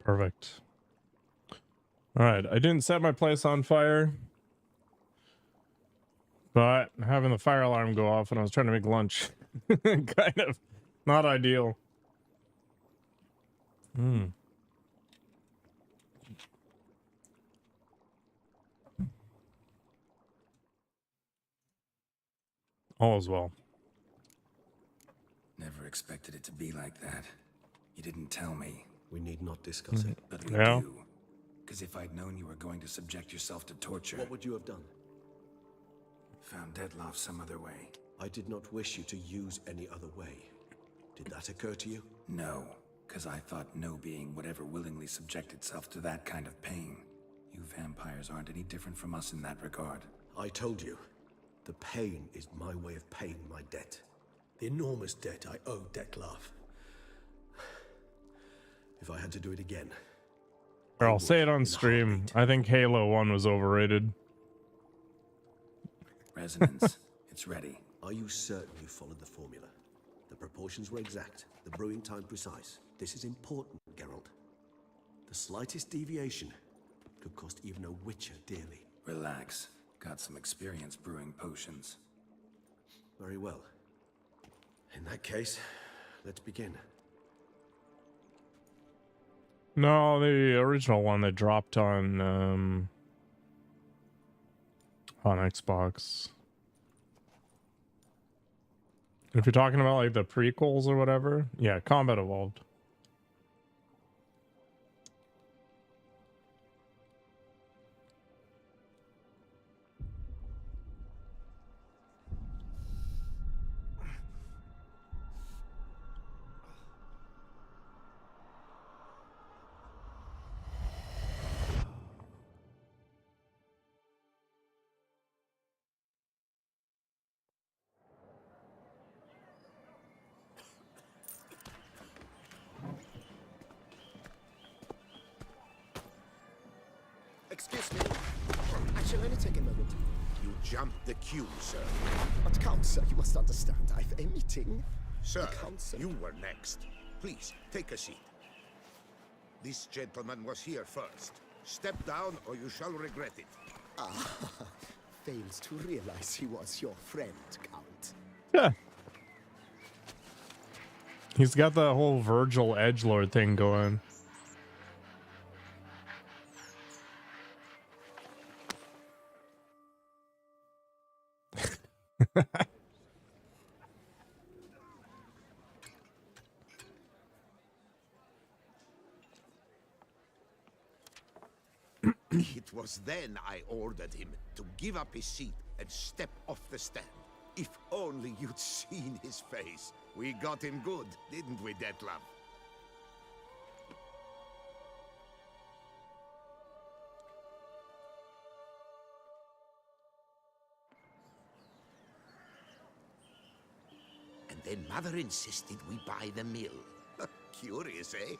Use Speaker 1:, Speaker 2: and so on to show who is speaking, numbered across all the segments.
Speaker 1: Perfect. All right, I didn't set my place on fire, but having the fire alarm go off when I was trying to make lunch, kind of not ideal. All is well.
Speaker 2: Never expected it to be like that. You didn't tell me.
Speaker 3: We need not discuss it.
Speaker 2: But we do. Because if I'd known you were going to subject yourself to torture...
Speaker 3: What would you have done?
Speaker 2: Found Dettlaff some other way.
Speaker 3: I did not wish you to use any other way. Did that occur to you?
Speaker 2: No, because I thought no being would ever willingly subject itself to that kind of pain. You vampires aren't any different from us in that regard.
Speaker 3: I told you. The pain is my way of paying my debt. The enormous debt I owe Dettlaff. If I had to do it again...
Speaker 1: Or I'll say it on stream. I think Halo 1 was overrated.
Speaker 2: Resonance. It's ready.
Speaker 3: Are you certain you followed the formula? The proportions were exact, the brewing time precise. This is important, Geralt. The slightest deviation could cost even a Witcher dearly.
Speaker 2: Relax. Got some experience brewing potions.
Speaker 3: Very well. In that case, let's begin.
Speaker 1: No, the original one that dropped on Xbox. If you're talking about like the prequels or whatever, yeah, Combat Evolved.
Speaker 4: Excuse me. I shall only take a moment.
Speaker 5: You jumped the queue, sir.
Speaker 4: But Count, sir, you must understand. I've a meeting.
Speaker 5: Sir,
Speaker 4: Council.
Speaker 5: you were next. Please, take a seat. This gentleman was here first. Step down or you shall regret it.
Speaker 4: Ah, fails to realize he was your friend, Count.
Speaker 1: Yeah. He's got the whole Virgil edgelord thing going.
Speaker 5: It was then I ordered him to give up his seat and step off the stand. If only you'd seen his face. We got him good, didn't we, Dettlaff? And then Mother insisted we buy the mill. Curious, eh?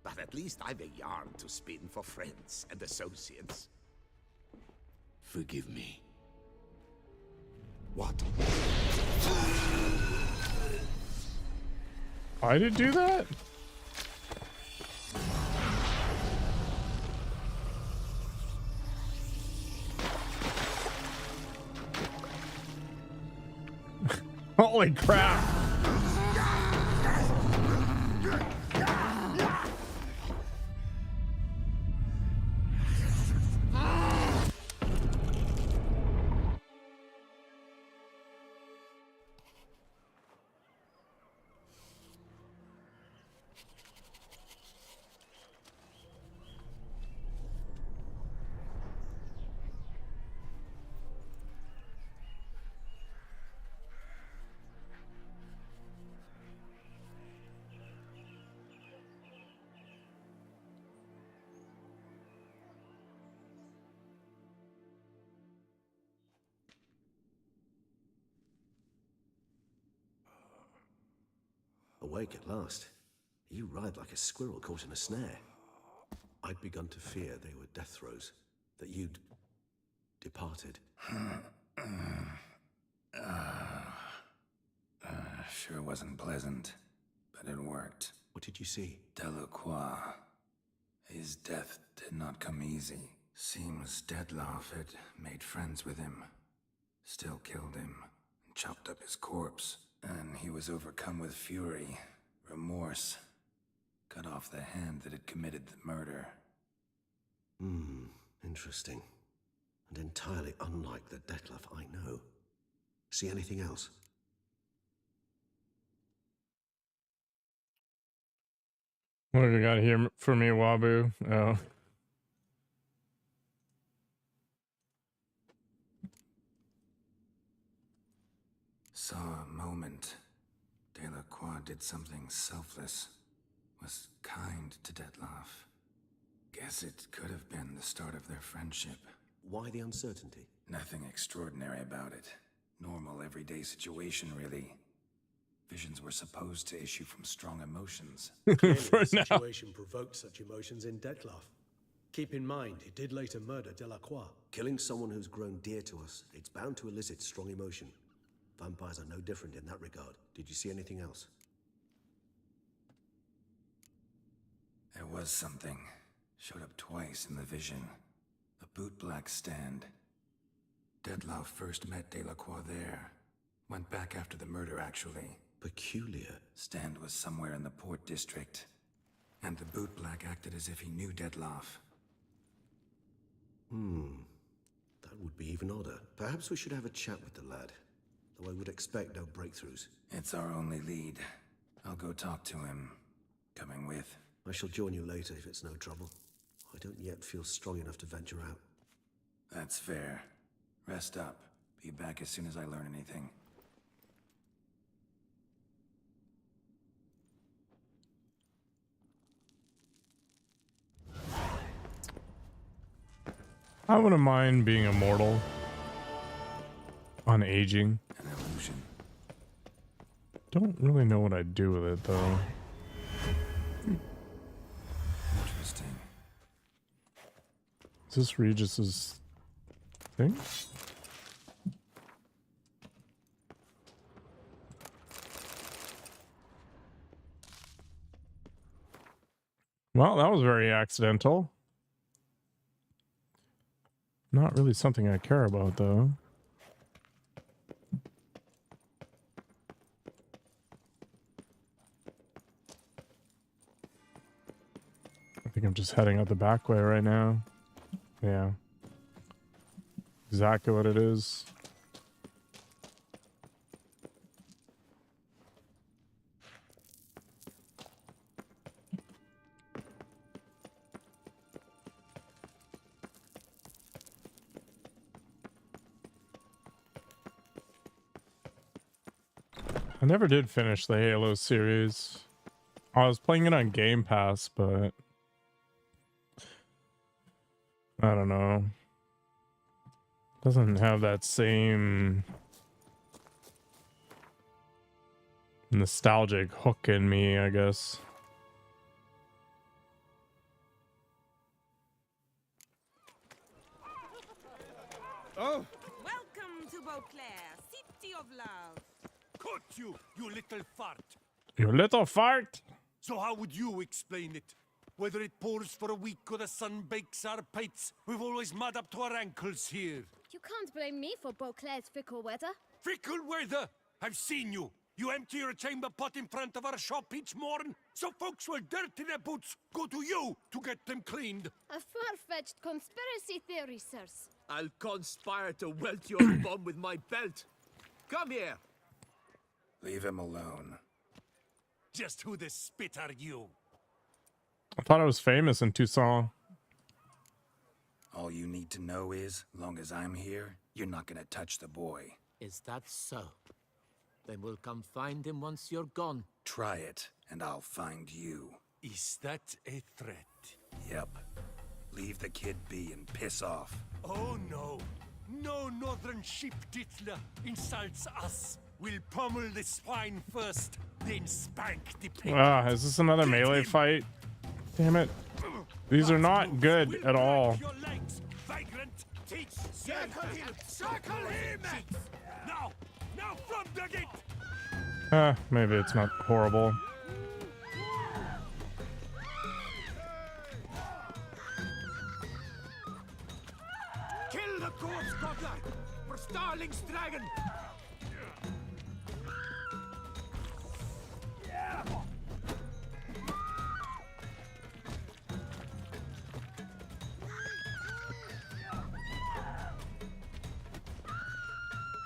Speaker 5: But at least I've a yarn to spin for friends and associates.
Speaker 2: Forgive me.
Speaker 5: What?
Speaker 1: I did do that? Holy crap.
Speaker 3: awake at last. You writhed like a squirrel caught in a snare. I'd begun to fear they were death throes, that you'd departed.
Speaker 2: Sure wasn't pleasant, but it worked.
Speaker 3: What did you see?
Speaker 2: Delacroix. His death did not come easy. Seems Dettlaff had made friends with him, still killed him, and chopped up his corpse. And he was overcome with fury, remorse, cut off the hand that had committed the murder.
Speaker 3: Interesting. And entirely unlike the Dettlaff I know. See anything else?
Speaker 1: What have you got here for me, Wabu? Oh.
Speaker 2: Saw a moment. Delacroix did something selfless. Was kind to Dettlaff. Guess it could have been the start of their friendship.
Speaker 3: Why the uncertainty?
Speaker 2: Nothing extraordinary about it. Normal, everyday situation, really. Visions were supposed to issue from strong emotions.
Speaker 6: Clearly,
Speaker 1: For
Speaker 6: the
Speaker 1: now.
Speaker 6: situation provoked such emotions in Dettlaff. Keep in mind, he did later murder Delacroix.
Speaker 3: Killing someone who's grown dear to us, it's bound to elicit strong emotion. Vampires are no different in that regard. Did you see anything else?
Speaker 2: There was something. Showed up twice in the vision. A bootblack stand. Dettlaff first met Delacroix there. Went back after the murder, actually.
Speaker 3: Peculiar.
Speaker 2: Stand was somewhere in the Port District. And the bootblack acted as if he knew Dettlaff.
Speaker 3: That would be even odder. Perhaps we should have a chat with the lad. Though I would expect no breakthroughs.
Speaker 2: It's our only lead. I'll go talk to him. Coming with.
Speaker 3: I shall join you later if it's no trouble. I don't yet feel strong enough to venture out.
Speaker 2: That's fair. Rest up. Be back as soon as I learn anything.
Speaker 1: I wouldn't mind being immortal. Unaging.
Speaker 2: An illusion.
Speaker 1: Don't really know what I'd do with it, though.
Speaker 2: Interesting.
Speaker 1: Is this Regis's thing? Well, that was very accidental. Not really something I care about, though. I think I'm just heading out the back way right now. Yeah. Exactly what it is. I never did finish the Halo series. I was playing it on Game Pass, but I don't know. Doesn't have that same nostalgic hook in me, I guess.
Speaker 7: Oh,
Speaker 8: Welcome to Beauclair, city of love.
Speaker 7: cut you, you little fart.
Speaker 1: You little fart!
Speaker 7: So how would you explain it? Whether it pours for a week or the sun bakes our pates, we've always mud up to our ankles here.
Speaker 9: You can't blame me for Beauclair's fickle weather.
Speaker 7: Fickle weather! I've seen you. You empty your chamber pot in front of our shop each morn, so folks will dirty their boots, go to you to get them cleaned.
Speaker 9: A far-fetched conspiracy theory, sirs.
Speaker 10: I'll conspire to welt your bum with my belt. Come here.
Speaker 2: Leave him alone.
Speaker 7: Just who the spit are you?
Speaker 1: I thought I was famous in Tucson.
Speaker 2: All you need to know is, long as I'm here, you're not gonna touch the boy.
Speaker 10: Is that so? Then we'll come find him once you're gone.
Speaker 2: Try it, and I'll find you.
Speaker 7: Is that a threat?
Speaker 2: Yep. Leave the kid be and piss off.
Speaker 7: Oh no. No northern sheep titler insults us. We'll pummel the swine first, then spank the pig.
Speaker 1: Ah, is this another melee fight? Damn it. These are not good at all.
Speaker 7: Your legs, vagrant. Teach. Circle him. Circle him. Now from the gate.
Speaker 1: Maybe it's not horrible.
Speaker 10: Kill the corpse gobbler for Starling's dragon.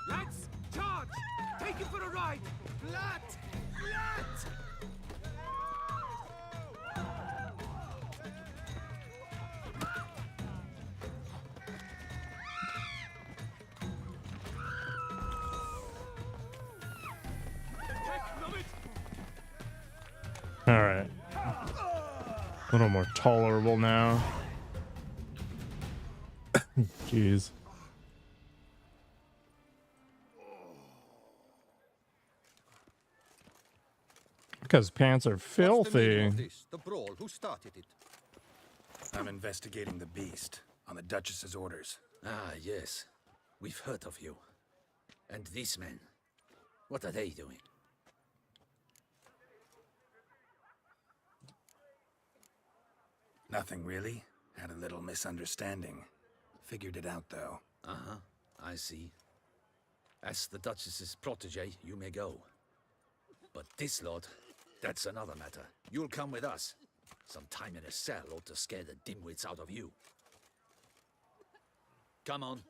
Speaker 10: Lads, charge! Take him for a ride! Blat! Blat!
Speaker 1: All right. A little more tolerable now. Jeez. Because pants are filthy.
Speaker 10: The brawl, who started it?
Speaker 2: I'm investigating the beast on the Duchess's orders.
Speaker 10: Ah, yes. We've heard of you. And these men, what are they doing?
Speaker 2: Nothing really. Had a little misunderstanding. Figured it out though.
Speaker 10: Uh-huh, I see. As the Duchess's protege, you may go. But this lot, that's another matter. You'll come with us. Some time in a cell ought to scare the dimwits out of you. Come on.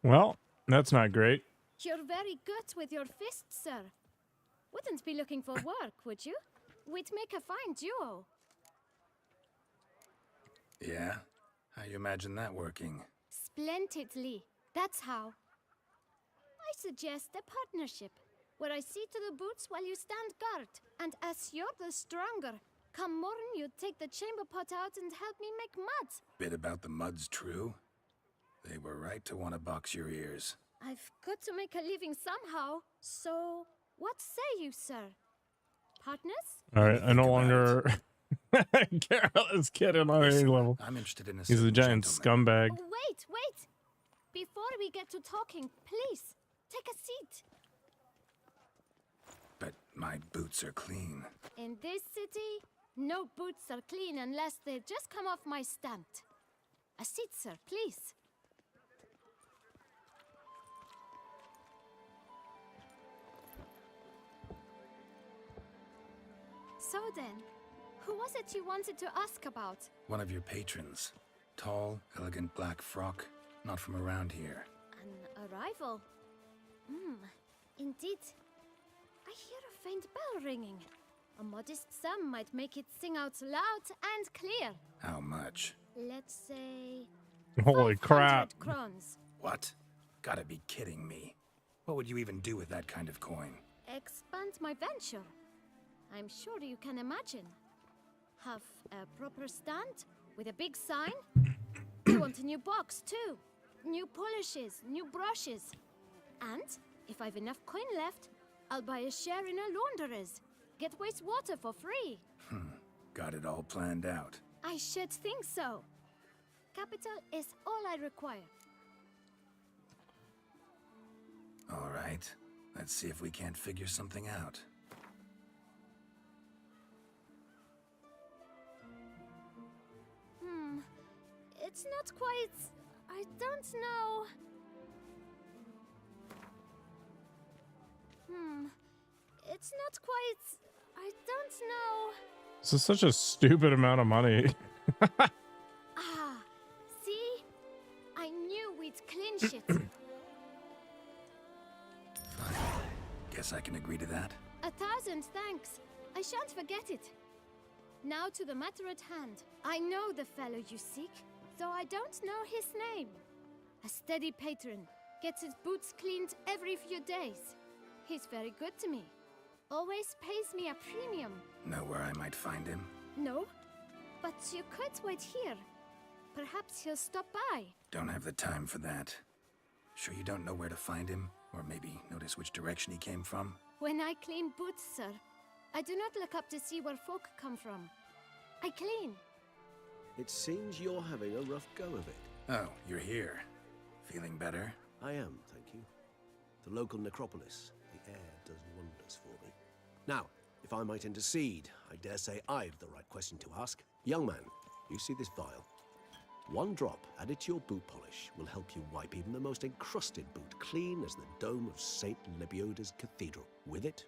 Speaker 1: Well, that's not great.
Speaker 9: You're very good with your fists, sir. Wouldn't be looking for work, would you? We'd make a fine duo.
Speaker 2: Yeah? How you imagine that working?
Speaker 9: Splendidly. That's how. I suggest a partnership, where I see to the boots while you stand guard. And as you're the stronger, come morn you take the chamber pot out and help me make mud.
Speaker 2: Bit about the mud's true? They were right to want to box your ears.
Speaker 9: I've got to make a living somehow, so what say you, sir? Partners?
Speaker 1: All right, I no longer care about this kid on any level.
Speaker 2: I'm interested in a
Speaker 1: He's a
Speaker 2: certain
Speaker 1: giant
Speaker 2: gentleman.
Speaker 1: scumbag.
Speaker 9: Wait! Before we get to talking, please, take a seat.
Speaker 2: But my boots are clean.
Speaker 9: In this city, no boots are clean unless they just come off my stand. A seat, sir, please. So then, who was it you wanted to ask about?
Speaker 2: One of your patrons. Tall, elegant black frock. Not from around here.
Speaker 9: An arrival? Indeed. I hear a faint bell ringing. A modest sum might make it sing out loud and clear.
Speaker 2: How much?
Speaker 9: Let's say...
Speaker 1: Holy
Speaker 9: 500
Speaker 1: crap.
Speaker 9: crowns.
Speaker 2: What? Gotta be kidding me. What would you even do with that kind of coin?
Speaker 9: Expand my venture. I'm sure you can imagine. Have a proper stand with a big sign. I want a new box too. New polishes, new brushes. And if I've enough coin left, I'll buy a share in a launderer's. Get wastewater for free.
Speaker 2: Got it all planned out.
Speaker 9: I should think so. Capital is all I require.
Speaker 2: All right. Let's see if we can't figure something out.
Speaker 9: It's not quite... I don't know... It's not quite... I don't know...
Speaker 1: This is such a stupid amount of money.
Speaker 9: See? I knew we'd clinch it.
Speaker 2: Fine. Guess I can agree to that.
Speaker 9: 1,000 thanks. I shan't forget it. Now to the matter at hand. I know the fellow you seek, though I don't know his name. A steady patron, gets his boots cleaned every few days. He's very good to me. Always pays me a premium.
Speaker 2: Know where I might find him?
Speaker 9: No, but you could wait here. Perhaps he'll stop by.
Speaker 2: Don't have the time for that. Sure you don't know where to find him? Or maybe notice which direction he came from?
Speaker 9: When I clean boots, sir, I do not look up to see where folk come from. I clean.
Speaker 3: It seems you're having a rough go of it.
Speaker 2: Oh, you're here. Feeling better?
Speaker 3: I am, thank you. The local necropolis. The air does wonders for me. Now, if I might intercede, I dare say I've the right question to ask. Young man, you see this vial? One drop added to your boot polish will help you wipe even the most encrusted boot clean as the dome of St. Lebioda's cathedral. With it,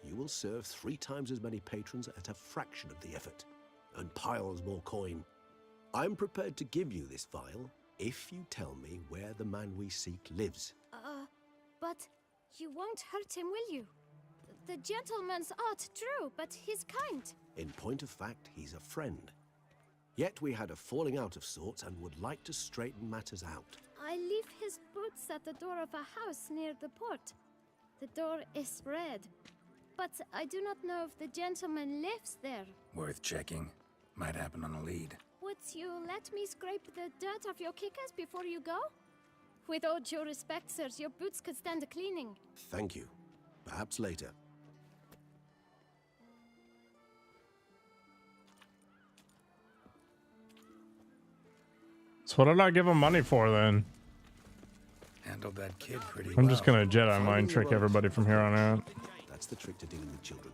Speaker 3: you will serve 3 times as many patrons at a fraction of the effort, and piles more coin. I'm prepared to give you this vial if you tell me where the man we seek lives.
Speaker 9: But you won't hurt him, will you? The gentleman's art, true, but he's kind.
Speaker 3: In point of fact, he's a friend. Yet we had a falling out of sorts and would like to straighten matters out.
Speaker 9: I leave his boots at the door of a house near the port. The door is red, but I do not know if the gentleman lives there.
Speaker 2: Worth checking. Might happen on a lead.
Speaker 9: Would you let me scrape the dirt off your kickers before you go? With all due respect, sirs, your boots could stand a cleaning.
Speaker 3: Thank you. Perhaps later.
Speaker 1: So what did I give him money for then?
Speaker 2: Handled that kid pretty well.
Speaker 1: I'm just gonna Jedi mind trick everybody from here on out.
Speaker 3: That's the trick to dealing with children.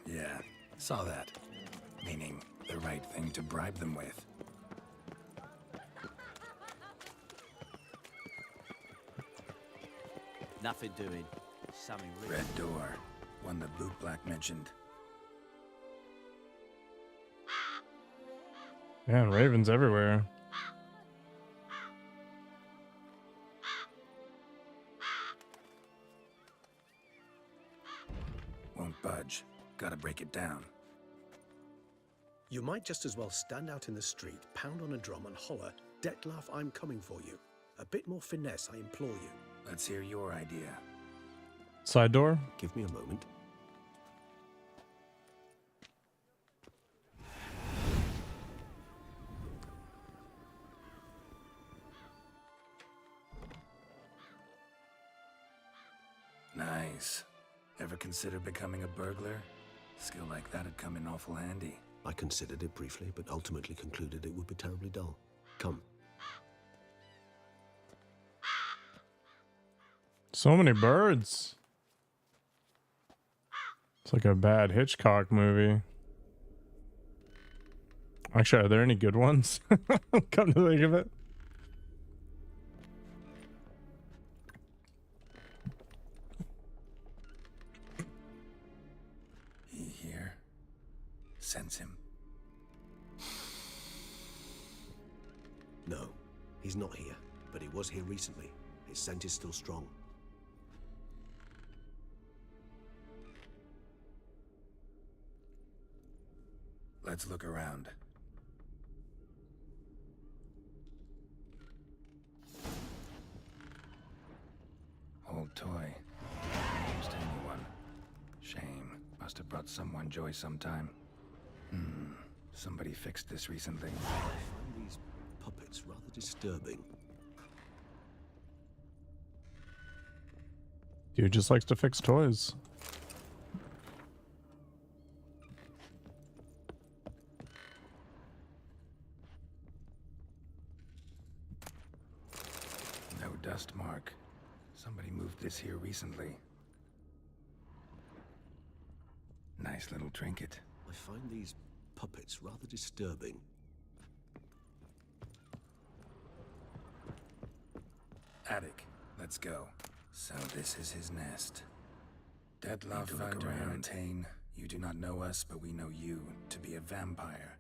Speaker 2: Yeah, saw that. Meaning, the right thing to bribe them with.
Speaker 11: Nothing doing. Something real.
Speaker 2: Red door. One the boot black mentioned.
Speaker 1: Yeah, and ravens everywhere.
Speaker 2: Won't budge. Gotta break it down.
Speaker 6: You might just as well stand out in the street, pound on a drum and holler, "Dettlaff, I'm coming for you." A bit more finesse, I implore you.
Speaker 2: Let's hear your idea.
Speaker 1: Side door?
Speaker 3: Give me a moment.
Speaker 2: Nice. Ever consider becoming a burglar? Skill like that'd come in awful handy.
Speaker 3: I considered it briefly, but ultimately concluded it would be terribly dull. Come.
Speaker 1: So many birds. It's like a bad Hitchcock movie. Actually, are there any good ones? Come to think of it.
Speaker 2: He here? Sense him.
Speaker 3: No, he's not here, but he was here recently. His scent is still strong.
Speaker 2: Let's look around. Old toy. Just anyone. Shame. Must have brought someone joy sometime. Somebody fixed this recently.
Speaker 3: I find these puppets rather disturbing.
Speaker 1: Dude just likes to fix toys.
Speaker 2: No dust mark. Somebody moved this here recently. Nice little trinket.
Speaker 3: I find these puppets rather disturbing.
Speaker 2: Attic. Let's go. So this is his nest. Dettlaff found Arantane. You do not know us, but we know you to be a vampire.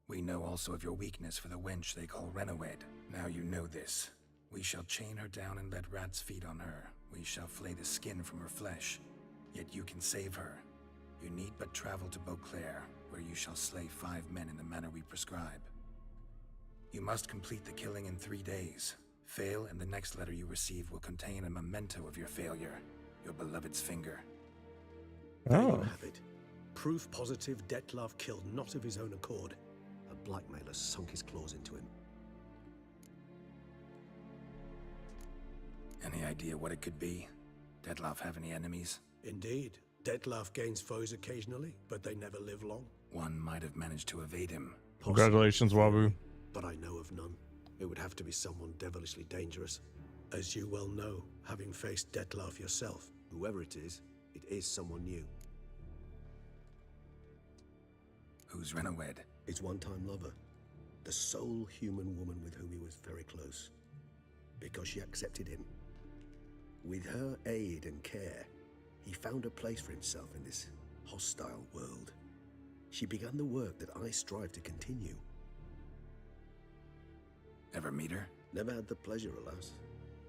Speaker 2: We know also of your weakness for the wench they call Renowed. Now you know this. We shall chain her down and let rats feed on her. We shall flay the skin from her flesh. Yet you can save her. You need but travel to Beauclair, where you shall slay 5 men in the manner we prescribe. You must complete the killing in 3 days. Fail, and the next letter you receive will contain a memento of your failure. Your beloved's finger.
Speaker 6: There you have it. Proof positive Dettlaff killed not of his own accord. A
Speaker 3: blackmailer sunk his claws into him.
Speaker 2: Any idea what it could be? Dettlaff have any enemies?
Speaker 6: Indeed. Dettlaff gains foes occasionally, but they never live long.
Speaker 2: One might have managed to evade him.
Speaker 1: Congratulations, Wabu.
Speaker 6: But I know of none. It would have to be someone devilishly dangerous. As you well know, having faced Dettlaff yourself.
Speaker 3: Whoever it is someone new.
Speaker 2: Who's Renawed?
Speaker 3: His one-time lover. The sole human woman with whom he was very close. Because she accepted him. With her aid and care, he found a place for himself in this hostile world. She began the work that I strive to continue.
Speaker 2: Ever meet her?
Speaker 3: Never had the pleasure, alas.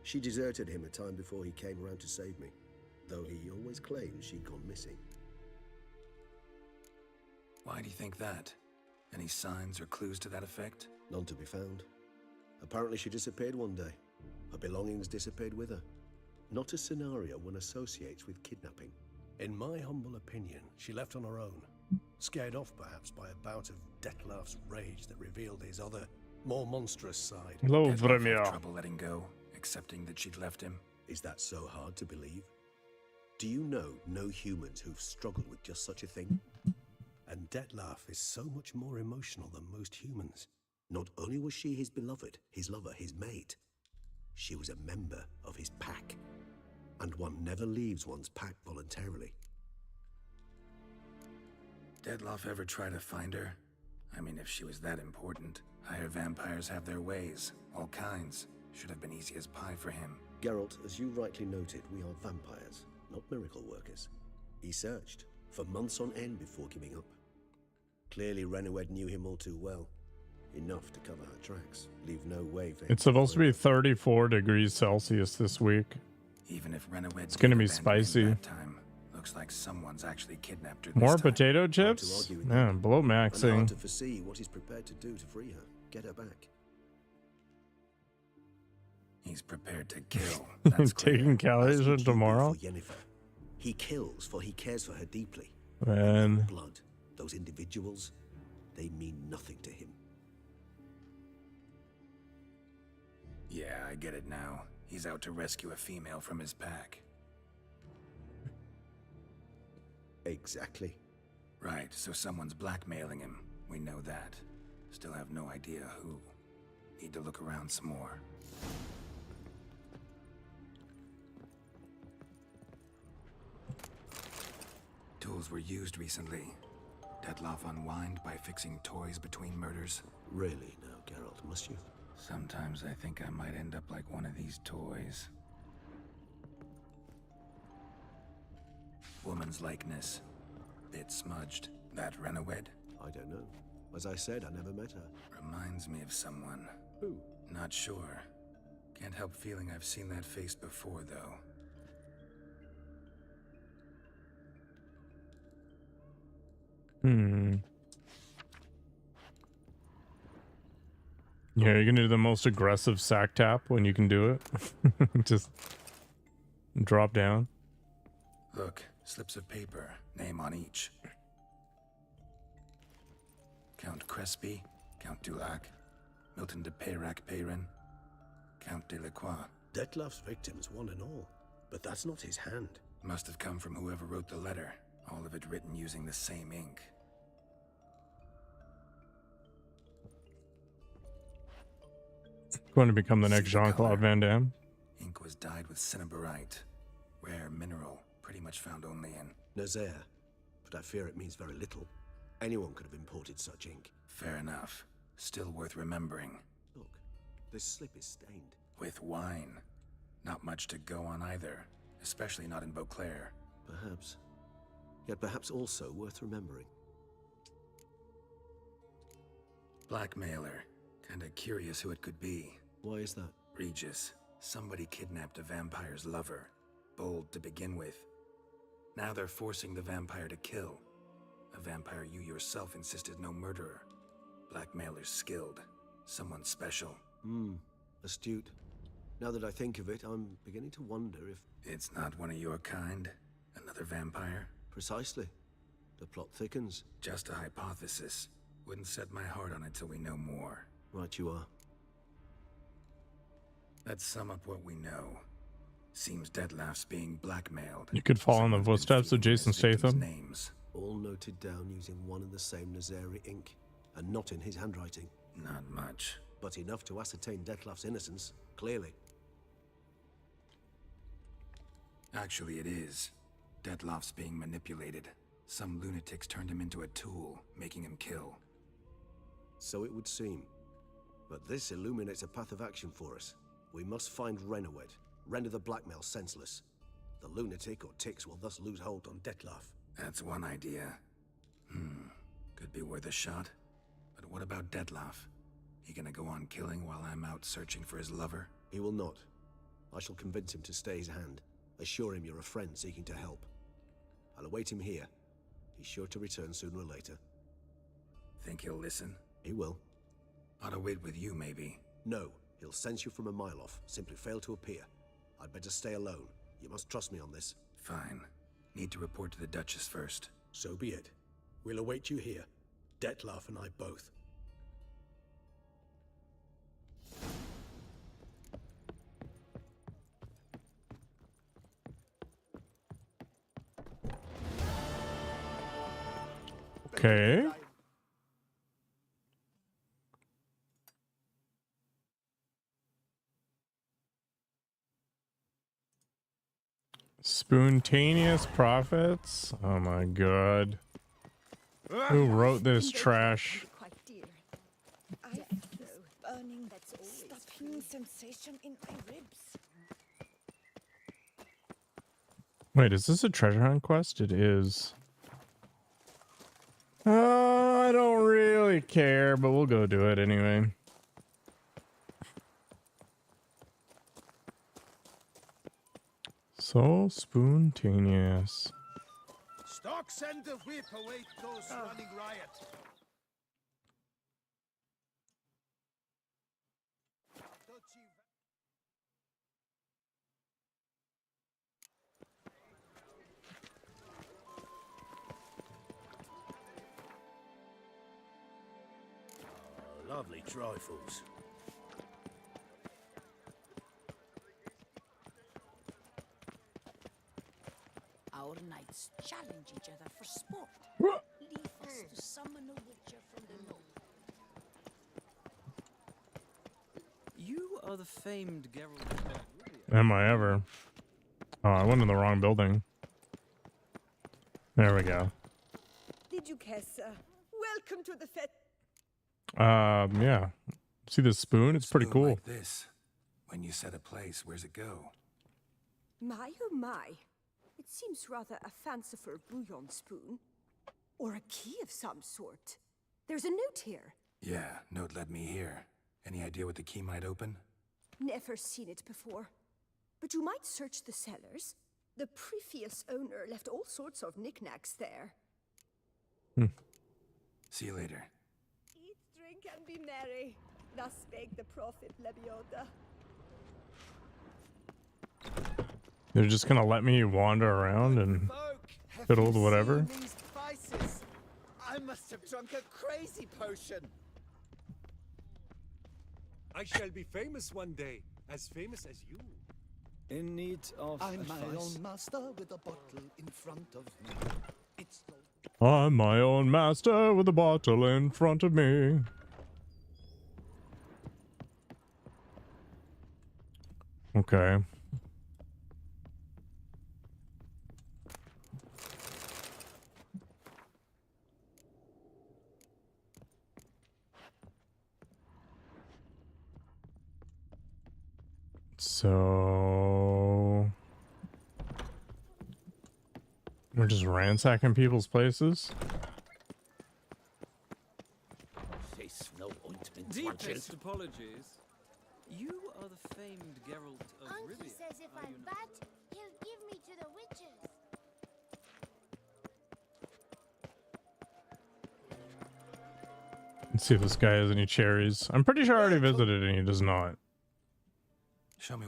Speaker 3: She deserted him a time before he came around to save me, though he always claimed she'd gone missing.
Speaker 2: Why do you think that? Any signs or clues to that effect?
Speaker 3: None to be found. Apparently she disappeared one day. Her belongings disappeared with her. Not a scenario one associates with kidnapping.
Speaker 6: In my humble opinion, she left on her own. Scared off, perhaps, by a bout of Dettlaff's rage that revealed his other, more monstrous side.
Speaker 1: Hello,
Speaker 2: Dettlaff had
Speaker 1: Vremia.
Speaker 2: trouble letting go, accepting that she'd left him.
Speaker 3: Is that so hard to believe? Do you know no humans who've struggled with just such a thing?
Speaker 6: And Dettlaff is so much more emotional than most humans.
Speaker 3: Not only was she his beloved, his lover, his mate, she was a member of his pack. And one never leaves one's pack voluntarily.
Speaker 2: Dettlaff ever try to find her? I mean, if she was that important. Higher vampires have their ways, all kinds. Should have been easy as pie for him.
Speaker 3: Geralt, as you rightly noted, we are vampires, not miracle workers. He searched for months on end before giving up. Clearly, Renawed knew him all too well. Enough to cover her tracks, leave no way for him.
Speaker 1: It's supposed to be 34 degrees Celsius this week.
Speaker 2: Even if Renawed
Speaker 1: It's gonna be spicy.
Speaker 2: that time, looks like someone's actually kidnapped her this
Speaker 1: More
Speaker 2: time.
Speaker 1: potato chips? Yeah, blow
Speaker 3: And hard
Speaker 1: maxing.
Speaker 3: to foresee what he's prepared to do to free her, get her back.
Speaker 2: He's prepared to kill. That's clear.
Speaker 1: Taking calories
Speaker 3: That's
Speaker 1: for
Speaker 3: what you do
Speaker 1: tomorrow?
Speaker 3: for Yennefer. He kills, for he cares for her deeply.
Speaker 1: Man.
Speaker 3: Blood, those individuals, they mean nothing to him.
Speaker 2: Yeah, I get it now. He's out to rescue a female from his pack.
Speaker 3: Exactly.
Speaker 2: Right, so someone's blackmailing him. We know that. Still have no idea who. Need to look around some more. Tools were used recently. Dettlaff unwind by fixing toys between murders.
Speaker 3: Really now, Geralt, must you?
Speaker 2: Sometimes I think I might end up like one of these toys. Woman's likeness. Bit smudged. That Renawed?
Speaker 3: I don't know. As I said, I never met her.
Speaker 2: Reminds me of someone.
Speaker 3: Who?
Speaker 2: Not sure. Can't help feeling I've seen that face before, though.
Speaker 1: Yeah, you're gonna do the most aggressive sack tap when you can do it. Just drop down.
Speaker 2: Look, slips of paper, name on each. Count Crespi, Count Dulac, Milton de Peyrac-Peyrin, Count Delacroix.
Speaker 6: Dettlaff's victims, one and all. But that's not his hand.
Speaker 2: Must have come from whoever wrote the letter, all of it written using the same ink.
Speaker 1: Going to become the next
Speaker 2: See the
Speaker 1: Jean-Claude
Speaker 2: color.
Speaker 1: Van Damme.
Speaker 2: Ink was dyed with cinnabarite, rare mineral, pretty much found only in.
Speaker 3: Nazaire. But I fear it means very little. Anyone could have imported such ink.
Speaker 2: Fair enough. Still worth remembering.
Speaker 3: Look, this slip is stained.
Speaker 2: With wine. Not much to go on either, especially not in Beauclair.
Speaker 3: Perhaps. Yet perhaps also worth remembering.
Speaker 2: Blackmailer. Kinda curious who it could be.
Speaker 3: Why is that?
Speaker 2: Regis. Somebody kidnapped a vampire's lover. Bold to begin with. Now they're forcing the vampire to kill. A vampire you yourself insisted no murderer. Blackmailer's skilled. Someone special.
Speaker 3: Astute. Now that I think of it, I'm beginning to wonder if...
Speaker 2: It's not one of your kind? Another vampire?
Speaker 3: Precisely. The plot thickens.
Speaker 2: Just a hypothesis. Wouldn't set my heart on it till we know more.
Speaker 3: Right you are.
Speaker 2: Let's sum up what we know. Seems Dettlaff's being blackmailed.
Speaker 1: You could fall in the
Speaker 2: Someone's been
Speaker 1: footsteps of
Speaker 2: feeding his
Speaker 1: Jason
Speaker 2: victims'
Speaker 1: Statham.
Speaker 2: Names.
Speaker 3: All noted down using one and the same Nazari ink, and not in his handwriting.
Speaker 2: Not much.
Speaker 3: But enough to ascertain Dettlaff's innocence, clearly.
Speaker 2: Actually, it is. Dettlaff's being manipulated. Some lunatics turned him into a tool, making him kill.
Speaker 3: So it would seem. But this illuminates a path of action for us. We must find Renowed, render the blackmail senseless. The lunatic or ticks will thus lose hold on Dettlaff.
Speaker 2: That's one idea. Could be worth a shot. But what about Dettlaff? He gonna go on killing while I'm out searching for his lover?
Speaker 3: He will not. I shall convince him to stay his hand. Assure him you're a friend seeking to help. I'll await him here. He's sure to return sooner or later.
Speaker 2: Think he'll listen?
Speaker 3: He will.
Speaker 2: Ought to wait with you, maybe.
Speaker 3: No, he'll sense you from a mile off. Simply fail to appear. I'd better stay alone. You must trust me on this.
Speaker 2: Fine. Need to report to the Duchess first.
Speaker 6: So be it. We'll await you here. Dettlaff and I both.
Speaker 1: Okay. Spontaneous profits? Oh my god. Who wrote this trash?
Speaker 8: Quite dear. Burning, that's always stuffing sensation in my ribs.
Speaker 1: Wait, is this a treasure hunt quest? It is. I don't really care, but we'll go do it anyway. So spontaneous.
Speaker 5: Stock send the whip await those running riot.
Speaker 10: Lovely trifles.
Speaker 8: Our knights challenge each other for sport. Leave us to summon a witcher from the north.
Speaker 11: You are the famed Geralt.
Speaker 1: Am I ever? Oh, I went in the wrong building. There we go.
Speaker 8: Did you care, sir? Welcome to the fete.
Speaker 1: Yeah. See this spoon? It's pretty
Speaker 2: Spoon
Speaker 1: cool.
Speaker 2: Like this. When you set a place, where's it go?
Speaker 8: My oh my. It seems rather a fanciful bouillon spoon. Or a key of some sort. There's a note here.
Speaker 2: Yeah, note led me here. Any idea what the key might open?
Speaker 8: Never seen it before. But you might search the cellars. The previous owner left all sorts of knickknacks there.
Speaker 2: See you later.
Speaker 8: Eat, drink, and be merry. Thus spake the prophet Lebioda.
Speaker 1: They're just gonna let me wander around and fiddle with whatever.
Speaker 4: These spices? I must have drunk a crazy potion.
Speaker 7: I shall be famous one day, as famous as you.
Speaker 11: In need of
Speaker 4: I'm
Speaker 11: advice.
Speaker 4: my own master with a bottle in front of me. It's
Speaker 1: I'm my own master with a bottle in front of me. Okay. So we're just ransacking people's places.
Speaker 10: Face no ointment,
Speaker 11: Deepest apologies. You are the famed Geralt of
Speaker 9: Uncle
Speaker 11: Rivia.
Speaker 9: says if
Speaker 11: are
Speaker 9: I'm
Speaker 11: you not?
Speaker 9: bad, he'll give me to the witches.
Speaker 1: Let's see if this guy has any cherries. I'm pretty sure I already visited and he does not.
Speaker 2: Show me.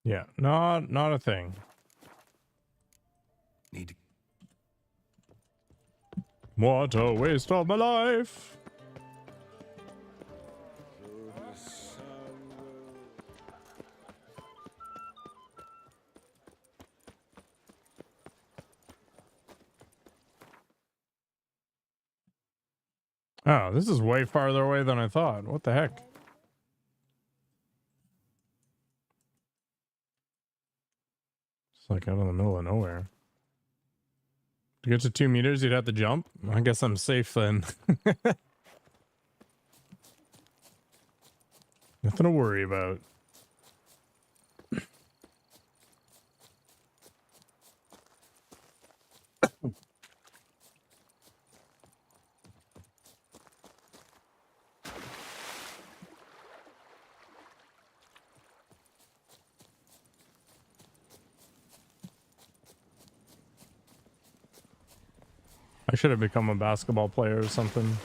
Speaker 1: Yeah, not a thing.
Speaker 2: Need to.
Speaker 1: What a waste of my life. Oh, this is way farther away than I thought. What the heck? It's like out in the middle of nowhere. To get to 2 meters, you'd have to jump. I guess I'm safe then. Nothing to worry about. I should have become a basketball player or something.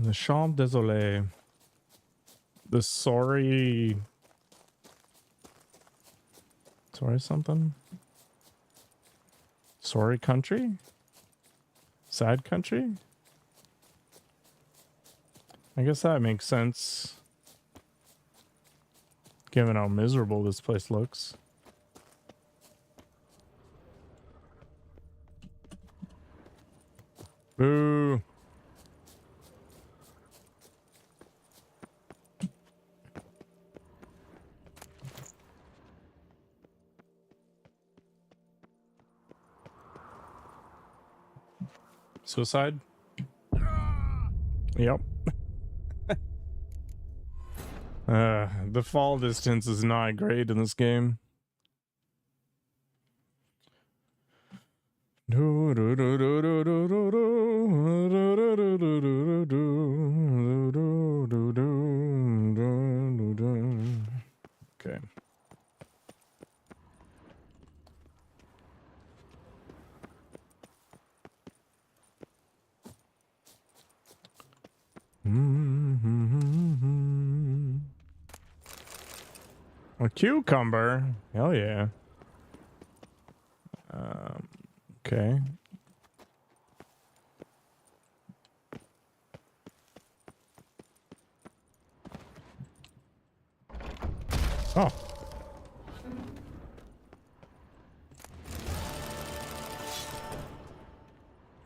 Speaker 1: The Champs Désolé. The sorry something? Sorry country? Sad country? I guess that makes sense. Given how miserable this place looks. Boo. Suicide? Yep. The fall distance is not great in this game. Okay. A cucumber? Hell yeah. Okay. Oh.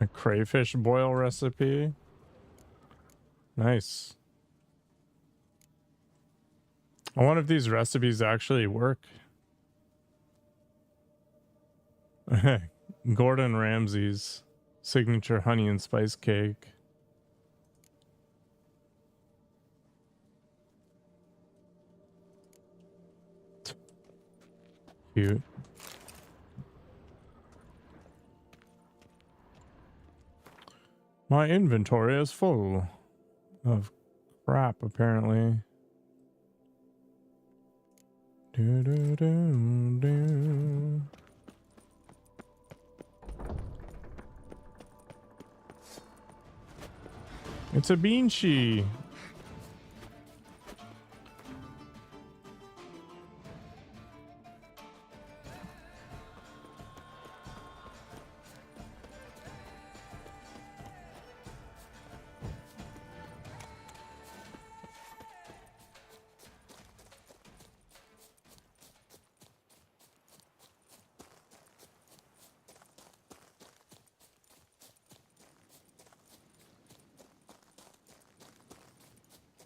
Speaker 1: A crayfish boil recipe. Nice. I wonder if these recipes actually work. Gordon Ramsay's signature honey and spice cake. Cute. My inventory is full of crap, apparently. It's a beanchy.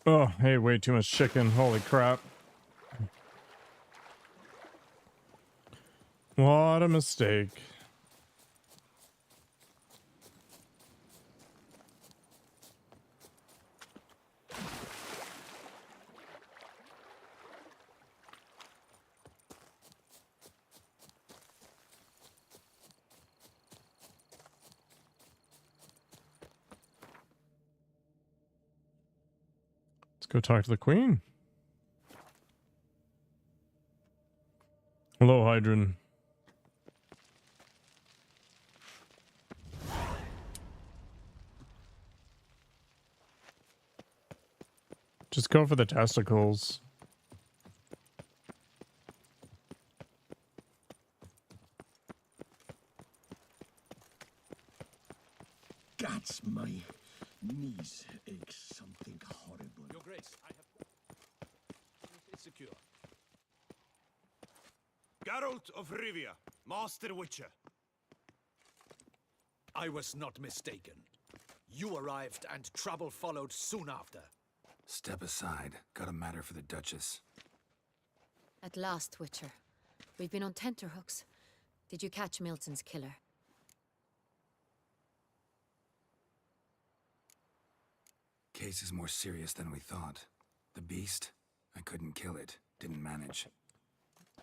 Speaker 1: Oh, hey, way too much chicken. Holy crap. What a mistake. Go talk to the queen. Hello, Hydron. Just go for the testicles.
Speaker 12: Gods, my knees ache something horrible.
Speaker 10: Your Grace, I have... It's secure.
Speaker 7: Geralt of Rivia, Master Witcher.
Speaker 10: I was not mistaken. You arrived and trouble followed soon after.
Speaker 2: Step aside. Got a matter for the Duchess.
Speaker 13: At last, Witcher. We've been on tenterhooks. Did you catch Milton's killer?
Speaker 2: Case is more serious than we thought. The beast? I couldn't kill it. Didn't manage.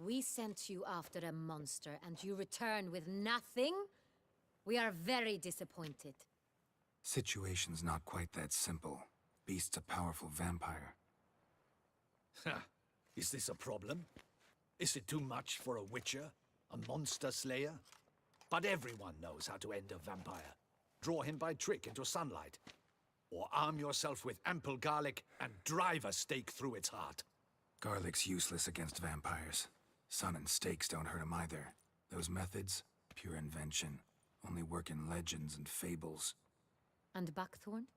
Speaker 13: We sent you after a monster, and you return with nothing? We are very disappointed.
Speaker 2: Situation's not quite that simple. Beast's a powerful vampire.
Speaker 10: Ha! Is this a problem? Is it too much for a witcher? A monster slayer? But everyone knows how to end a vampire. Draw him by trick into sunlight. Or arm yourself with ample garlic and drive a stake through its heart.
Speaker 2: Garlic's useless against vampires. Sun and stakes don't hurt him either. Those methods, pure invention. Only work in legends and fables.
Speaker 13: And buckthorn?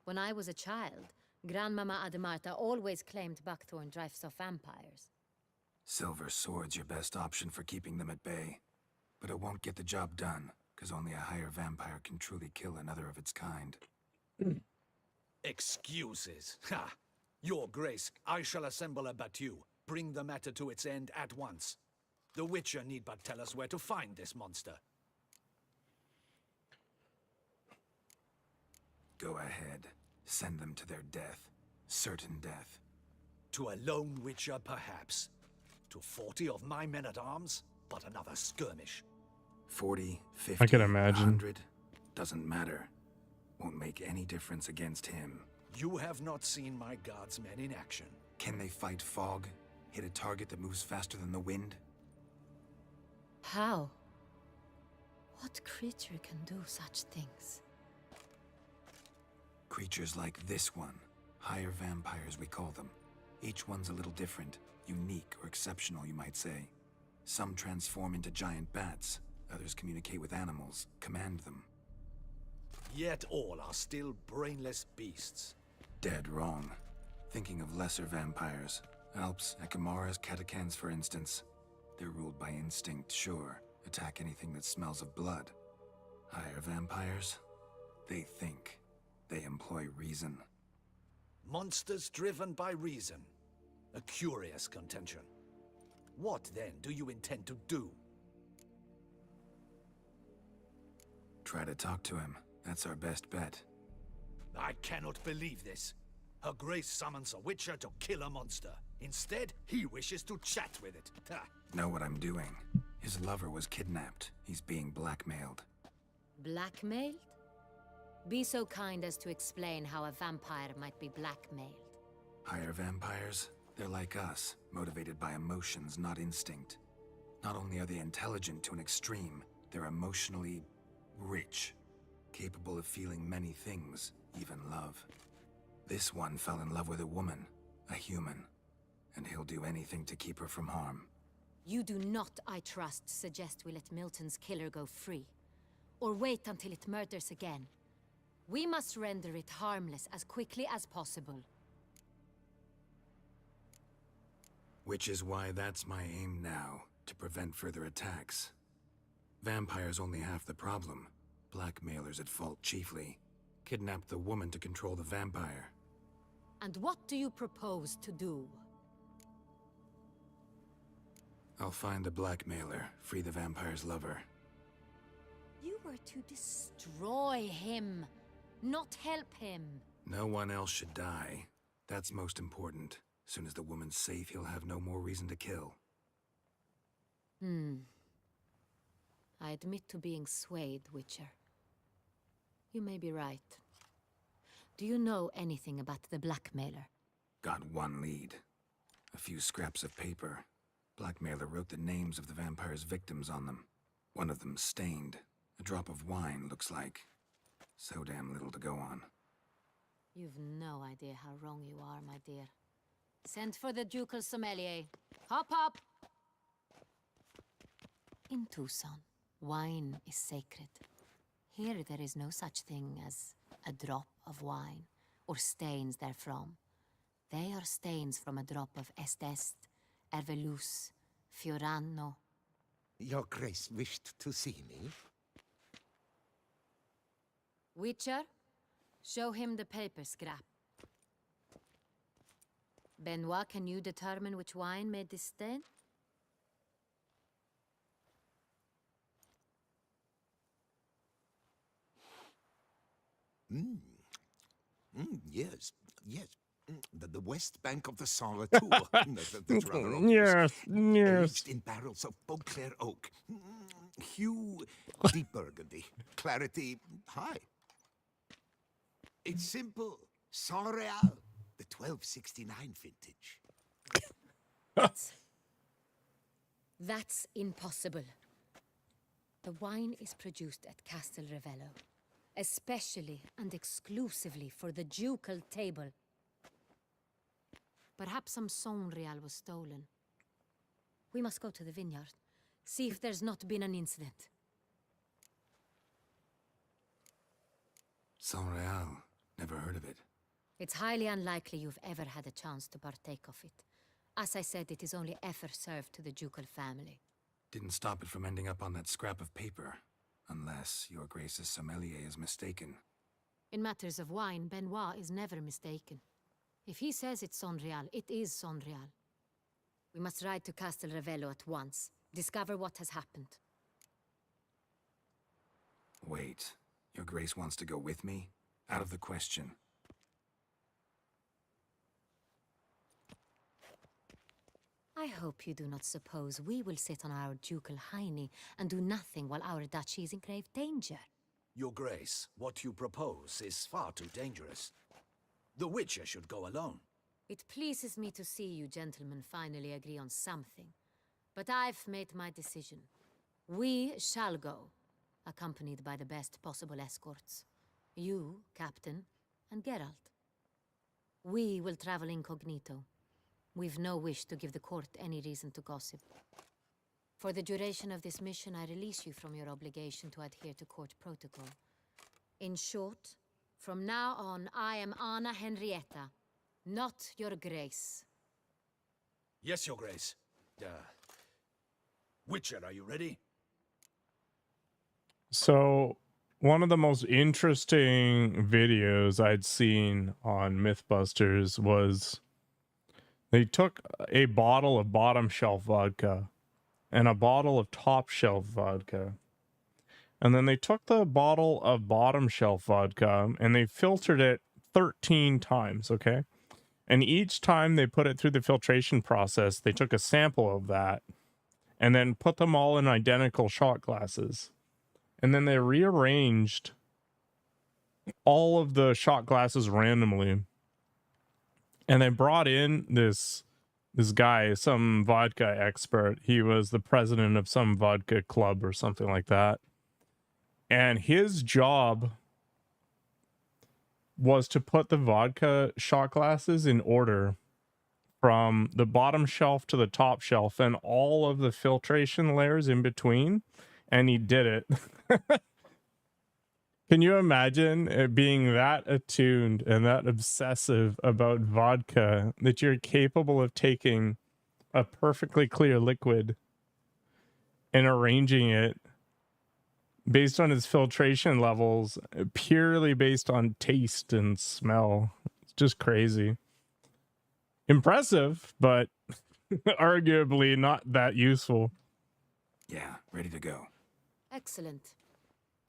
Speaker 13: When I was a child, Grandmama Ademarta always claimed buckthorn drives off vampires.
Speaker 2: Silver sword's your best option for keeping them at bay. But it won't get the job done, because only a higher vampire can truly kill another of its kind.
Speaker 10: Excuses. Ha! Your Grace, I shall assemble a battue. Bring the matter to its end at once. The Witcher need but tell us where to find this monster.
Speaker 2: Go ahead. Send them to their death. Certain death.
Speaker 10: To a lone Witcher, perhaps. To 40 of my men-at-arms, but another skirmish.
Speaker 2: 40, 50,
Speaker 1: I can imagine.
Speaker 2: 100. Doesn't matter. Won't make any difference against him.
Speaker 10: You have not seen my guardsmen in action.
Speaker 2: Can they fight fog? Hit a target that moves faster than the wind?
Speaker 13: How? What creature can do such things?
Speaker 2: Creatures like this one. Higher vampires, we call them. Each one's a little different. Unique or exceptional, you might say. Some transform into giant bats. Others communicate with animals, command them.
Speaker 10: Yet all are still brainless beasts.
Speaker 2: Dead wrong. Thinking of lesser vampires. Alps, Ekamaras, Catacans, for instance. They're ruled by instinct, sure. Attack anything that smells of blood. Higher vampires? They think. They employ reason.
Speaker 10: Monsters driven by reason. A curious contention. What, then, do you intend to do?
Speaker 2: Try to talk to him. That's our best bet.
Speaker 10: I cannot believe this. Her Grace summons a Witcher to kill a monster. Instead, he wishes to chat with it. Ha.
Speaker 2: Know what I'm doing. His lover was kidnapped. He's being blackmailed.
Speaker 13: Blackmailed? Be so kind as to explain how a vampire might be blackmailed.
Speaker 2: Higher vampires? They're like us, motivated by emotions, not instinct. Not only are they intelligent to an extreme, they're emotionally rich. Capable of feeling many things, even love. This one fell in love with a woman, a human. And he'll do anything to keep her from harm.
Speaker 13: You do not, I trust, suggest we let Milton's killer go free. Or wait until it murders again. We must render it harmless as quickly as possible.
Speaker 2: Which is why that's my aim now, to prevent further attacks. Vampires only half the problem. Blackmailers at fault chiefly. Kidnap the woman to control the vampire.
Speaker 13: And what do you propose to do?
Speaker 2: I'll find the blackmailer, free the vampire's lover.
Speaker 13: You were to destroy him, not help him.
Speaker 2: No one else should die. That's most important. Soon as the woman's safe, he'll have no more reason to kill.
Speaker 13: I admit to being swayed, Witcher. You may be right. Do you know anything about the blackmailer?
Speaker 2: Got one lead. A few scraps of paper. Blackmailer wrote the names of the vampire's victims on them. One of them stained. A drop of wine, looks like. So damn little to go on.
Speaker 13: You've no idea how wrong you are, my dear. Send for the ducal sommelier. Hop, hop! In Tucson, wine is sacred. Here there is no such thing as a drop of wine, or stains therefrom. They are stains from a drop of Estest, Ervelus, Fiorano.
Speaker 5: Your Grace wished to see me?
Speaker 13: Witcher, show him the paper scrap. Benoit, can you determine which wine made this stain?
Speaker 5: Yes, yes. The west bank of the Sarre too. That's rather obvious.
Speaker 1: Yes.
Speaker 5: Aged in barrels of Beauclair oak. Hue, deep burgundy. Clarity, high. It's simple. Saint-Réal, the 1269 vintage.
Speaker 13: That's impossible. The wine is produced at Castel Ravello, especially and exclusively for the ducal table. Perhaps some Saint-Réal was stolen. We must go to the vineyard, see if there's not been an incident.
Speaker 2: Saint-Réal. Never heard of it.
Speaker 13: It's highly unlikely you've ever had a chance to partake of it. As I said, it is only ever served to the ducal family.
Speaker 2: Didn't stop it from ending up on that scrap of paper. Unless your Grace's sommelier is mistaken.
Speaker 13: In matters of wine, Benoit is never mistaken. If he says it's Saint-Réal, it is Saint-Réal. We must ride to Castel Ravello at once. Discover what has happened.
Speaker 2: Wait. Your Grace wants to go with me? Out of the question.
Speaker 13: I hope you do not suppose we will sit on our ducal hiney and do nothing while our duchy is in grave danger.
Speaker 10: Your Grace, what you propose is far too dangerous. The Witcher should go alone.
Speaker 13: It pleases me to see you gentlemen finally agree on something. But I've made my decision. We shall go, accompanied by the best possible escorts. You, Captain, and Geralt. We will travel incognito. We've no wish to give the court any reason to gossip. For the duration of this mission, I release you from your obligation to adhere to court protocol. In short, from now on, I am Anna Henrietta, not your Grace.
Speaker 10: Yes, Your Grace. Witcher, are you ready?
Speaker 1: So, one of the most interesting videos I'd seen on Mythbusters was they took a bottle of bottom shelf vodka and a bottle of top shelf vodka. And then they took the bottle of bottom shelf vodka and they filtered it 13 times, okay? And each time they put it through the filtration process, they took a sample of that and then put them all in identical shot glasses. And then they rearranged all of the shot glasses randomly. And they brought in this guy, some vodka expert. He was the president of some vodka club or something like that. And his job was to put the vodka shot glasses in order from the bottom shelf to the top shelf and all of the filtration layers in between. And he did it. Can you imagine it being that attuned and that obsessive about vodka that you're capable of taking a perfectly clear liquid and arranging it based on its filtration levels, purely based on taste and smell? It's just crazy. Impressive, but arguably not that useful.
Speaker 2: Yeah, ready to go.
Speaker 13: Excellent.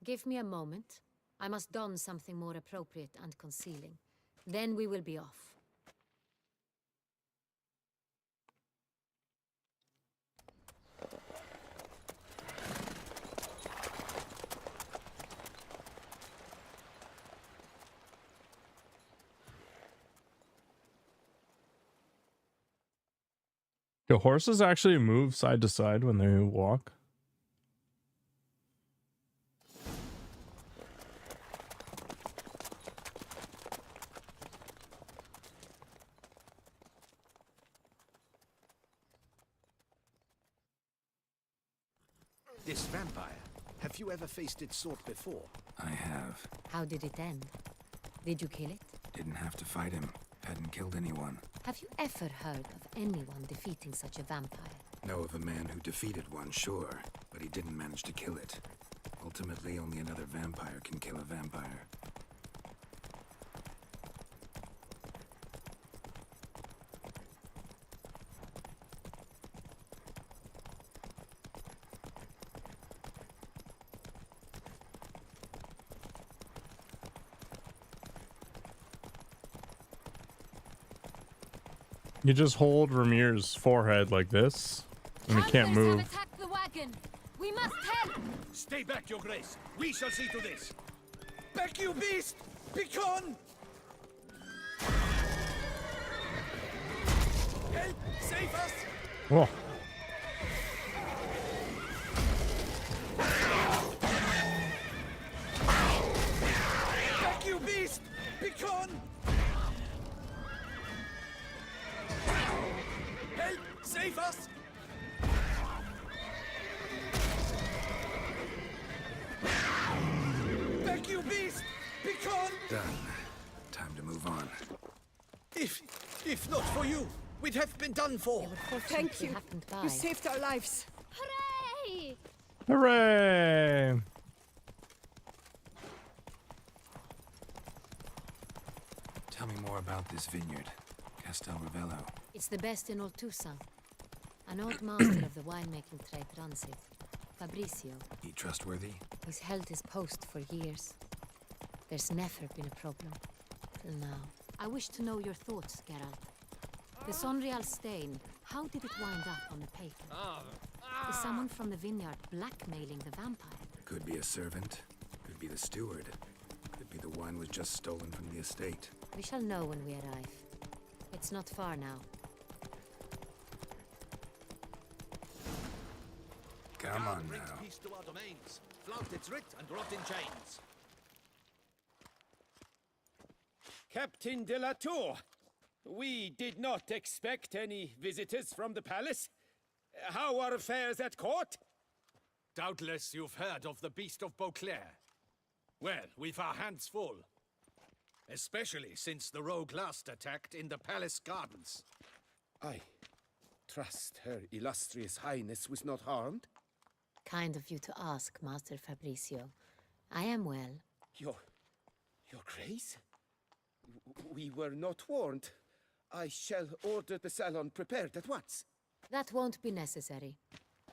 Speaker 13: Give me a moment. I must don something more appropriate and concealing. Then we will be off.
Speaker 1: Do horses actually move side to side when they walk?
Speaker 10: This vampire,
Speaker 3: Have you ever faced its sort before?
Speaker 2: I have.
Speaker 13: How did it end? Did you kill it?
Speaker 2: Didn't have to fight him. Hadn't killed anyone.
Speaker 13: Have you ever heard of anyone defeating such a vampire?
Speaker 2: Know of a man who defeated one, sure, but he didn't manage to kill it. Ultimately, only another vampire can kill a vampire.
Speaker 1: You just hold Ramir's forehead like this, and he can't move.
Speaker 13: Attack the wagon. We must help.
Speaker 10: Stay back, Your Grace. We shall see to this.
Speaker 12: Back, you beast! Begone! Help! Save us!
Speaker 1: Whoa.
Speaker 12: Back, you beast! Begone! Help! Save us! Back, you beast! Begone!
Speaker 2: Done. Time to move on.
Speaker 3: If not for you, we'd have been done for.
Speaker 8: Thank you.
Speaker 13: Happened by.
Speaker 8: You saved our lives.
Speaker 9: Hooray!
Speaker 1: Hooray!
Speaker 2: Tell me more about this vineyard, Castel Ravello.
Speaker 13: It's the best in all Toussaint. An old master of the winemaking trade runs it. Fabricio.
Speaker 2: He trustworthy?
Speaker 13: He's held his post for years. There's never been a problem. Till now. I wish to know your thoughts, Geralt. The Sonreal stain, how did it wind up on the paper? Is someone from the vineyard blackmailing the vampire?
Speaker 2: Could be a servant. Could be the steward. Could be the wine was just stolen from the estate.
Speaker 13: We shall know when we arrive. It's not far now.
Speaker 2: Come on
Speaker 10: Brings
Speaker 2: now.
Speaker 10: peace to our domains. Flout its writ and rot in chains.
Speaker 12: Captain de la Tour, we did not expect any visitors from the palace. How are affairs at court?
Speaker 7: Doubtless you've heard of the Beast of Beauclair. Well, we've our hands full.
Speaker 10: Especially since the rogue last attacked in the palace gardens.
Speaker 12: I trust Her Illustrious Highness was not harmed.
Speaker 13: Kind of you to ask, Master Fabricio. I am well.
Speaker 12: Your Grace? We were not warned. I shall order the salon prepared at once.
Speaker 13: That won't be necessary.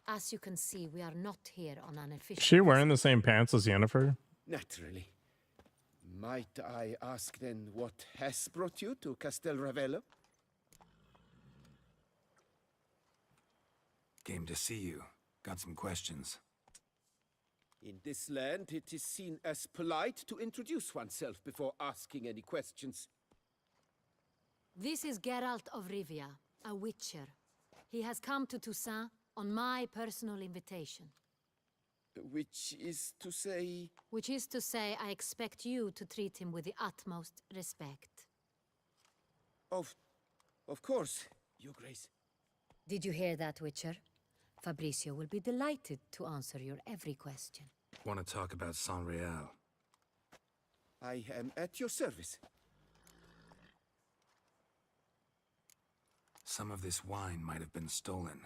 Speaker 13: As you can see, we are not here on an official...
Speaker 1: Is she wearing the same pants as Yennefer?
Speaker 12: Naturally. Might I ask then what has brought you to Castel Ravello?
Speaker 2: Came to see you. Got some questions.
Speaker 12: In this land, it is seen as polite to introduce oneself before asking any questions.
Speaker 13: This is Geralt of Rivia, a witcher. He has come to Toussaint on my personal invitation.
Speaker 12: Which is to say...
Speaker 13: Which is to say, I expect you to treat him with the utmost respect.
Speaker 12: Of course, Your Grace.
Speaker 13: Did you hear that, Witcher? Fabricio will be delighted to answer your every question.
Speaker 2: Want to talk about Sonreal?
Speaker 12: I am at your service.
Speaker 2: Some of this wine might have been stolen.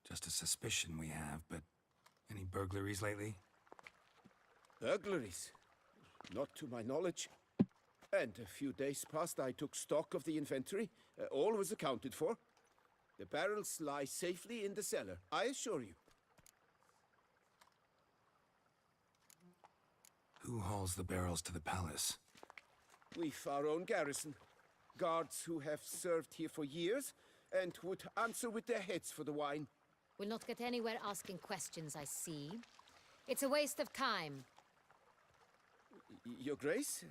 Speaker 2: Just a suspicion we have, but any burglaries lately?
Speaker 12: Burglaries? Not to my knowledge. And a few days past I took stock of the inventory. All was accounted for. The barrels lie safely in the cellar, I assure you.
Speaker 2: Who hauls the barrels to the palace?
Speaker 12: We've our own garrison. Guards who have served here for years and would answer with their heads for the wine.
Speaker 13: We'll not get anywhere asking questions, I see. It's a waste of time.
Speaker 12: Your Grace?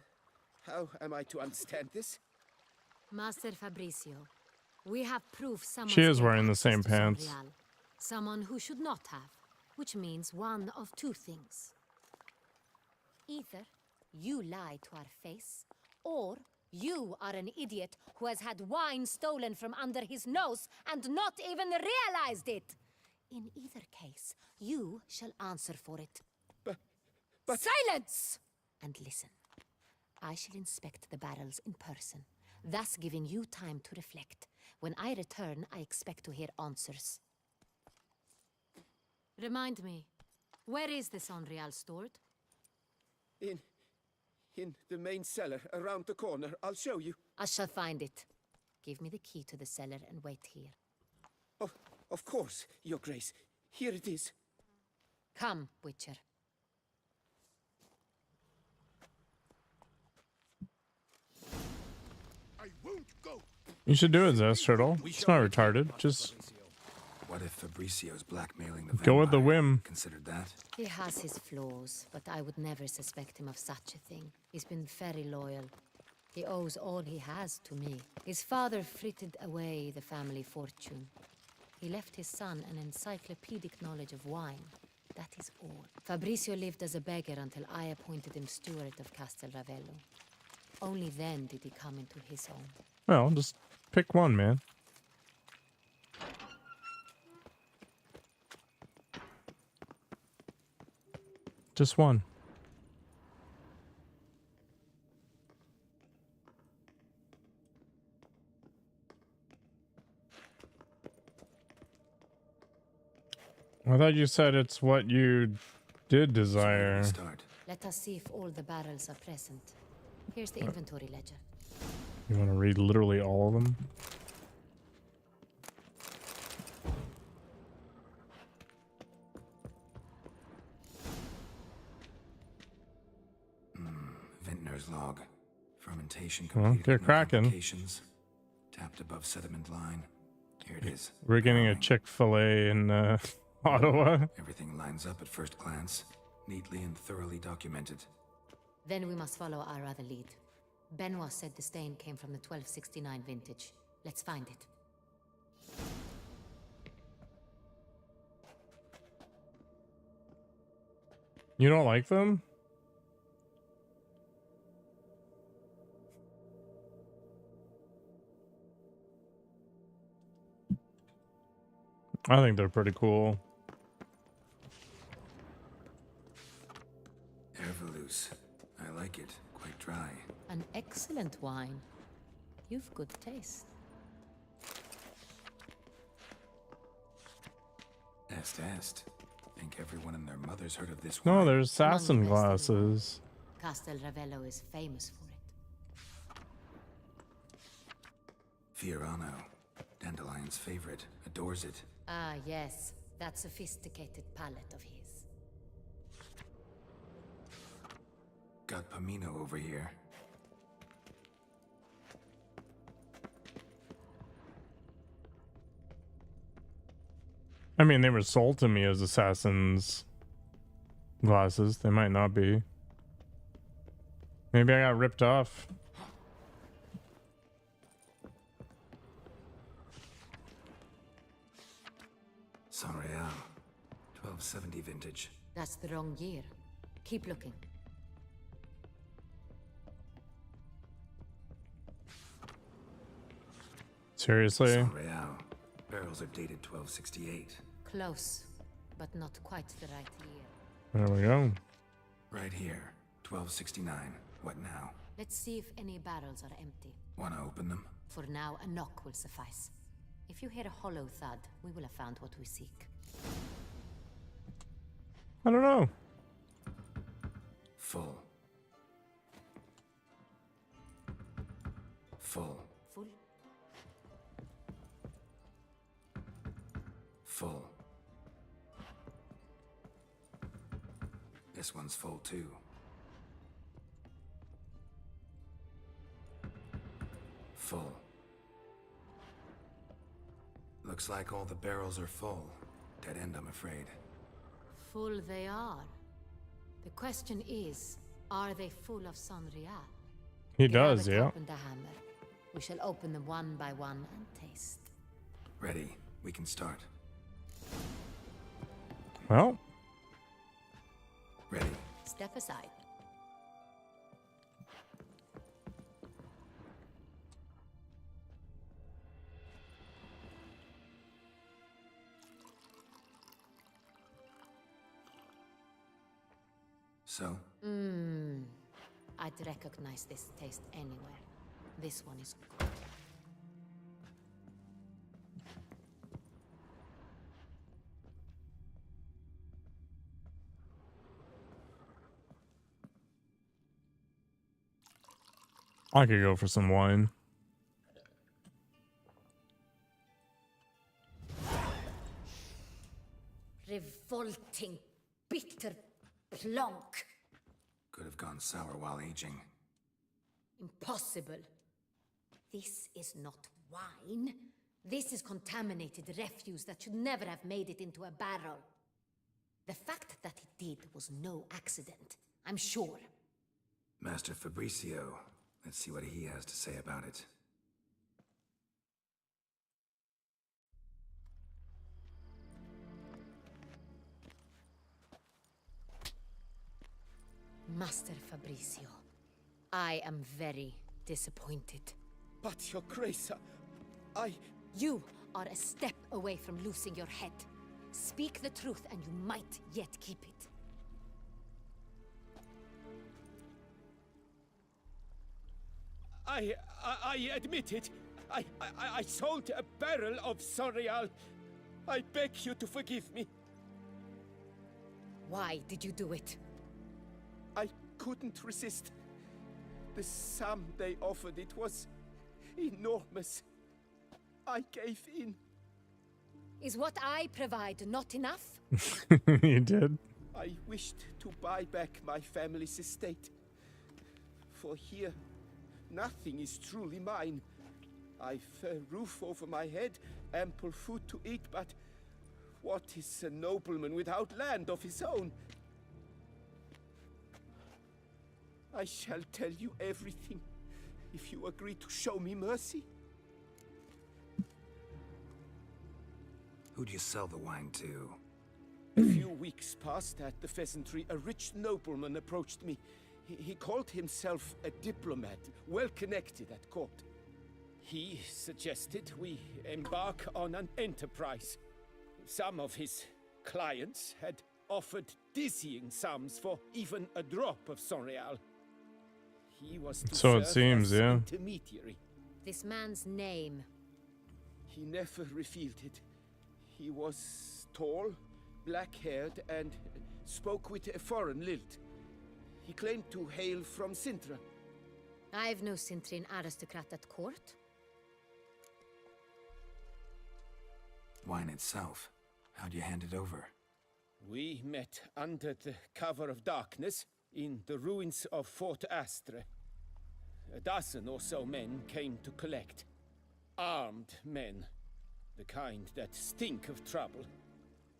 Speaker 12: How am I to understand this?
Speaker 13: Master Fabricio, we have proof someone...
Speaker 1: She is wearing the same pants.
Speaker 13: Someone who should not have, which means one of two things. Either you lie to our face, or you are an idiot who has had wine stolen from under his nose and not even realized it. In either case, you shall answer for it.
Speaker 8: Silence!
Speaker 13: And listen. I shall inspect the barrels in person, thus giving you time to reflect. When I return, I expect to hear answers. Remind me, where is this Unreal stored?
Speaker 12: In the main cellar, around the corner. I'll show you.
Speaker 13: I shall find it. Give me the key to the cellar and wait here.
Speaker 12: Oh, of course, Your Grace. Here it is.
Speaker 13: Come, Witcher.
Speaker 7: I won't go.
Speaker 1: You should do it, Zest Turtle. It's not retarded. Just
Speaker 2: What if Fabricio's blackmailing the
Speaker 1: go with the
Speaker 2: vampire?
Speaker 1: whim.
Speaker 2: Considered that?
Speaker 13: He has his flaws, but I would never suspect him of such a thing. He's been very loyal. He owes all he has to me. His father frittered away the family fortune. He left his son an encyclopedic knowledge of wine. That is all. Fabricio lived as a beggar until I appointed him steward of Castel Ravello. Only then did he come into his own.
Speaker 1: Well, just pick one, man. Just one. I thought you said it's what you did desire.
Speaker 2: Start.
Speaker 13: Let us see if all the barrels are present. Here's the inventory ledger.
Speaker 1: You want to read literally all of them?
Speaker 2: Vintner's log. Fermentation
Speaker 1: Well,
Speaker 2: completed.
Speaker 1: they're
Speaker 2: no
Speaker 1: cracking.
Speaker 2: complications. Tapped above sediment line. Here it is.
Speaker 1: We're getting a
Speaker 2: Growing.
Speaker 1: Chick-fil-A in Ottawa.
Speaker 2: Everything lines up at first glance. Neatly and thoroughly documented.
Speaker 13: Then we must follow our other lead. Benoit said the stain came from the 1269 vintage. Let's find it.
Speaker 1: You don't like them? I think they're pretty cool.
Speaker 2: Ervelous. I like it. Quite dry.
Speaker 13: An excellent wine. You've good taste.
Speaker 2: Est. Think everyone and their mother's heard of this
Speaker 1: No,
Speaker 2: wine.
Speaker 1: there's assassin
Speaker 13: Among the best in the world.
Speaker 1: glasses.
Speaker 13: Castel Ravello is famous for it.
Speaker 2: Fiorano. Dandelion's favorite. Adores it.
Speaker 13: Ah, yes. That sophisticated palate of his.
Speaker 2: Got Pomino over here.
Speaker 1: I mean, they were sold to me as assassin's glasses. They might not be. Maybe I got ripped off.
Speaker 2: San Real. 1270 vintage.
Speaker 13: That's the wrong year. Keep looking.
Speaker 1: Seriously?
Speaker 2: San Real. Barrels are dated 1268.
Speaker 13: Close, but not quite the right year.
Speaker 1: There we go.
Speaker 2: Right here. 1269. What now?
Speaker 13: Let's see if any barrels are empty.
Speaker 2: Wanna open them?
Speaker 13: For now, a knock will suffice. If you hear a hollow thud, we will have found what we seek.
Speaker 1: I don't know.
Speaker 2: Full. Full.
Speaker 13: Full?
Speaker 2: Full. This one's full too. Full. Looks like all the barrels are full. Dead end, I'm afraid.
Speaker 13: Full they are. The question is, are they full of San Real?
Speaker 1: He
Speaker 13: Grab
Speaker 1: does,
Speaker 13: a
Speaker 1: yeah.
Speaker 13: cup and a hammer. We shall open them one by one and taste.
Speaker 2: Ready. We can start.
Speaker 1: Well,
Speaker 2: Ready.
Speaker 13: Step aside.
Speaker 2: So?
Speaker 13: I'd recognize this taste anywhere. This one is good.
Speaker 1: I could go for some wine.
Speaker 13: Revolting, bitter plonk.
Speaker 2: Could have gone sour while aging.
Speaker 13: Impossible. This is not wine. This is contaminated refuse that should never have made it into a barrel. The fact that it did was no accident, I'm sure.
Speaker 2: Master Fabricio. Let's see what he has to say about it.
Speaker 13: Master Fabricio, I am very disappointed.
Speaker 12: But, Your Grace, I...
Speaker 13: You are a step away from losing your head. Speak the truth and you might yet keep it.
Speaker 12: I admit it. I sold a barrel of Sorial. I beg you to forgive me.
Speaker 13: Why did you do it?
Speaker 12: I couldn't resist. The sum they offered, it was enormous. I gave in.
Speaker 13: Is what I provide not enough?
Speaker 1: You did?
Speaker 12: I wished to buy back my family's estate. For here, nothing is truly mine. I've a roof over my head, ample food to eat, but what is a nobleman without land of his own? I shall tell you everything, if you agree to show me mercy.
Speaker 2: Who'd you sell the wine to?
Speaker 12: A few weeks past at the Pheasantry, a rich nobleman approached me. He called himself a diplomat, well connected at court. He suggested we embark on an enterprise. Some of his clients had offered dizzying sums for even a drop of Sorial. He was to
Speaker 1: So it
Speaker 12: serve
Speaker 1: seems,
Speaker 12: as
Speaker 1: yeah.
Speaker 12: intermediary.
Speaker 13: This man's name.
Speaker 12: He never revealed it. He was tall, black-haired, and spoke with a foreign lilt. He claimed to hail from Sintra.
Speaker 13: I've no Sintrin aristocrat at court.
Speaker 2: Wine itself. How'd you hand it over?
Speaker 12: We met under the cover of darkness in the ruins of Fort Astre. A dozen or so men came to collect. Armed men. The kind that stink of trouble.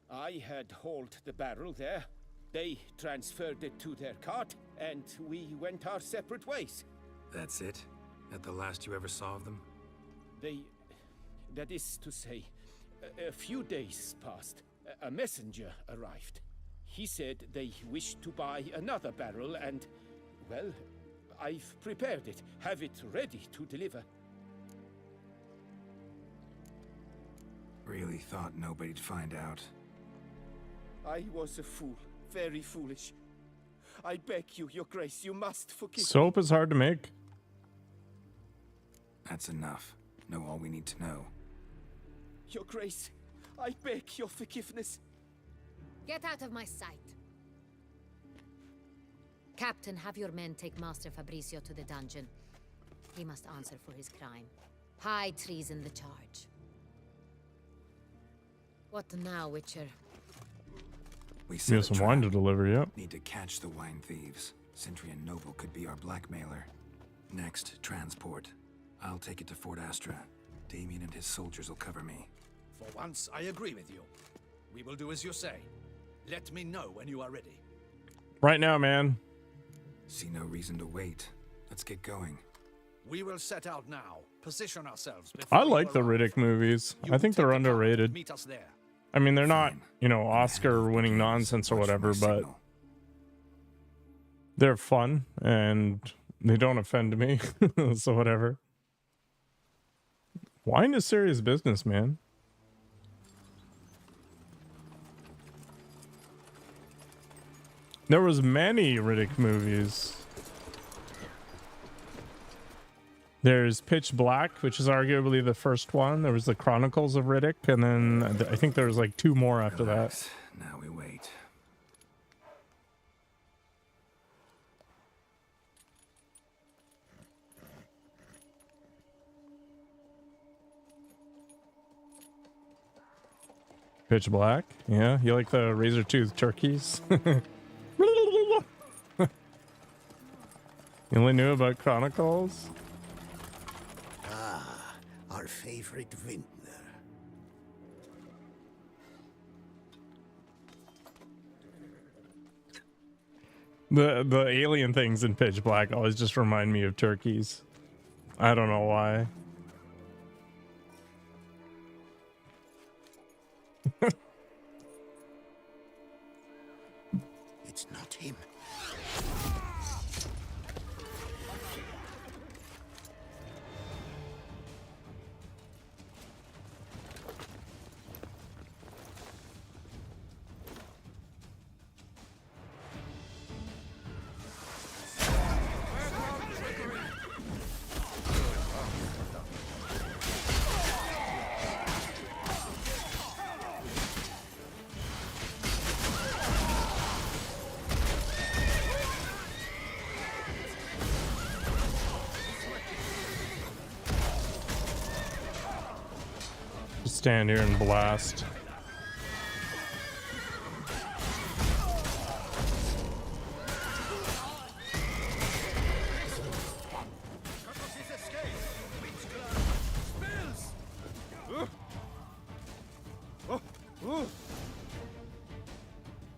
Speaker 12: I had hauled the barrel there. They transferred it to their cart, and we went our separate ways.
Speaker 2: That's it? That the last you ever saw of them?
Speaker 12: That is to say, a few days passed. A messenger arrived. He said they wished to buy another barrel and, well, I've prepared it. Have it ready to deliver.
Speaker 2: Really thought nobody'd find out.
Speaker 12: I was a fool. Very foolish. I beg you, Your Grace, you must forgive me.
Speaker 1: Soap is hard to make.
Speaker 2: That's enough. Know all we need to know.
Speaker 12: Your Grace, I beg your forgiveness.
Speaker 13: Get out of my sight. Captain, have your men take Master Fabricio to the dungeon. He must answer for his crime. High treason the charge. What now, Witcher?
Speaker 2: We
Speaker 1: You
Speaker 2: set
Speaker 1: have
Speaker 2: a
Speaker 1: some wine to
Speaker 2: trap.
Speaker 1: deliver, yep.
Speaker 2: Need to catch the wine thieves. Sentry and Noble could be our blackmailer. Next, transport. I'll take it to Fort Astra. Damien and his soldiers will cover me.
Speaker 10: For once, I agree with you. We will do as you say. Let me know when you are ready.
Speaker 1: Right now, man.
Speaker 2: See no reason to wait. Let's get going.
Speaker 10: We will set out now. Position ourselves before
Speaker 1: I
Speaker 10: you
Speaker 1: like the
Speaker 10: arrive.
Speaker 1: Riddick movies.
Speaker 10: You
Speaker 1: I think
Speaker 10: take
Speaker 1: they're
Speaker 10: the cart,
Speaker 1: underrated.
Speaker 10: Meet us there.
Speaker 1: I mean, they're not,
Speaker 2: Fine.
Speaker 1: you know,
Speaker 2: I'm gonna
Speaker 1: Oscar
Speaker 2: hand over
Speaker 1: winning
Speaker 2: keys.
Speaker 1: nonsense or
Speaker 2: Watch for
Speaker 1: whatever,
Speaker 2: my
Speaker 1: but
Speaker 2: signal.
Speaker 1: they're fun and they don't offend me. So whatever. Wine is serious business, man. There was many Riddick movies. There's Pitch Black, which is arguably the first one. There was the Chronicles of Riddick, and then I think there was like 2 more after that.
Speaker 2: Now we wait.
Speaker 1: Pitch Black? Yeah, you like the razor-toothed turkeys? You only knew about Chronicles?
Speaker 4: Ah, our favorite vintner.
Speaker 1: The alien things in Pitch Black always just remind me of turkeys. I don't know why.
Speaker 4: It's not him.
Speaker 1: Just stand here and blast.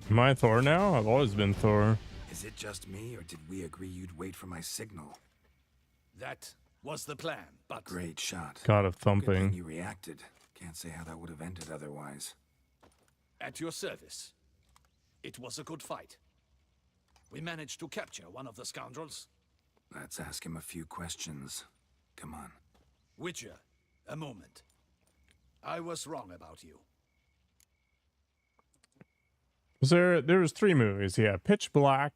Speaker 1: Am I Thor now? I've always been Thor.
Speaker 2: Is it just me, or did we agree you'd wait for my signal?
Speaker 10: That was the plan, but...
Speaker 2: Great shot.
Speaker 1: God of
Speaker 2: Good thing
Speaker 1: thumping.
Speaker 2: you reacted. Can't say how that would have ended otherwise.
Speaker 10: At your service. It was a good fight. We managed to capture one of the scoundrels.
Speaker 2: Let's ask him a few questions. Come on.
Speaker 10: Witcher, a moment. I was wrong about you.
Speaker 1: There was 3 movies. Yeah, Pitch Black.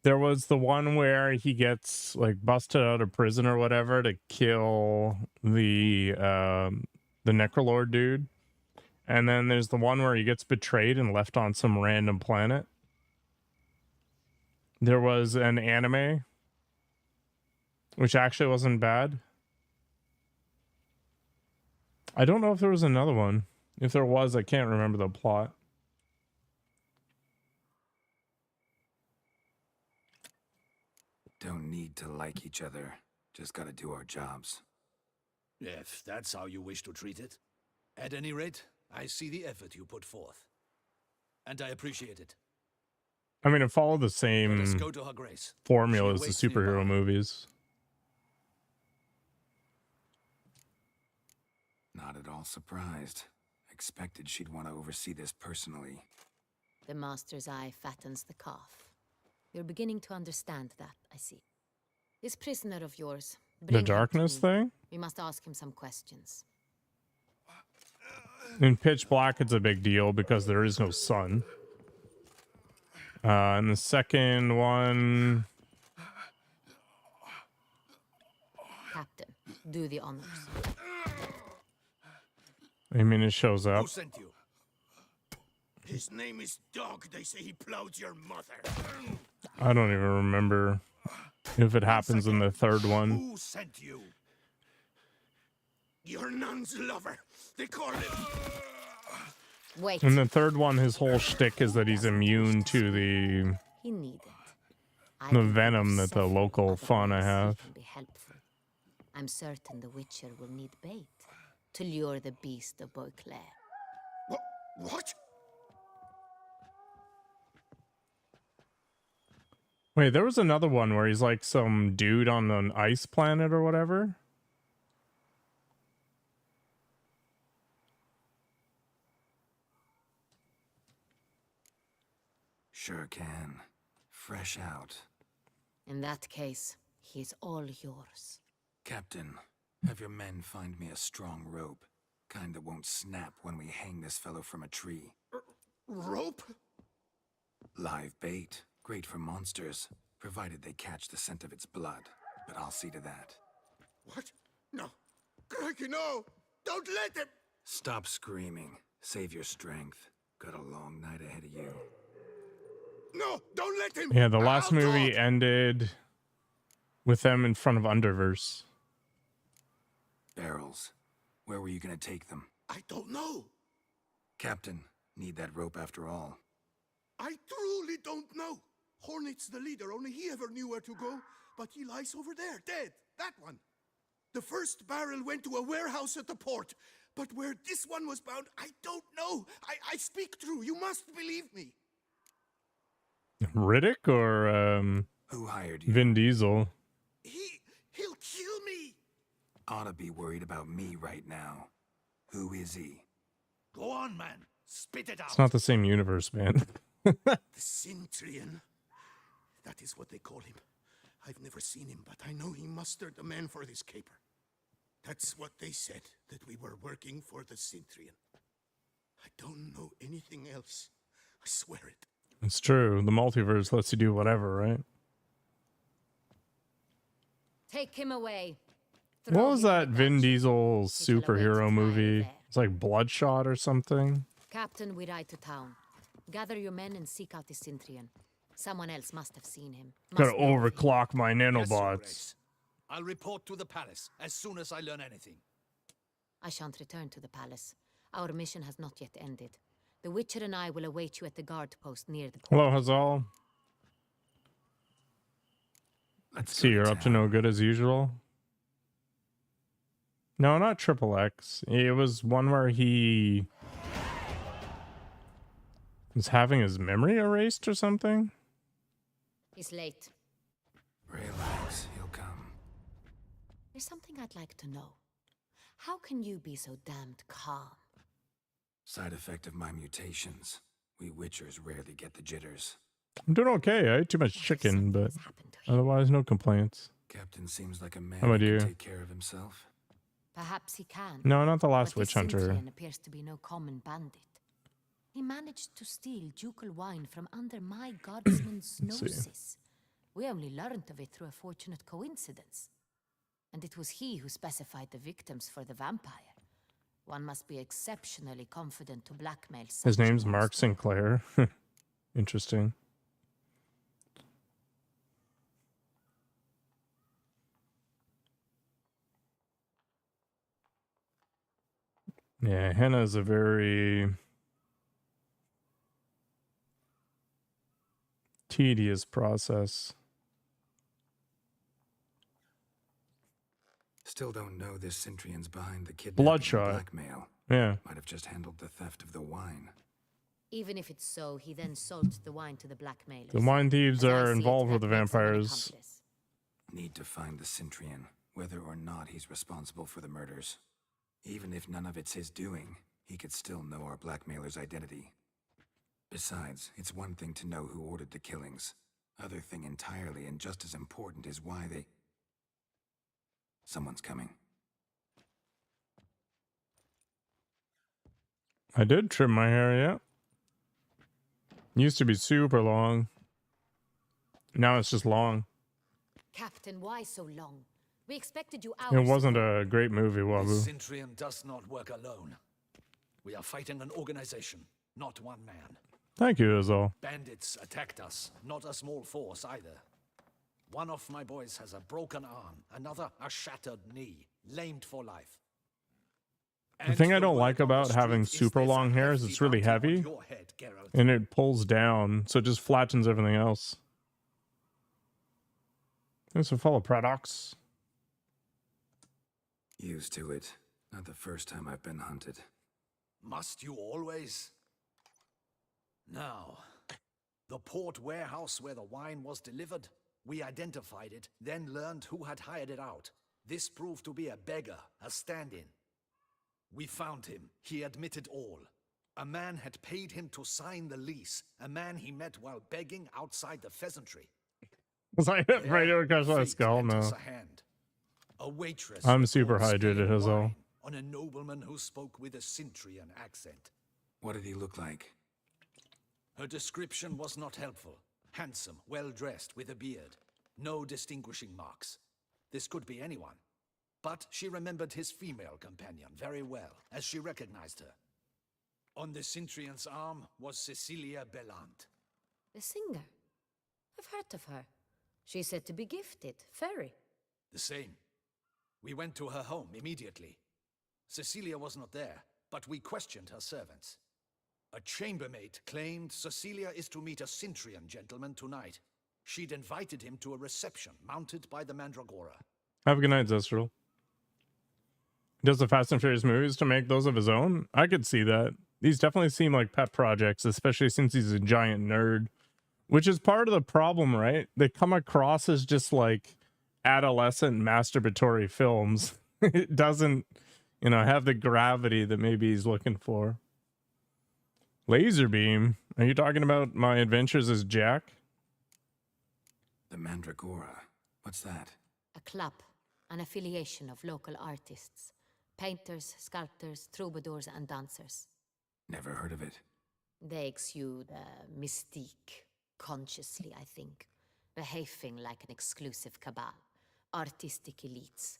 Speaker 1: There was the one where he gets like busted out of prison or whatever to kill the Necrolord dude. And then there's the one where he gets betrayed and left on some random planet. There was an anime, which actually wasn't bad. I don't know if there was another one. If there was, I can't remember the plot.
Speaker 2: Don't need to like each other. Just gotta do our jobs.
Speaker 10: If that's how you wish to treat it. At any rate, I see the effort you put forth. And I appreciate it.
Speaker 1: I mean, it followed the
Speaker 10: Let us
Speaker 1: same
Speaker 10: go to her grace.
Speaker 1: formula
Speaker 10: She
Speaker 1: as the
Speaker 10: awaits
Speaker 1: superhero
Speaker 10: nearby.
Speaker 1: movies.
Speaker 2: Not at all surprised. Expected she'd want to oversee this personally.
Speaker 13: The master's eye fattens the calf. You're beginning to understand that, I see. This prisoner of yours.
Speaker 1: The
Speaker 13: bring him to
Speaker 1: darkness
Speaker 13: me.
Speaker 1: thing?
Speaker 13: We must ask him some questions.
Speaker 1: In Pitch Black, it's a big deal because there is no sun. And the second one...
Speaker 13: Captain, do the honors.
Speaker 1: I mean, it shows up.
Speaker 10: Who sent you?
Speaker 12: His name is Dog. They say he plowed your mother.
Speaker 1: I don't even remember if it happens in the third one.
Speaker 12: Who sent you? Your nun's lover. They call him.
Speaker 13: Wait.
Speaker 1: In the third one, his whole shtick is that he's immune to the
Speaker 13: He needn't. I
Speaker 1: the
Speaker 13: will
Speaker 1: venom that the
Speaker 13: say
Speaker 1: local
Speaker 13: otherwise
Speaker 1: fauna
Speaker 13: he
Speaker 1: have.
Speaker 13: can be helpful. I'm certain the Witcher will need bait to lure the beast of Beauclair.
Speaker 12: What?
Speaker 1: Wait, there was another one where he's like some dude on an ice planet or whatever.
Speaker 2: Sure can. Fresh out.
Speaker 13: In that case, he's all yours.
Speaker 2: Captain, have your men find me a strong rope. Kind that won't snap when we hang this fellow from a tree.
Speaker 12: Rope?
Speaker 2: Live bait. Great for monsters, provided they catch the scent of its blood. But I'll see to that.
Speaker 5: What? No. Crikey, no! Don't let him!
Speaker 2: Stop screaming. Save your strength. Got a long night ahead of you.
Speaker 5: No! Don't let him!
Speaker 1: Yeah, the last
Speaker 5: I'll
Speaker 1: movie
Speaker 5: talk.
Speaker 1: ended with them in front of Underverse.
Speaker 2: Barrels. Where were you gonna take them?
Speaker 5: I don't know.
Speaker 2: Captain, need that rope after all.
Speaker 5: I truly don't know. Hornet's the leader, only he ever knew where to go. But he lies over there, dead. That one. The first barrel went to a warehouse at the port. But where this one was bound, I don't know. I speak true. You must believe me.
Speaker 1: Riddick or
Speaker 2: Who hired you?
Speaker 1: Vin Diesel?
Speaker 5: He'll kill me.
Speaker 2: Ought to be worried about me right now. Who is he?
Speaker 7: Go on, man. Spit it out.
Speaker 1: It's not the same universe, man.
Speaker 5: The Cintrian. That is what they call him. I've never seen him, but I know he mustered the men for this caper. That's what they said, that we were working for the Cintrian. I don't know anything else. I swear it.
Speaker 1: It's true. The multiverse lets you do whatever, right?
Speaker 13: Take him away.
Speaker 1: What was that Vin Diesel superhero movie? It's like Bloodshot or something.
Speaker 13: Captain, we ride to town. Gather your men and seek out the Cintrian. Someone else must have seen him.
Speaker 1: Gotta
Speaker 13: Must know of him.
Speaker 1: overclock my
Speaker 10: Yes, Your
Speaker 1: nanobots.
Speaker 10: Grace. I'll report to the palace as soon as I learn anything.
Speaker 13: I shan't return to the palace. Our mission has not yet ended. The Witcher and I will await you at the guard post near the port.
Speaker 1: Hello, Hazal.
Speaker 2: Let's
Speaker 1: See,
Speaker 2: go
Speaker 1: you're
Speaker 2: to
Speaker 1: up to
Speaker 2: town.
Speaker 1: no good as usual. No, not Triple X. It was one where he was having his memory erased or something.
Speaker 13: He's late.
Speaker 2: Relax, he'll come.
Speaker 13: There's something I'd like to know. How can you be so damned calm?
Speaker 2: Side effect of my mutations. We Witchers rarely get the jitters.
Speaker 1: I'm doing okay. I ate too much chicken, but otherwise, no complaints.
Speaker 2: Captain seems like a man
Speaker 1: How about
Speaker 2: who
Speaker 1: you?
Speaker 2: can take care of himself.
Speaker 13: Perhaps he can.
Speaker 1: No, not the last
Speaker 13: but
Speaker 1: witch
Speaker 13: this
Speaker 1: hunter.
Speaker 13: Cintrian appears to be no common bandit. He managed to steal ducal wine from under my guardsman's
Speaker 1: Let's see.
Speaker 13: noses. We only learned of it through a fortunate coincidence. And it was he who specified the victims for the vampire. One must be exceptionally confident to blackmail such
Speaker 1: His
Speaker 13: a
Speaker 1: name's Mark
Speaker 13: monster.
Speaker 1: Sinclair. Interesting. Yeah, henna is a very tedious process.
Speaker 2: Still don't know this Cintrian's behind the kidnapping and
Speaker 1: Bloodshot.
Speaker 2: blackmail.
Speaker 1: Yeah.
Speaker 2: Might have just handled the theft of the wine.
Speaker 13: Even if it's so, he then sold the wine to the blackmailers.
Speaker 1: The wine thieves
Speaker 13: As I
Speaker 1: are
Speaker 13: see it,
Speaker 1: involved with
Speaker 13: that
Speaker 1: the
Speaker 13: makes him an
Speaker 1: vampires.
Speaker 13: accomplice.
Speaker 2: Need to find the Cintrian, whether or not he's responsible for the murders. Even if none of it's his doing, he could still know our blackmailer's identity. Besides, it's one thing to know who ordered the killings. Other thing entirely, and just as important, is why they... Someone's coming.
Speaker 1: I did trim my hair, yeah. Used to be super long. Now it's just long.
Speaker 13: Captain, why so long? We expected you
Speaker 1: It
Speaker 13: hours
Speaker 1: wasn't
Speaker 13: ago.
Speaker 1: a great movie,
Speaker 10: The
Speaker 1: Wabu.
Speaker 10: Cintrian does not work alone. We are fighting an organization, not one man.
Speaker 1: Thank you, Azal.
Speaker 10: Bandits attacked us, not a small force either. One of my boys has a broken arm, another a shattered knee, lamed for life.
Speaker 1: The thing I don't like about having super long hair is it's really heavy, and it pulls down, so it just flattens everything else. Thanks for follow, Pradox.
Speaker 2: Used to it. Not the first time I've been hunted.
Speaker 10: Must you always? Now, the port warehouse where the wine was delivered, we identified it, then learned who had hired it out. This proved to be a beggar, a stand-in. We found him. He admitted all. A man had paid him to sign the lease, a man he met while begging outside the pheasantry.
Speaker 1: Was I right across my
Speaker 10: Fate
Speaker 1: skull?
Speaker 10: lent
Speaker 1: No.
Speaker 10: us a hand. A waitress
Speaker 1: I'm
Speaker 10: recalled
Speaker 1: super hydrated,
Speaker 10: spilling
Speaker 1: Hazel.
Speaker 10: wine on a nobleman who spoke with a Cintrian accent.
Speaker 2: What did he look like?
Speaker 10: Her description was not helpful. Handsome, well-dressed, with a beard. No distinguishing marks. This could be anyone. But she remembered his female companion very well, as she recognized her. On the Cintrian's arm was Cecilia Bellant.
Speaker 13: The singer. I've heard of her. She's said to be gifted, fairy.
Speaker 10: The same. We went to her home immediately. Cecilia was not there, but we questioned her servants. A chambermaid claimed Cecilia is to meet a Cintrian gentleman tonight. She'd invited him to a reception mounted by the Mandragora.
Speaker 1: Have a good night, Zestral. Does the Fast and Furious movies to make those of his own? I could see that. These definitely seem like pet projects, especially since he's a giant nerd. Which is part of the problem, right? They come across as just like adolescent masturbatory films. It doesn't, you know, have the gravity that maybe he's looking for. Laser beam? Are you talking about my adventures as Jack?
Speaker 2: The Mandragora. What's that?
Speaker 13: A club, an affiliation of local artists. Painters, sculptors, troubadours, and dancers.
Speaker 2: Never heard of it.
Speaker 13: They exude mystique, consciously, I think. Behaving like an exclusive cabal. Artistic elites.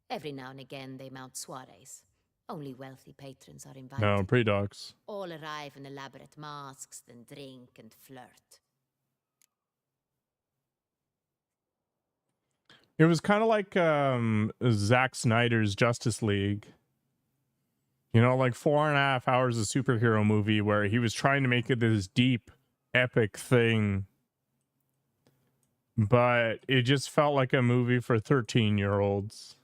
Speaker 13: Every now and again they mount soirees. Only wealthy patrons are invited.
Speaker 1: No, pre-docs.
Speaker 13: All arrive in elaborate masks, then drink and flirt.
Speaker 1: It was kind of like Zack Snyder's Justice League. You know, like 4.5 hours of superhero movie where he was trying to make it this deep, epic thing. But it just felt like a movie for 13-year-olds.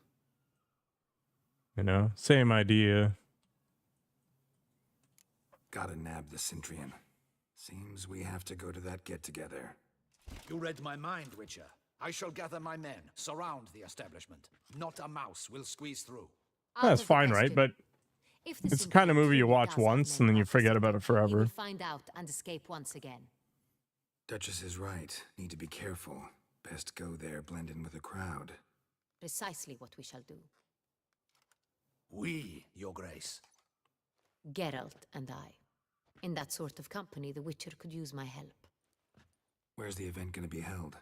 Speaker 1: You know, same idea.
Speaker 2: Gotta nab the Cintrian. Seems we have to go to that get-together.
Speaker 10: You read my mind, Witcher. I shall gather my men, surround the establishment. Not a mouse will squeeze through.
Speaker 1: That's fine, right? But it's the kind of movie you watch once and then you forget about it forever.
Speaker 13: Find out and escape once again.
Speaker 2: Duchess is right. Need to be careful. Best go there, blend in with the crowd.
Speaker 13: Precisely what we shall do.
Speaker 10: We, Your Grace.
Speaker 13: Geralt and I. In that sort of company, the Witcher could use my help.
Speaker 2: Where's the event gonna be held?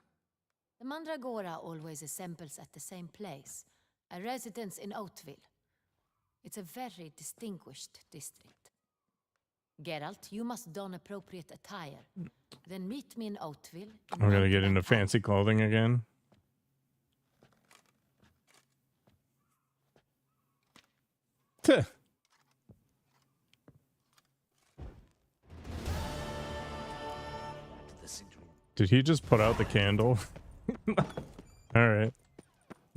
Speaker 13: The Mandragora always assembles at the same place, a residence in Oatville. It's a very distinguished district. Geralt, you must don appropriate attire. Then meet me in Oatville.
Speaker 1: I'm gonna get into fancy clothing again. Tuh. Did he just put out the candle? All right.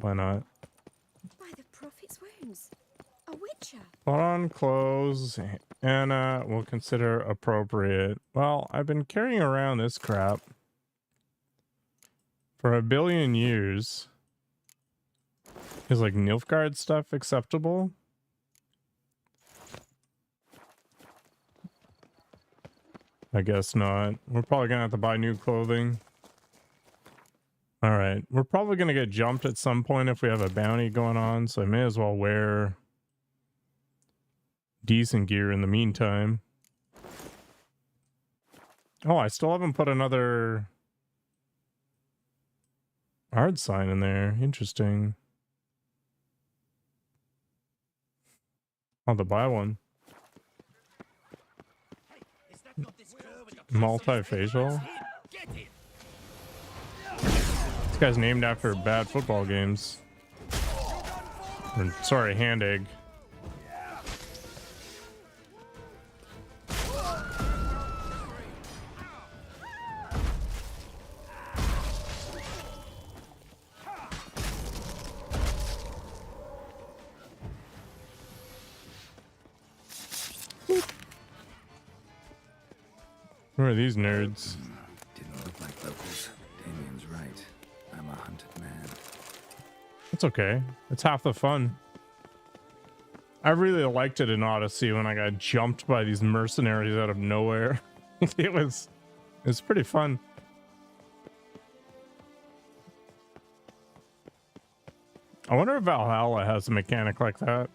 Speaker 1: Why not?
Speaker 8: By the prophet's wounds. A witcher.
Speaker 1: Put on clothes. Anna will consider appropriate. Well, I've been carrying around this crap for 1 billion years. Is like Nilfgaard stuff acceptable? I guess not. We're probably gonna have to buy new clothing. Alright, we're probably gonna get jumped at some point if we have a bounty going on, so I may as well wear decent gear in the meantime. Oh, I still haven't put another art sign in there. Interesting. I'll have to buy one. Multifacial. This guy's named after bad football games. Or, sorry, hand egg. Who are these nerds?
Speaker 2: Didn't look like locals. Damien's right. I'm a hunted man.
Speaker 1: It's okay. It's half the fun. I really liked it in Odyssey when I got jumped by these mercenaries out of nowhere. it was pretty fun. I wonder if Valhalla has a mechanic like that.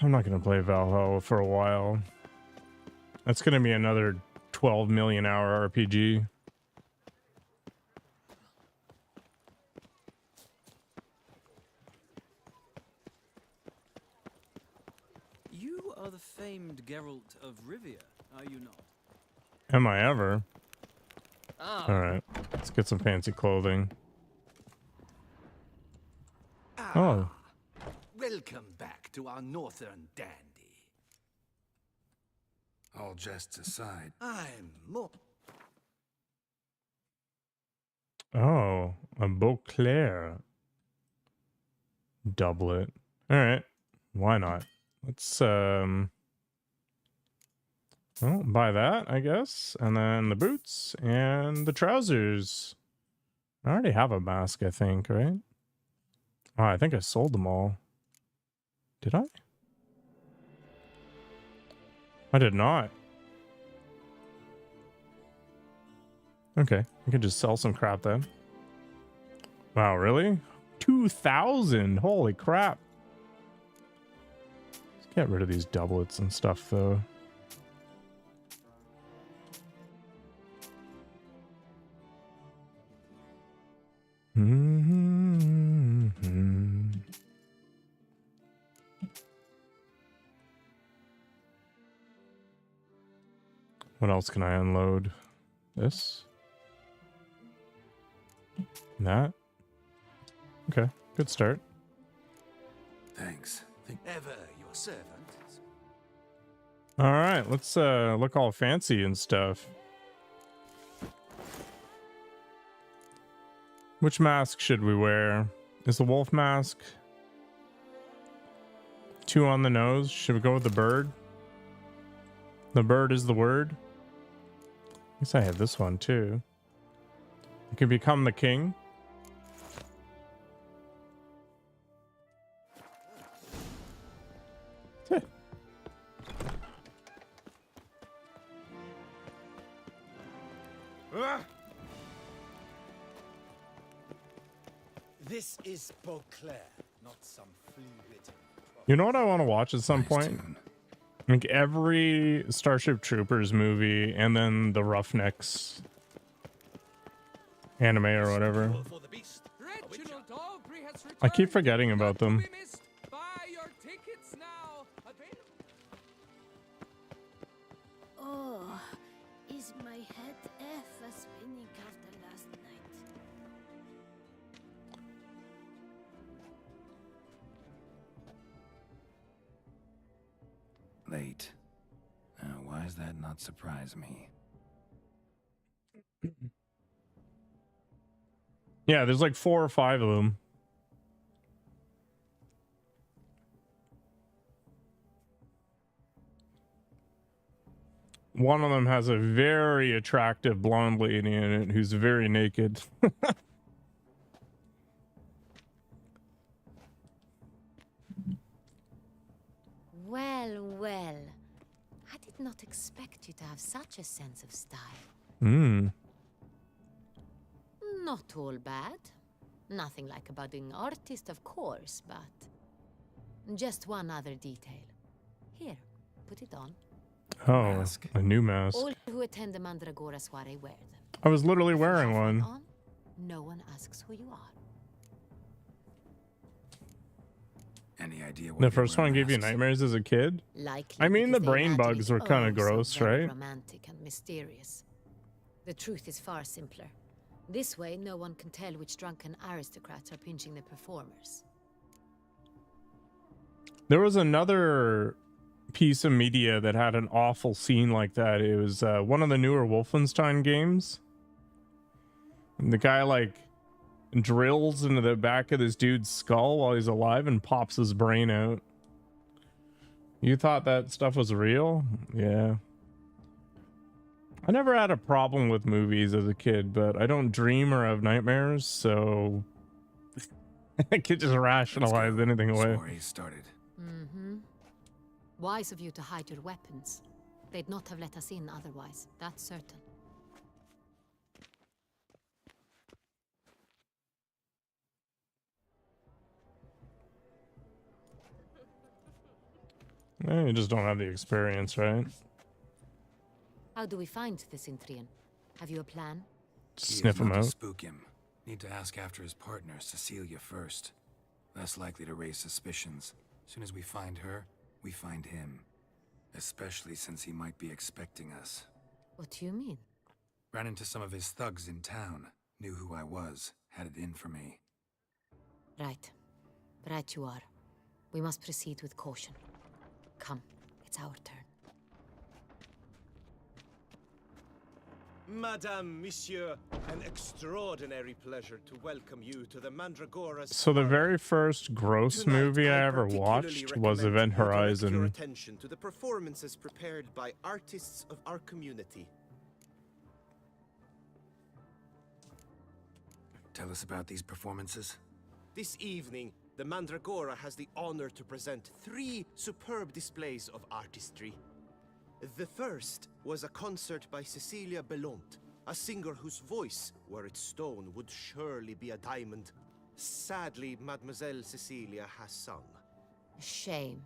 Speaker 1: I'm not gonna play Valhalla for a while. That's gonna be another 12 million hour RPG.
Speaker 11: You are the famed Geralt of Rivia, are you not?
Speaker 1: Am I ever?
Speaker 11: Ah.
Speaker 1: Alright, let's get some fancy clothing. Oh.
Speaker 10: Welcome back to our northern dandy.
Speaker 2: All jests aside,
Speaker 10: I'm more.
Speaker 1: Oh, a Beauclair doublet. Alright, why not? Let's well, buy that, I guess. And then the boots and the trousers. I already have a mask, I think, right? Oh, I think I sold them all. Did I? I did not. Okay, we can just sell some crap then. Wow, really? 2,000! Holy crap! Let's get rid of these doublets and stuff, though. What else can I unload? This? That? Okay, good start.
Speaker 2: thanks.
Speaker 10: Ever your servant.
Speaker 1: All right, let's look all fancy and stuff. Which mask should we wear? Is the wolf mask 2 on the nose? Should we go with the bird? The bird is the word. I guess I have this one too. You can become the king.
Speaker 12: This is Beauclair, not some flea-bitten.
Speaker 1: You know what I want to watch at some point? Like every Starship Troopers movie and then the Roughnecks anime or whatever. I keep forgetting about them.
Speaker 9: Oh, is my head ever spinning after last night?
Speaker 2: Late. Why does that not surprise me?
Speaker 1: Yeah, there's like 4 or 5 of them. One of them has a very attractive blonde lady in it who's very naked.
Speaker 13: Well, well. I did not expect you to have such a sense of style.
Speaker 1: Hmm.
Speaker 13: Not all bad. Nothing like a budding artist, of course, but just one other detail. Here, put it on.
Speaker 1: Oh, a new mask.
Speaker 13: All who attend the Mandragora soiree wear them.
Speaker 1: I was literally wearing one.
Speaker 13: On, no one asks who you are.
Speaker 2: Any idea what
Speaker 1: The first one gave you nightmares as a kid?
Speaker 13: Likely
Speaker 1: I mean, the
Speaker 13: because they
Speaker 1: brain
Speaker 13: imagine
Speaker 1: bugs
Speaker 13: it
Speaker 1: were kind
Speaker 13: oh
Speaker 1: of
Speaker 13: so
Speaker 1: gross,
Speaker 13: very
Speaker 1: right?
Speaker 13: Romantic and mysterious. The truth is far simpler. This way, no one can tell which drunken aristocrats are pinching the performers.
Speaker 1: There was another piece of media that had an awful scene like that. It was one of the newer Wolfenstein games. And the guy like drills into the back of this dude's skull while he's alive and pops his brain out. You thought that stuff was real? Yeah. I never had a problem with movies as a kid, but I don't dream or have nightmares, so I could just rationalize anything away.
Speaker 2: Soiree started.
Speaker 13: Mm-hmm. Wise of you to hide your weapons. They'd not have let us in otherwise, that's certain.
Speaker 1: You just don't have the experience, right?
Speaker 13: How do we find the Sintrian? Have you a plan?
Speaker 1: Sniff him
Speaker 2: not to
Speaker 1: out.
Speaker 2: spook him. Need to ask after his partner, Cecilia, first. Less likely to raise suspicions. Soon as we find her, we find him. Especially since he might be expecting us.
Speaker 13: What do you mean?
Speaker 2: Ran into some of his thugs in town. Knew who I was. Had it in for me.
Speaker 13: Right. Right you are. We must proceed with caution. Come, it's our turn.
Speaker 14: Madame, Monsieur, an extraordinary pleasure to welcome you to the Mandragora's...
Speaker 1: So the very first gross
Speaker 14: Tonight,
Speaker 1: movie I
Speaker 14: I
Speaker 1: ever
Speaker 14: particularly
Speaker 1: watched was
Speaker 14: recommend
Speaker 1: Event
Speaker 14: you direct your
Speaker 1: Horizon.
Speaker 14: attention to the performances prepared by artists of our community.
Speaker 2: Tell us about these performances.
Speaker 14: This evening, the Mandragora has the honor to present 3 superb displays of artistry. The first was a concert by Cecilia Belont, a singer whose voice, were it stone, would surely be a diamond. Sadly, Mademoiselle Cecilia has sung.
Speaker 13: Shame.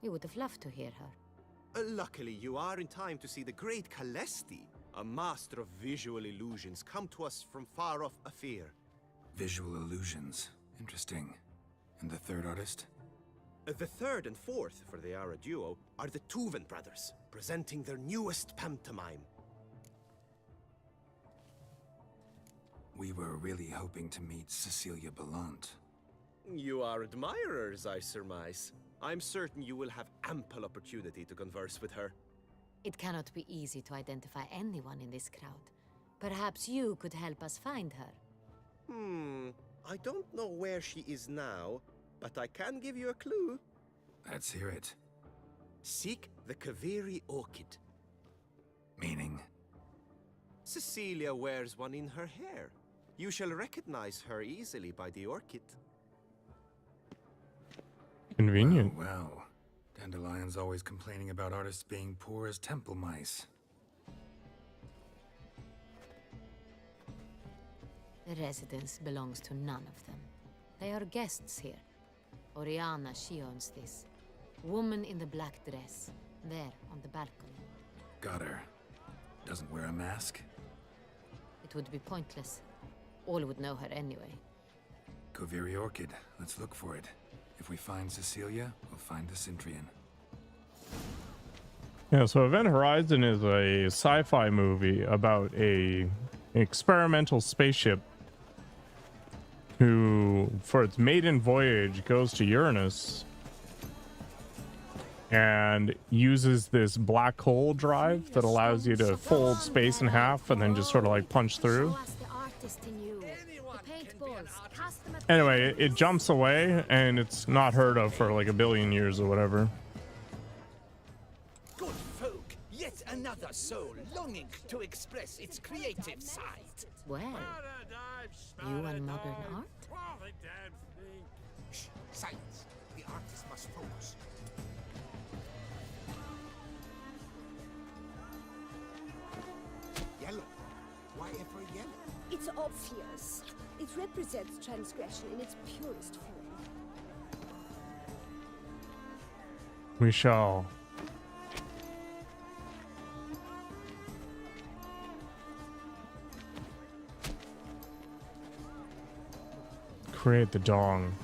Speaker 13: We would have loved to hear her.
Speaker 14: Luckily, you are in time to see the great Calesti, a master of visual illusions, come to us from far off Afir.
Speaker 2: Visual illusions. Interesting. And the third artist?
Speaker 14: The third and fourth, for they are a duo, are the Tuven brothers, presenting their newest pantomime.
Speaker 2: We were really hoping to meet Cecilia Belont.
Speaker 14: You are admirers, I surmise. I'm certain you will have ample opportunity to converse with her.
Speaker 13: It cannot be easy to identify anyone in this crowd. Perhaps you could help us find her.
Speaker 14: I don't know where she is now, but I can give you a clue.
Speaker 2: Let's hear it.
Speaker 14: Seek the Kaviri orchid.
Speaker 2: Meaning?
Speaker 14: Cecilia wears one in her hair. You shall recognize her easily by the orchid.
Speaker 1: Convenient.
Speaker 2: Well, Dandelion's always complaining about artists being poor as temple mice.
Speaker 13: The residence belongs to none of them. They are guests here. Oriana, she owns this. Woman in the black dress. There, on the balcony.
Speaker 2: Got her. Doesn't wear a mask?
Speaker 13: It would be pointless. All would know her anyway.
Speaker 2: Koviri Orchid. Let's look for it. If we find Cecilia, we'll find the Sintrian.
Speaker 1: Yeah, so Event Horizon is a sci-fi movie about a experimental spaceship who, for its maiden voyage, goes to Uranus and uses this black hole drive that allows you to fold space in half and then just sort of like punch through. Anyway, it jumps away and it's not heard of for like 1 billion years or whatever.
Speaker 15: Good folk, yet another soul longing to express its creative side.
Speaker 13: Well, you and modern art?
Speaker 5: Shh, silence. The artist must focus. Yellow. Why ever yellow?
Speaker 8: It's obvious. It represents transgression in its purest form.
Speaker 1: We shall create the dong.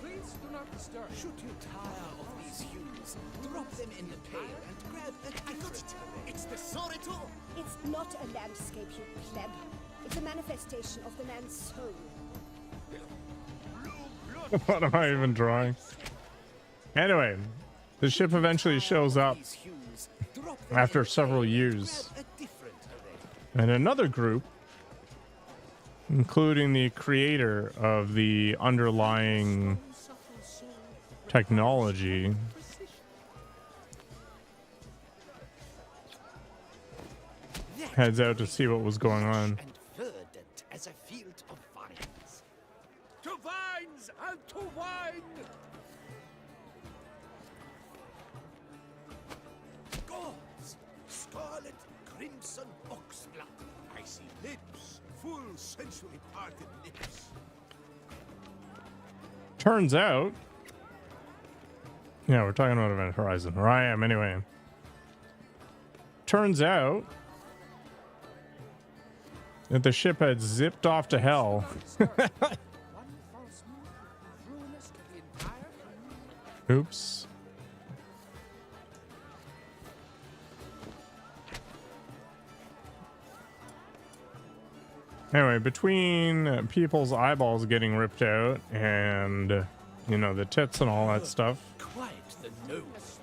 Speaker 15: Please do not disturb. Should you tire of these hues, drop them in the pail and grab a different.
Speaker 4: It's the Sorito!
Speaker 8: It's not a landscape, you pleb. It's a manifestation of the man's soul.
Speaker 1: What am I even drawing? Anyway, the ship eventually shows up after several years. And another group, including the creator of the underlying technology, heads out to see what was going on.
Speaker 15: Verdant as a field of vines.
Speaker 7: To vines and to wine!
Speaker 5: Gods! Scarlet crimson oxblood. I see lips, full, sensually parted lips.
Speaker 1: Turns out, yeah, we're talking about Event Horizon, or I am anyway. Turns out that the ship had zipped off to hell. Oops. Anyway, between people's eyeballs getting ripped out and, you know, the tits and all that stuff,
Speaker 15: Quite the nose.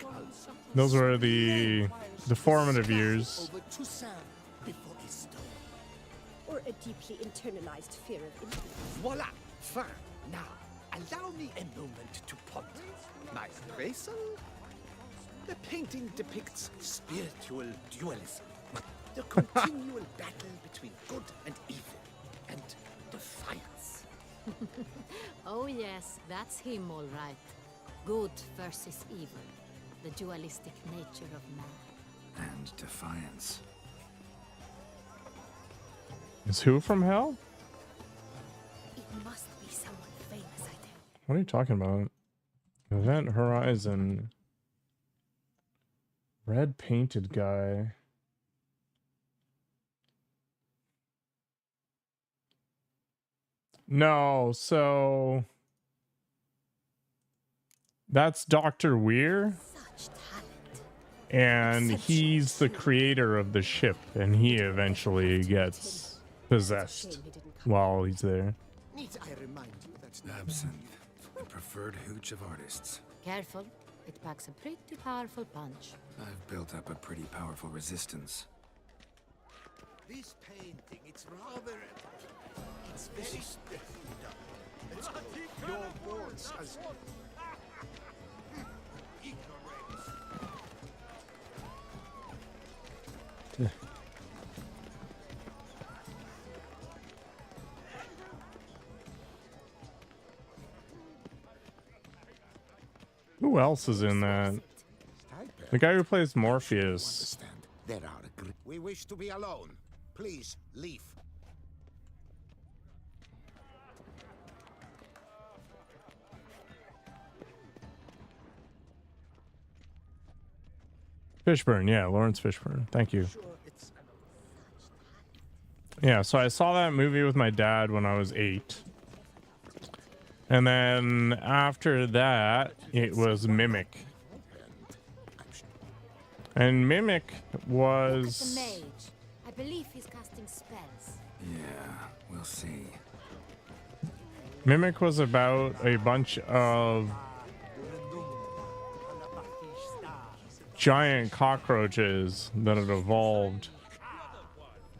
Speaker 1: those were the formative years.
Speaker 8: Over to Sam before he stole. Or a deeply internalized fear of influence.
Speaker 15: Voila! Fine. Now, allow me a moment to ponder. My appraisal? The painting depicts spiritual dualism. The continual battle between good and evil. And defiance.
Speaker 13: Oh yes, that's him all right. Good versus evil. The dualistic nature of man.
Speaker 2: And defiance.
Speaker 1: Is who from hell?
Speaker 8: It must be someone famous, I think.
Speaker 1: What are you talking about? Event Horizon. Red painted guy. No, so that's Dr. Weir. And he's the creator of the ship, and he eventually gets possessed while he's there.
Speaker 4: Need I remind you that
Speaker 2: Absinthe, the preferred hooch of artists.
Speaker 13: Careful, it packs a pretty powerful punch.
Speaker 2: I've built up a pretty powerful resistance.
Speaker 5: This painting, it's rather... It's very stiffly done. It's your words as... Ignorance.
Speaker 1: Who else is in that? The guy who plays Morpheus.
Speaker 5: There are... We wish to be alone. Please, leave.
Speaker 1: Fishburne, yeah, Lawrence Fishburne. Thank you. Yeah, so I saw that movie with my dad when I was 8. And then after that, it was Mimic. And Mimic was...
Speaker 13: The mage. I believe he's casting spells.
Speaker 2: Yeah, we'll see.
Speaker 1: Mimic was about a bunch of giant cockroaches that had evolved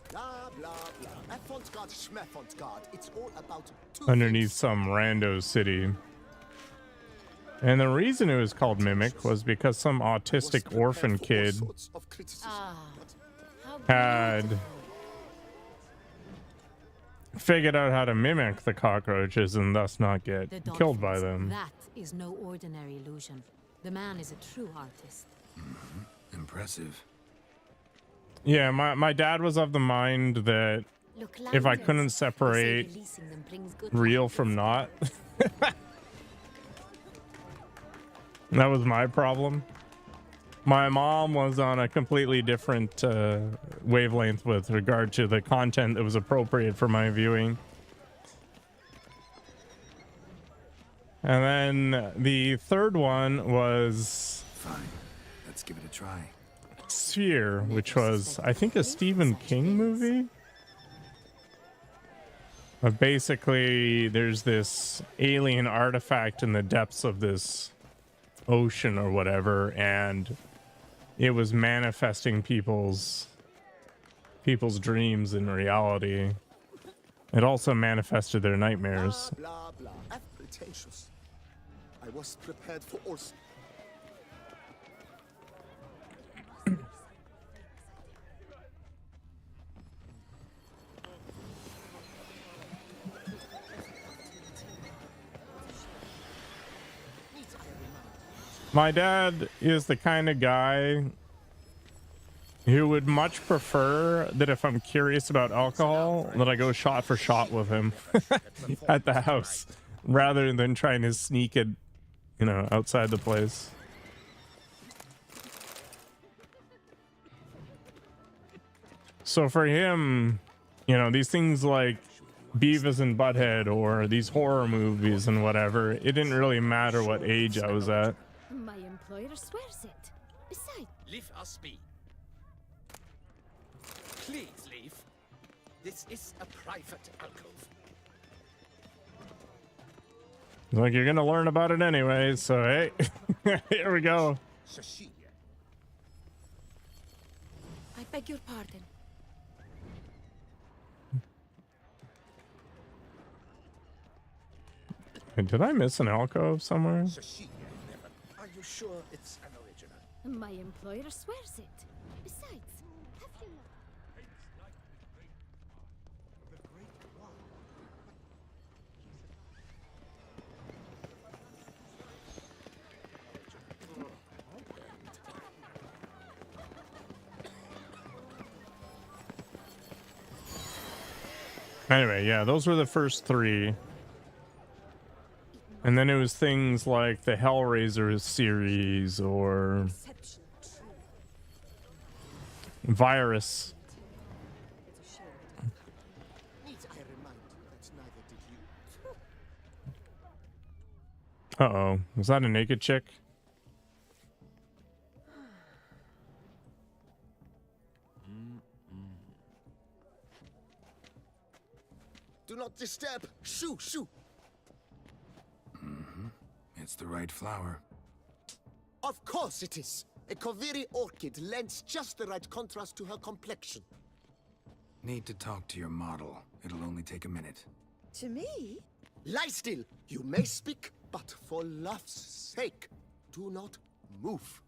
Speaker 4: blah blah blah. Effont-God, Schmeffont-God. It's all about
Speaker 1: underneath some rando city. And the reason it was called Mimic was because some autistic orphan kid had figured out how to mimic the cockroaches and thus not get killed by them.
Speaker 13: That is no ordinary illusion. The man is a true artist.
Speaker 2: Impressive.
Speaker 1: Yeah, my dad was of the mind that if I couldn't separate real from not, that was my problem. My mom was on a completely different wavelength with regard to the content that was appropriate for my viewing. And then the third one was...
Speaker 2: Fine. Let's give it a try.
Speaker 1: Sphere, which was, I think, a Stephen King movie. But basically, there's this alien artifact in the depths of this ocean or whatever, and it was manifesting people's dreams in reality. It also manifested their nightmares.
Speaker 4: blah blah blah. Pretentious. I was prepared for all.
Speaker 1: My dad is the kind of guy who would much prefer that if I'm curious about alcohol, that I go shot for shot with him at the house, rather than trying to sneak it, you know, outside the place. So for him, you know, these things like Beavis and Butthead or these horror movies and whatever, it didn't really matter what age I was at.
Speaker 9: My employer swears it. Besides,
Speaker 10: Leave us be. Please leave. This is a private alcove.
Speaker 1: Like, you're gonna learn about it anyway, so hey, here we go.
Speaker 15: Cecilia.
Speaker 13: I beg your pardon.
Speaker 1: Did I miss an alcove somewhere?
Speaker 15: Cecilia, never. Are you sure it's an original?
Speaker 9: my employer swears it. Besides, have you not?
Speaker 1: Anyway, yeah, those were the first three. And then it was things like the Hellraiser series or Virus. Uh-oh. Was that a naked chick?
Speaker 4: Do not disturb. Shoo, shoo.
Speaker 2: It's the right flower.
Speaker 4: Of course it is. A Koviri orchid lends just the right contrast to her complexion.
Speaker 2: Need to talk to your model. It'll only take a minute.
Speaker 8: To me?
Speaker 4: Lie still. You may speak, but for love's sake, do not move.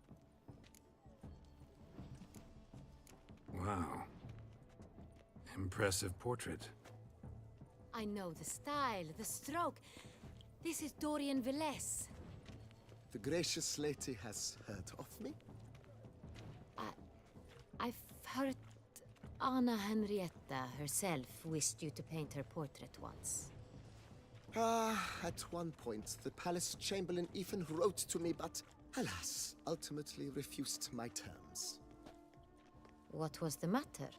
Speaker 2: Wow. Impressive portrait.
Speaker 13: I know the style, the stroke. This is Dorian Velez.
Speaker 4: The gracious lady has heard of me?
Speaker 13: I've heard Anna Henrietta herself wished you to paint her portrait once.
Speaker 4: At one point, the palace chamberlain even wrote to me, but alas, ultimately refused my terms.
Speaker 13: What was the matter?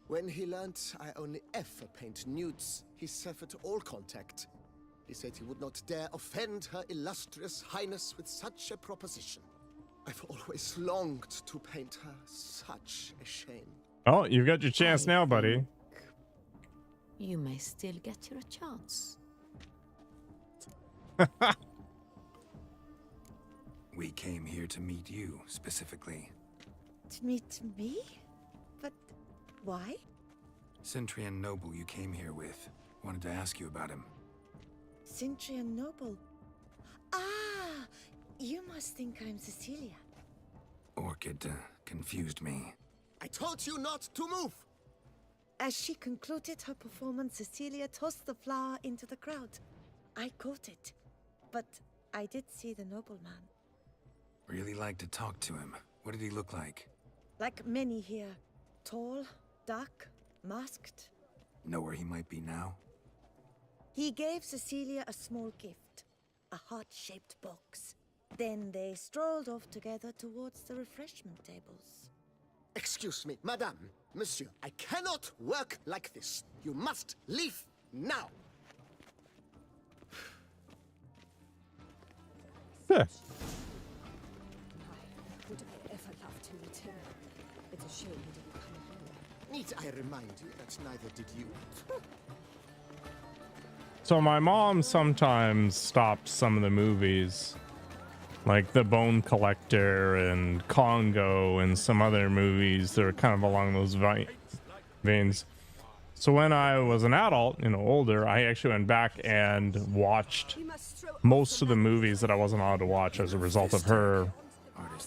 Speaker 4: When he learned I only ever paint nudes, he severed all contact. He said he would not dare offend her illustrious highness with such a proposition. I've always longed to paint her. Such a shame.
Speaker 1: Oh, you've got your chance now, buddy.
Speaker 13: You may still get your chance.
Speaker 2: We came here to meet you, specifically.
Speaker 8: To meet me? But why?
Speaker 2: Cintrian Noble you came here with. Wanted to ask you about him.
Speaker 8: Cintrian Noble. Ah, you must think I'm Cecilia.
Speaker 2: Orchid confused me.
Speaker 4: I told you not to move!
Speaker 8: As she concluded her performance, Cecilia tossed the flower into the crowd. I caught it, but I did see the nobleman.
Speaker 2: Really like to talk to him. What did he look like?
Speaker 8: Like many here. Tall, dark, masked.
Speaker 2: Know where he might be now?
Speaker 8: He gave Cecilia a small gift, a heart-shaped box. Then they strolled off together towards the refreshment tables.
Speaker 4: Excuse me, madame, monsieur, I cannot work like this. You must leave now.
Speaker 8: Would I ever love to meet him? It's a shame he didn't come here.
Speaker 4: Need I remind you that neither did you?
Speaker 1: So my mom sometimes stopped some of the movies, like The Bone Collector and Congo and some other movies that are kind of along those veins. So when I was an adult, older, I actually went back and watched most of the movies that I wasn't allowed to watch as a result of her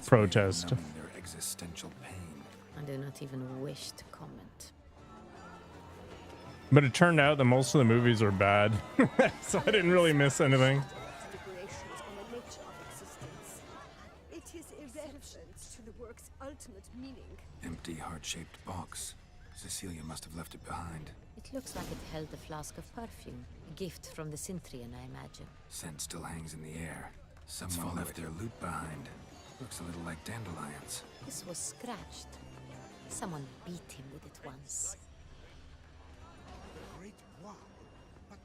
Speaker 1: protest.
Speaker 2: Their existential pain.
Speaker 13: I do not even wish to comment.
Speaker 1: But it turned out that most of the movies are bad, so I didn't really miss anything.
Speaker 8: Deliberations on the nature of existence. It is irrelevant to the work's ultimate meaning.
Speaker 2: empty, heart-shaped box. Cecilia must have left it behind.
Speaker 13: It looks like it held a flask of perfume. A gift from the Sintrian, I imagine.
Speaker 2: Scent still hangs in the air. Someone left their loot behind. Looks a little like dandelions.
Speaker 13: This was scratched. Someone beat him with it once.
Speaker 5: The great wow. But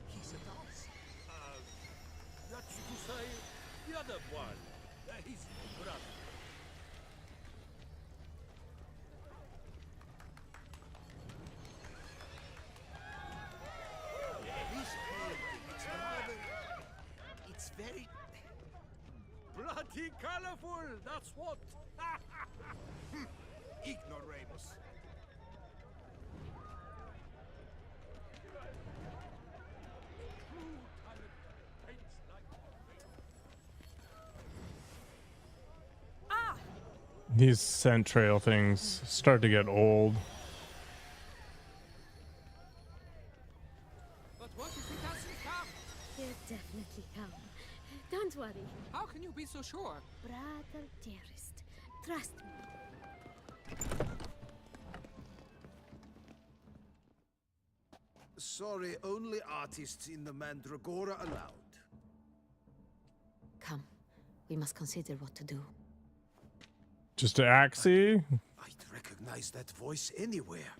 Speaker 5: he's a dance.
Speaker 7: That's to say, the other one. His brother.
Speaker 5: This painting, it's rather... It's very...
Speaker 7: Bloody colorful, that's what.
Speaker 5: Ignoramus.
Speaker 1: These scent trail things start to get old.
Speaker 11: But what if he doesn't come?
Speaker 9: He'll definitely come. Don't worry.
Speaker 11: How can you be so sure?
Speaker 9: Brother dearest, trust me.
Speaker 3: Sorry, only artists in the Mandragora allowed.
Speaker 13: Come, we must consider what to do.
Speaker 1: Just to Axie?
Speaker 3: I'd recognize that voice anywhere.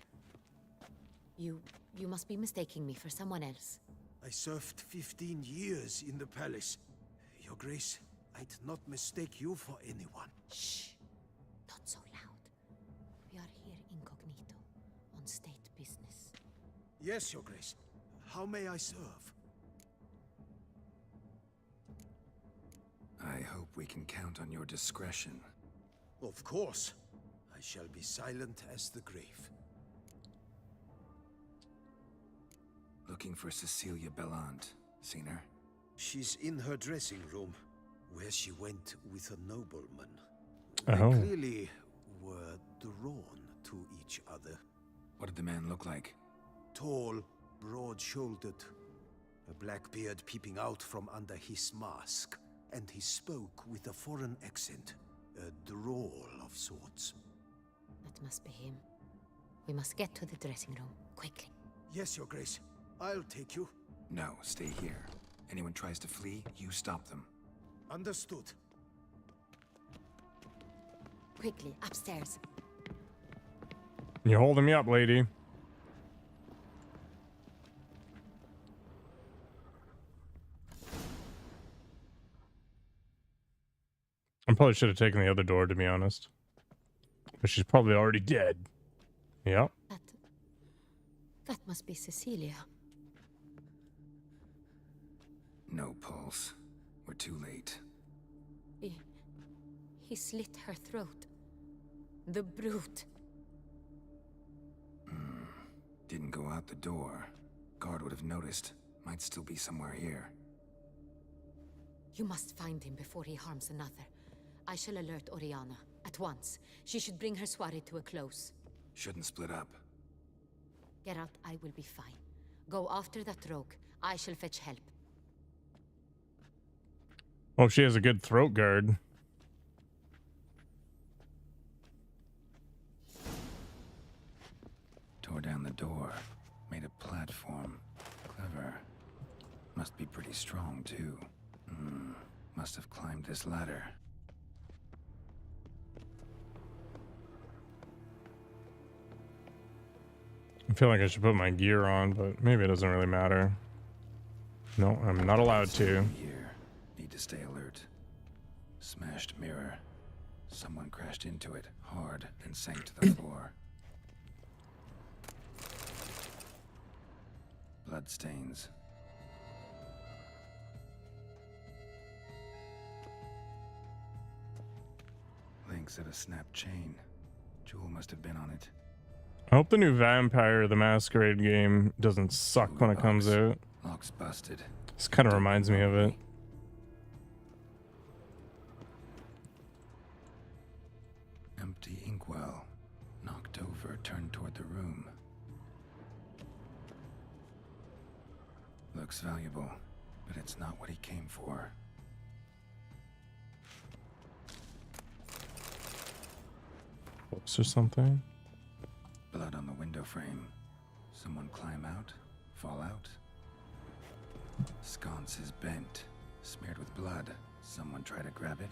Speaker 13: You must be mistaking me for someone else.
Speaker 3: I served 15 years in the palace. Your Grace, I'd not mistake you for anyone.
Speaker 13: Shh! Not so loud. We are here incognito, on state business.
Speaker 3: Yes, Your Grace. How may I serve?
Speaker 2: I hope we can count on your discretion.
Speaker 3: Of course. I shall be silent as the grave.
Speaker 2: Looking for Cecilia Bellant. Seen her?
Speaker 3: She's in her dressing room, where she went with a nobleman.
Speaker 1: Oh.
Speaker 3: They clearly were drawn to each other.
Speaker 2: What did the man look like?
Speaker 3: Tall, broad-shouldered, a black beard peeping out from under his mask, and he spoke with a foreign accent, a drawl of sorts.
Speaker 13: That must be him. We must get to the dressing room, quickly.
Speaker 3: Yes, Your Grace. I'll take you.
Speaker 2: No, stay here. Anyone tries to flee, you stop them.
Speaker 3: Understood.
Speaker 13: Quickly, upstairs.
Speaker 1: You're holding me up, lady. I probably should have taken the other door, to be honest. But she's probably already dead. Yep.
Speaker 13: That must be Cecilia.
Speaker 2: No pulse. We're too late.
Speaker 13: He slit her throat. The brute.
Speaker 2: Didn't go out the door. Guard would have noticed. Might still be somewhere here.
Speaker 13: You must find him before he harms another. I shall alert Oriana. At once. She should bring her soirée to a close.
Speaker 2: Shouldn't split up.
Speaker 13: Geralt, I will be fine. Go after that rogue. I shall fetch help.
Speaker 1: Well, she has a good throat guard.
Speaker 2: Tore down the door. Made a platform. Clever. Must be pretty strong, too. Must have climbed this ladder.
Speaker 1: I feel like I should put my gear on, but maybe it doesn't really matter. No, I'm not allowed to.
Speaker 2: Here. Need to stay alert. Smashed mirror. Someone crashed into it hard and sank to the floor. Bloodstains. Links of a snapped chain. Jewel must have been on it.
Speaker 1: I hope the new Vampire the Masquerade game doesn't suck when it comes out.
Speaker 2: Lock's busted.
Speaker 1: This kind of reminds me of it.
Speaker 2: Empty inkwell. Knocked over, turned toward the room. Looks valuable, but it's not what he came for.
Speaker 1: close or something.
Speaker 2: Blood on the window frame. Someone climb out? Fall out? Sconce is bent, smeared with blood. Someone try to grab it?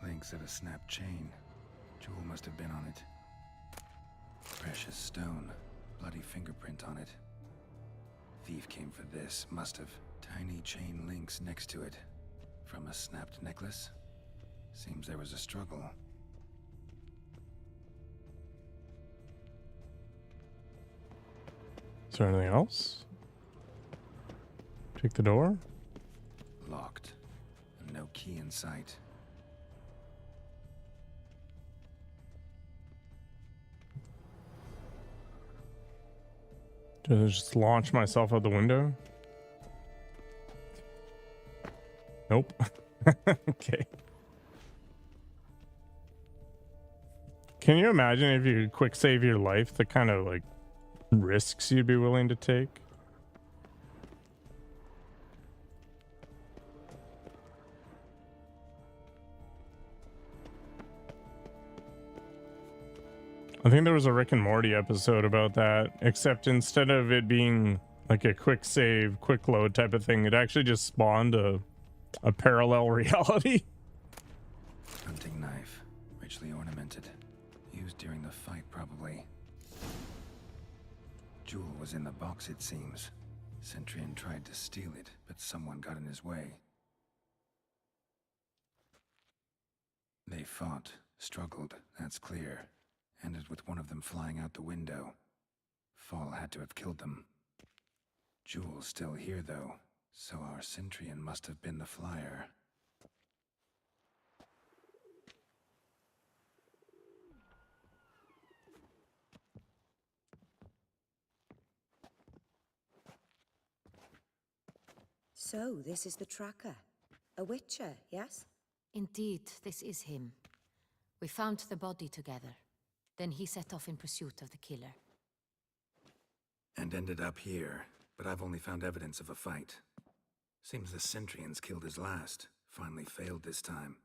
Speaker 2: Links at a snapped chain. Jewel must have been on it. Precious stone. Bloody fingerprint on it. Thief came for this, must have. Tiny chain links next to it. From a snapped necklace? Seems there was a struggle.
Speaker 1: Is there anything else? Take the door.
Speaker 2: Locked. And no key in sight.
Speaker 1: Did I just launch myself out the window? Nope. Okay. Can you imagine if you could quick save your life, the kind of like risks you'd be willing to take? I think there was a Rick and Morty episode about that, except instead of it being like a quick save, quick load type of thing, it actually just spawned a parallel reality.
Speaker 2: Hunting knife, richly ornamented. Used during the fight, probably. Jewel was in the box, it seems. Centurion tried to steal it, but someone got in his way. They fought, struggled, that's clear. Ended with one of them flying out the window. Fall had to have killed them. Jewel's still here, though, so our Centurion must have been the flyer.
Speaker 16: So, this is the tracker. A witcher, yes?
Speaker 13: Indeed, this is him. We found the body together. Then he set off in pursuit of the killer.
Speaker 2: And ended up here, but I've only found evidence of a fight. Seems the Centurions killed his last. Finally failed this time.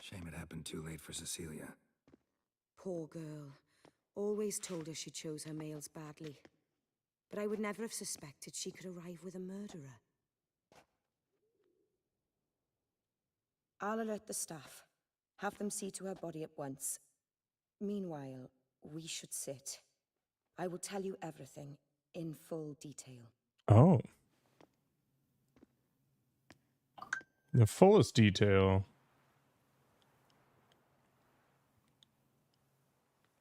Speaker 2: Shame it happened too late for Cecilia.
Speaker 16: Poor girl. Always told her she chose her males badly. But I would never have suspected she could arrive with a murderer. I'll alert the staff. Have them see to her body at once. Meanwhile, we should sit. I will tell you everything in full detail.
Speaker 1: Oh. The fullest detail.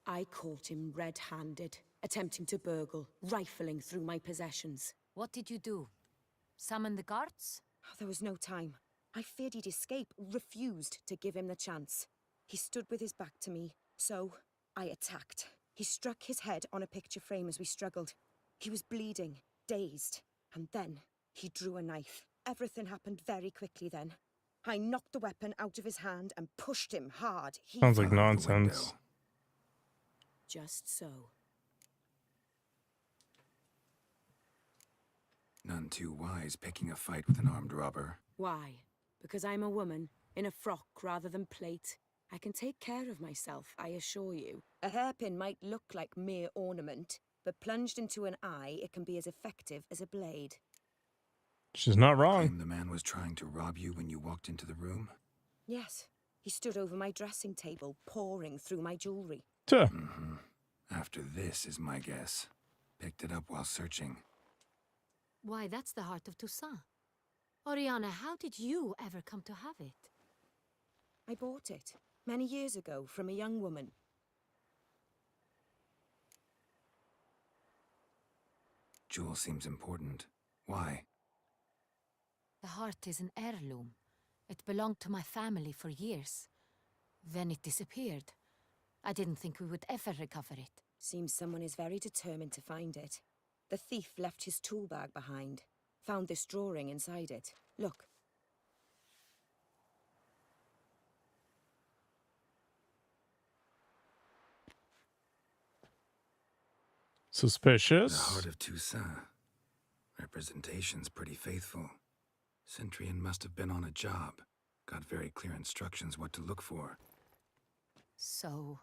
Speaker 16: I caught him red-handed, attempting to burgle, rifling through my possessions.
Speaker 13: What did you do? Summon the guards?
Speaker 16: There was no time. I feared he'd escape, refused to give him the chance. He stood with his back to me, so I attacked. He struck his head on a picture frame as we struggled. He was bleeding, dazed, and then he drew a knife. Everything happened very quickly then. I knocked the weapon out of his hand and pushed him hard. He
Speaker 1: Sounds like nonsense.
Speaker 16: Just so.
Speaker 2: None too wise picking a fight with an armed robber.
Speaker 16: Why? Because I'm a woman, in a frock rather than plate. I can take care of myself, I assure you. A hairpin might look like mere ornament, but plunged into an eye, it can be as effective as a blade.
Speaker 1: She's not wrong.
Speaker 2: Claim the man was trying to rob you when you walked into the room?
Speaker 16: Yes. He stood over my dressing table, pouring through my jewelry.
Speaker 2: After this is my guess. Picked it up while searching.
Speaker 13: Why, that's the heart of Toussaint. Oriana, how did you ever come to have it?
Speaker 16: I bought it many years ago from a young woman.
Speaker 2: Jewel seems important. Why?
Speaker 13: The heart is an heirloom. It belonged to my family for years. Then it disappeared. I didn't think we would ever recover it.
Speaker 16: Seems someone is very determined to find it. The thief left his tool bag behind. Found this drawing inside it. Look.
Speaker 1: Suspicious.
Speaker 2: The heart of Toussaint. Representation's pretty faithful. Centurion must have been on a job. Got very clear instructions what to look for.
Speaker 13: So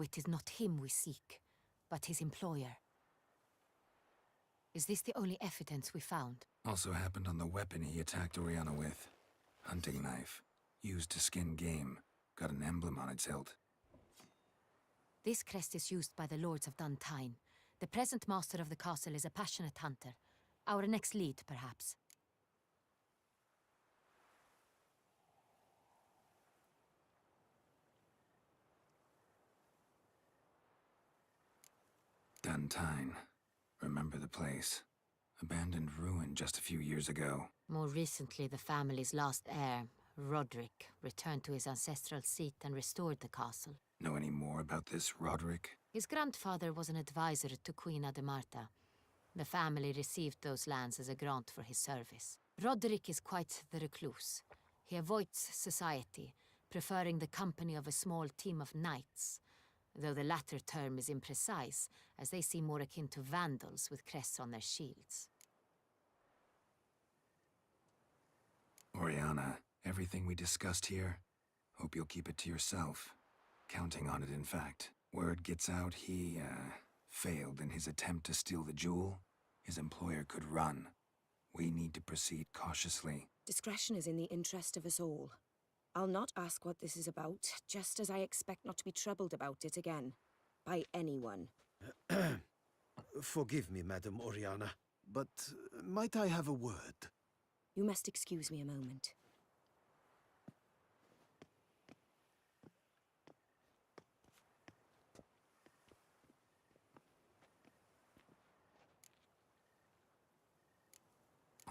Speaker 13: it is not him we seek, but his employer. Is this the only evidence we found?
Speaker 2: Also happened on the weapon he attacked Oriana with. Hunting knife. Used to skin game. Got an emblem on its hilt.
Speaker 13: This crest is used by the Lords of Duntine. The present master of the castle is a passionate hunter. Our next lead, perhaps.
Speaker 2: Duntine. Remember the place. Abandoned ruin just a few years ago.
Speaker 13: More recently, the family's last heir, Roderick, returned to his ancestral seat and restored the castle.
Speaker 2: Know any more about this Roderick?
Speaker 13: His grandfather was an advisor to Queen Ademarta. The family received those lands as a grant for his service. Roderick is quite the recluse. He avoids society, preferring the company of a small team of knights, though the latter term is imprecise, as they seem more akin to vandals with crests on their shields.
Speaker 2: Oriana, everything we discussed here, hope you'll keep it to yourself. Counting on it, in fact. Word gets out he, failed in his attempt to steal the jewel. His employer could run. We need to proceed cautiously.
Speaker 16: Discretion is in the interest of us all. I'll not ask what this is about, just as I expect not to be troubled about it again. By anyone.
Speaker 3: Forgive me, Madam Oriana, but might I have a word?
Speaker 16: You must excuse me a moment.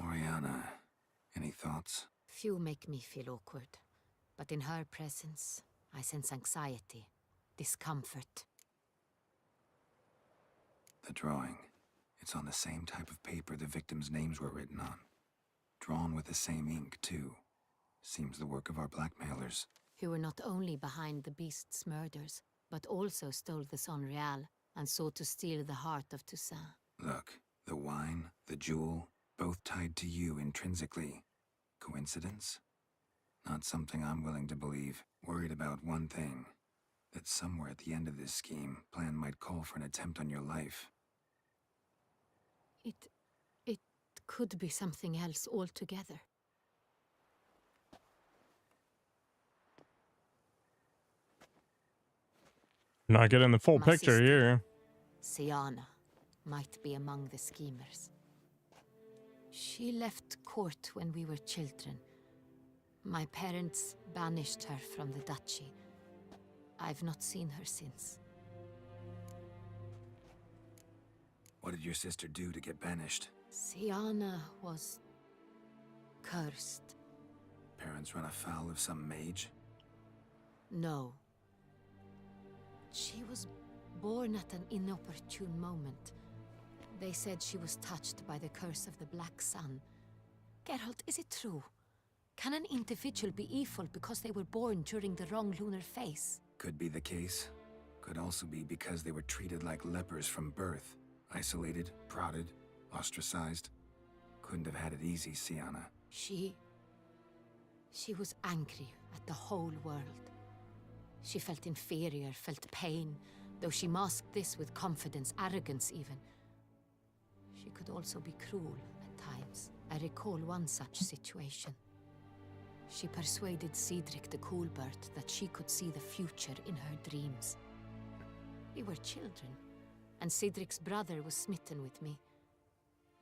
Speaker 2: Oriana, any thoughts?
Speaker 13: Few make me feel awkward, but in her presence, I sense anxiety, discomfort.
Speaker 2: The drawing. It's on the same type of paper the victims' names were written on. Drawn with the same ink, too. Seems the work of our blackmailers.
Speaker 13: Who were not only behind the beast's murders, but also stole the Son Real and sought to steal the heart of Toussaint.
Speaker 2: Look, the wine, the jewel, both tied to you intrinsically. Coincidence? Not something I'm willing to believe. Worried about one thing. That somewhere at the end of this scheme, plan might call for an attempt on your life.
Speaker 13: It could be something else altogether.
Speaker 1: Not getting the full
Speaker 13: My
Speaker 1: picture
Speaker 13: sister,
Speaker 1: here.
Speaker 13: Siana, might be among the schemers. She left court when we were children. My parents banished her from the duchy. I've not seen her since.
Speaker 2: What did your sister do to get banished?
Speaker 13: Siana was cursed.
Speaker 2: Parents run afoul of some mage?
Speaker 13: No. She was born at an inopportune moment. They said she was touched by the curse of the Black Sun. Geralt, is it true? Can an individual be evil because they were born during the wrong lunar phase?
Speaker 2: Could be the case. Could also be because they were treated like lepers from birth. Isolated, prodded, ostracized. Couldn't have had it easy, Siana.
Speaker 13: She was angry at the whole world. She felt inferior, felt pain, though she masked this with confidence, arrogance even. She could also be cruel at times. I recall one such situation. She persuaded Cedric the Coolbert that she could see the future in her dreams. We were children, and Cedric's brother was smitten with me.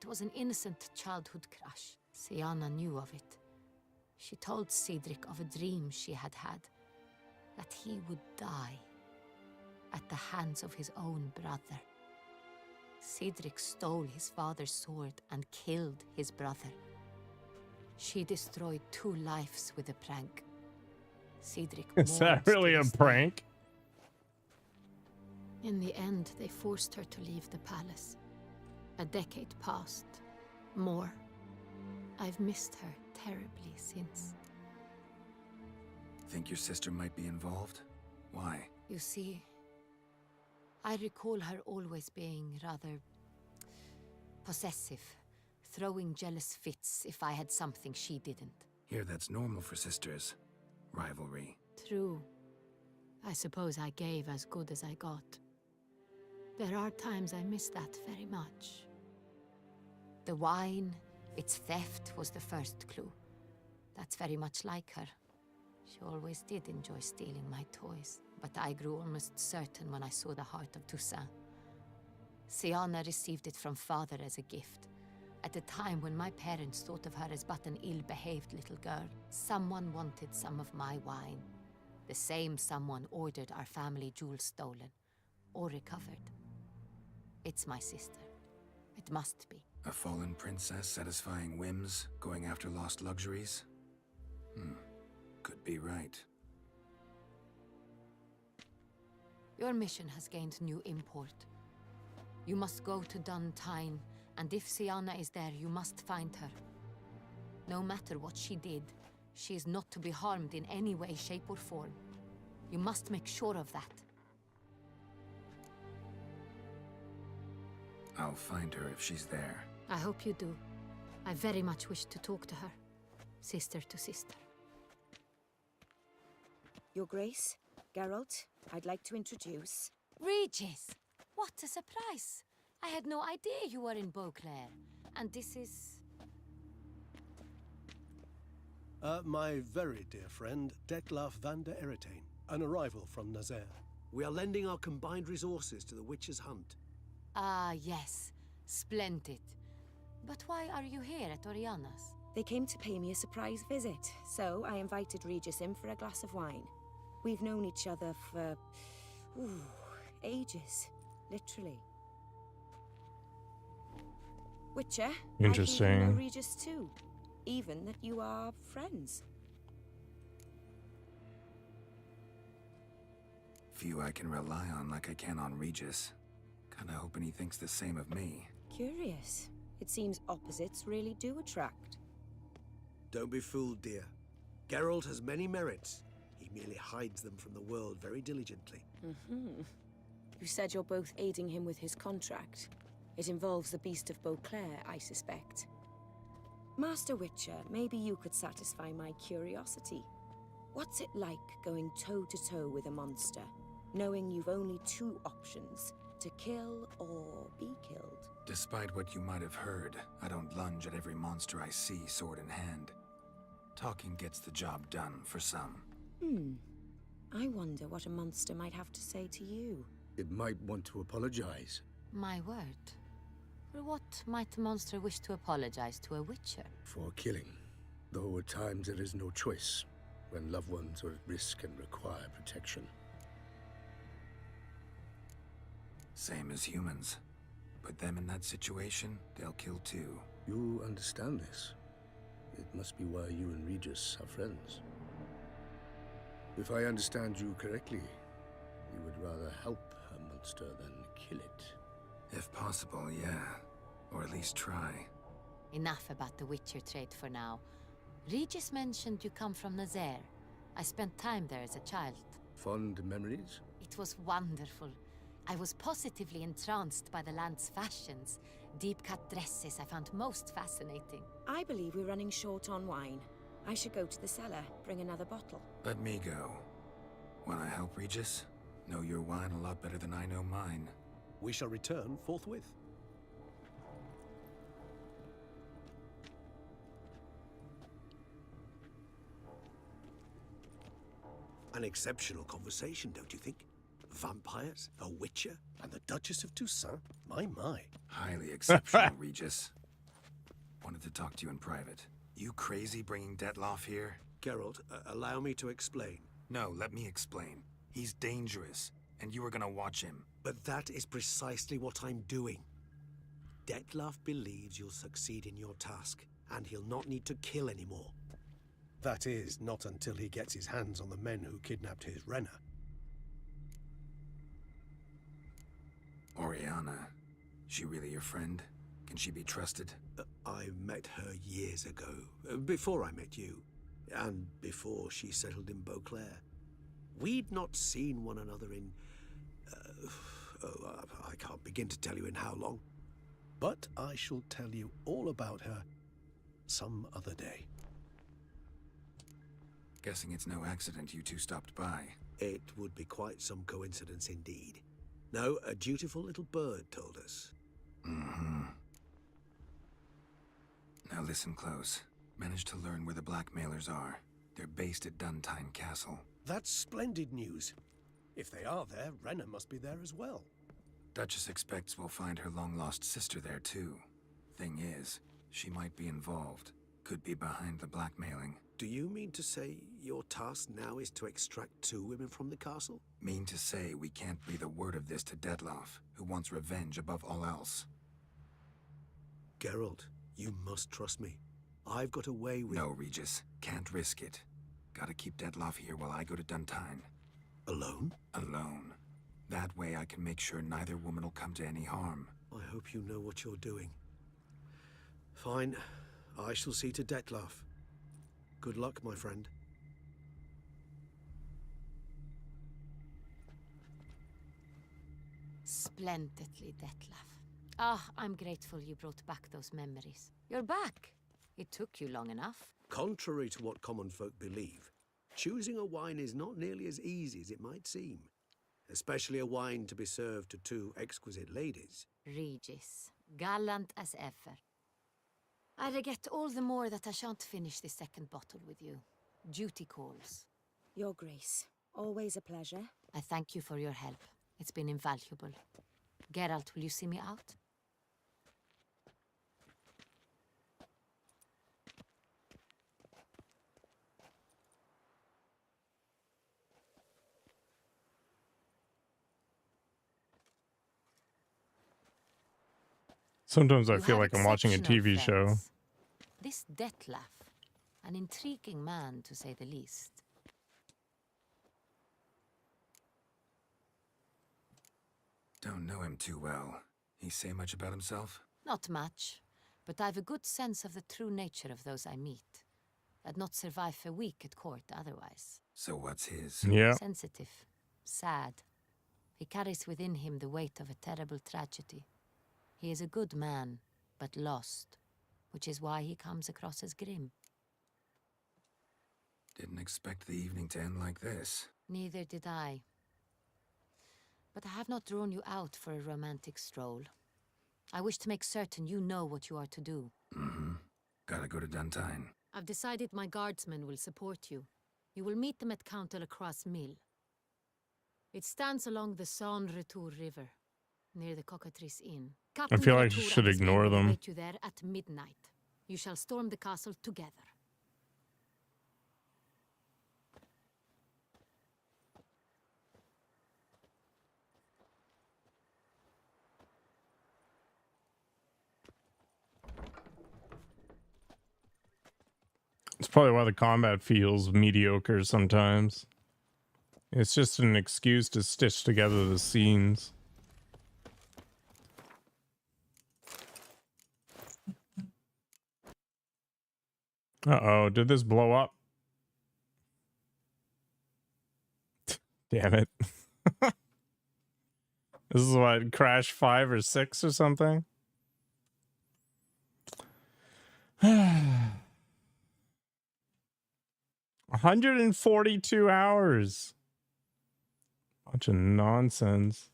Speaker 13: It was an innocent childhood crush. Siana knew of it. She told Cedric of a dream she had had, that he would die at the hands of his own brother. Cedric stole his father's sword and killed his brother. She destroyed 2 lives with a prank. Cedric
Speaker 1: Is that really a prank?
Speaker 13: In the end, they forced her to leave the palace. A decade passed. More. I've missed her terribly since.
Speaker 2: Think your sister might be involved? Why?
Speaker 13: You see, I recall her always being rather Possessive, throwing jealous fits if I had something she didn't.
Speaker 2: Here, that's normal for sisters. Rivalry.
Speaker 13: True. I suppose I gave as good as I got. There are times I miss that very much. The wine, its theft, was the first clue. That's very much like her. She always did enjoy stealing my toys, but I grew almost certain when I saw the heart of Toussaint. Siana received it from father as a gift. At a time when my parents thought of her as but an ill-behaved little girl, someone wanted some of my wine. The same someone ordered our family jewels stolen, or recovered. It's my sister. It must be.
Speaker 2: A fallen princess satisfying whims, going after lost luxuries? Could be right.
Speaker 13: Your mission has gained new import. You must go to Dun Tyne, and if Siana is there, you must find her. No matter what she did, she is not to be harmed in any way, shape, or form. You must make sure of that.
Speaker 2: I'll find her if she's there.
Speaker 13: I hope you do. I very much wish to talk to her. Sister to sister.
Speaker 16: Your Grace, Geralt, I'd like to introduce...
Speaker 13: Regis! What a surprise! I had no idea you were in Beauclair. And this is...
Speaker 6: My very dear friend, Detlaf van der Eretain, an arrival from Nazaire.
Speaker 3: We are lending our combined resources to the Witcher's Hunt.
Speaker 13: Ah, yes. Splendid. But why are you here at Oriana's?
Speaker 16: They came to pay me a surprise visit, so I invited Regis in for a glass of wine. We've known each other for... ages. Literally. Witcher,
Speaker 1: Interesting.
Speaker 16: I hear you know Regis too. Even that you are friends.
Speaker 2: Few I can rely on like I can on Regis. Kinda hoping he thinks the same of me.
Speaker 16: Curious. It seems opposites really do attract.
Speaker 3: Don't be fooled, dear. Geralt has many merits. He merely hides them from the world very diligently.
Speaker 16: You said you're both aiding him with his contract. It involves the Beast of Beauclair, I suspect. Master Witcher, maybe you could satisfy my curiosity. What's it like going toe-to-toe with a monster, knowing you've only two options, to kill or be killed?
Speaker 2: Despite what you might have heard, I don't lunge at every monster I see sword in hand. Talking gets the job done for some.
Speaker 16: I wonder what a monster might have to say to you.
Speaker 6: It might want to apologize.
Speaker 13: My word. For what might a monster wish to apologize to a witcher?
Speaker 6: For killing. Though at times there is no choice, when loved ones are at risk and require protection.
Speaker 2: Same as humans. Put them in that situation, they'll kill too.
Speaker 6: You understand this. It must be why you and Regis are friends. If I understand you correctly, you would rather help a monster than kill it.
Speaker 2: If possible, yeah. Or at least try.
Speaker 13: Enough about the Witcher trade for now. Regis mentioned you come from Nazaire. I spent time there as a child.
Speaker 6: Fond memories?
Speaker 13: It was wonderful. I was positively entranced by the land's fashions. Deep-cut dresses I found most fascinating.
Speaker 16: I believe we're running short on wine. I should go to the cellar, bring another bottle.
Speaker 2: Let me go. Wanna help, Regis? Know your wine a lot better than I know mine.
Speaker 6: We shall return forthwith. An exceptional conversation, don't you think? Vampires, a witcher, and the Duchess of Toussaint? My.
Speaker 2: Highly exceptional, Regis. Wanted to talk to you in private. You crazy bringing Detlaf here?
Speaker 3: Geralt, allow me to explain.
Speaker 2: No, let me explain. He's dangerous, and you were gonna watch him.
Speaker 3: But that is precisely what I'm doing. Detlaf believes you'll succeed in your task, and he'll not need to kill anymore. That is, not until he gets his hands on the men who kidnapped his Renna.
Speaker 2: Oriana, she really your friend? Can she be trusted?
Speaker 3: I met her years ago, before I met you, and before she settled in Beauclair. We'd not seen one another in... I can't begin to tell you in how long. But I shall tell you all about her some other day.
Speaker 2: Guessing it's no accident you two stopped by.
Speaker 3: It would be quite some coincidence indeed. No, a dutiful little bird told us.
Speaker 2: Mm-hmm. Now listen close. Managed to learn where the blackmailers are. They're based at Duntine Castle.
Speaker 3: That's splendid news. If they are there, Renna must be there as well.
Speaker 2: Duchess expects we'll find her long-lost sister there too. Thing is, she might be involved. Could be behind the blackmailing.
Speaker 3: Do you mean to say your task now is to extract 2 women from the castle?
Speaker 2: Mean to say we can't breathe a word of this to Dettlaff, who wants revenge above all else.
Speaker 3: Geralt, you must trust me. I've got a way with...
Speaker 2: No, Regis. Can't risk it. Gotta keep Dettlaff here while I go to Duntine.
Speaker 3: Alone?
Speaker 2: Alone. That way I can make sure neither woman will come to any harm.
Speaker 3: I hope you know what you're doing. Fine. I shall see to Dettlaff. Good luck, my friend.
Speaker 13: Splendidly, Dettlaff. Ah, I'm grateful you brought back those memories. You're back. It took you long enough.
Speaker 3: Contrary to what common folk believe, choosing a wine is not nearly as easy as it might seem. Especially a wine to be served to 2 exquisite ladies.
Speaker 13: Regis, gallant as ever. I regret all the more that I shan't finish the 2nd bottle with you. Duty calls.
Speaker 16: Your Grace, always a pleasure.
Speaker 13: I thank you for your help. It's been invaluable. Geralt, will you see me out?
Speaker 1: Sometimes I
Speaker 13: You
Speaker 1: feel
Speaker 13: have
Speaker 1: like I'm watching a
Speaker 13: exceptional
Speaker 1: TV show.
Speaker 13: friends. This Dettlaff, an intriguing man to say the least.
Speaker 2: Don't know him too well. He say much about himself?
Speaker 13: Not much, but I've a good sense of the true nature of those I meet. I'd not survive a week at court otherwise.
Speaker 2: So what's his?
Speaker 1: Yeah.
Speaker 13: Sensitive, sad. He carries within him the weight of a terrible tragedy. He is a good man, but lost, which is why he comes across as grim.
Speaker 2: Didn't expect the evening to end like this.
Speaker 13: Neither did I. But I have not drawn you out for a romantic stroll. I wish to make certain you know what you are to do.
Speaker 2: Mm-hmm. Gotta go to Duntine.
Speaker 13: I've decided my guardsmen will support you. You will meet them at Count Delacroix' mill. It stands along the Saône-Retour River, near the Cockatrice Inn.
Speaker 1: I feel like you
Speaker 13: Delatour
Speaker 1: should
Speaker 13: and his men
Speaker 1: ignore
Speaker 13: will
Speaker 1: them.
Speaker 13: await you there at midnight. You shall storm the castle together.
Speaker 1: It's probably why the combat feels mediocre sometimes. It's just an excuse to stitch together the scenes. Uh-oh, did this blow up? Damn it. This is what, Crash 5 or 6 or something? 142 hours. Bunch of nonsense.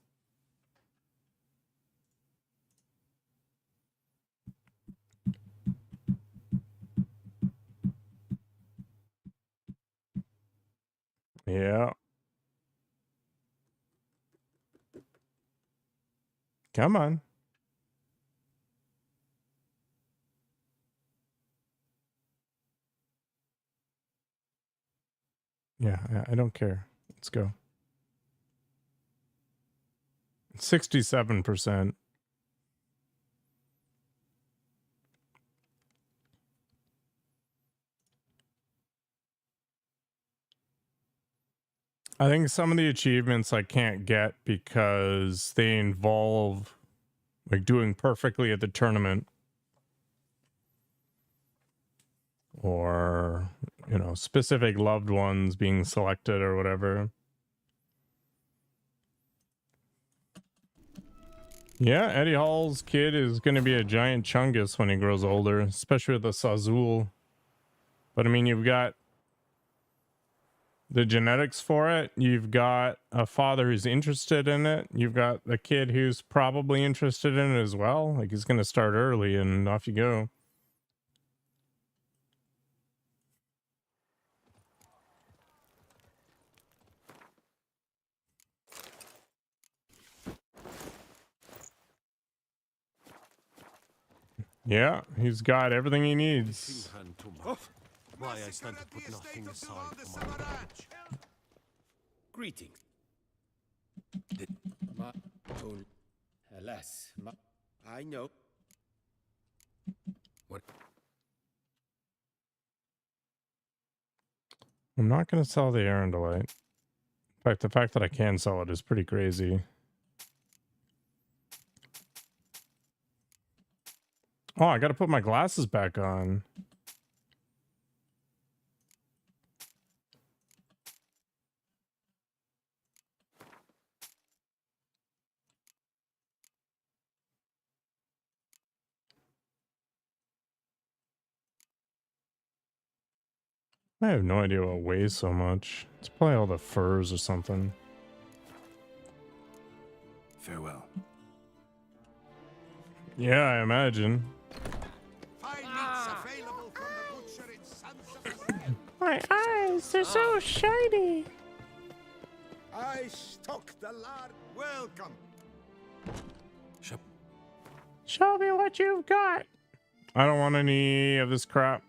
Speaker 1: Yeah. Come on. Yeah, I don't care. Let's go. 67%. I think some of the achievements I can't get because they involve like doing perfectly at the tournament or, you know, specific loved ones being selected or whatever. Yeah, Eddie Hall's kid is going to be a giant Chungus when he grows older, especially with the Sazul. But I mean, you've got the genetics for it. You've got a father who's interested in it. You've got a kid who's probably interested in it as well. Like, he's going to start early and off you go. Yeah, he's got everything he needs.
Speaker 12: Why I stand to put nothing aside for my
Speaker 10: Greetings.
Speaker 12: Alas, I know.
Speaker 10: What?
Speaker 1: I'm not going to sell the Arendelle. In fact, the fact that I can sell it is pretty crazy. Oh, I got to put my glasses back on. I have no idea what weighs so much. It's probably all the furs or something.
Speaker 2: Farewell.
Speaker 1: Yeah, I imagine. My eyes, they're so shiny.
Speaker 5: I stock the lard. Welcome.
Speaker 1: Show me what you've got. I don't want any of this crap.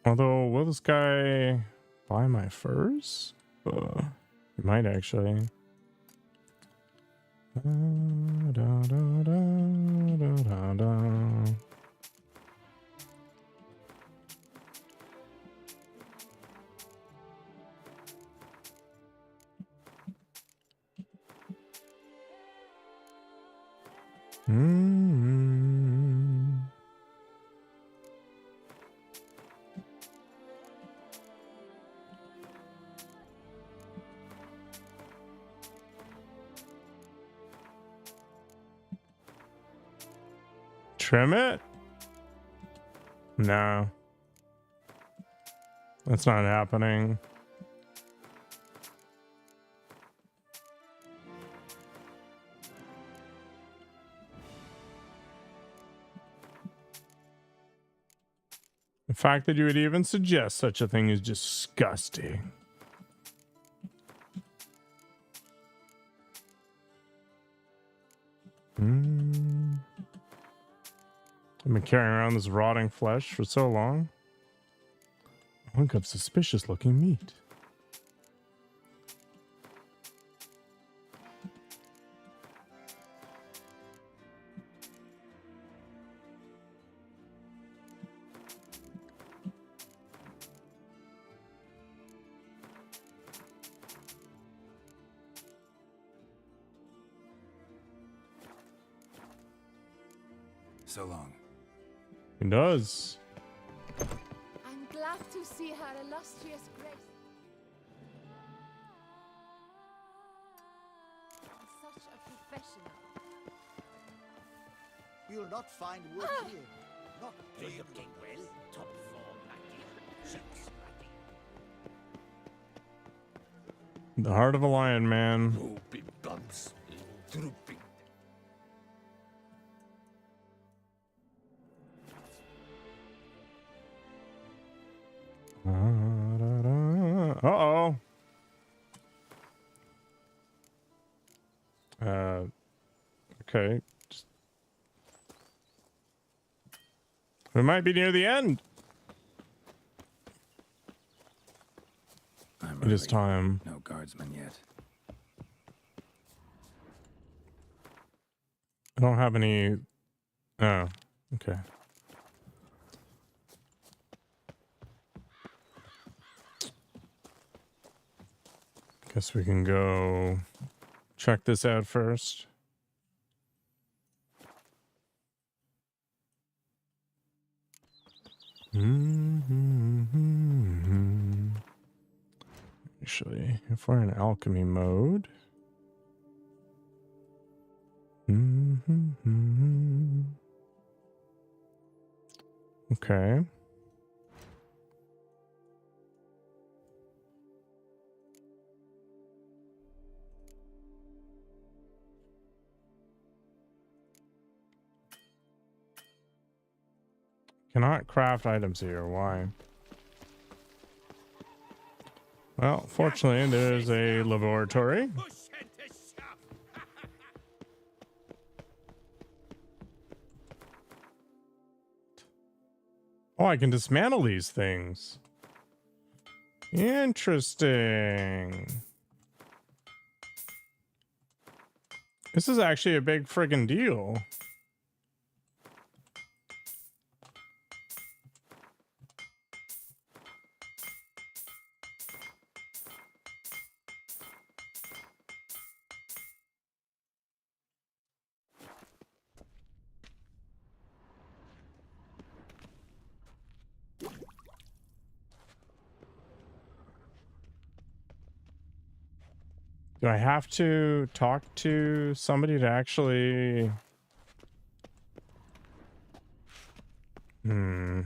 Speaker 1: Although, will this guy buy my furs? He might actually. Da, da, da, da, da, da. Trim it? No. That's not happening. The fact that you would even suggest such a thing is disgusting. I've been carrying around this rotting flesh for so long. A hunk of suspicious looking meat.
Speaker 2: So long.
Speaker 1: It does.
Speaker 9: I'm glad to see her illustrious grace. Such a professional.
Speaker 4: You'll not find wood here. Not
Speaker 12: looking well. Top form, lackey. Six, lackey.
Speaker 1: The heart of a lion, man.
Speaker 10: Droopy bumps. Drooping.
Speaker 1: Uh-oh. Okay. We might be near the end. It is time.
Speaker 2: No guardsmen yet.
Speaker 1: I don't have any. Oh, okay. Guess we can go check this out first. Actually, if we're in alchemy mode. Okay. Cannot craft items here. Why? Well, fortunately, there's a laboratory. Oh, I can dismantle these things. Interesting. This is actually a big friggin' deal. Do I have to talk to somebody to actually... I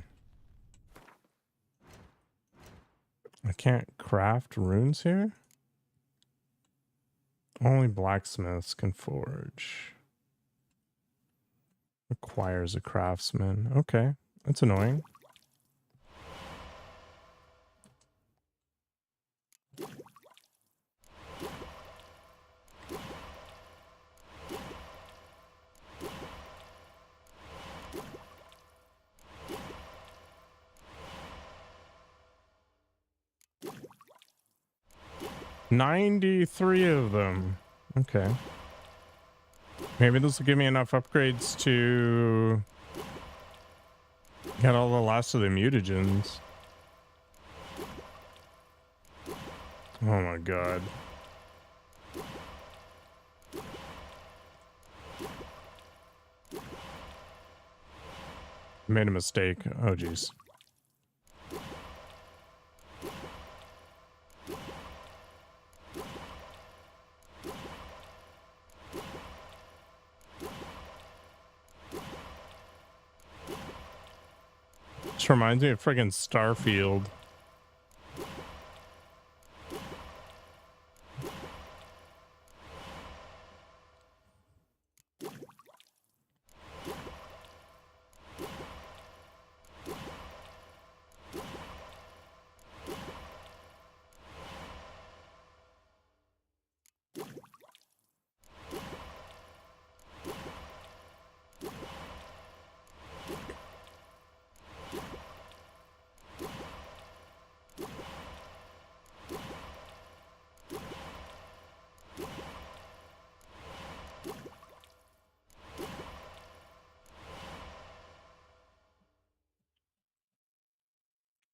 Speaker 1: can't craft runes here? Only blacksmiths can forge. Requires a craftsman. Okay, that's annoying. $93 of them. Okay. Maybe this will give me enough upgrades to get all the last of the mutagens. Oh my god. Made a mistake. Oh jeez. This reminds me of friggin' Starfield.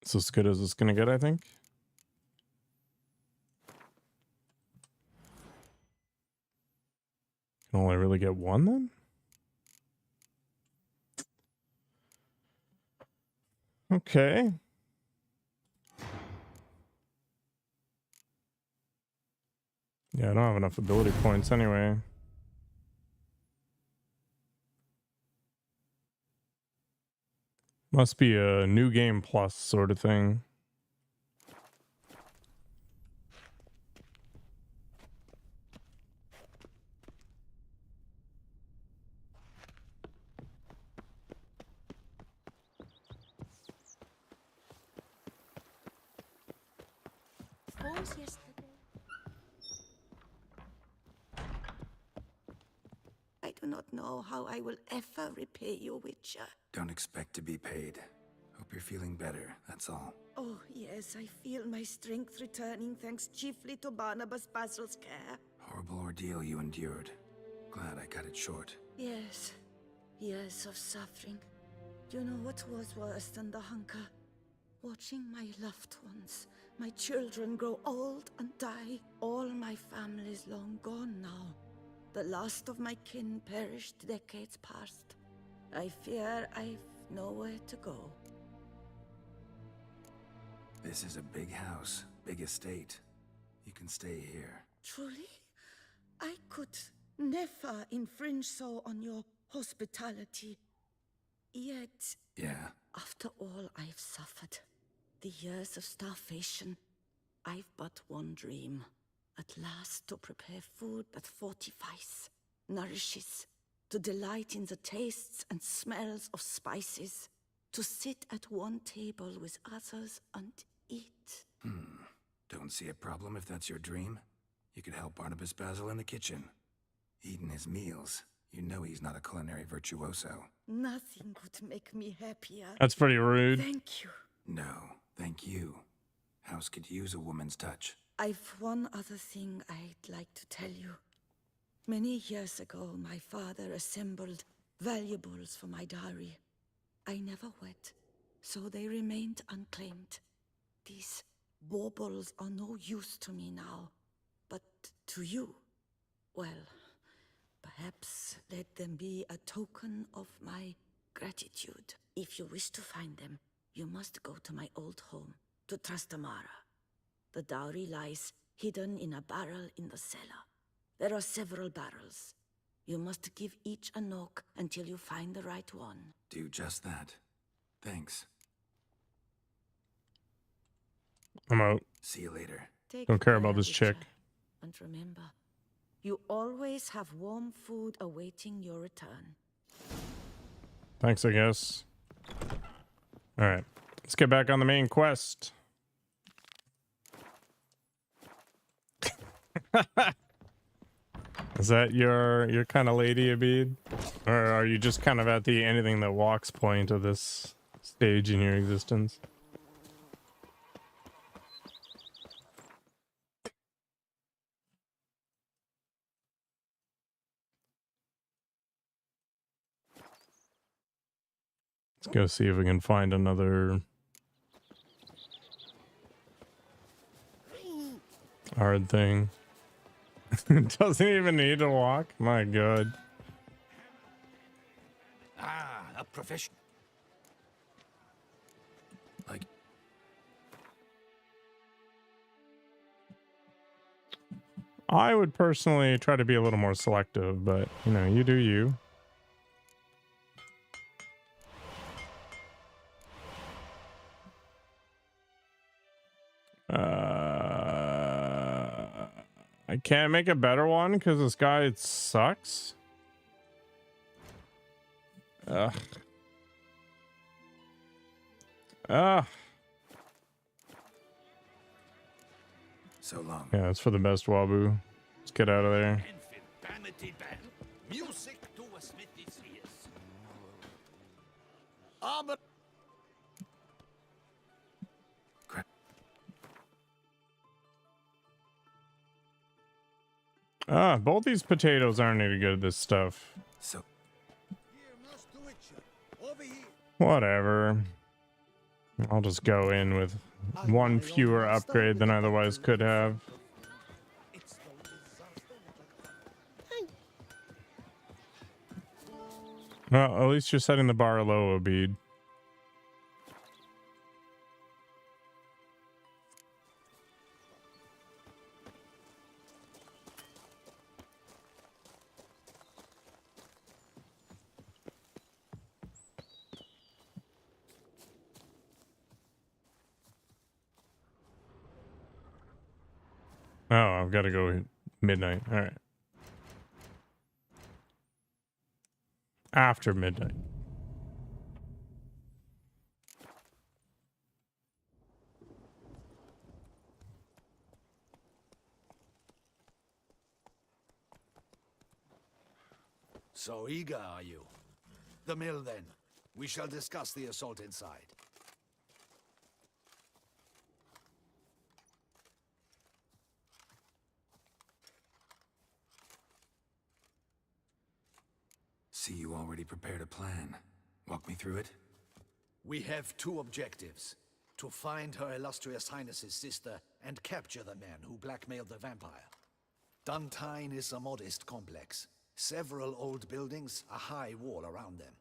Speaker 1: It's as good as it's gonna get, I think. Can only really get one then? Okay. Yeah, I don't have enough ability points anyway. Must be a new game plus sort of thing.
Speaker 17: I do not know how I will ever repay you, Witcher.
Speaker 2: Don't expect to be paid. Hope you're feeling better, that's all.
Speaker 17: Oh, yes, I feel my strength returning thanks chiefly to Barnabas Basil's care.
Speaker 2: Horrible ordeal you endured. Glad I cut it short.
Speaker 17: Yes, years of suffering. Do you know what was worse than the hunger? Watching my loved ones, my children grow old and die. All my family's long gone now. The last of my kin perished decades past. I fear I've nowhere to go.
Speaker 2: This is a big house, big estate. You can stay here.
Speaker 17: Truly? I could never infringe so on your hospitality. Yet,
Speaker 2: Yeah.
Speaker 17: after all I've suffered, the years of starvation, I've but one dream. At last to prepare food that fortifies, nourishes, to delight in the tastes and smells of spices, to sit at one table with others and eat.
Speaker 2: Don't see a problem if that's your dream. You could help Barnabas Basil in the kitchen. Eating his meals. You know he's not a culinary virtuoso.
Speaker 17: Nothing could make me happier.
Speaker 1: That's pretty rude.
Speaker 17: Thank you.
Speaker 2: No, thank you. House could use a woman's touch.
Speaker 17: I've one other thing I'd like to tell you. Many years ago, my father assembled valuables for my dowry. I never wed, so they remained unclaimed. These baubles are no use to me now, but to you, well, perhaps let them be a token of my gratitude. If you wish to find them, you must go to my old home, to Trastamara. The dowry lies hidden in a barrel in the cellar. There are several barrels. You must give each a knock until you find the right one.
Speaker 2: Do just that. Thanks.
Speaker 1: I'm out.
Speaker 2: See you later.
Speaker 17: Take
Speaker 1: Don't care
Speaker 17: care,
Speaker 1: about this
Speaker 17: Witcher.
Speaker 1: chick.
Speaker 17: And remember, you always have warm food awaiting your return.
Speaker 1: Thanks, I guess. All right, let's get back on the main quest. Is that your kind of lady, Abid? Or are you just kind of at the anything that walks point of this stage in your existence? Let's go see if we can find another hard thing. Doesn't even need to walk. My God.
Speaker 10: Ah, a profession.
Speaker 2: Like,
Speaker 1: I would personally try to be a little more selective, but you know, you do you. I can't make a better one because this guy sucks. Ugh.
Speaker 2: so long.
Speaker 1: Yeah, it's for the best, Wabu. Let's get out of there.
Speaker 10: Music to a smithy's ears.
Speaker 15: Armor.
Speaker 1: Both these potatoes aren't any good at this stuff.
Speaker 2: So.
Speaker 1: Whatever. I'll just go in with one fewer upgrade than I otherwise could have. Well, at least you're setting the bar low, Abid. Oh, I've got to go midnight. All right. After midnight.
Speaker 10: So eager are you? The mill, then. We shall discuss the assault inside.
Speaker 2: See, you already prepared a plan. Walk me through it.
Speaker 10: We have two objectives. To find Her Illustrious Highness's sister and capture the man who blackmailed the vampire. Duntine is a modest complex. Several old buildings, a high wall around them.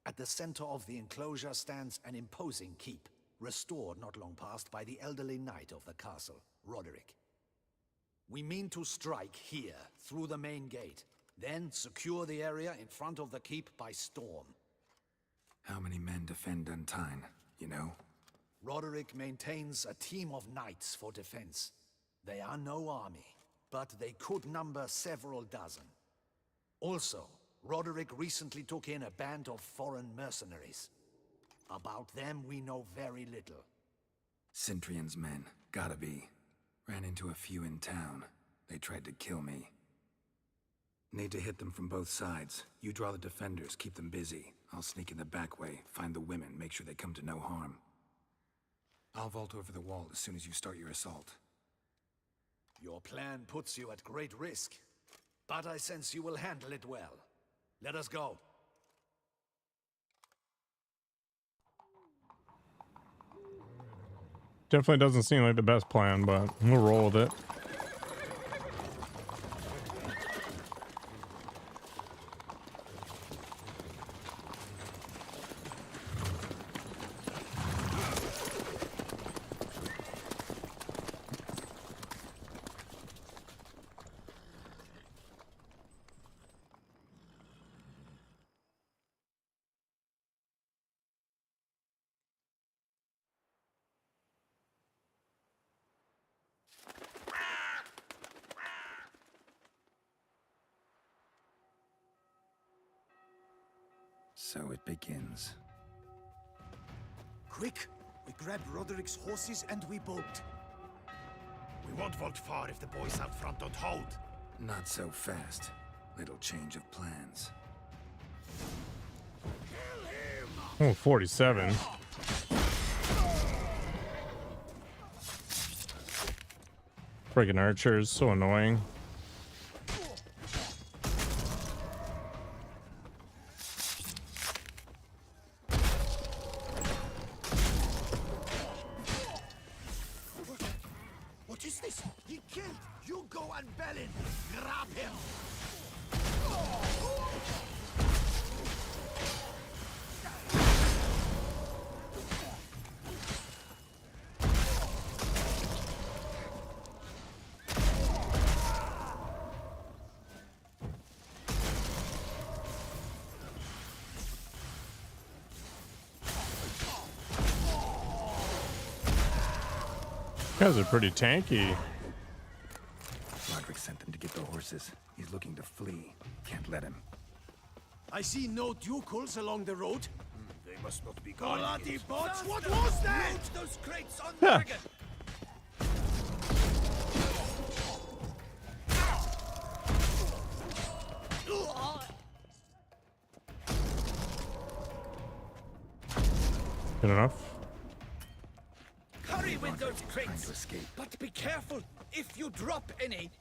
Speaker 10: At the center of the enclosure stands an imposing keep, restored not long past by the elderly knight of the castle, Roderick. We mean to strike here, through the main gate, then secure the area in front of the keep by storm.
Speaker 2: How many men defend Duntine, you know?
Speaker 10: Roderick maintains a team of knights for defense. They are no army, but they could number several dozen. Also, Roderick recently took in a band of foreign mercenaries. About them, we know very little.
Speaker 2: Cintrian's men, gotta be. Ran into a few in town. They tried to kill me. Need to hit them from both sides. You draw the defenders, keep them busy. I'll sneak in the back way, find the women, make sure they come to no harm. I'll vault over the wall as soon as you start your assault.
Speaker 10: Your plan puts you at great risk, but I sense you will handle it well. Let us go.
Speaker 1: Definitely doesn't seem like the best plan, but we'll roll with it.
Speaker 2: So it begins.
Speaker 5: Quick! We grab Roderick's horses and we bolt. We won't vault far if the boys out front don't hold.
Speaker 2: Not so fast. Little change of plans.
Speaker 1: Oh, 47. Friggin' archers, so annoying.
Speaker 5: What is this? He killed! You go and Belin! Grab him!
Speaker 1: You guys are pretty tanky.
Speaker 2: Roderick sent them to get the horses. He's looking to flee. Can't let him.
Speaker 5: I see no ducals along the road.
Speaker 7: They must not be gone.
Speaker 5: Bloody bots! What was that?
Speaker 7: Loot those crates on
Speaker 1: Yeah.
Speaker 7: wagon!
Speaker 1: Good enough.
Speaker 10: Hurry with those
Speaker 2: Trying
Speaker 10: crates!
Speaker 2: to escape.
Speaker 10: But be careful if you drop any.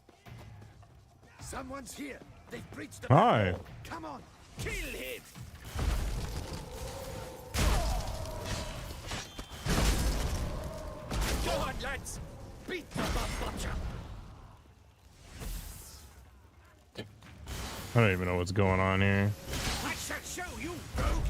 Speaker 5: Someone's here. They've breached the
Speaker 1: Hi.
Speaker 5: wall. Come on, kill him!
Speaker 10: Go on, lads! Beat the butcher!
Speaker 1: I don't even know what's going on here.
Speaker 5: I shall show you, rogue!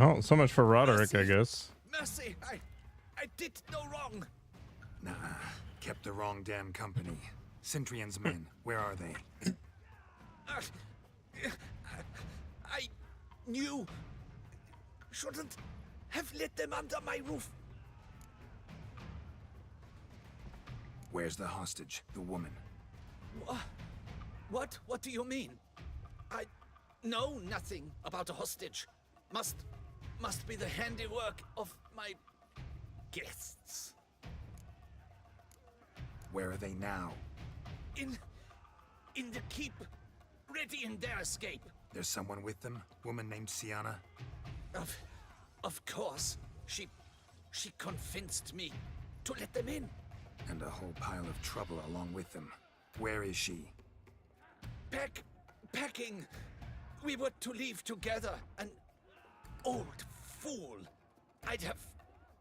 Speaker 1: Oh, so much for Roderick, I guess.
Speaker 10: Mercy, I did no wrong.
Speaker 2: Nah, kept the wrong damn company. Cintrian's men, where are they?
Speaker 10: I knew. Shouldn't have let them under my roof.
Speaker 2: Where's the hostage, the woman?
Speaker 10: What? What do you mean? I know nothing about a hostage. Must be the handiwork of my guests.
Speaker 2: Where are they now?
Speaker 10: In the keep, ready in their escape.
Speaker 2: There's someone with them? Woman named Sienna?
Speaker 10: Of course. She convinced me to let them in.
Speaker 2: And a whole pile of trouble along with them. Where is she?
Speaker 10: Packing. We were to leave together. An old fool. I'd have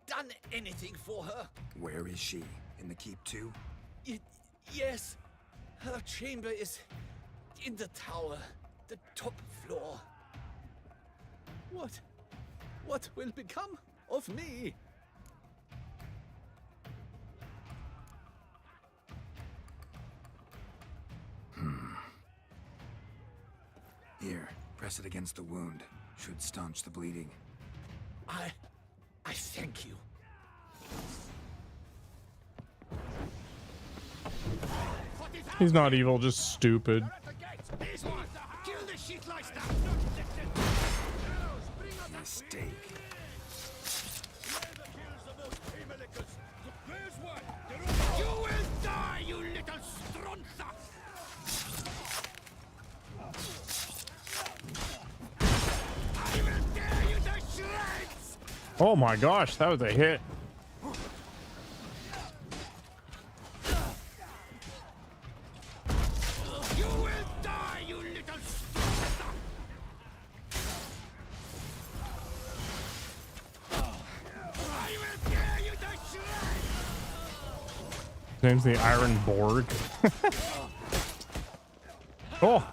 Speaker 10: done anything for her.
Speaker 2: Where is she? In the keep too?
Speaker 10: Yes. Her chamber is in the tower, the top floor. What will become of me?
Speaker 2: Here, press it against the wound. Should staunch the bleeding.
Speaker 10: I thank you.
Speaker 1: He's not evil, just stupid.
Speaker 2: Mistake.
Speaker 5: You will die, you little stronza! I will tear you to shreds!
Speaker 1: Oh my gosh, that was a hit.
Speaker 5: You will die, you little stronza! I will tear you to shreds!
Speaker 1: His name's the Iron Borg. Oh.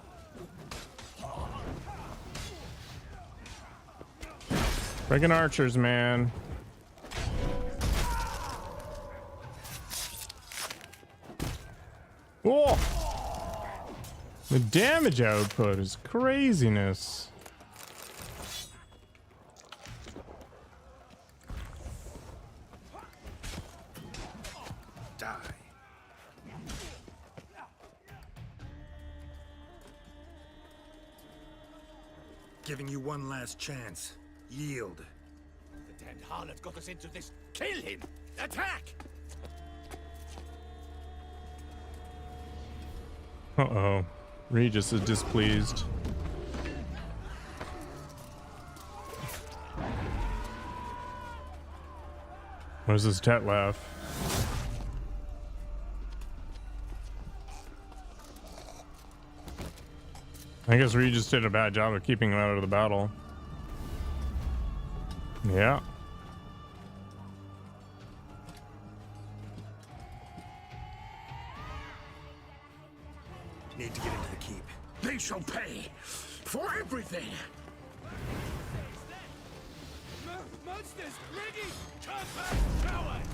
Speaker 1: Friggin' archers, man. Oh. The damage output is craziness.
Speaker 2: Die. Giving you one last chance. Yield.
Speaker 5: The damned harlot got us into this. Kill him! Attack!
Speaker 1: Uh-oh. Regis is displeased. Where's this Tetlef? I guess Regis did a bad job of keeping him out of the battle. Yeah.
Speaker 2: Need to get into the keep.
Speaker 5: They shall pay for everything! Monsters, ready! Compact cowards!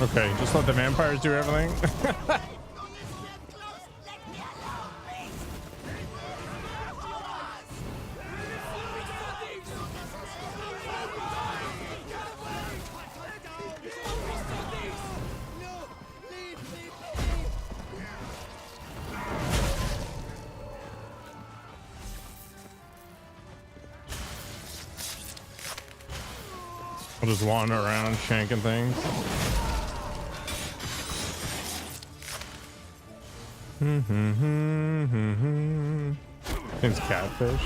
Speaker 1: Okay, just let the vampires do everything. I'll just wander around shanking things. It's catfish.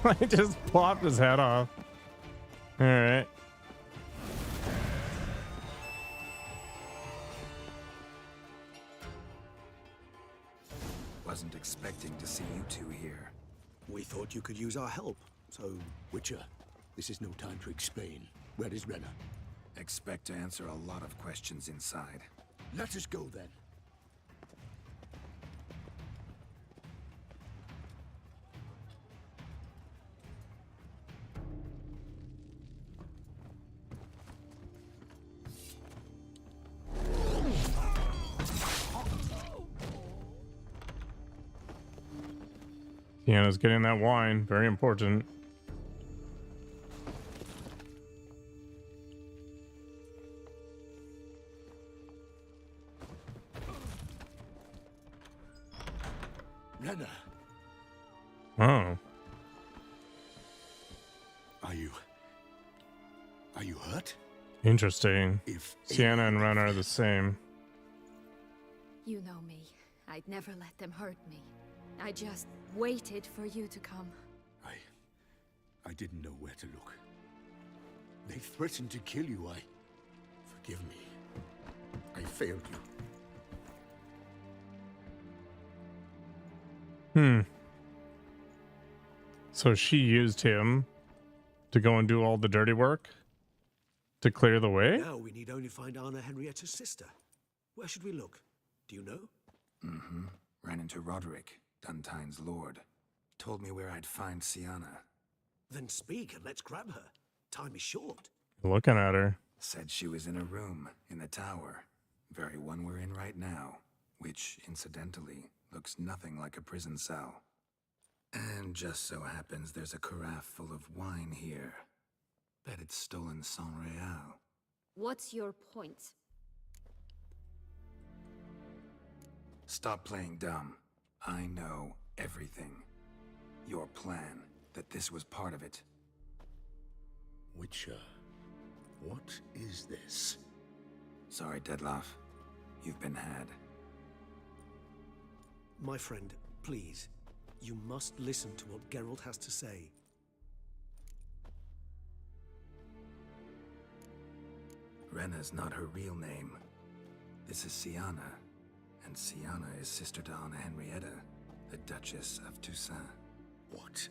Speaker 1: I just plopped his head off. All right.
Speaker 2: Wasn't expecting to see you two here.
Speaker 3: We thought you could use our help. So, Witcher, this is no time to explain. Where is Renna?
Speaker 2: Expect to answer a lot of questions inside.
Speaker 3: Let us go then.
Speaker 1: Tiana's getting that wine. Very important.
Speaker 3: Renna,
Speaker 1: Oh.
Speaker 3: are you hurt?
Speaker 1: Interesting.
Speaker 3: If
Speaker 1: Sienna and Ren are the same.
Speaker 8: You know me. I'd never let them hurt me. I just waited for you to come.
Speaker 3: I didn't know where to look. They threatened to kill you. Forgive me. I failed you.
Speaker 1: So she used him to go and do all the dirty work to clear the way?
Speaker 3: Now we need only find Anna Henrietta's sister. Where should we look? Do you know?
Speaker 2: Mm-hmm. Ran into Roderick, Duntine's lord. Told me where I'd find Sienna.
Speaker 3: Then speak and let's grab her. Time is short.
Speaker 1: Looking at her.
Speaker 2: Said she was in a room in the tower. Very one we're in right now. Which, incidentally, looks nothing like a prison cell. And just so happens there's a carafe full of wine here. Bet it's stolen San Real.
Speaker 9: What's your point?
Speaker 2: Stop playing dumb. I know everything. Your plan, that this was part of it.
Speaker 6: Witcher, what is this?
Speaker 2: Sorry, Dettlaff. You've been had.
Speaker 3: My friend, please. You must listen to what Geralt has to say.
Speaker 2: Rena's not her real name. This is Sienna. And Sienna is sister to Anna Henrietta, the Duchess of Toussaint.
Speaker 6: What?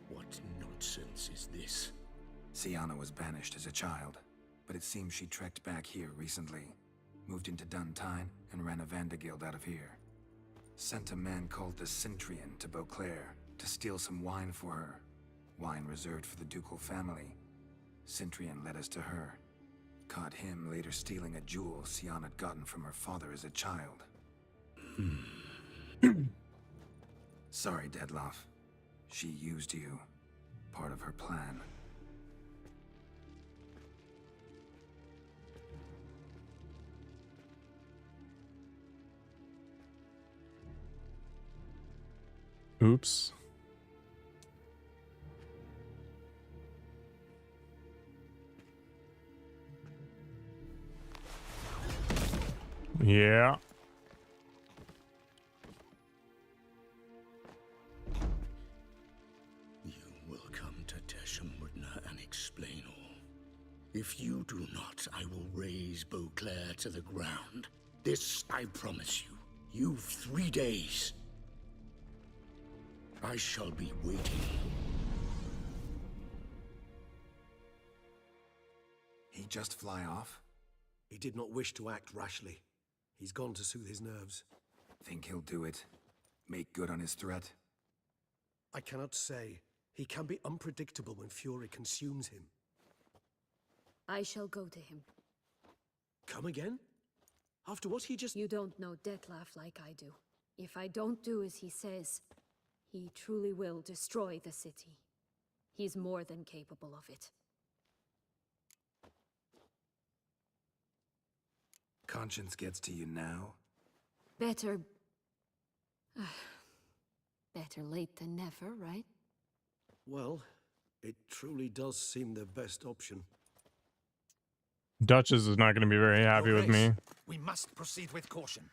Speaker 6: What nonsense is this?
Speaker 2: Sienna was banished as a child, but it seems she trekked back here recently. Moved into Duntine and ran a Vandergild out of here. Sent a man called the Cintrian to Beauclair to steal some wine for her. Wine reserved for the ducal family. Cintrian led us to her. Caught him later stealing a jewel Sienna had gotten from her father as a child. Sorry, Dettlaff. She used you. Part of her plan.
Speaker 1: Oops. Yeah.
Speaker 6: You will come to Teshumwardna and explain all. If you do not, I will raze Beauclair to the ground. This I promise you. You've 3 days. I shall be waiting.
Speaker 2: He just fly off?
Speaker 3: He did not wish to act rashly. He's gone to soothe his nerves.
Speaker 2: Think he'll do it? Make good on his threat?
Speaker 3: I cannot say. He can be unpredictable when fury consumes him.
Speaker 9: I shall go to him.
Speaker 3: Come again? After what he just...
Speaker 9: You don't know Dettlaff like I do. If I don't do as he says, he truly will destroy the city. He's more than capable of it.
Speaker 2: Conscience gets to you now?
Speaker 9: Better... better late than never, right?
Speaker 3: Well, it truly does seem the best option.
Speaker 1: Duchess is not going to be very happy with me.
Speaker 10: We must proceed with caution.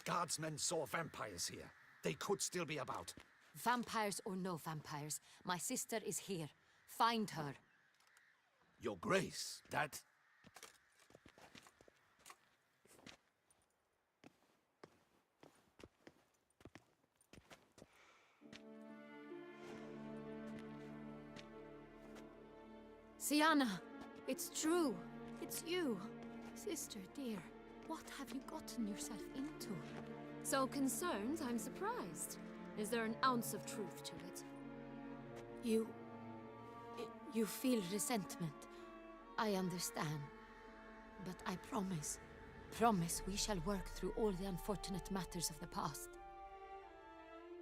Speaker 10: Guardsmen saw vampires here. They could still be about.
Speaker 13: Vampires or no vampires, my sister is here. Find her.
Speaker 10: Your Grace, that...
Speaker 9: Sienna, it's true. It's you. Sister, dear, what have you gotten yourself into? So concerned, I'm surprised. Is there an ounce of truth to it?
Speaker 13: You feel resentment. I understand. But I promise we shall work through all the unfortunate matters of the past.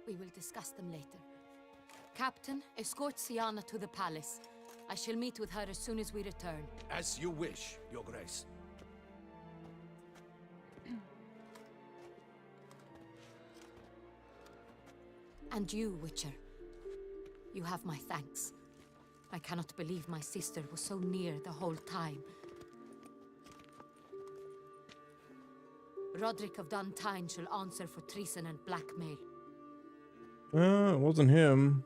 Speaker 13: We will discuss them later. Captain, escort Sienna to the palace. I shall meet with her as soon as we return.
Speaker 10: As you wish, Your Grace.
Speaker 13: And you, Witcher. You have my thanks. I cannot believe my sister was so near the whole time. Roderick of Duntine shall answer for treason and blackmail.
Speaker 1: It wasn't him.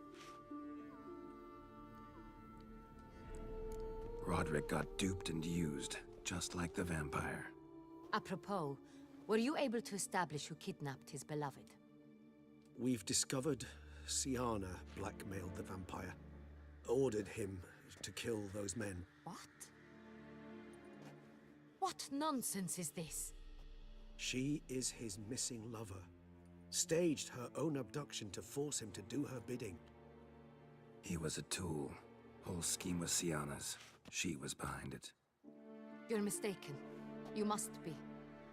Speaker 2: Roderick got duped and used, just like the vampire.
Speaker 13: Apropos, were you able to establish who kidnapped his beloved?
Speaker 3: We've discovered Siana blackmailed the vampire, ordered him to kill those men.
Speaker 13: What? What nonsense is this?
Speaker 3: She is his missing lover. Staged her own abduction to force him to do her bidding.
Speaker 2: He was a tool. Whole scheme was Siana's. She was behind it.
Speaker 13: You're mistaken. You must be.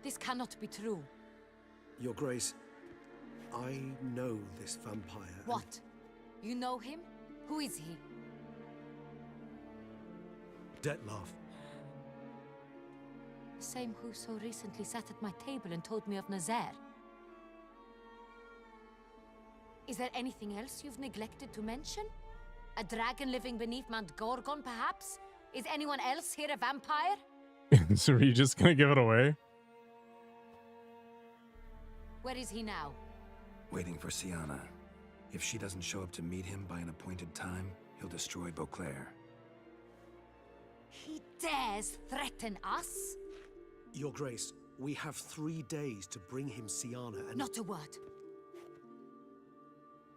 Speaker 13: This cannot be true.
Speaker 3: Your Grace, I know this vampire. and-
Speaker 13: What? You know him? Who is he?
Speaker 3: Dettlaff.
Speaker 13: The same who so recently sat at my table and told me of Nazaire. Is there anything else you've neglected to mention? A dragon living beneath Mount Gorgon, perhaps? Is anyone else here a vampire?
Speaker 1: So are you just gonna give it away?
Speaker 13: Where is he now?
Speaker 2: Waiting for Siana. If she doesn't show up to meet him by an appointed time, he'll destroy Beauclair.
Speaker 13: He dares threaten us?
Speaker 3: Your Grace, we have 3 days to bring him Siana and...
Speaker 13: Not a word.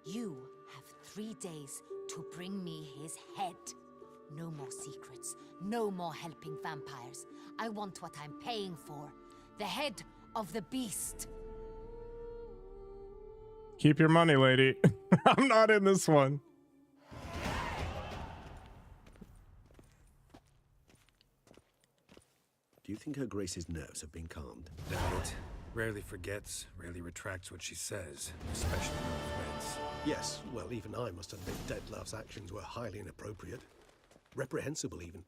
Speaker 13: You have 3 days to bring me his head. No more secrets. No more helping vampires. I want what I'm paying for. The head of the beast.
Speaker 1: Keep your money, lady. I'm not in this one.
Speaker 3: Do you think Her Grace's nerves have been calmed?
Speaker 2: Doubt it. Rarely forgets, rarely retracts what she says, especially when threats.
Speaker 3: Yes, well, even I must admit Dettlaff's actions were highly inappropriate. Reprehensible, even.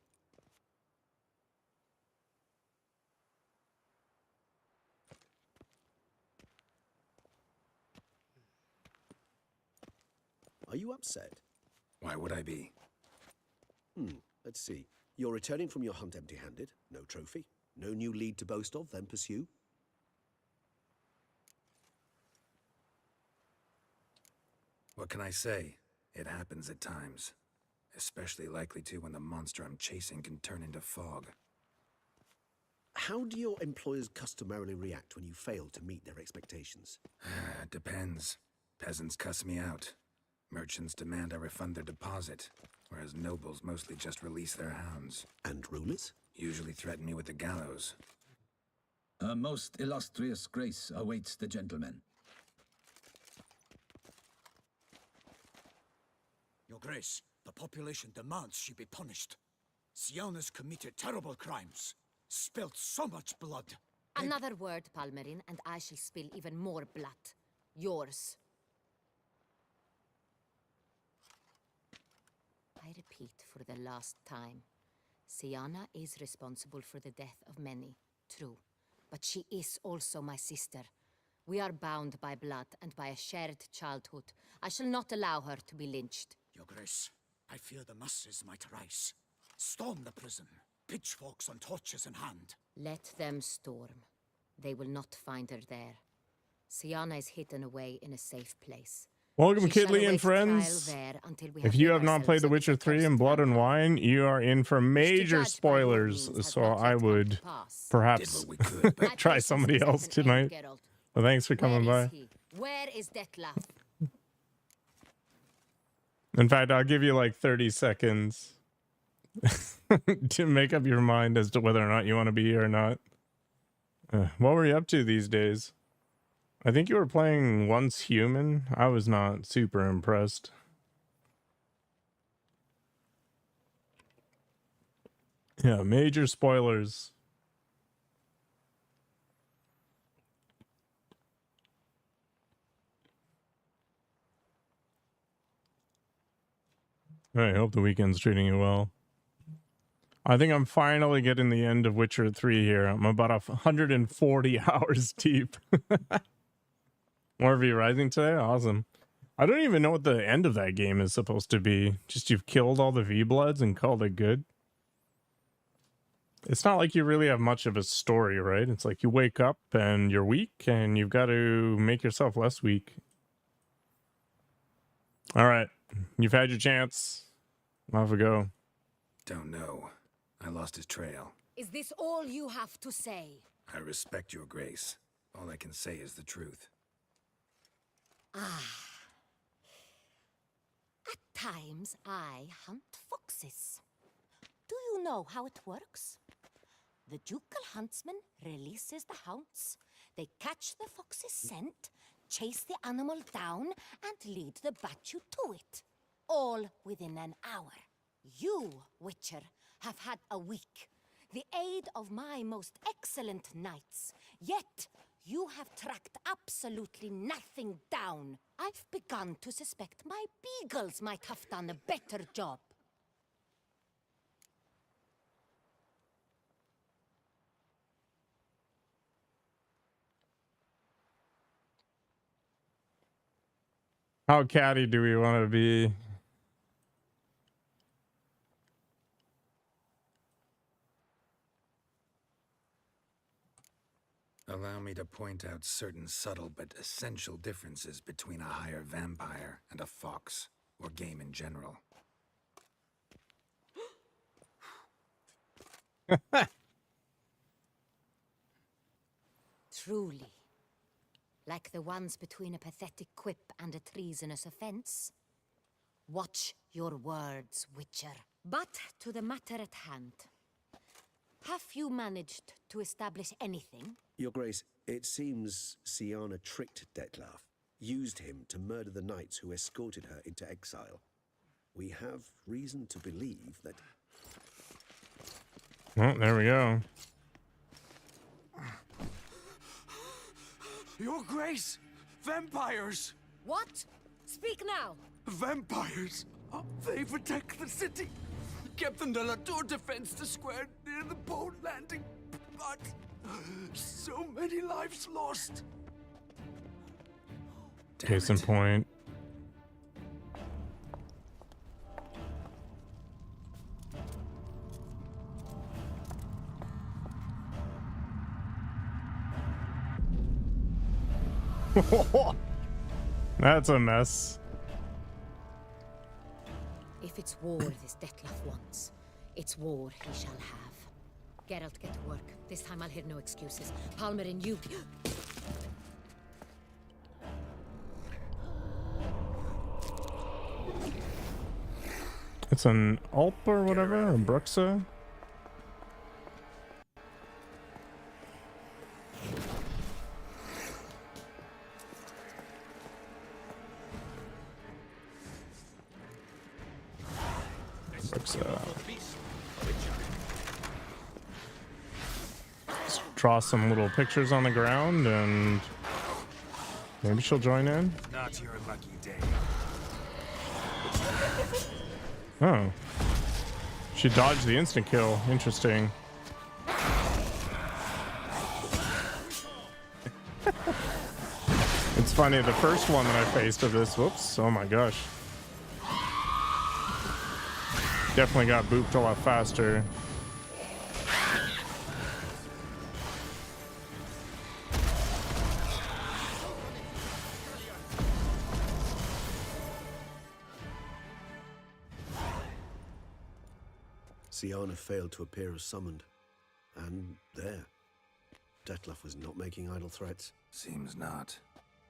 Speaker 3: Are you upset?
Speaker 2: Why would I be?
Speaker 3: Let's see. You're returning from your hunt empty-handed. No trophy. No new lead to boast of, then pursue.
Speaker 2: What can I say? It happens at times. Especially likely to when the monster I'm chasing can turn into fog.
Speaker 3: How do your employers customarily react when you fail to meet their expectations?
Speaker 2: Depends. Peasants cuss me out. Merchants demand I refund their deposit, whereas nobles mostly just release their hounds.
Speaker 3: And rulers?
Speaker 2: Usually threaten me with the gallows.
Speaker 10: Her most illustrious grace awaits the gentleman.
Speaker 7: Your Grace, the population demands she be punished. Siana's committed terrible crimes. Spilt so much blood.
Speaker 13: Another word, Palmerin, and I shall spill even more blood. Yours. I repeat for the last time. Siana is responsible for the death of many, true. But she is also my sister. We are bound by blood and by a shared childhood. I shall not allow her to be lynched.
Speaker 7: Your Grace, I fear the masses might rise. Storm the prison, pitchforks and torches in hand.
Speaker 13: Let them storm. They will not find her there. Siana is hidden away in a safe place.
Speaker 1: Welcome,
Speaker 13: She shall
Speaker 1: Kidley and
Speaker 13: await trial
Speaker 1: friends.
Speaker 13: there until we
Speaker 1: If you
Speaker 13: rid
Speaker 1: have not
Speaker 13: ourselves
Speaker 1: played The
Speaker 13: of
Speaker 1: Witcher
Speaker 13: this
Speaker 1: 3 in
Speaker 13: accursed
Speaker 1: Blood and
Speaker 13: vampire.
Speaker 1: Wine, you are in for major
Speaker 13: judge by what
Speaker 1: spoilers.
Speaker 13: means has
Speaker 1: So
Speaker 13: not
Speaker 1: I
Speaker 13: yet come
Speaker 1: would
Speaker 13: to pass.
Speaker 1: perhaps
Speaker 2: we could, but
Speaker 1: try somebody else tonight. But thanks for coming
Speaker 13: Where
Speaker 1: by.
Speaker 13: is he? Where is Dettlaff?
Speaker 1: In fact, I'll give you like 30 seconds to make up your mind as to whether or not you want to be here or not. What were you up to these days? I think you were playing Once Human. I was not super impressed. Yeah, major spoilers. I hope the weekend's treating you well. I think I'm finally getting the end of Witcher 3 here. I'm about 140 hours deep. More V Rising today? Awesome. I don't even know what the end of that game is supposed to be. Just you've killed all the V-Bloods and called it good? It's not like you really have much of a story, right? It's like you wake up and you're weak and you've got to make yourself less weak. All right. You've had your chance. Off we go.
Speaker 2: Don't know. I lost his trail.
Speaker 13: Is this all you have to say?
Speaker 2: I respect your grace. All I can say is the truth.
Speaker 13: At times, I hunt foxes. Do you know how it works? The ducal huntsman releases the hounds. They catch the fox's scent, chase the animal down, and lead the Bachu to it. All within an hour. You, Witcher, have had a week. The aid of my most excellent knights. Yet, you have tracked absolutely nothing down. I've begun to suspect my beagles might have done a better job.
Speaker 1: How catty do we want to be?
Speaker 2: Allow me to point out certain subtle but essential differences between a higher vampire and a fox, or game in general.
Speaker 13: Truly. Like the ones between a pathetic quip and a treasonous offense. Watch your words, Witcher. But to the matter at hand. Have you managed to establish anything?
Speaker 3: Your Grace, it seems Siana tricked Dettlaff, used him to murder the knights who escorted her into exile. We have reason to believe that...
Speaker 1: Oh, there we go.
Speaker 7: Your Grace! Vampires!
Speaker 13: What? Speak now!
Speaker 7: Vampires! They protect the city! Captain de la Tour defends the square near the boat landing, but so many lives lost.
Speaker 1: Case in point. That's a mess.
Speaker 13: If it's war this Dettlaff wants, it's war he shall have. Geralt, get to work. This time I'll hear no excuses. Palmer and you...
Speaker 1: It's an Alp or whatever, or Bruxa. Let's draw some little pictures on the ground and maybe she'll join in.
Speaker 2: Not your lucky day.
Speaker 1: Oh. She dodged the instant kill. Interesting. It's funny, the first one that I faced of this, whoops, oh my gosh. Definitely got booped a lot faster.
Speaker 3: Siana failed to appear as summoned. And there. Dettlaff was not making idle threats.
Speaker 2: Seems not.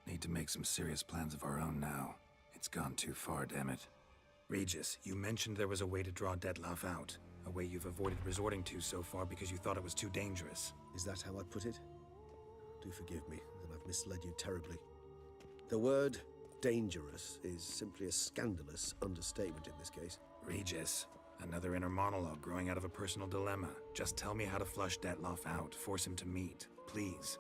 Speaker 2: Need to make some serious plans of our own now. It's gone too far, damn it. Regis, you mentioned there was a way to draw Dettlaff out. A way you've avoided resorting to so far because you thought it was too dangerous.
Speaker 3: Is that how I put it? Do forgive me that I've misled you terribly. The word dangerous is simply a scandalous understatement in this case.
Speaker 2: Regis, another inner monologue growing out of a personal dilemma. Just tell me how to flush Dettlaff out. Force him to meet, please.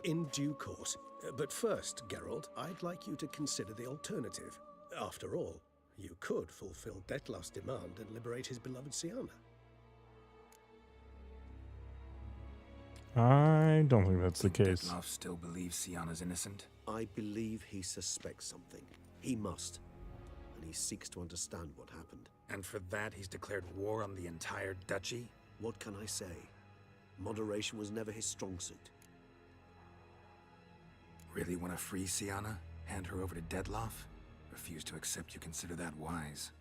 Speaker 3: In due course. But first, Geralt, I'd like you to consider the alternative. After all, you could fulfill Dettlaff's demand and liberate his beloved Siana.
Speaker 1: I don't think that's the case.
Speaker 2: Dettlaff still believes Siana's innocent?
Speaker 3: I believe he suspects something. He must. And he seeks to understand what happened.
Speaker 2: And for that, he's declared war on the entire duchy?
Speaker 3: What can I say? Moderation was never his strong suit.
Speaker 2: Really want to free Siana? Hand her over to Dettlaff? Refuse to accept you consider that wise.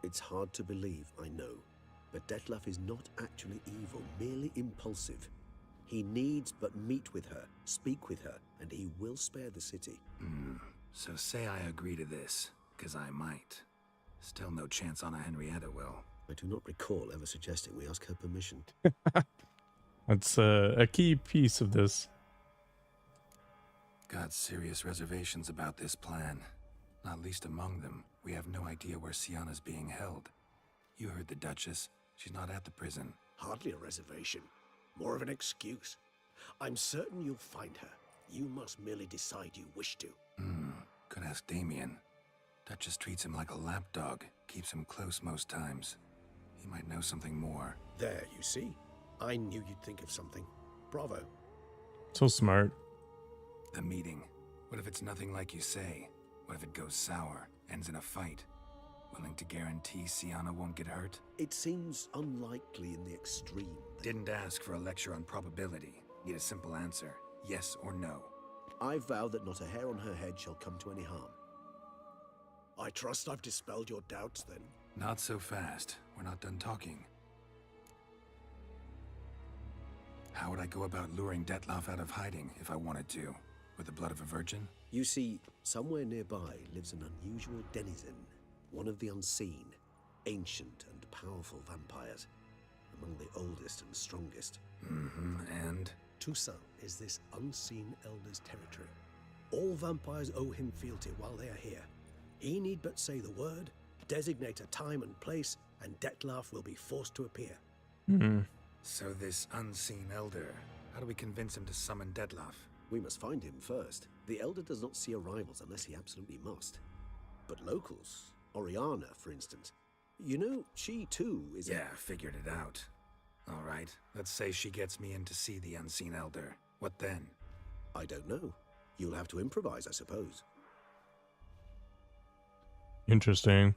Speaker 3: It's hard to believe, I know. But Dettlaff is not actually evil, merely impulsive. He needs but meet with her, speak with her, and he will spare the city.
Speaker 2: So say I agree to this, because I might. Still no chance Anna Henrietta will.
Speaker 3: I do not recall ever suggesting we ask her permission.
Speaker 1: That's a key piece of this.
Speaker 2: Got serious reservations about this plan. Not least among them, we have no idea where Sienna's being held. You heard the Duchess. She's not at the prison.
Speaker 3: Hardly a reservation. More of an excuse. I'm certain you'll find her. You must merely decide you wish to.
Speaker 2: Could ask Damien. Duchess treats him like a lapdog. Keeps him close most times. He might know something more.
Speaker 3: There, you see? I knew you'd think of something. Bravo.
Speaker 1: So smart.
Speaker 2: The meeting. What if it's nothing like you say? What if it goes sour, ends in a fight? Willing to guarantee Sienna won't get hurt?
Speaker 3: It seems unlikely in the extreme.
Speaker 2: Didn't ask for a lecture on probability. Need a simple answer. Yes or no.
Speaker 3: I vow that not a hair on her head shall come to any harm. I trust I've dispelled your doubts, then.
Speaker 2: Not so fast. We're not done talking. How would I go about luring Detloff out of hiding if I wanted to? With the blood of a virgin?
Speaker 3: You see, somewhere nearby lives an unusual denizen. One of the unseen, ancient and powerful vampires. Among the oldest and strongest.
Speaker 2: And?
Speaker 3: Toussaint is this unseen elder's territory. All vampires owe him fealty while they are here. He need but say the word, designate a time and place, and Detloff will be forced to appear.
Speaker 2: So this unseen elder, how do we convince him to summon Detloff?
Speaker 3: We must find him first. The elder does not see arrivals unless he absolutely must. But locals, Oriana, for instance, you know, she too is
Speaker 2: Yeah, figured it out. All right, let's say she gets me in to see the unseen elder. What then?
Speaker 3: I don't know. You'll have to improvise, I suppose.
Speaker 1: Interesting.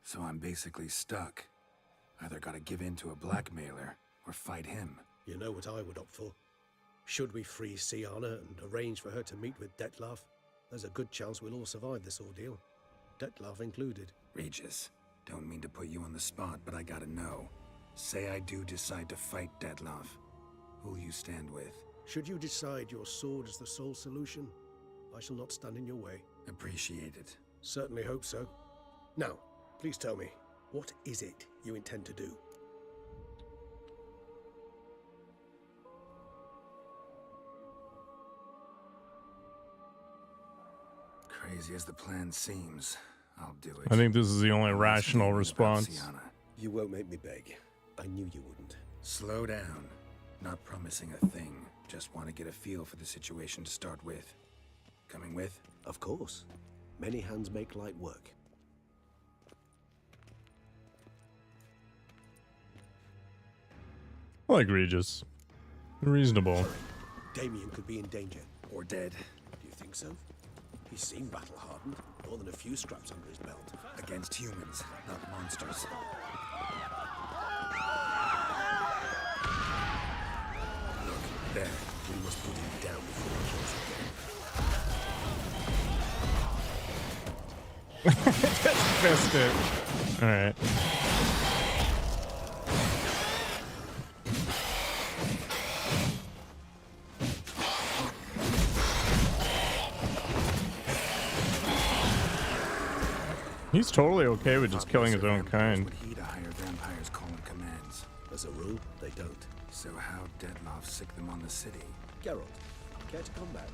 Speaker 2: So I'm basically stuck. Either gotta give in to a blackmailer, or fight him.
Speaker 3: You know what I would opt for? Should we free Sienna and arrange for her to meet with Detloff, there's a good chance we'll all survive this ordeal. Detloff included.
Speaker 2: Regis, don't mean to put you on the spot, but I gotta know. Say I do decide to fight Detloff. Who'll you stand with?
Speaker 3: Should you decide your sword is the sole solution, I shall not stand in your way.
Speaker 2: Appreciate it.
Speaker 3: Certainly hope so. Now, please tell me, what is it you intend to do?
Speaker 2: Crazy as the plan seems, I'll do it.
Speaker 1: I think this is the only rational response.
Speaker 3: You won't make me beg. I knew you wouldn't.
Speaker 2: Slow down. Not promising a thing. Just want to get a feel for the situation to start with. Coming with?
Speaker 3: Of course. Many hands make light work.
Speaker 1: I like Regis. Reasonable.
Speaker 3: Damien could be in danger.
Speaker 2: Or dead.
Speaker 3: Do you think so? He seemed battle-hardened. More than a few scraps under his belt.
Speaker 2: Against humans, not monsters. Look, there.
Speaker 3: We must put him down before he kills again.
Speaker 1: Fist it. Alright. He's totally okay with just killing his own kind.
Speaker 2: Would heed a higher vampire's call and commands.
Speaker 3: As a rule, they don't.
Speaker 2: So how Detloff sick them on the city?
Speaker 3: Geralt, care to come back?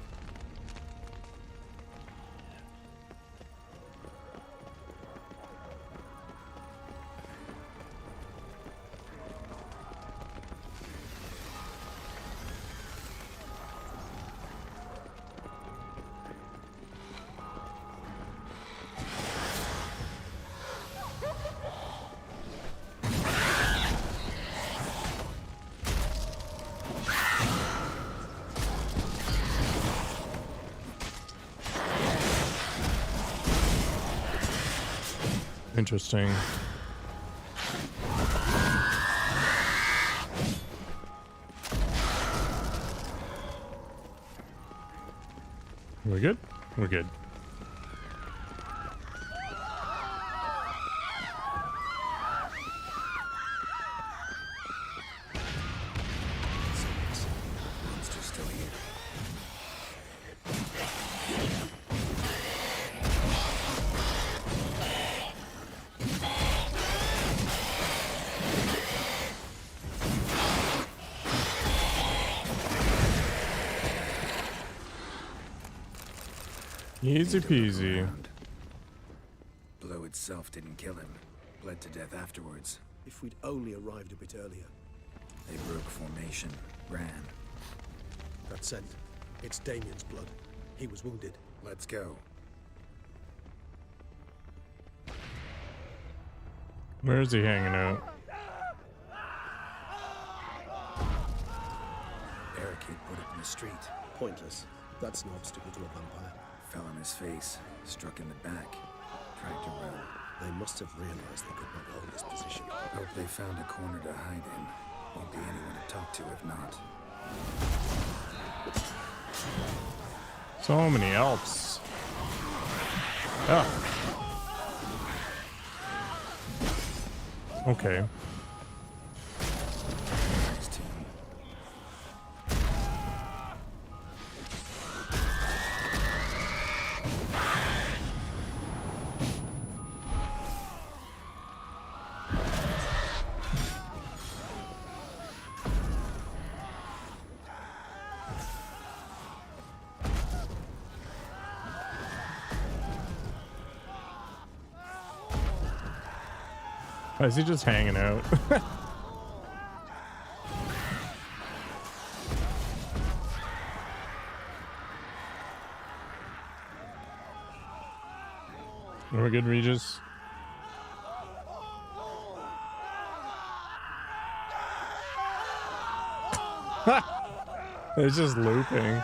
Speaker 1: Interesting. We're good? We're good. Easy peasy.
Speaker 2: Blow itself didn't kill him. Bled to death afterwards.
Speaker 3: If we'd only arrived a bit earlier.
Speaker 2: They broke formation. Ran.
Speaker 3: That scent. It's Damien's blood. He was wounded.
Speaker 2: Let's go.
Speaker 1: Where is he hanging out?
Speaker 2: Barricade put up in the street.
Speaker 3: Pointless. That's no obstacle to a vampire.
Speaker 2: Fell on his face. Struck in the back. Tried to run.
Speaker 3: They must have realized they could not hold this position.
Speaker 2: Hope they found a corner to hide in. Won't be anyone to talk to if not.
Speaker 1: So many Alps. Ah. Okay.
Speaker 2: Nice team.
Speaker 1: Why is he just hanging out? We're good, Regis. It's just looping.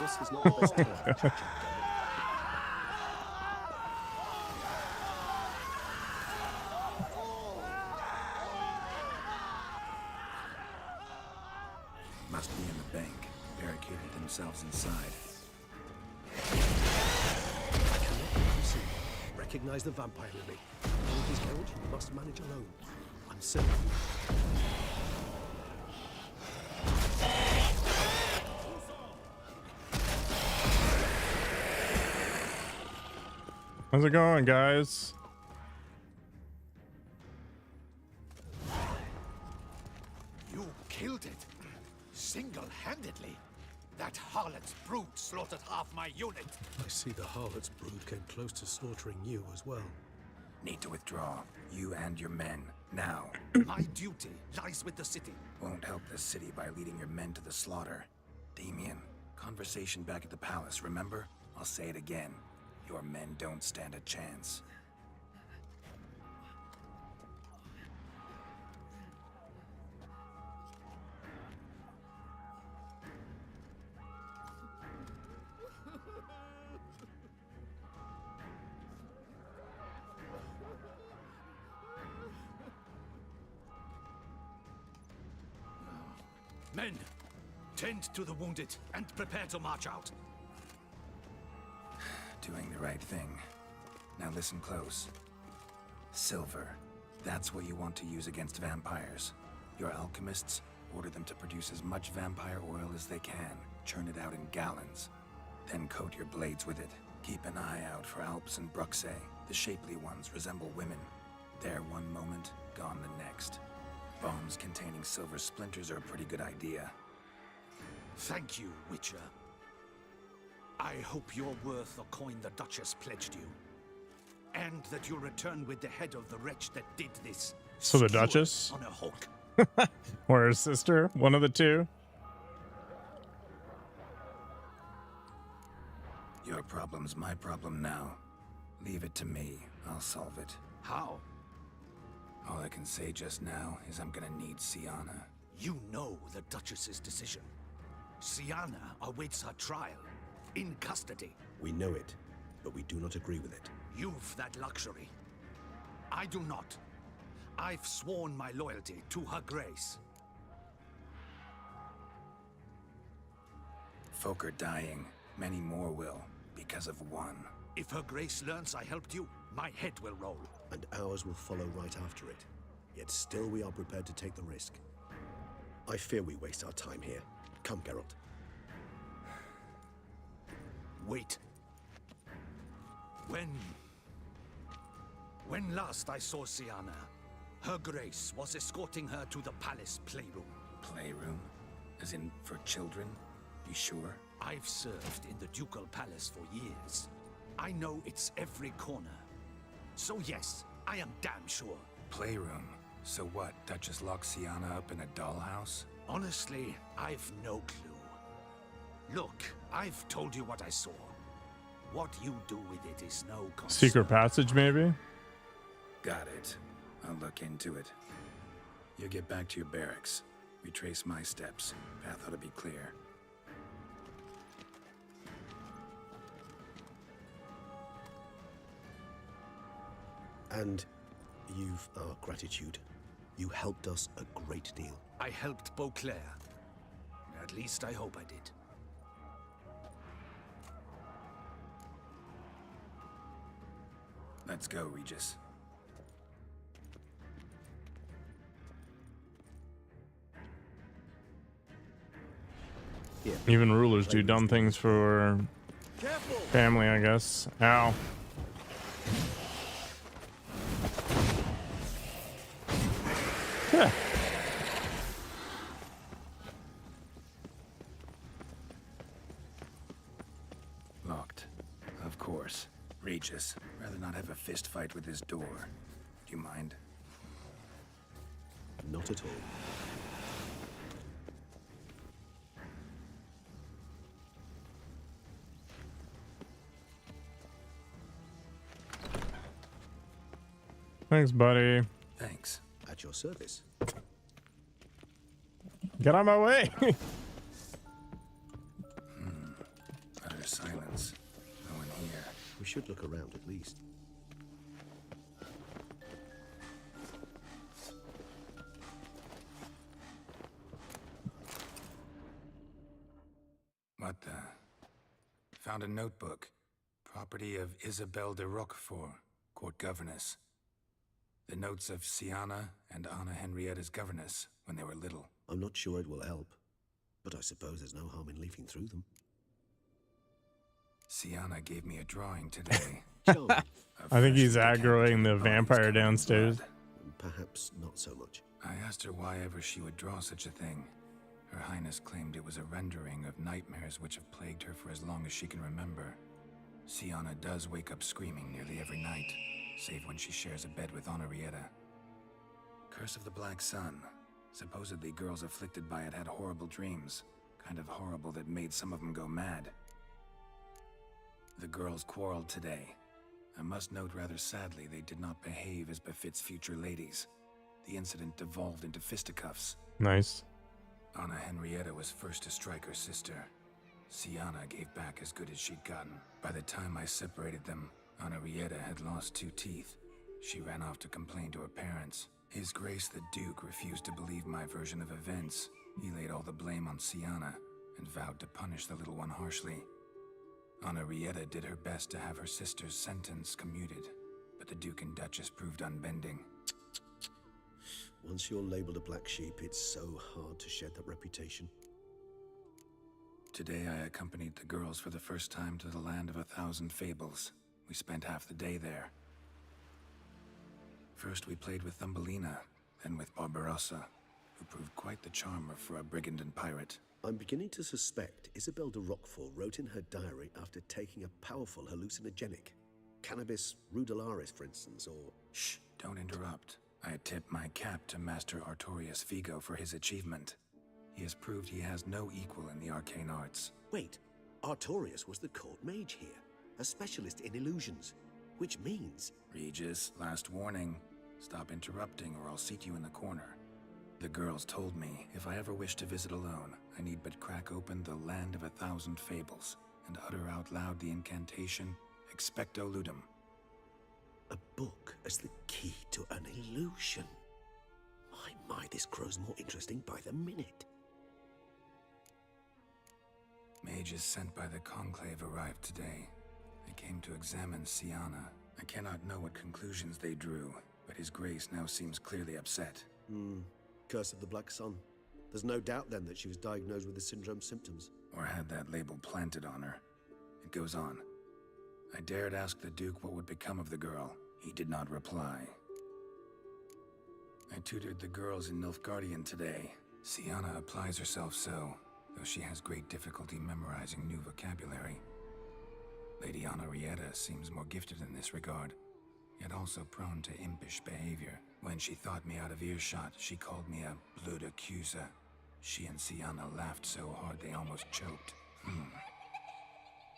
Speaker 3: This is not the best time.
Speaker 2: Must be in the bank. Barricaded themselves inside.
Speaker 3: I cannot see. Recognize the vampire in me. All his Geralt you must manage alone. I'm certain.
Speaker 1: How's it going, guys?
Speaker 5: You killed it. Single-handedly. That harlot's brood slaughtered half my unit.
Speaker 3: I see the harlot's brood came close to slaughtering you as well.
Speaker 2: Need to withdraw. You and your men. Now.
Speaker 5: My duty lies with the city.
Speaker 2: Won't help the city by leading your men to the slaughter. Damien, conversation back at the palace, remember? I'll say it again. Your men don't stand a chance.
Speaker 10: Men, tend to the wounded and prepare to march out.
Speaker 2: Doing the right thing. Now listen close. Silver. That's what you want to use against vampires. Your alchemists, order them to produce as much vampire oil as they can. Churn it out in gallons. Then coat your blades with it. Keep an eye out for Alps and Bruxae. The shapely ones resemble women. There one moment, gone the next. Bombs containing silver splinters are a pretty good idea.
Speaker 10: Thank you, Witcher. I hope you're worth the coin the Duchess pledged you. And that you'll return with the head of the wretch that did this.
Speaker 1: So the
Speaker 10: skewered
Speaker 1: Duchess?
Speaker 10: on a hook.
Speaker 1: Or her sister? One of the two?
Speaker 2: Your problem's my problem now. Leave it to me. I'll solve it.
Speaker 10: How?
Speaker 2: All I can say just now is I'm gonna need Syanna.
Speaker 10: You know the Duchess's decision. Syanna awaits her trial. In custody.
Speaker 3: We know it, but we do not agree with it.
Speaker 10: You've that luxury. I do not. I've sworn my loyalty to her grace.
Speaker 2: Folk are dying. Many more will, because of one.
Speaker 10: If her grace learns I helped you, my head will roll.
Speaker 3: And ours will follow right after it. Yet still we are prepared to take the risk. I fear we waste our time here. Come, Geralt.
Speaker 10: Wait. When last I saw Siana, Her Grace was escorting her to the palace playroom.
Speaker 2: Playroom? As in for children? You sure?
Speaker 10: I've served in the ducal palace for years. I know it's every corner. So yes, I am damn sure.
Speaker 2: Playroom? So what, Duchess locked Siana up in a dollhouse?
Speaker 10: Honestly, I've no clue. Look, I've told you what I saw. What you do with it is no concern.
Speaker 1: Secret passage, maybe?
Speaker 2: Got it. I'll look into it. You get back to your barracks. Retrace my steps. Path ought to be clear.
Speaker 3: And you've our gratitude. You helped us a great deal.
Speaker 10: I helped Beauclair. At least I hope I did.
Speaker 2: Let's go, Regis.
Speaker 1: Even rulers do dumb things for family, I guess. Ow. Yeah.
Speaker 2: Locked. Of course. Regis, rather not have a fist fight with this door. Do you mind?
Speaker 3: Not at all.
Speaker 1: Thanks, buddy.
Speaker 2: Thanks.
Speaker 3: At your service.
Speaker 1: Get on my way.
Speaker 2: Utter silence. No one here.
Speaker 3: We should look around at least.
Speaker 2: What the? Found a notebook. Property of Isabelle de Roquefort, court governess. The notes of Siana and Anna Henrietta's governess when they were little.
Speaker 3: I'm not sure it will help, but I suppose there's no harm in leafing through them.
Speaker 2: Siana gave me a drawing today.
Speaker 1: I think he's aggroing the vampire downstairs.
Speaker 3: Perhaps not so much.
Speaker 2: I asked her why ever she would draw such a thing. Her Highness claimed it was a rendering of nightmares which have plagued her for as long as she can remember. Siana does wake up screaming nearly every night, save when she shares a bed with Henrietta. Curse of the Black Sun. Supposedly girls afflicted by it had horrible dreams. Kind of horrible that made some of them go mad. The girls quarreled today. I must note rather sadly they did not behave as befits future ladies. The incident devolved into fisticuffs.
Speaker 1: Nice.
Speaker 2: Anna Henrietta was first to strike her sister. Siana gave back as good as she'd gotten. By the time I separated them, Henrietta had lost 2 teeth. She ran off to complain to her parents. His Grace the Duke refused to believe my version of events. He laid all the blame on Siana and vowed to punish the little one harshly. Henrietta did her best to have her sister's sentence commuted, but the Duke and Duchess proved unbending.
Speaker 3: Once you're labeled a black sheep, it's so hard to shed that reputation.
Speaker 2: Today I accompanied the girls for the first time to the land of 1,000 fables. We spent half the day there. First we played with Thumbelina, then with Barbarossa, who proved quite the charmer for a brigand and pirate.
Speaker 3: I'm beginning to suspect Isabelle de Roquefort wrote in her diary after taking a powerful hallucinogenic. Cannabis rudelaris, for instance, or...
Speaker 2: Shh, don't interrupt. I tip my cap to Master Artorius Vigo for his achievement. He has proved he has no equal in the arcane arts.
Speaker 3: Wait, Artorius was the court mage here, a specialist in illusions, which means...
Speaker 2: Regis, last warning. Stop interrupting or I'll seat you in the corner. The girls told me if I ever wish to visit alone, I need but crack open the Land of 1,000 Fables and utter out loud the incantation, Expecto Ludum.
Speaker 3: A book as the key to an illusion. My, this grows more interesting by the minute.
Speaker 2: Mages sent by the Conclave arrived today. They came to examine Siana. I cannot know what conclusions they drew, but His Grace now seems clearly upset.
Speaker 3: Curse of the Black Sun. There's no doubt then that she was diagnosed with the syndrome symptoms.
Speaker 2: Or had that label planted on her. It goes on. I dared ask the Duke what would become of the girl. He did not reply. I tutored the girls in Nilfgaardian today. Sienna applies herself so, though she has great difficulty memorizing new vocabulary. Lady Anarietta seems more gifted in this regard, yet also prone to impish behavior. When she thought me out of earshot, she called me a blood accuser. She and Sienna laughed so hard they almost choked.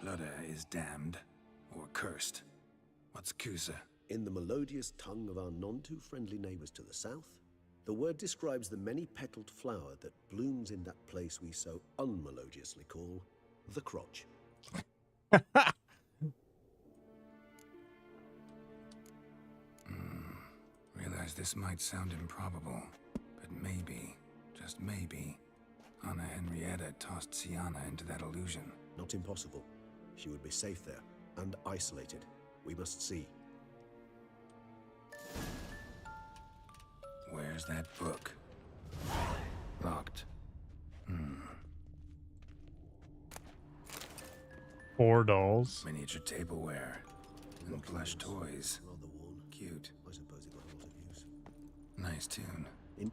Speaker 2: Blooda is damned, or cursed. What's Cusa?
Speaker 3: In the melodious tongue of our none-too-friendly neighbors to the south, the word describes the many-petaled flower that blooms in that place we so unmelodiously call the crotch.
Speaker 2: Realize this might sound improbable, but maybe, just maybe, Anna Henrietta tossed Sienna into that illusion.
Speaker 3: Not impossible. She would be safe there, and isolated. We must see.
Speaker 2: Where's that book? Locked.
Speaker 1: 4 dolls.
Speaker 2: Miniature tableware. And plush toys. Cute.
Speaker 3: I suppose it got a lot of use.
Speaker 2: Nice tune.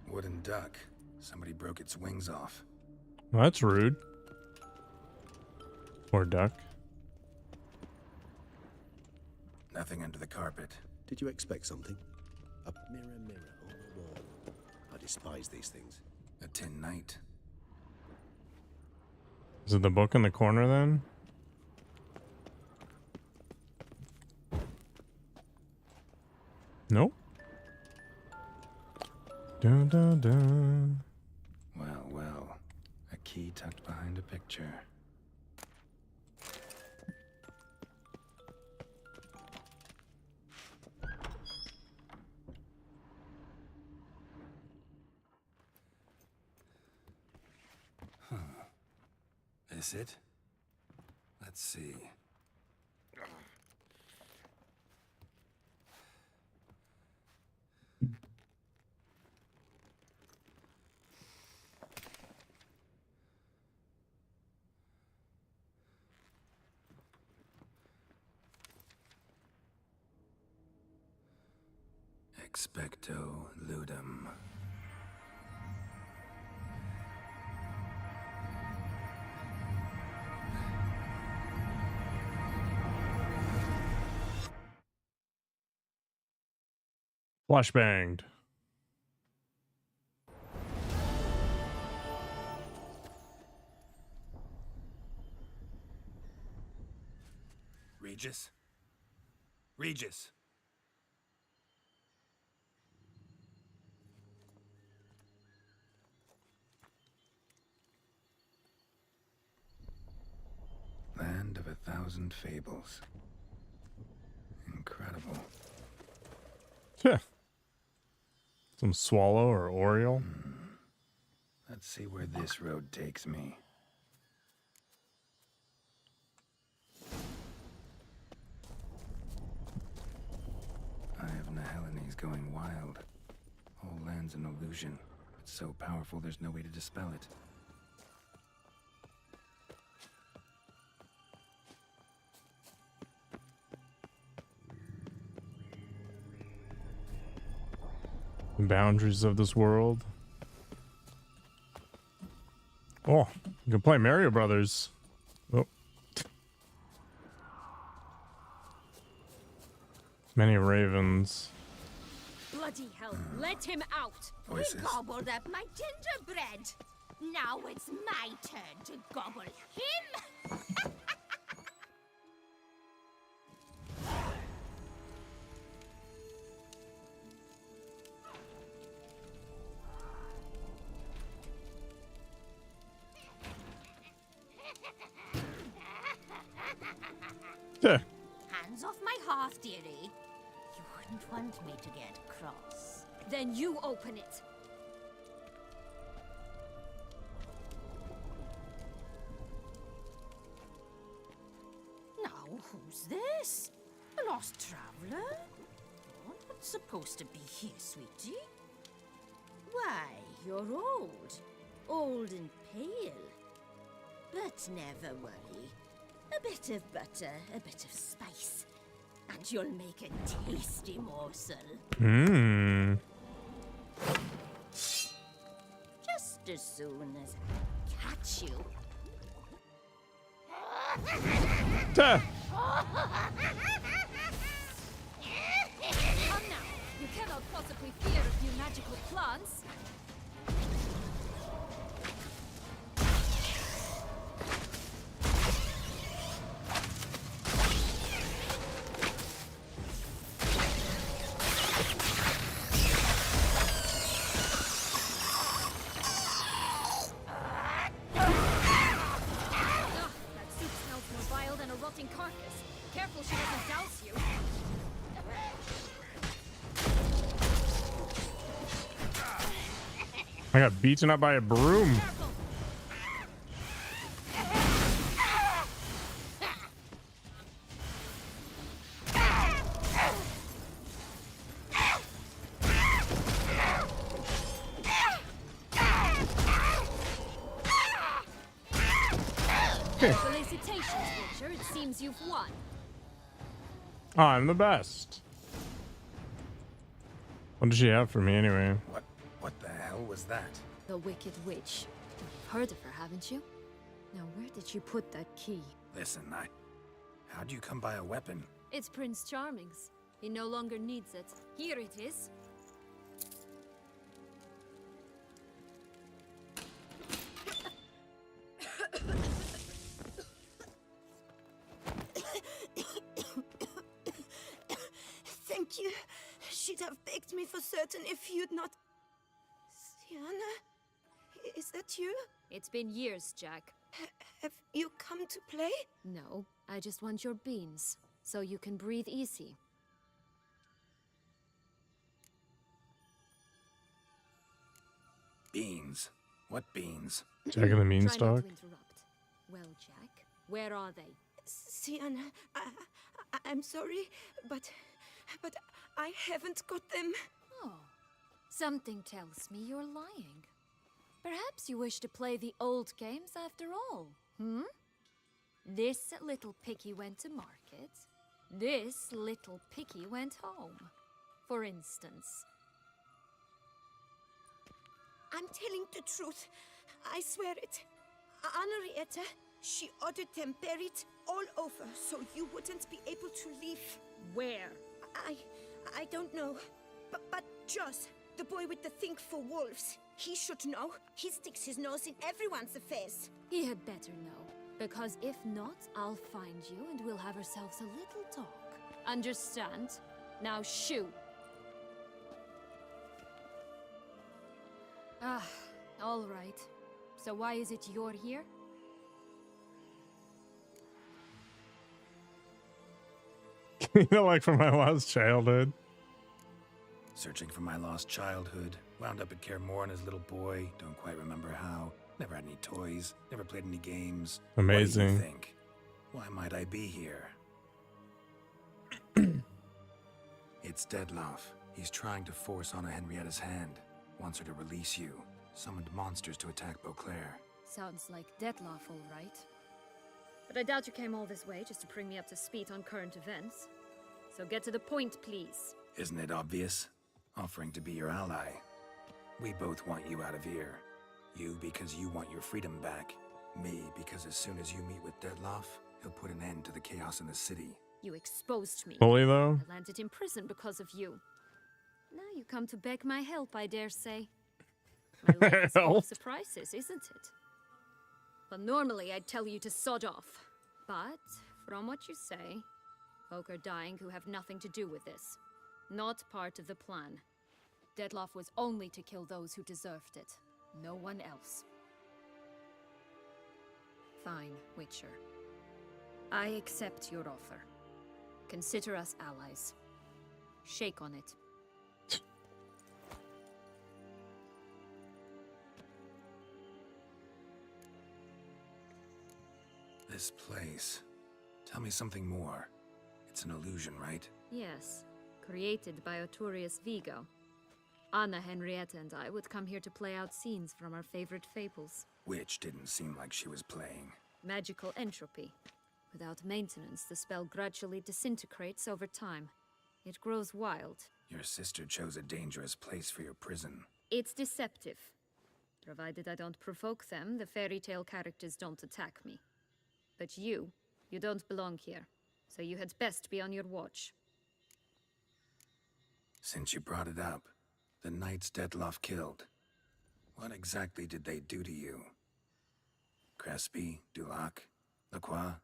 Speaker 2: Wooden duck. Somebody broke its wings off.
Speaker 1: Well, that's rude. Poor duck.
Speaker 2: Nothing under the carpet.
Speaker 3: Did you expect something? A mirror on the wall. I despise these things.
Speaker 2: A tin knight.
Speaker 1: Is it the book in the corner then? Nope. Dun dun dun.
Speaker 2: Well, well. A key tucked behind a picture. This it? Let's see. Expecto ludum.
Speaker 1: Flashbanged.
Speaker 2: Regis? Regis! Land of 1,000 fables. Incredible.
Speaker 1: Yeah. Some swallow or oriole.
Speaker 2: Let's see where this road takes me. Eye of Nehelines going wild. Whole land's an illusion. It's so powerful there's no way to dispel it.
Speaker 1: The boundaries of this world. Oh, you can play Mario Brothers. Oh. Many ravens.
Speaker 9: Bloody hell, let him out!
Speaker 2: Voices.
Speaker 9: He gobbled up my gingerbread. Now it's my turn to gobble him.
Speaker 1: Yeah.
Speaker 9: Hands off my hearth, dearie. You wouldn't want me to get cross. Then you open it. Now, who's this? A lost traveler? You're not supposed to be here, sweetie. Why, you're old. Old and pale. But never worry. A bit of butter, a bit of spice, and you'll make a tasty morsel.
Speaker 1: Mmm.
Speaker 9: Just as soon as I catch you.
Speaker 1: Duh.
Speaker 9: Come now, you cannot possibly fear a few magical plants. Careful she doesn't douse you.
Speaker 1: I got beaten up by a broom.
Speaker 9: Felicitations, Witcher. It seems you've won.
Speaker 1: I'm the best. What did she have for me anyway?
Speaker 2: What the hell was that?
Speaker 9: The Wicked Witch. You've heard of her, haven't you? Now, where did you put that key?
Speaker 2: Listen, how'd you come by a weapon?
Speaker 9: It's Prince Charming's. He no longer needs it. Here it is.
Speaker 17: Thank you. She'd have begged me for certain if you'd not... Syanna? Is that you?
Speaker 9: It's been years, Jack.
Speaker 17: Have you come to play?
Speaker 9: No, I just want your beans, so you can breathe easy.
Speaker 2: Beans? What beans?
Speaker 1: Jack and the Beanstalk?
Speaker 9: Try not to interrupt. Well, Jack, where are they?
Speaker 17: Syanna, I'm sorry, but I haven't got them.
Speaker 9: Oh, something tells me you're lying. Perhaps you wish to play the old games after all, This little piggy went to market. This little piggy went home, for instance.
Speaker 17: I'm telling the truth. I swear it. Henrietta, she ordered them buried all over so you wouldn't be able to leave.
Speaker 9: Where?
Speaker 17: I don't know. But Joss, the boy with the thing for wolves, he should know. He sticks his nose in everyone's affairs.
Speaker 9: He had better know, because if not, I'll find you and we'll have ourselves a little talk. Understand? Now shoo! Ah, all right. So why is it you're here?
Speaker 1: You know, like from my last childhood.
Speaker 2: Searching for my lost childhood. Wound up at Kaer Morhen as a little boy. Don't quite remember how. Never had any toys. Never played any games.
Speaker 1: Amazing.
Speaker 2: What do you think? Why might I be here? It's Dettlaff. He's trying to force Anna Henrietta's hand. Wants her to release you. Summoned monsters to attack Beauclair.
Speaker 9: Sounds like Dettlaff, all right. But I doubt you came all this way just to bring me up to speed on current events. So get to the point, please.
Speaker 2: Isn't it obvious? Offering to be your ally. We both want you out of here. You because you want your freedom back. Me because as soon as you meet with Dettlaff, he'll put an end to the chaos in the city.
Speaker 9: You exposed me.
Speaker 1: Fully, though?
Speaker 9: I landed in prison because of you. Now you come to beg my help, I dare say. My life is full of surprises, isn't it? Well, normally I'd tell you to sod off. But, from what you say, folk are dying who have nothing to do with this. Not part of the plan. Dettlaff was only to kill those who deserved it. No one else. Fine, Witcher. I accept your offer. Consider us allies. Shake on it.
Speaker 2: This place. Tell me something more. It's an illusion, right?
Speaker 9: Yes, created by Arturius Vigo. Anna Henrietta and I would come here to play out scenes from our favorite fables.
Speaker 2: Which didn't seem like she was playing.
Speaker 9: Magical entropy.
Speaker 18: Without maintenance, the spell gradually disintegrates over time. It grows wild.
Speaker 2: Your sister chose a dangerous place for your prison.
Speaker 18: It's deceptive. Provided I don't provoke them, the fairy tale characters don't attack me. But you don't belong here, so you had best be on your watch.
Speaker 2: Since you brought it up, the knights Detloff killed. What exactly did they do to you? Crespi, Dulac, Lacroix,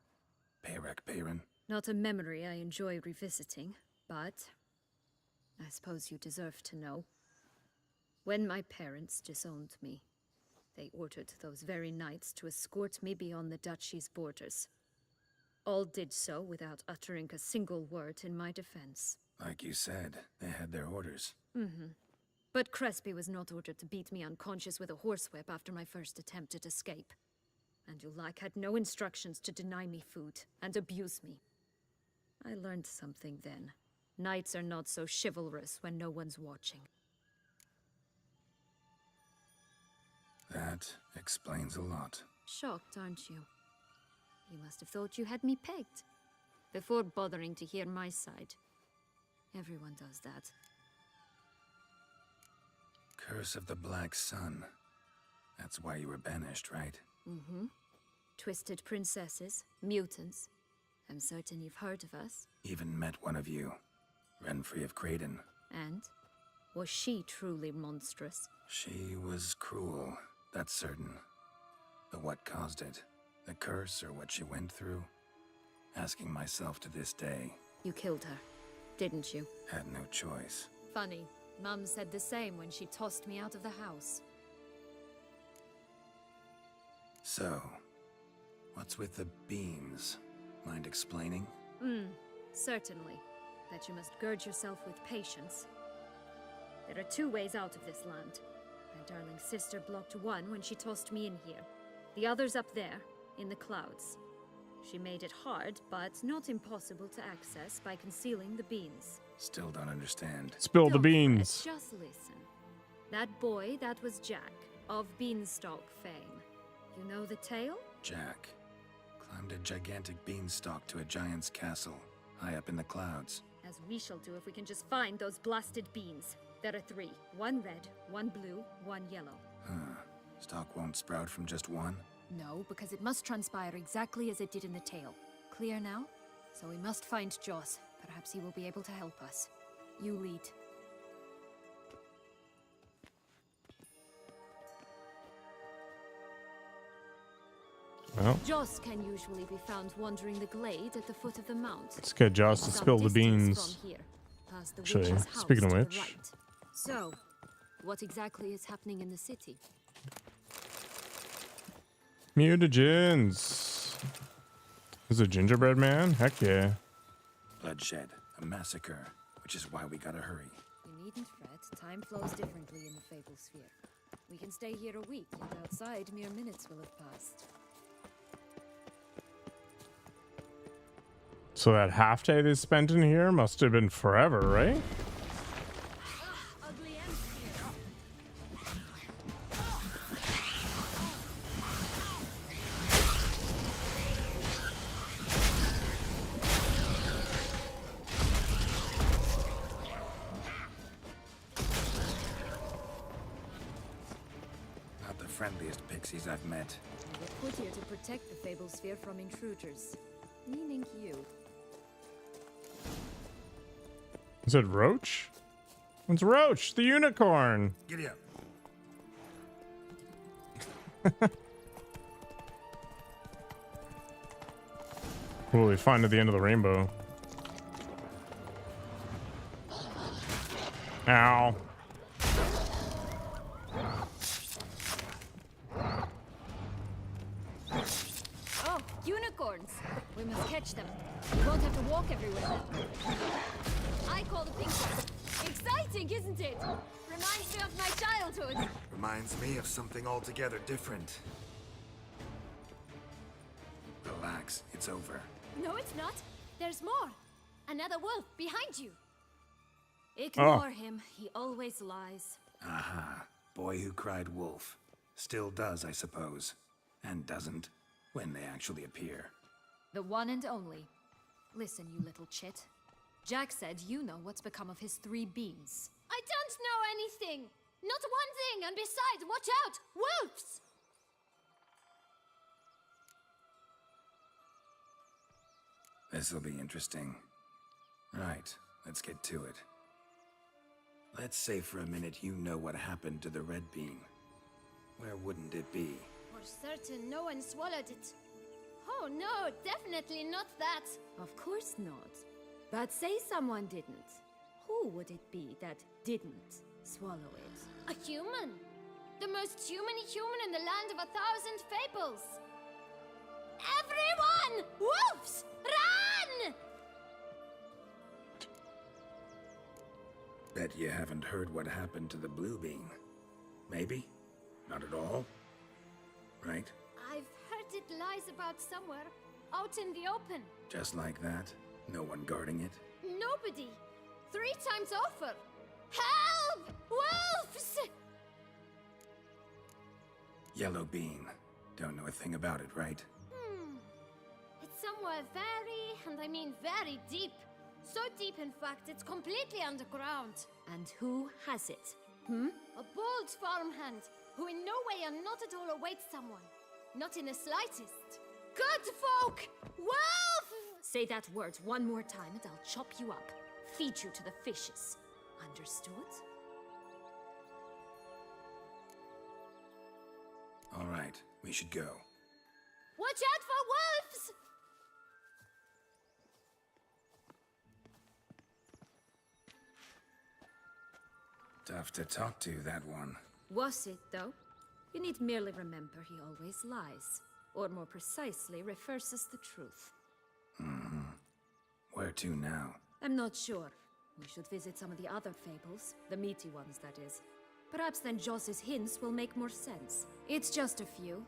Speaker 2: Peyrac Peyran?
Speaker 18: Not a memory I enjoy revisiting, but I suppose you deserve to know. When my parents disowned me, they ordered those very knights to escort me beyond the duchy's borders. All did so without uttering a single word in my defense.
Speaker 2: Like you said, they had their orders.
Speaker 18: But Crespi was not ordered to beat me unconscious with a horsewhip after my first attempt at escape. And Dulac had no instructions to deny me food and abuse me. I learned something then. Knights are not so chivalrous when no one's watching.
Speaker 2: That explains a lot.
Speaker 18: Shocked, aren't you? You must have thought you had me pegged. Before bothering to hear my side. Everyone does that.
Speaker 2: Curse of the Black Sun. That's why you were banished, right?
Speaker 18: Twisted princesses, mutants. I'm certain you've heard of us.
Speaker 2: Even met one of you. Renfri of Creighton.
Speaker 18: And? Was she truly monstrous?
Speaker 2: She was cruel, that's certain. But what caused it? The curse or what she went through? Asking myself to this day.
Speaker 18: You killed her, didn't you?
Speaker 2: Had no choice.
Speaker 18: Funny. Mum said the same when she tossed me out of the house.
Speaker 2: So, what's with the beams? Mind explaining?
Speaker 18: Certainly. But you must gird yourself with patience. There are two ways out of this land. My darling sister blocked one when she tossed me in here. The other's up there, in the clouds. She made it hard, but not impossible to access by concealing the beams.
Speaker 2: Still don't understand.
Speaker 1: Spill the
Speaker 18: Don't
Speaker 1: beans.
Speaker 18: fret, just listen. That boy, that was Jack, of Beanstalk fame. You know the tale?
Speaker 2: Jack climbed a gigantic beanstalk to a giant's castle, high up in the clouds.
Speaker 18: As we shall do if we can just find those blasted beans. There are 3. 1 red, 1 blue, 1 yellow.
Speaker 2: Stalk won't sprout from just one?
Speaker 18: No, because it must transpire exactly as it did in the tale. Clear now? So we must find Joss. Perhaps he will be able to help us. You lead.
Speaker 1: Well,
Speaker 18: Joss can usually be found wandering the glade at the foot of the mount.
Speaker 1: let's get Joss to
Speaker 18: Some
Speaker 1: spill the
Speaker 18: distance
Speaker 1: beans.
Speaker 18: from here, past the
Speaker 1: Actually,
Speaker 18: witch's house
Speaker 1: speaking of
Speaker 18: to the
Speaker 1: which.
Speaker 18: right. So, what exactly is happening in the city?
Speaker 1: Mutagens. Is it gingerbread man? Heck yeah.
Speaker 2: Bloodshed, a massacre, which is why we gotta hurry.
Speaker 18: You needn't fret. Time flows differently in the Fable Sphere. We can stay here a week, and outside mere minutes will have passed.
Speaker 1: So that half day they spent in here must have been forever, right?
Speaker 18: Ugly
Speaker 2: Not the friendliest pixies I've met.
Speaker 18: We're put here to protect the Fable Sphere from intruders. Meaning you.
Speaker 1: Is it Roach? It's Roach, the unicorn.
Speaker 2: Giddy up.
Speaker 1: What will we find at the end of the rainbow? Ow.
Speaker 18: Oh, unicorns! We must catch them. We won't have to walk everywhere then. I call the pink one. Exciting, isn't it? Reminds me of my childhood.
Speaker 2: Reminds me of something altogether different. Relax, it's over.
Speaker 9: No, it's not. There's more. Another wolf behind you.
Speaker 18: Ignore him. He always lies.
Speaker 2: Aha. Boy who cried wolf. Still does, I suppose. And doesn't, when they actually appear.
Speaker 18: The one and only. Listen, you little chit. Jack said you know what's become of his 3 beans.
Speaker 9: I don't know anything! Not one thing, and besides, watch out! Wolves!
Speaker 2: This'll be interesting. Right, let's get to it. Let's say for a minute you know what happened to the Red Bean. Where wouldn't it be?
Speaker 9: For certain, no one swallowed it. Oh no, definitely not that.
Speaker 18: Of course not. But say someone didn't. Who would it be that didn't swallow it?
Speaker 9: A human. The most human-y human in the land of 1,000 fables. Everyone! Wolves! Run!
Speaker 2: Bet you haven't heard what happened to the Blue Bean. Maybe? Not at all? Right?
Speaker 9: I've heard it lies about somewhere, out in the open.
Speaker 2: Just like that? No one guarding it?
Speaker 9: Nobody. 3 times over. Help! Wolves!
Speaker 2: Yellow Bean. Don't know a thing about it, right?
Speaker 9: It's somewhere very, and I mean very deep. So deep, in fact, it's completely underground.
Speaker 18: And who has it?
Speaker 9: A bold farmhand, who in no way and not at all awaits someone. Not in the slightest. Good folk! Wolf!
Speaker 18: Say that word one more time and I'll chop you up. Feed you to the fishes. Understood?
Speaker 2: All right, we should go.
Speaker 9: Watch out for wolves!
Speaker 2: Tough to talk to, that one.
Speaker 18: Was it, though? You need merely remember he always lies. Or more precisely, refers us the truth.
Speaker 2: Where to now?
Speaker 18: I'm not sure. We should visit some of the other fables. The meaty ones, that is. Perhaps then Joss's hints will make more sense. It's just a few.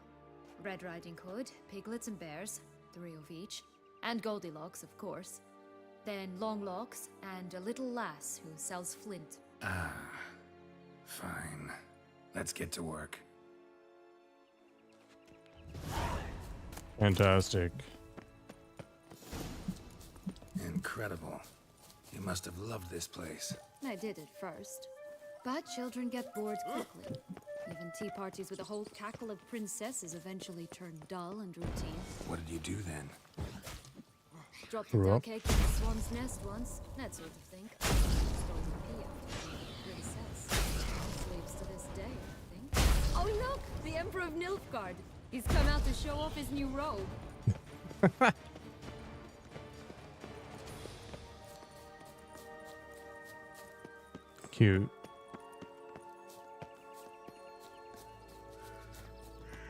Speaker 18: Red Riding Hood, piglets and bears, 3 of each. And Goldilocks, of course. Then Longlocks, and a little lass who sells flint.
Speaker 2: Ah, fine. Let's get to work.
Speaker 1: Fantastic.
Speaker 2: Incredible. You must have loved this place.
Speaker 18: I did at first. But children get bored quickly. Even tea parties with a whole cackle of princesses eventually turn dull and routine.
Speaker 2: What did you do then?
Speaker 18: Dropped a duck egg in the swan's nest once. That sort of thing. Stole a pea after a princess. Slaves to this day, I think. Oh look! The Emperor of Nilfgaard. He's come out to show off his new robe.
Speaker 1: Cute.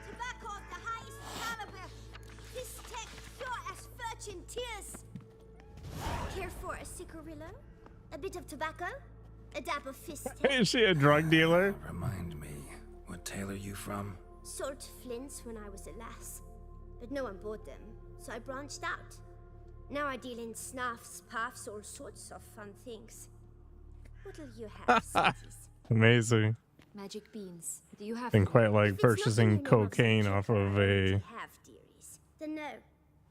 Speaker 19: Tobacco of the highest caliber. This tech pure as virgin tears. Care for a cigarillo? A bit of tobacco? A dab of fist
Speaker 1: Is she a drug dealer?
Speaker 2: Remind me, what tale are you from?
Speaker 19: Sold flints when I was a lass, but no one bought them, so I branched out. Now I deal in snuffs, puffs, all sorts of fun things. What'll you have, sweeties?
Speaker 1: Amazing.
Speaker 18: Magic beans. Do you have
Speaker 1: Been quite like
Speaker 19: If it's nothing
Speaker 1: purchasing
Speaker 19: you know of
Speaker 1: cocaine
Speaker 19: such
Speaker 1: off of a
Speaker 19: have, dearies. Then no,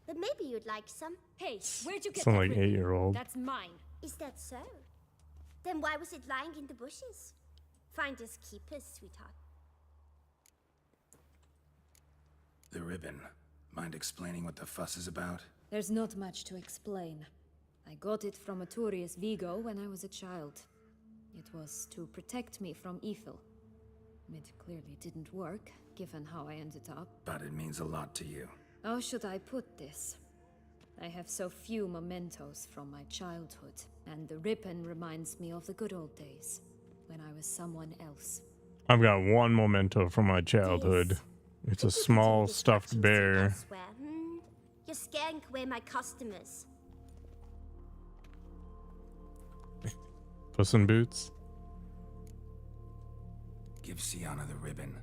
Speaker 19: but maybe you'd like some.
Speaker 18: Hey, where'd you get
Speaker 1: some
Speaker 18: that
Speaker 1: like
Speaker 18: ribbon?
Speaker 1: 8-year-old.
Speaker 18: That's mine.
Speaker 19: Is that so? Then why was it lying in the bushes? Finders keepers, sweetheart.
Speaker 2: The ribbon. Mind explaining what the fuss is about?
Speaker 18: There's not much to explain. I got it from Aturius Vigo when I was a child. It was to protect me from Eiffel. It clearly didn't work, given how I ended up.
Speaker 2: But it means a lot to you.
Speaker 18: How should I put this? I have so few mementos from my childhood, and the ribbon reminds me of the good old days, when I was someone else.
Speaker 1: I've got one memento from my childhood. It's a small stuffed bear.
Speaker 19: Elsewhere. You're scaring away my customers.
Speaker 1: Puss in Boots.
Speaker 2: Give Sienna the ribbon.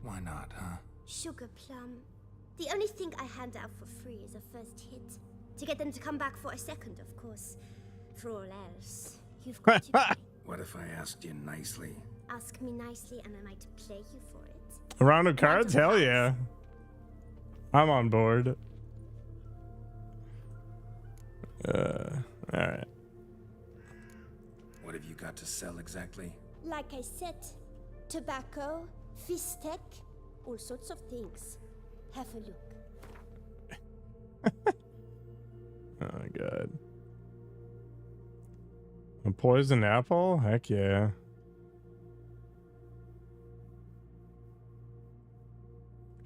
Speaker 2: Why not, huh?
Speaker 19: Sugar plum. The only thing I hand out for free is a first hit. To get them to come back for a second, of course. For all else, you've got to pay.
Speaker 2: What if I asked you nicely?
Speaker 19: Ask me nicely and I might play you for it.
Speaker 1: A round of cards? Hell yeah. I'm on board. Alright.
Speaker 2: What have you got to sell exactly?
Speaker 19: Like I said, tobacco, fish tech, all sorts of things. Have a look.
Speaker 1: Oh my god. A poison apple? Heck yeah.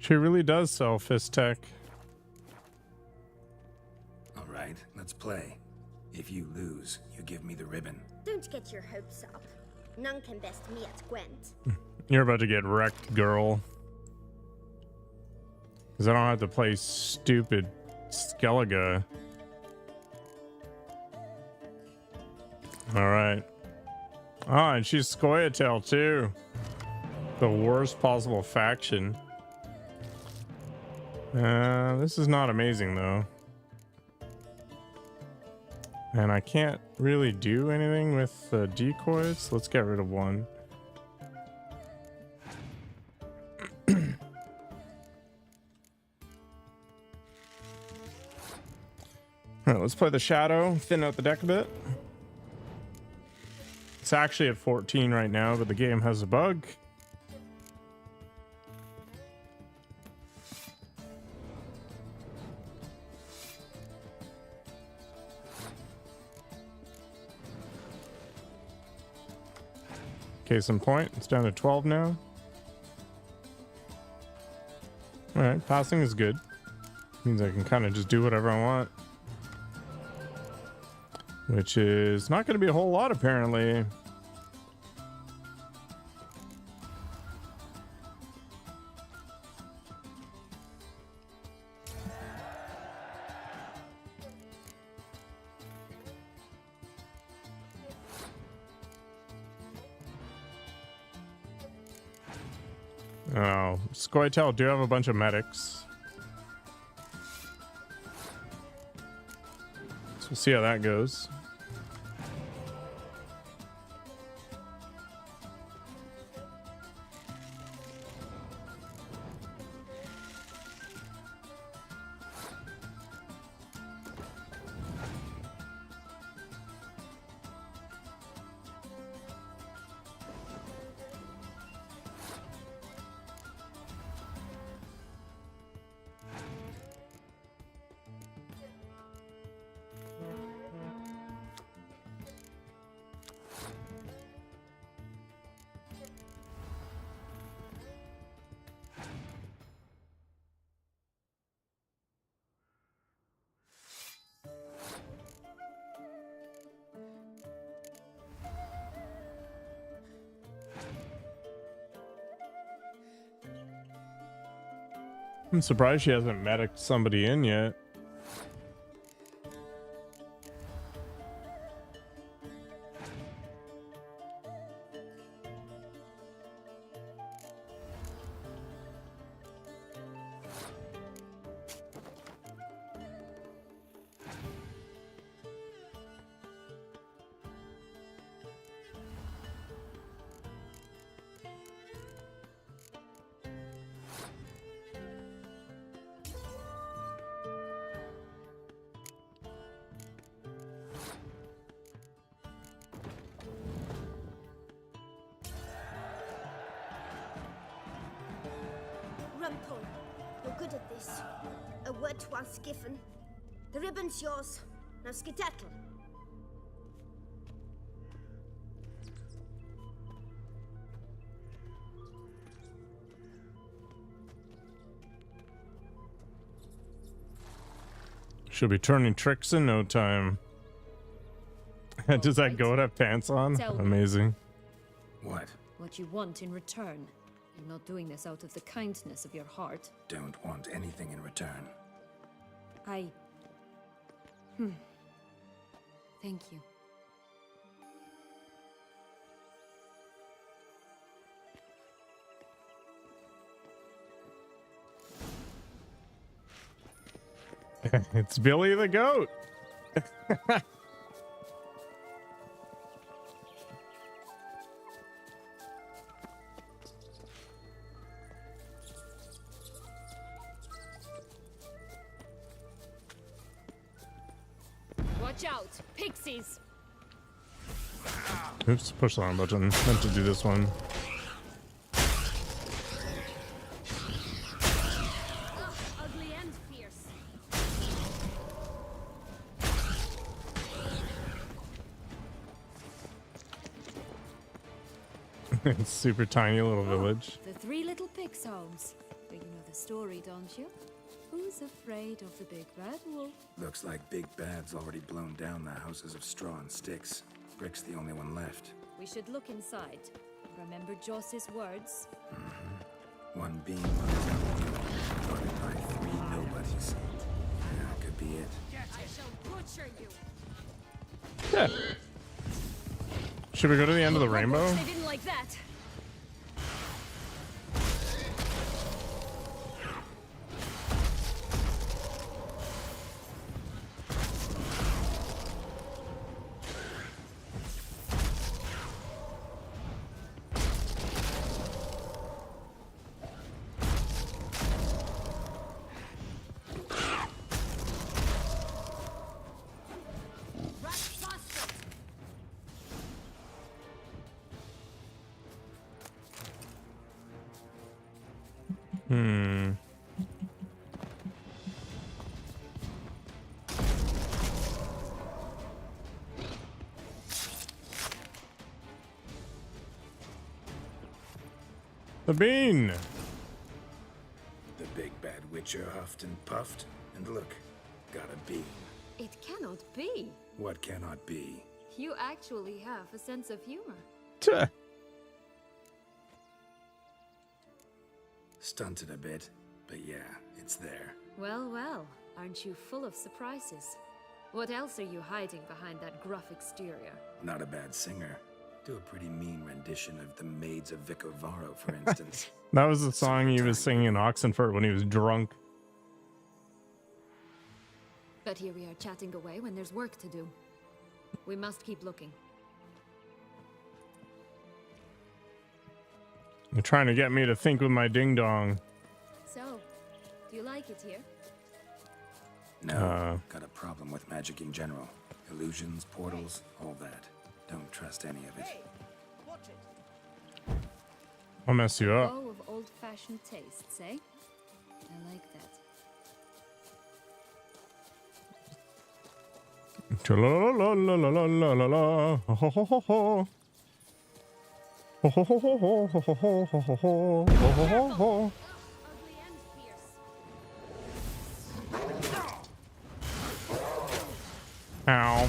Speaker 1: She really does sell fist tech.
Speaker 2: All right, let's play. If you lose, you give me the ribbon.
Speaker 19: Don't get your hopes up. None can best me at Gwent.
Speaker 1: You're about to get wrecked, girl. Because I don't have to play stupid Skellige. Alright. Ah, and she's Scoia'tael too. The worst possible faction. This is not amazing though. And I can't really do anything with the decoys. Let's get rid of one. Alright, let's play the Shadow, thin out the deck a bit. It's actually at 14 right now, but the game has a bug. Case in point, it's down to 12 now. Alright, passing is good. Means I can kind of just do whatever I want. Which is not going to be a whole lot, apparently. Oh, Scoia'tael do have a bunch of medics. So we'll see how that goes. I'm surprised she hasn't medicked somebody in yet.
Speaker 19: Rumpole, you're good at this. A word once given. The ribbon's yours. Now skedaddle.
Speaker 1: She'll be turning tricks in no time. Does that goat have pants on?
Speaker 18: Tell me.
Speaker 1: Amazing.
Speaker 2: What?
Speaker 18: What you want in return. You're not doing this out of the kindness of your heart.
Speaker 2: Don't want anything in return.
Speaker 18: Thank you.
Speaker 1: It's Billy the goat.
Speaker 18: Watch out! Pixies!
Speaker 1: Oops, push the wrong button. Meant to do this one.
Speaker 18: Ugly and fierce.
Speaker 1: It's super tiny little village.
Speaker 18: The three little pigs' homes. But you know the story, don't you? Who's afraid of the big bad wolf?
Speaker 2: Looks like Big Bad's already blown down the houses of straw and sticks. Brick's the only one left.
Speaker 18: We should look inside. Remember Joss's words?
Speaker 2: One beam on his own, guarded by 3 nobodies. That could be it.
Speaker 18: I shall butcher you.
Speaker 1: Yeah. Should we go to the end of the rainbow?
Speaker 18: They didn't like that.
Speaker 1: The bean.
Speaker 2: The big bad witcher huffed and puffed, and look, got a beam.
Speaker 18: It cannot be.
Speaker 2: What cannot be?
Speaker 18: You actually have a sense of humor.
Speaker 2: Stunted a bit, but yeah, it's there.
Speaker 18: Well, well, aren't you full of surprises? What else are you hiding behind that gruff exterior?
Speaker 2: Not a bad singer. Do a pretty mean rendition of The Maids of Vicovaro, for instance.
Speaker 1: That was the song he was singing in Oxenfurt when he was drunk.
Speaker 18: But here we are chatting away when there's work to do. We must keep looking.
Speaker 1: You're trying to get me to think with my ding dong.
Speaker 18: So, do you like it here?
Speaker 2: No, got a problem with magic in general. Illusions, portals, all that. Don't trust any of it.
Speaker 1: I'll mess you up.
Speaker 18: Oh, of old-fashioned tastes, eh? I like that.
Speaker 1: Cha-la-la-la-la-la-la-la-la. Ho-ho-ho-ho-ho. Ho-ho-ho-ho-ho-ho-ho-ho-ho. Ho-ho-ho-ho. Ow.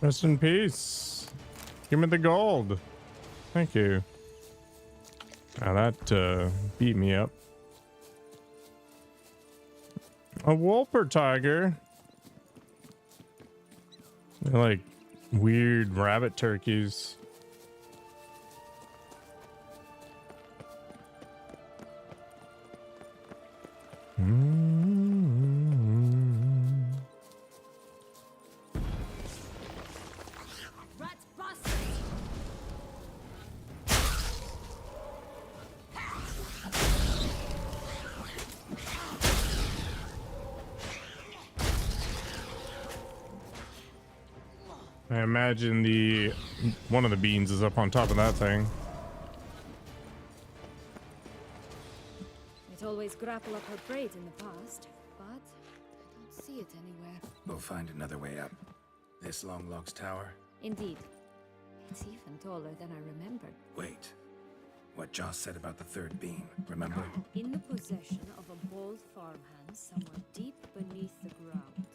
Speaker 1: Rest in peace. Give me the gold. Thank you. Now that beat me up. A Wolper tiger. They're like weird rabbit turkeys. I imagine one of the beans is up on top of that thing.
Speaker 18: It always grapple up her braid in the past, but I don't see it anywhere.
Speaker 2: We'll find another way up. This Longlog's tower?
Speaker 18: Indeed. It's even taller than I remembered.
Speaker 2: Wait. What Joss said about the third beam, remember?
Speaker 18: In the possession of a bold farmhand somewhere deep beneath the ground.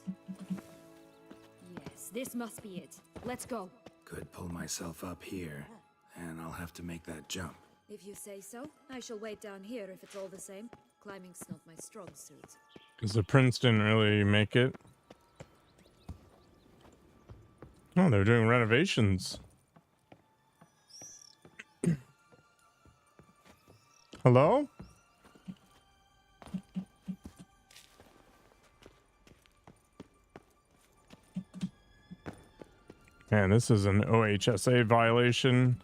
Speaker 18: Yes, this must be it. Let's go.
Speaker 2: Could pull myself up here, and I'll have to make that jump.
Speaker 18: If you say so, I shall wait down here if it's all the same. Climbing's not my strong suit.
Speaker 1: Because the prince didn't really make it. Oh, they're doing renovations. Hello? Man, this is an OHSA violation.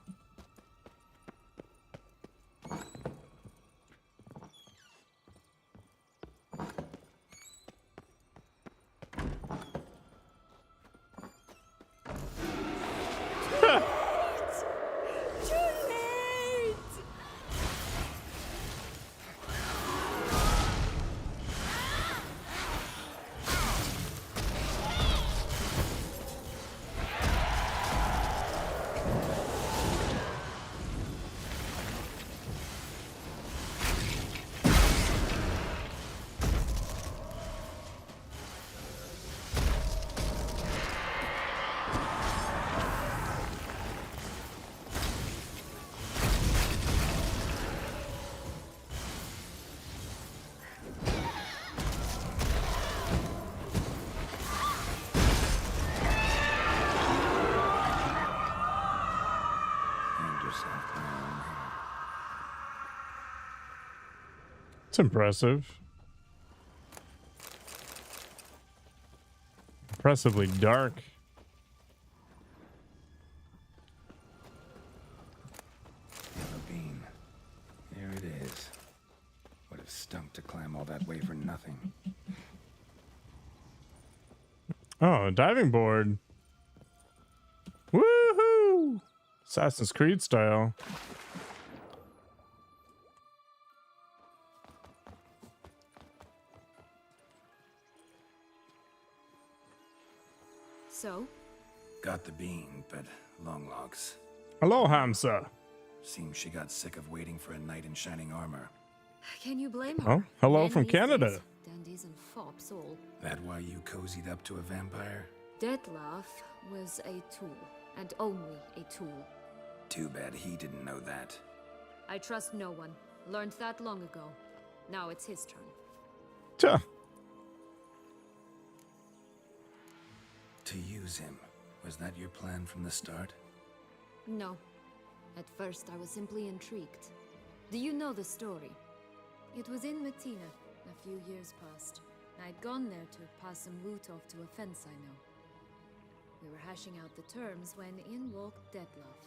Speaker 1: It's impressive. Impressively dark.
Speaker 2: Yellow bean. There it is. Would have stunk to climb all that way for nothing.
Speaker 1: Oh, a diving board. Woohoo! Assassin's Creed style.
Speaker 18: So?
Speaker 2: Got the bean, but long logs.
Speaker 1: Hello, Hamza.
Speaker 2: Seems she got sick of waiting for a knight in shining armor.
Speaker 18: Can you blame her?
Speaker 1: Oh, hello
Speaker 18: Men
Speaker 1: from
Speaker 18: these
Speaker 1: Canada.
Speaker 18: days, dandies and fops all.
Speaker 2: That why you cozied up to a vampire?
Speaker 18: Dettlaff was a tool, and only a tool.
Speaker 2: Too bad he didn't know that.
Speaker 18: I trust no one. Learned that long ago. Now it's his turn.
Speaker 1: Tuh.
Speaker 2: To use him. Was that your plan from the start?
Speaker 18: No. At first, I was simply intrigued. Do you know the story? It was in Metina, a few years past. I'd gone there to pass some loot off to a fence I know. We were hashing out the terms when in walked Dettlaff.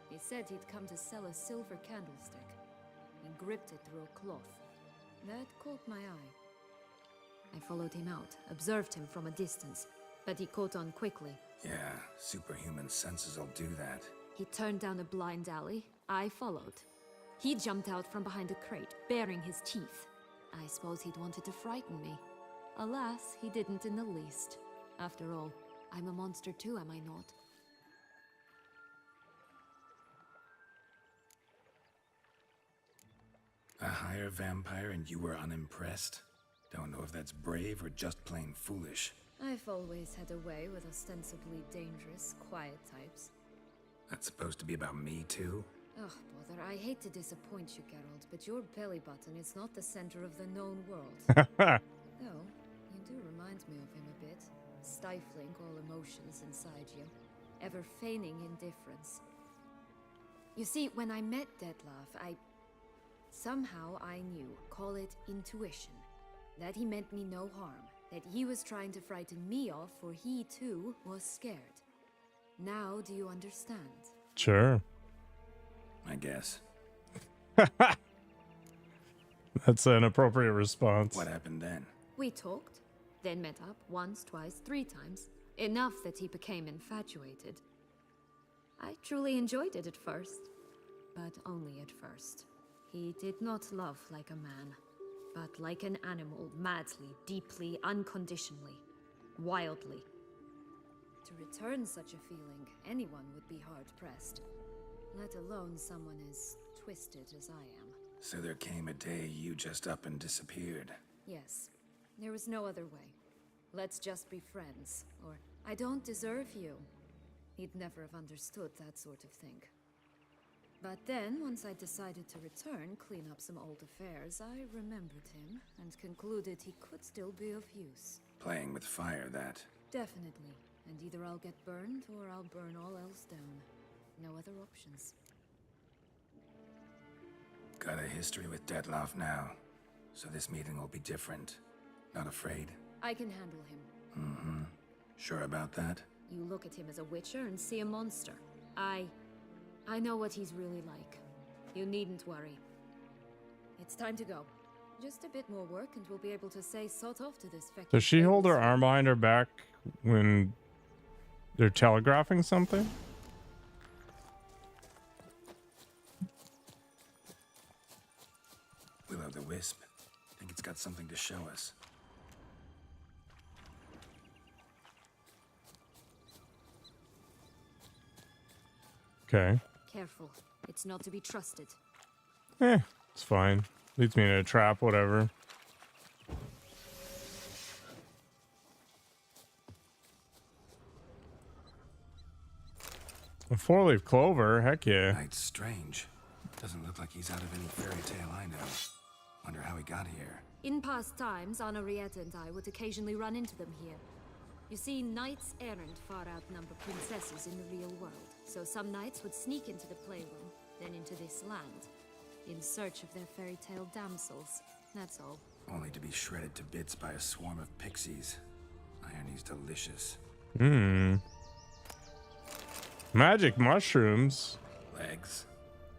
Speaker 18: He said he'd come to sell a silver candlestick. He gripped it through a cloth. That caught my eye. I followed him out, observed him from a distance, but he caught on quickly.
Speaker 2: Yeah, superhuman senses will do that.
Speaker 18: He turned down a blind alley. I followed. He jumped out from behind a crate, baring his teeth. I suppose he'd wanted to frighten me. Alas, he didn't in the least. After all, I'm a monster too, am I not?
Speaker 2: A higher vampire and you were unimpressed? Don't know if that's brave or just plain foolish.
Speaker 18: I've always had a way with ostensibly dangerous, quiet types.
Speaker 2: That's supposed to be about me too?
Speaker 18: Oh, bother, I hate to disappoint you, Geralt, but your belly button is not the center of the known world. Though, you do remind me of him a bit, stifling all emotions inside you, ever feigning indifference. You see, when I met Dettlaff, somehow I knew, call it intuition, that he meant me no harm, that he was trying to frighten me off, for he too was scared. Now do you understand?
Speaker 1: Sure.
Speaker 2: I guess.
Speaker 1: That's an appropriate response.
Speaker 2: What happened then?
Speaker 18: We talked, then met up once, twice, 3 times. Enough that he became infatuated. I truly enjoyed it at first, but only at first. He did not love like a man, but like an animal, madly, deeply, unconditionally, wildly. To return such a feeling, anyone would be hard-pressed, let alone someone as twisted as I am.
Speaker 2: So there came a day you just up and disappeared.
Speaker 18: Yes, there was no other way. Let's just be friends, or I don't deserve you. He'd never have understood that sort of thing. But then, once I decided to return, clean up some old affairs, I remembered him and concluded he could still be of use.
Speaker 2: Playing with fire, that.
Speaker 18: Definitely. And either I'll get burned, or I'll burn all else down. No other options.
Speaker 2: Got a history with Dettlaff now, so this meeting will be different. Not afraid?
Speaker 18: I can handle him.
Speaker 2: Mm-hmm. Sure about that?
Speaker 18: You look at him as a witcher and see a monster. I know what he's really like. You needn't worry. It's time to go. Just a bit more work and we'll be able to say sort off to this fecky.
Speaker 1: Does she hold her arm behind her back when they're telegraphing something?
Speaker 2: Will-o'-the-wisp. Think it's got something to show us.
Speaker 1: Okay.
Speaker 18: Careful. It's not to be trusted.
Speaker 1: It's fine. Leads me in a trap, whatever. A 4-leaf clover, heck yeah.
Speaker 2: Knight's strange. Doesn't look like he's out of any fairy tale I know. Wonder how he got here.
Speaker 18: In past times, Anarietta and I would occasionally run into them here. You see, knights errant far outnumber princesses in the real world, so some knights would sneak into the playroom, then into this land, in search of their fairy tale damsels.
Speaker 9: That's all.
Speaker 2: Only to be shredded to bits by a swarm of pixies. Irony's delicious.
Speaker 1: Magic mushrooms.
Speaker 2: Legs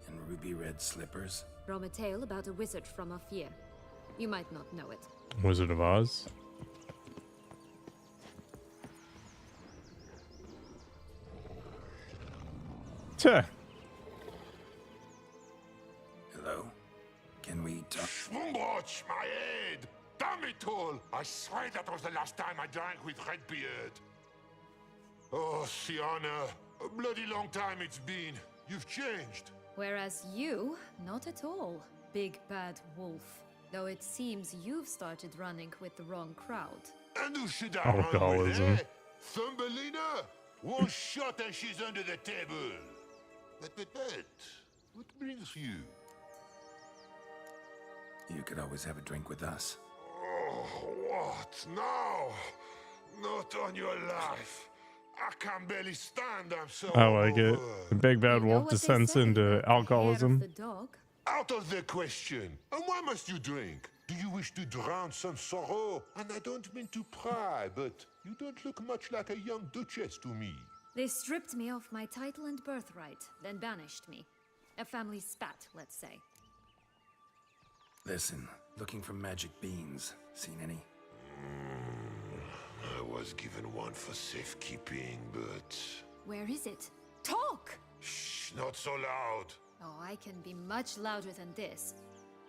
Speaker 2: and ruby red slippers.
Speaker 18: From a tale about a wizard from Ophir. You might not know it.
Speaker 1: Wizard of Oz. Tuh.
Speaker 2: Hello? Can we talk?
Speaker 20: Schwumbroch, my head! Damn it all! I swear that was the last time I drank with Redbeard. Oh, Sienna, a bloody long time it's been. You've changed.
Speaker 18: Whereas you, not at all, big bad wolf. Though it seems you've started running with the wrong crowd.
Speaker 20: And who should I run with,
Speaker 1: Alcoholism.
Speaker 20: eh? Thumbelina? One shot and she's under the table. But, what brings you?
Speaker 2: You could always have a drink with us.
Speaker 20: Oh, what now? Not on your life. I can barely stand, I'm so
Speaker 1: I like it.
Speaker 20: hungover.
Speaker 1: The big bad wolf descends into alcoholism.
Speaker 20: Out of the question. And why must you drink? Do you wish to drown some sorrow? And I don't mean to pry, but you don't look much like a young duchess to me.
Speaker 18: They stripped me of my title and birthright, then banished me. A family spat, let's say.
Speaker 2: Listen, looking for magic beans. Seen any?
Speaker 20: I was given one for safekeeping, but...
Speaker 18: Where is it? Talk!
Speaker 20: Shh, not so loud.
Speaker 18: Oh, I can be much louder than this.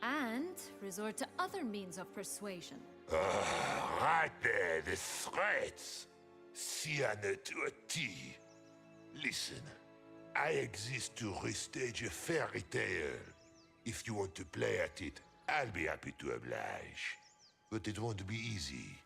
Speaker 18: And resort to other means of persuasion.
Speaker 20: Right there, the threats. Sienna to a T. Listen, I exist to restage a fairy tale. If you want to play at it, I'll be happy to oblige. But it won't be easy.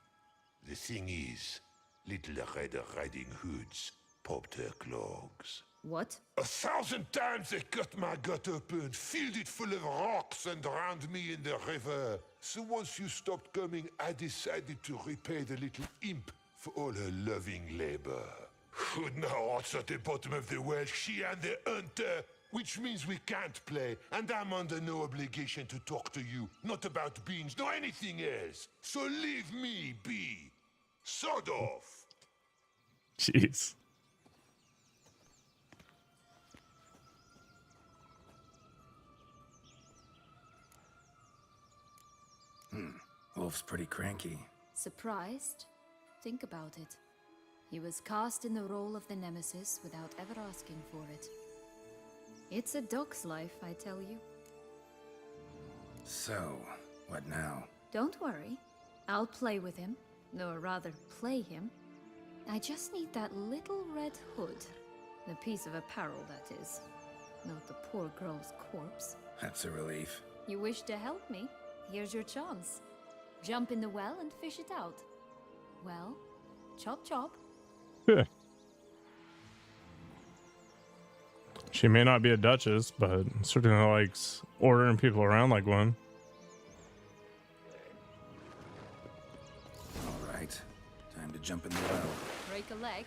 Speaker 20: The thing is, Little Red Riding Hoods popped her clogs.
Speaker 18: What?
Speaker 20: 1,000 times they cut my gut open, filled it full of rocks, and drowned me in the river. So once you stopped coming, I decided to repay the little imp for all her loving labor. Who now what's at the bottom of the well? She and the hunter, which means we can't play, and I'm under no obligation to talk to you, not about beans, nor anything else. So leave me be. Sod off.
Speaker 1: Jeez.
Speaker 2: Wolf's pretty cranky.
Speaker 18: Surprised? Think about it. He was cast in the role of the Nemesis without ever asking for it. It's a dog's life, I tell you.
Speaker 2: So, what now?
Speaker 18: Don't worry. I'll play with him. Or rather, play him. I just need that little red hood. The piece of apparel, that is. Not the poor girl's corpse.
Speaker 2: That's a relief.
Speaker 18: You wish to help me? Here's your chance. Jump in the well and fish it out. Well, chop chop.
Speaker 1: She may not be a duchess, but certainly likes ordering people around like one.
Speaker 2: All right, time to jump in the well.
Speaker 18: Break a leg.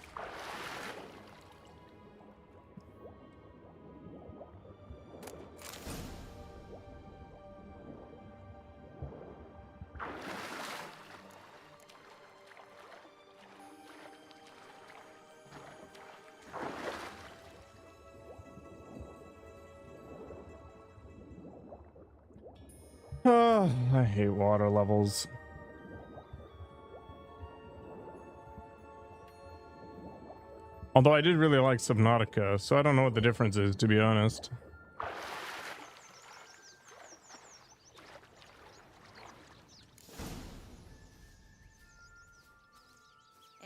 Speaker 1: Oh, I hate water levels. Although I did really like Subnautica, so I don't know what the difference is, to be honest.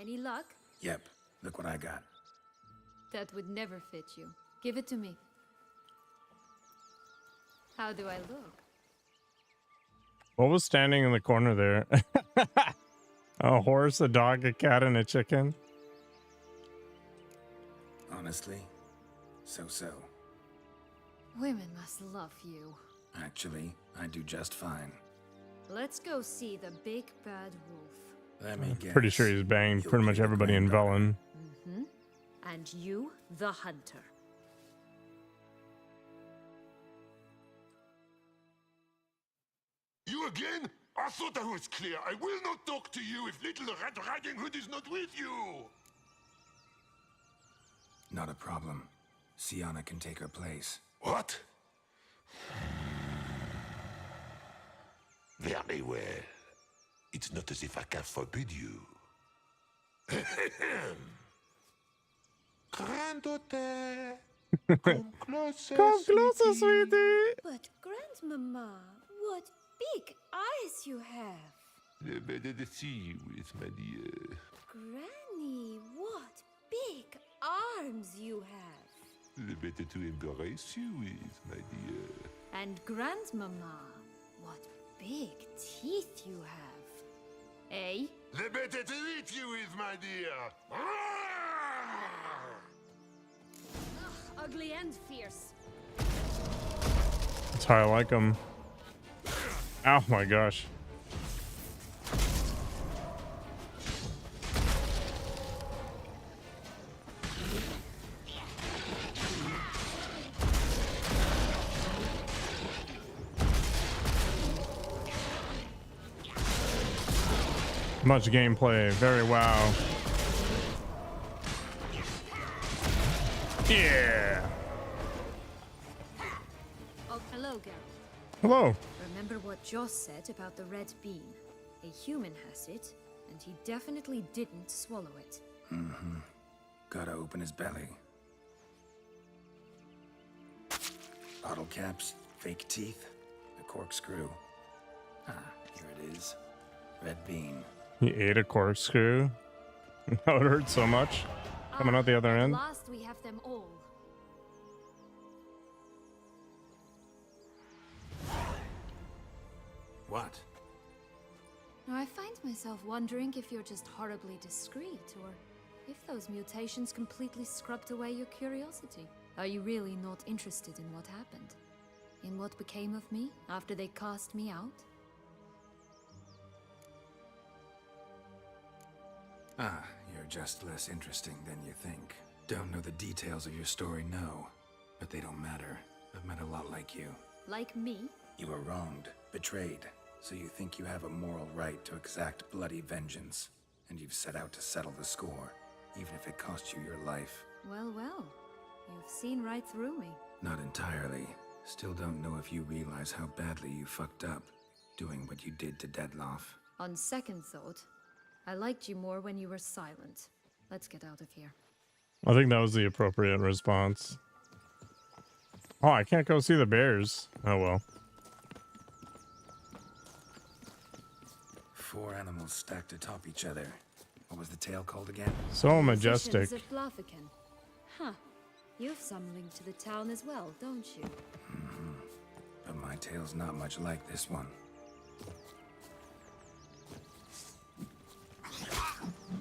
Speaker 18: Any luck?
Speaker 2: Yep, look what I got.
Speaker 18: That would never fit you. Give it to me. How do I look?
Speaker 1: What was standing in the corner there? A horse, a dog, a cat, and a chicken?
Speaker 2: Honestly, so-so.
Speaker 18: Women must love you.
Speaker 2: Actually, I do just fine.
Speaker 18: Let's go see the big bad wolf.
Speaker 2: Let me guess.
Speaker 1: Pretty sure he's banged pretty much everybody in Velen.
Speaker 18: Mm-hmm. And you, the hunter.
Speaker 20: You again? I thought I was clear. I will not talk to you if little Red Riding Hood is not with you.
Speaker 2: Not a problem. Sienna can take her place.
Speaker 20: What? Very well. It's not as if I can forbid you. Granddaughter, come closer,
Speaker 1: Come closer,
Speaker 20: sweetie.
Speaker 1: sweetie.
Speaker 8: But, Grandmama, what big eyes you have.
Speaker 20: Better to see you with, my dear.
Speaker 8: Granny, what big arms you have.
Speaker 20: The better to embrace you with, my dear.
Speaker 18: And Grandmama, what big teeth you have. Eh?
Speaker 20: The better to eat you with, my dear.
Speaker 18: Ugh, ugly and fierce.
Speaker 1: That's how I like them. Oh my gosh. Much gameplay, very wow. Yeah.
Speaker 18: Oh, hello, Geralt.
Speaker 1: Hello.
Speaker 18: Remember what Joss said about the red bean? A human has it, and he definitely didn't swallow it.
Speaker 2: Mm-hmm. Gotta open his belly. Bottle caps, fake teeth, a corkscrew. Ah, here it is. Red bean.
Speaker 1: He ate a corkscrew. That would hurt so much. Coming out the other
Speaker 18: At
Speaker 1: end.
Speaker 18: last we have them all.
Speaker 2: What?
Speaker 18: Now, I find myself wondering if you're just horribly discreet, or if those mutations completely scrubbed away your curiosity. Are you really not interested in what happened? In what became of me after they cast me out?
Speaker 2: Ah, you're just less interesting than you think. Don't know the details of your story, no. But they don't matter. I've met a lot like you.
Speaker 18: Like me?
Speaker 2: You were wronged, betrayed. So you think you have a moral right to exact bloody vengeance. And you've set out to settle the score, even if it cost you your life.
Speaker 18: Well, well. You've seen right through me.
Speaker 2: Not entirely. Still don't know if you realize how badly you fucked up, doing what you did to Dettlaff.
Speaker 18: On second thought, I liked you more when you were silent. Let's get out of here.
Speaker 1: I think that was the appropriate response. Oh, I can't go see the bears. Oh well.
Speaker 2: 4 animals stacked atop each other. What was the tale called again?
Speaker 1: So majestic.
Speaker 18: Musicians of Blaviken. Huh. You've some link to the town as well, don't you?
Speaker 2: Mm-hmm. But my tale's not much like this one.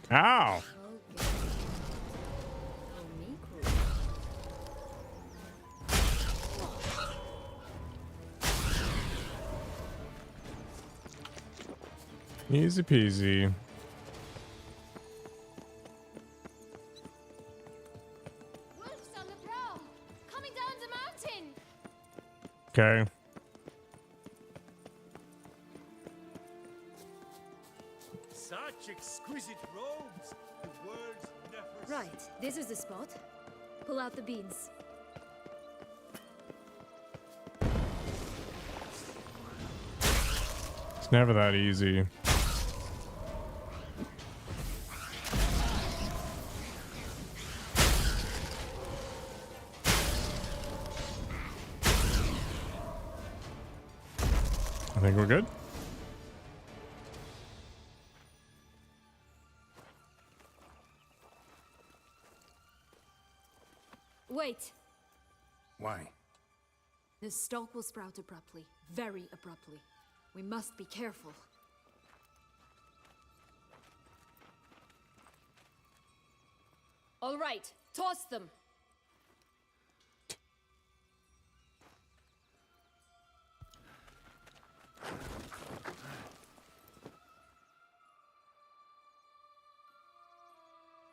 Speaker 1: Ow! Easy peasy.
Speaker 9: Wolves on the prowl, coming down the mountain.
Speaker 1: Okay.
Speaker 12: Such exquisite robes. The world's never.
Speaker 18: Right, this is the spot. Pull out the beans.
Speaker 1: It's never that easy. I think we're good.
Speaker 18: Wait.
Speaker 2: Why?
Speaker 18: The stalk will sprout abruptly. Very abruptly. We must be careful. All right, toss them.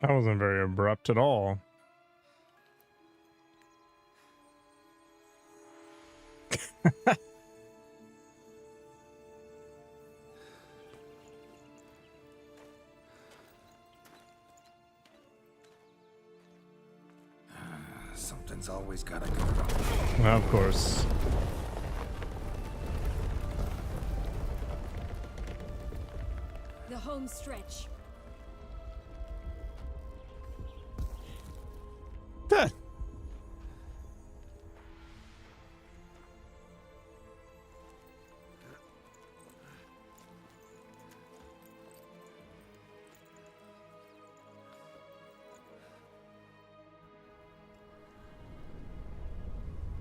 Speaker 1: That wasn't very abrupt at all.
Speaker 2: Something's always gotta go wrong.
Speaker 1: Well, of course.
Speaker 18: The home stretch.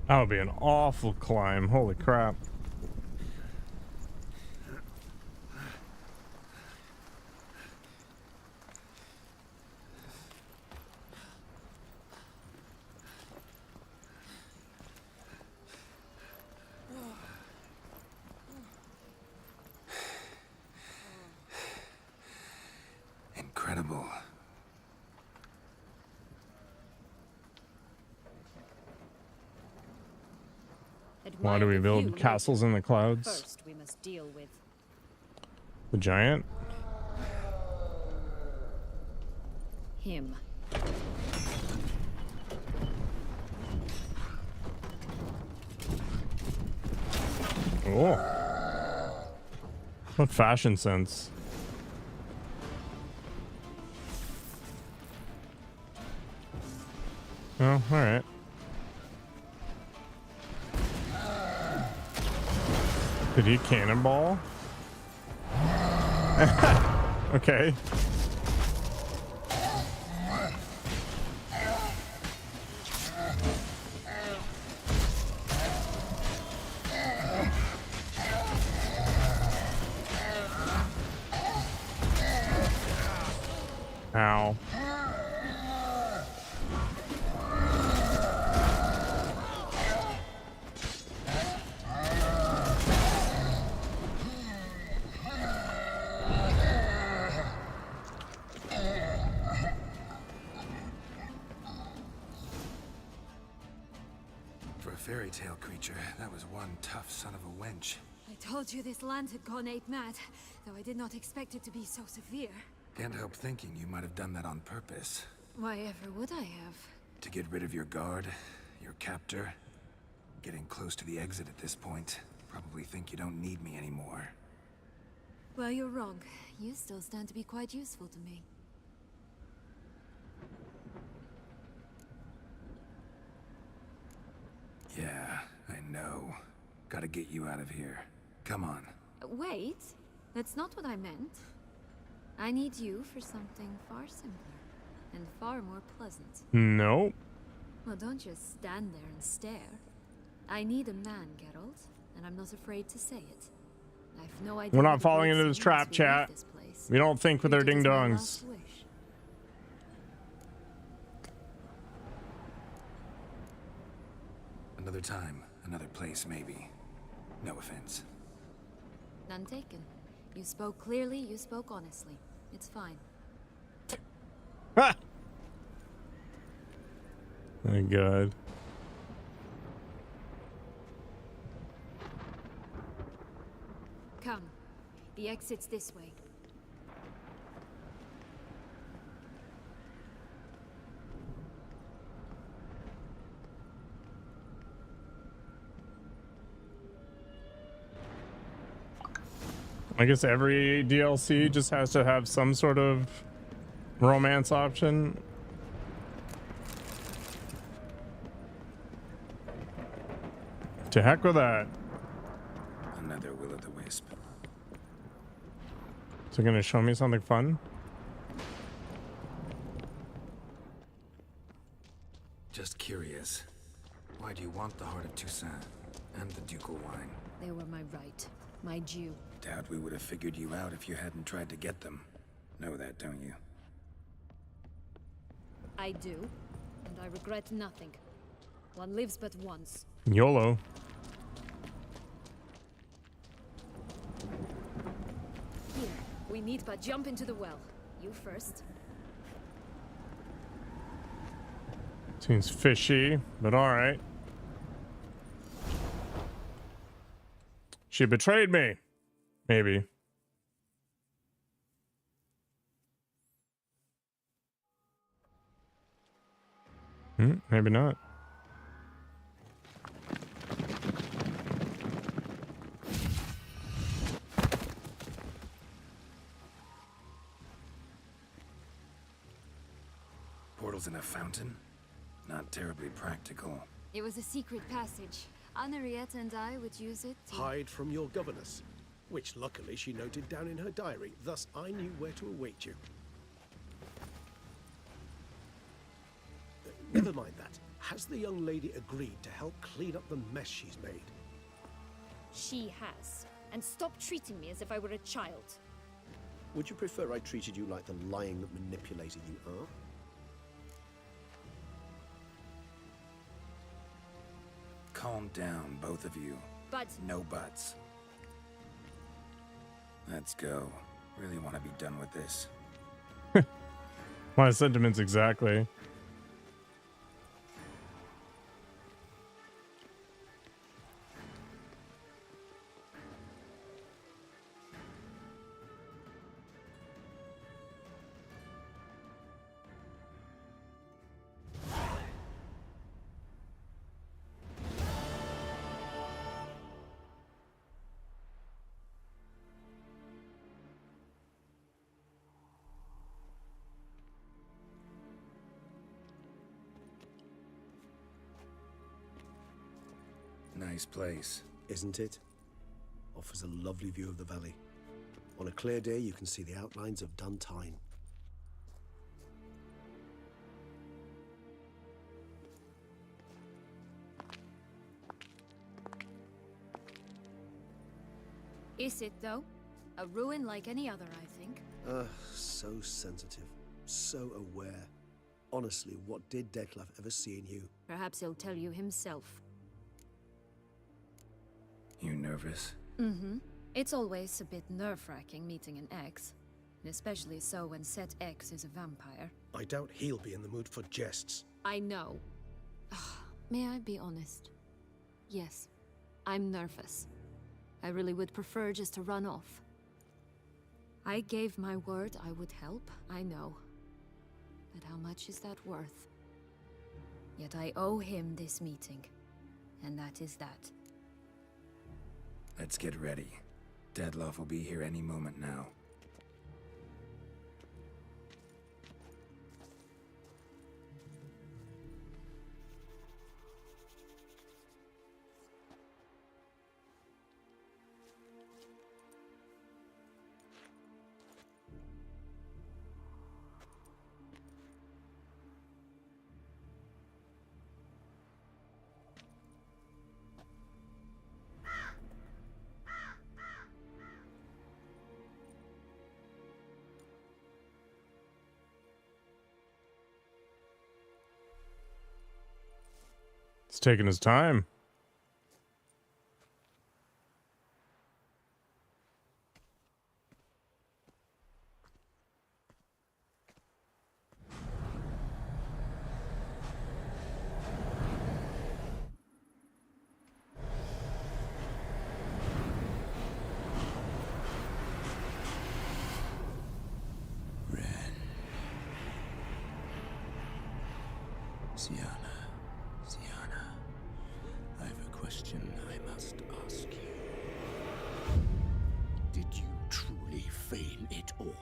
Speaker 1: That would be an awful climb. Holy crap.
Speaker 2: Incredible.
Speaker 1: Why do we build castles in the clouds?
Speaker 18: First, we must deal with
Speaker 1: The giant?
Speaker 18: him.
Speaker 1: Oh. What fashion sense. Oh, alright. Did he cannonball? Okay. Ow.
Speaker 2: For a fairy tale creature, that was one tough son of a wench.
Speaker 18: I told you this land had gone ape mad, though I did not expect it to be so severe.
Speaker 2: Can't help thinking you might have done that on purpose.
Speaker 18: Why ever would I have?
Speaker 2: To get rid of your guard, your captor. Getting close to the exit at this point. Probably think you don't need me anymore.
Speaker 18: Well, you're wrong. You still stand to be quite useful to me.
Speaker 2: Yeah, I know. Gotta get you out of here. Come on.
Speaker 18: Wait, that's not what I meant. I need you for something far simpler and far more pleasant.
Speaker 1: Nope.
Speaker 18: Well, don't just stand there and stare. I need a man, Geralt, and I'm not afraid to say it. I've no idea.
Speaker 1: We're not
Speaker 18: what
Speaker 1: falling
Speaker 18: awaits
Speaker 1: into
Speaker 18: me
Speaker 1: this
Speaker 18: once
Speaker 1: trap,
Speaker 18: we leave
Speaker 1: chat.
Speaker 18: this place.
Speaker 1: We don't think with our
Speaker 18: Treat it as my
Speaker 1: ding-dongs.
Speaker 18: last wish.
Speaker 2: Another time, another place, maybe. No offense.
Speaker 18: None taken. You spoke clearly, you spoke honestly. It's fine.
Speaker 1: Ha! My god.
Speaker 18: Come. The exit's this way.
Speaker 1: I guess every DLC just has to have some sort of romance option. To heck with that.
Speaker 2: Another will-o'-the-wisp.
Speaker 1: Is it gonna show me something fun?
Speaker 2: Just curious. Why do you want the Heart of Toussaint and the ducal wine?
Speaker 18: They were my right. My due.
Speaker 2: Doubt we would have figured you out if you hadn't tried to get them. Know that, don't you?
Speaker 18: I do, and I regret nothing. One lives but once.
Speaker 1: YOLO.
Speaker 18: Here, we need but jump into the well. You first.
Speaker 1: Seems fishy, but alright. She betrayed me. Maybe. Maybe not.
Speaker 2: Portals in a fountain? Not terribly practical.
Speaker 18: It was a secret passage. Henriette and I would use it to...
Speaker 3: Hide from your governess, which luckily she noted down in her diary. Thus, I knew where to await you. Never mind that. Has the young lady agreed to help clean up the mess she's made?
Speaker 18: She has. And stop treating me as if I were a child.
Speaker 3: Would you prefer I treated you like the lying manipulator you are?
Speaker 2: Calm down, both of you.
Speaker 18: But...
Speaker 2: No buts. Let's go. Really want to be done with this.
Speaker 1: My sentiments exactly.
Speaker 2: Nice place.
Speaker 3: Isn't it? Offers a lovely view of the valley. On a clear day, you can see the outlines of Duntine.
Speaker 18: Is it, though? A ruin like any other, I think.
Speaker 3: So sensitive. So aware. Honestly, what did Dettlaff ever see in you?
Speaker 18: Perhaps he'll tell you himself.
Speaker 2: You nervous?
Speaker 18: Mm-hmm. It's always a bit nerve-wracking meeting an ex. And especially so when said ex is a vampire.
Speaker 3: I doubt he'll be in the mood for jests.
Speaker 18: I know. May I be honest? Yes, I'm nervous. I really would prefer just to run off. I gave my word I would help, I know. But how much is that worth? Yet I owe him this meeting. And that is that.
Speaker 2: Let's get ready. Dettlaff will be here any moment now.
Speaker 1: He's taking his time.
Speaker 6: Sienna, I have a question I must ask you. Did you truly feign it all?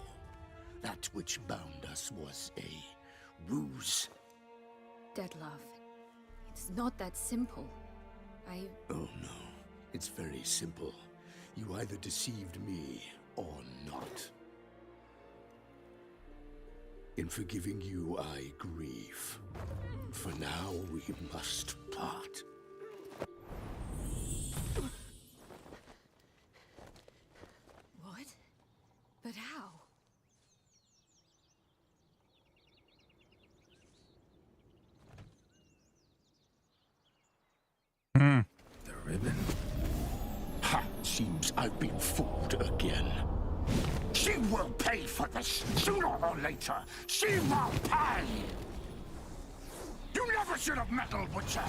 Speaker 6: That which bound us was a ruse?
Speaker 18: Dettlaff, it's not that simple.
Speaker 6: Oh no, it's very simple. You either deceived me or not. In forgiving you, I grieve. For now, we must part.
Speaker 18: What? But how?
Speaker 2: The ribbon.
Speaker 6: Ha! Seems I've been fooled again. She will pay for this, sooner or later. She will pay! You never should have meddled, Witcher!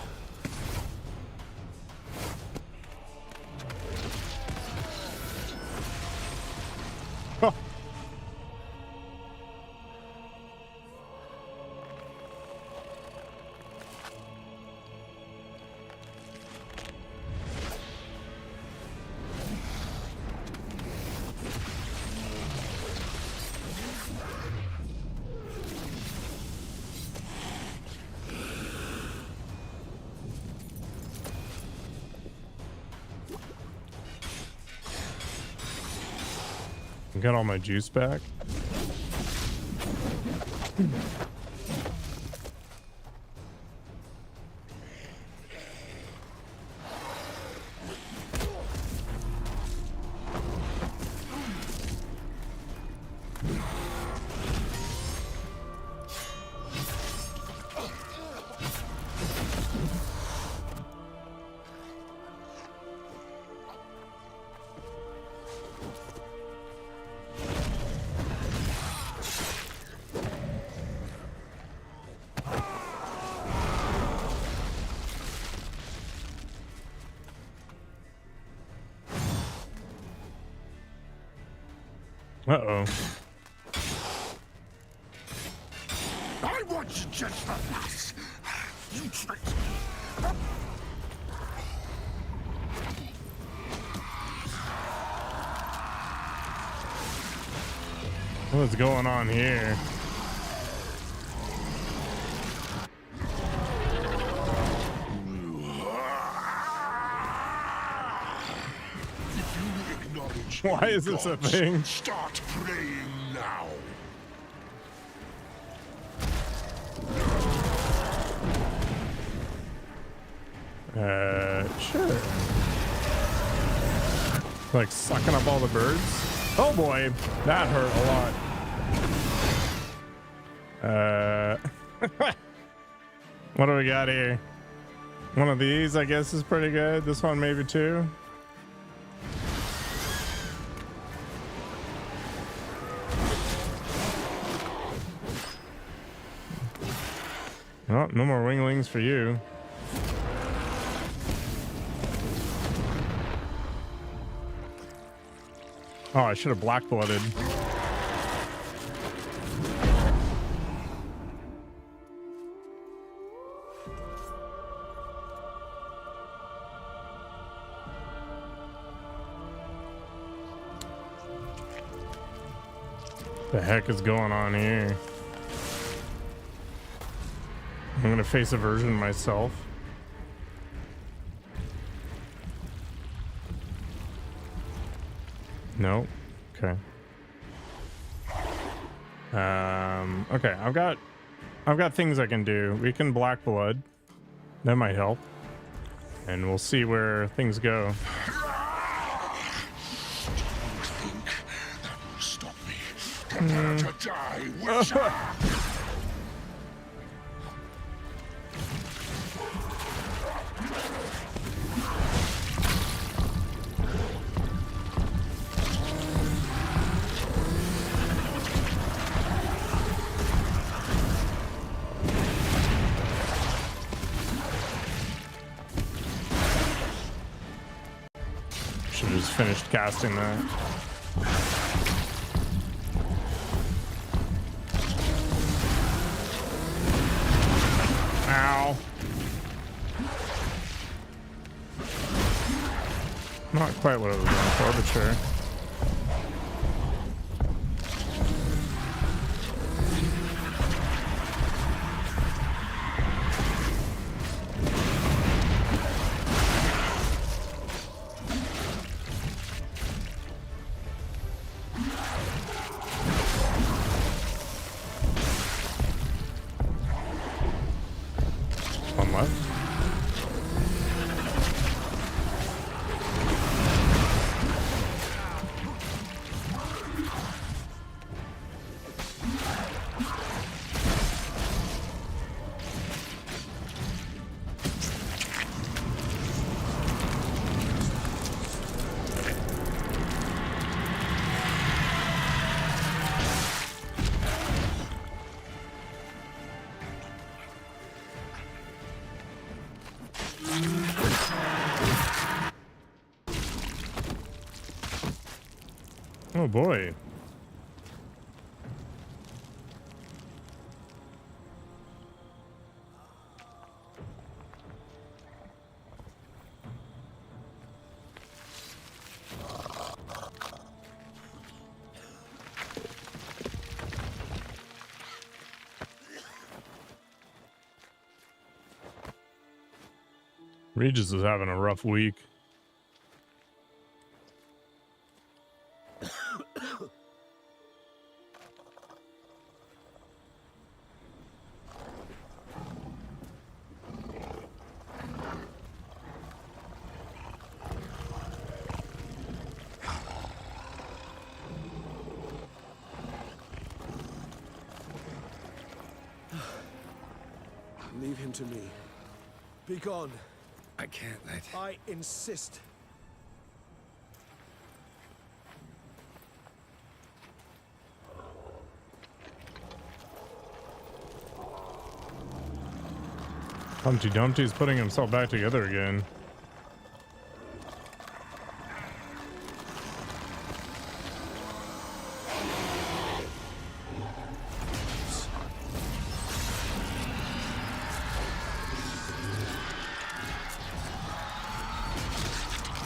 Speaker 1: Got all my juice back. Uh-oh.
Speaker 20: I want you just for this. You tricked me.
Speaker 1: What's going on here? Why is this a thing?
Speaker 20: Start praying now.
Speaker 1: Sure. Like sucking up all the birds? Oh boy, that hurt a lot. What do we got here? One of these, I guess, is pretty good. This one, maybe too. Oh, no more winglings for you. Oh, I should have black-blooded. The heck is going on here? I'm gonna face a version of myself. No. Okay. Okay, I've got things I can do. We can black blood. That might help. And we'll see where things go.
Speaker 20: Stop me. Prepare to die, Witcher.
Speaker 1: Finished casting that. Ow. Not quite what I was going for, but sure. Oh boy. Regis is having a rough week.
Speaker 3: Leave him to me. Be gone.
Speaker 2: I can't let...
Speaker 3: I insist.
Speaker 1: Humpty Dumpty's putting himself back together again.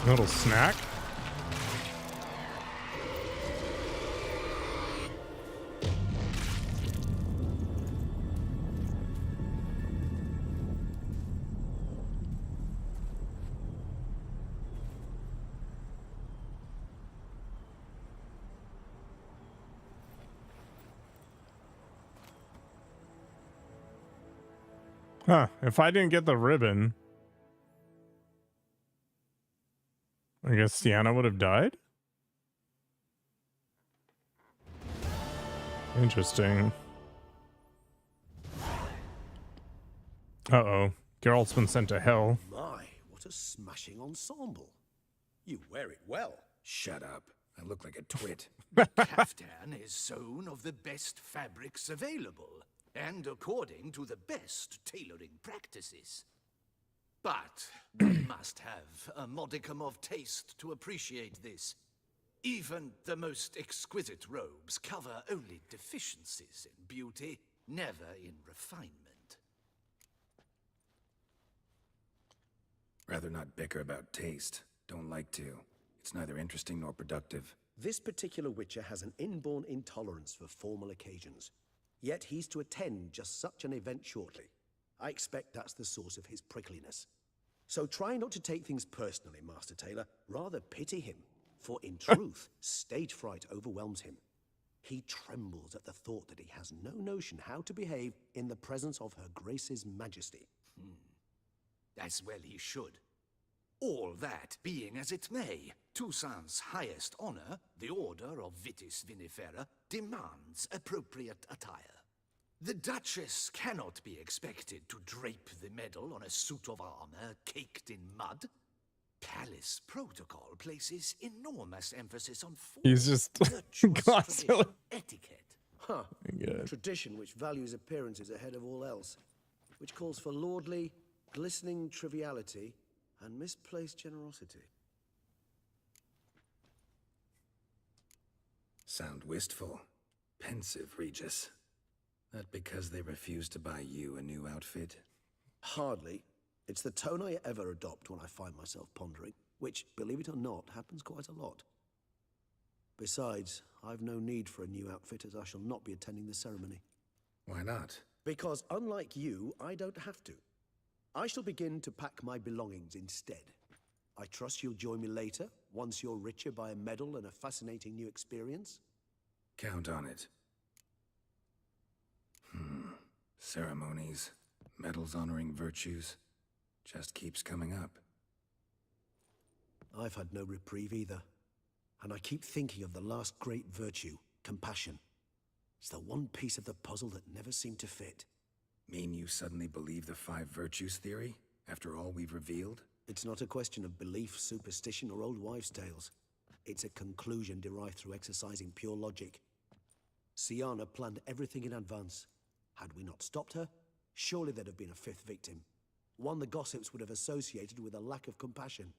Speaker 1: Little snack. Huh, if I didn't get the ribbon, I guess Sienna would have died? Interesting. Uh-oh. Geralt's been sent to hell.
Speaker 3: My, what a smashing ensemble. You wear it well.
Speaker 2: Shut up. I look like a twit.
Speaker 10: Kaftan is sewn of the best fabrics available, and according to the best tailoring practices. But we must have a modicum of taste to appreciate this. Even the most exquisite robes cover only deficiencies in beauty, never in refinement.
Speaker 2: Rather not bicker about taste. Don't like to. It's neither interesting nor productive.
Speaker 3: This particular Witcher has an inborn intolerance for formal occasions. Yet he's to attend just such an event shortly. I expect that's the source of his prickliness. So try not to take things personally, Master Taylor. Rather pity him. For in truth, stage fright overwhelms him. He trembles at the thought that he has no notion how to behave in the presence of Her Grace's Majesty.
Speaker 10: As well he should. All that being as it may, Toussaint's highest honor, the Order of Vitis Vinifera, demands appropriate attire. The Duchess cannot be expected to drape the medal on a suit of armor caked in mud. Palace protocol places enormous emphasis on
Speaker 1: He's just constantly
Speaker 10: etiquette.
Speaker 3: Huh.
Speaker 1: Good.
Speaker 3: Tradition which values appearances ahead of all else. Which calls for lordly, glistening triviality and misplaced generosity.
Speaker 2: Sound wistful. Pensive, Regis. That because they refuse to buy you a new outfit?
Speaker 3: Hardly. It's the tone I ever adopt when I find myself pondering, which, believe it or not, happens quite a lot. Besides, I've no need for a new outfit as I shall not be attending the ceremony.
Speaker 2: Why not?
Speaker 3: Because unlike you, I don't have to. I shall begin to pack my belongings instead. I trust you'll join me later, once you're richer by a medal and a fascinating new experience?
Speaker 2: Count on it. Ceremonies, medals honoring virtues, just keeps coming up.
Speaker 3: I've had no reprieve either. And I keep thinking of the last great virtue, compassion. It's the one piece of the puzzle that never seemed to fit.
Speaker 2: Mean you suddenly believe the 5 virtues theory, after all we've revealed?
Speaker 3: It's not a question of belief, superstition, or old wives' tales. It's a conclusion derived through exercising pure logic. Sienna planned everything in advance. Had we not stopped her, surely there'd have been a 5th victim. One the gossips would have associated with a lack of compassion.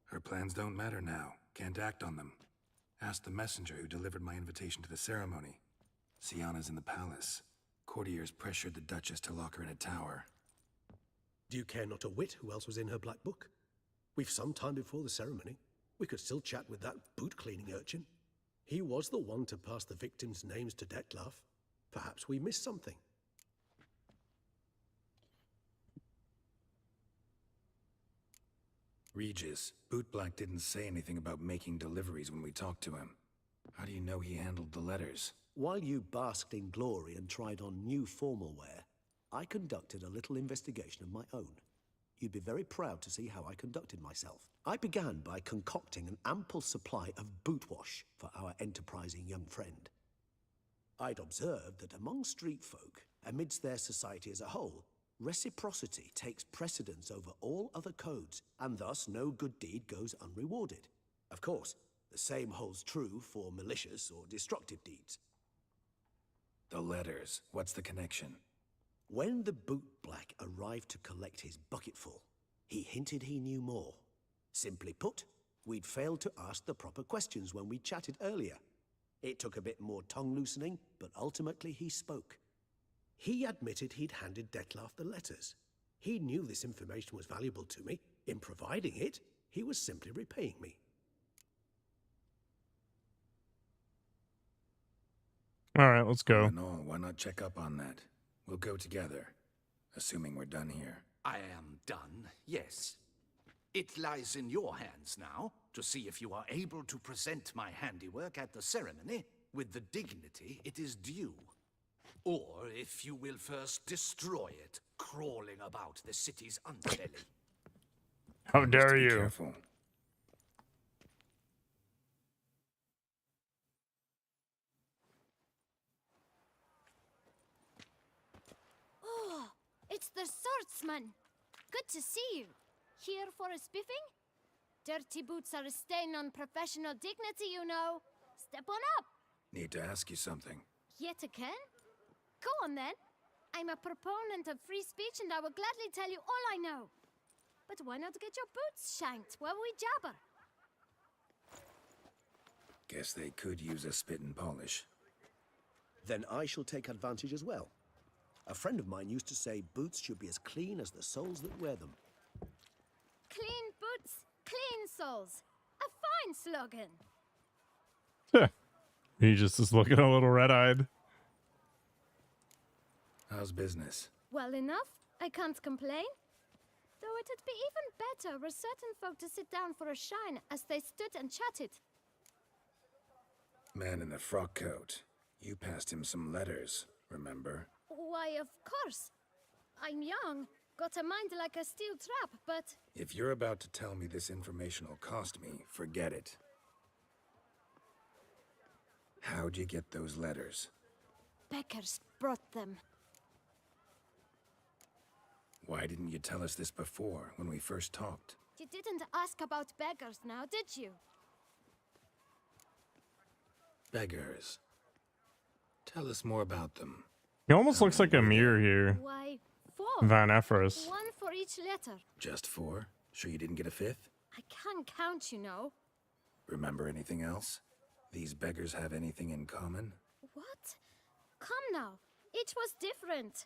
Speaker 2: Her plans don't matter now. Can't act on them. Ask the messenger who delivered my invitation to the ceremony. Sienna's in the palace. Courtiers pressured the Duchess to lock her in a tower.
Speaker 3: Do you care not a whit who else was in her black book? We've some time before the ceremony. We could still chat with that boot-cleaning urchin. He was the one to pass the victims' names to Dettlaff. Perhaps we missed something.
Speaker 2: Regis, Bootblack didn't say anything about making deliveries when we talked to him. How do you know he handled the letters?
Speaker 3: While you basked in glory and tried on new formal wear, I conducted a little investigation of my own. You'd be very proud to see how I conducted myself. I began by concocting an ample supply of boot wash for our enterprising young friend. I'd observed that among street folk, amidst their society as a whole, Reciprocity takes precedence over all other codes, and thus no good deed goes unrewarded. Of course, the same holds true for malicious or destructive deeds.
Speaker 2: The letters, what's the connection?
Speaker 3: When the boot black arrived to collect his bucketful, he hinted he knew more. Simply put, we'd failed to ask the proper questions when we chatted earlier. It took a bit more tongue loosening, but ultimately he spoke. He admitted he'd handed Dettlaff the letters. He knew this information was valuable to me. In providing it, he was simply repaying me.
Speaker 1: All right, let's go.
Speaker 2: No, why not check up on that? We'll go together, assuming we're done here.
Speaker 10: I am done, yes. It lies in your hands now to see if you are able to present my handiwork at the ceremony with the dignity it is due. Or if you will first destroy it, crawling about the city's underbelly.
Speaker 1: How dare you?
Speaker 2: Careful.
Speaker 9: Oh, it's the swordsman. Good to see you. Here for a spiffing? Dirty boots are a stain on professional dignity, you know. Step on up.
Speaker 2: Need to ask you something.
Speaker 9: Yet again? Go on then. I'm a proponent of free speech and I will gladly tell you all I know. But why not get your boots shanked while we jabber?
Speaker 2: Guess they could use a spit and polish.
Speaker 3: Then I shall take advantage as well. A friend of mine used to say boots should be as clean as the soles that wear them.
Speaker 9: Clean boots, clean souls. A fine slogan.
Speaker 1: He just is looking a little red-eyed.
Speaker 2: How's business?
Speaker 9: Well enough, I can't complain. Though it'd be even better were certain folk to sit down for a shine as they stood and chatted.
Speaker 2: Man in the frock coat. You passed him some letters, remember?
Speaker 9: Why, of course. I'm young, got a mind like a steel trap, but...
Speaker 2: If you're about to tell me this information will cost me, forget it. How'd you get those letters?
Speaker 9: Beggars brought them.
Speaker 2: Why didn't you tell us this before, when we first talked?
Speaker 9: You didn't ask about beggars now, did you?
Speaker 2: Beggars. Tell us more about them.
Speaker 1: He almost looks like a mirror here.
Speaker 9: Why, 4.
Speaker 1: Van Ephraim.
Speaker 9: 1 for each letter.
Speaker 2: Just 4? Sure you didn't get a 5th?
Speaker 9: I can't count, you know.
Speaker 2: Remember anything else? These beggars have anything in common?
Speaker 9: What? Come now. Each was different.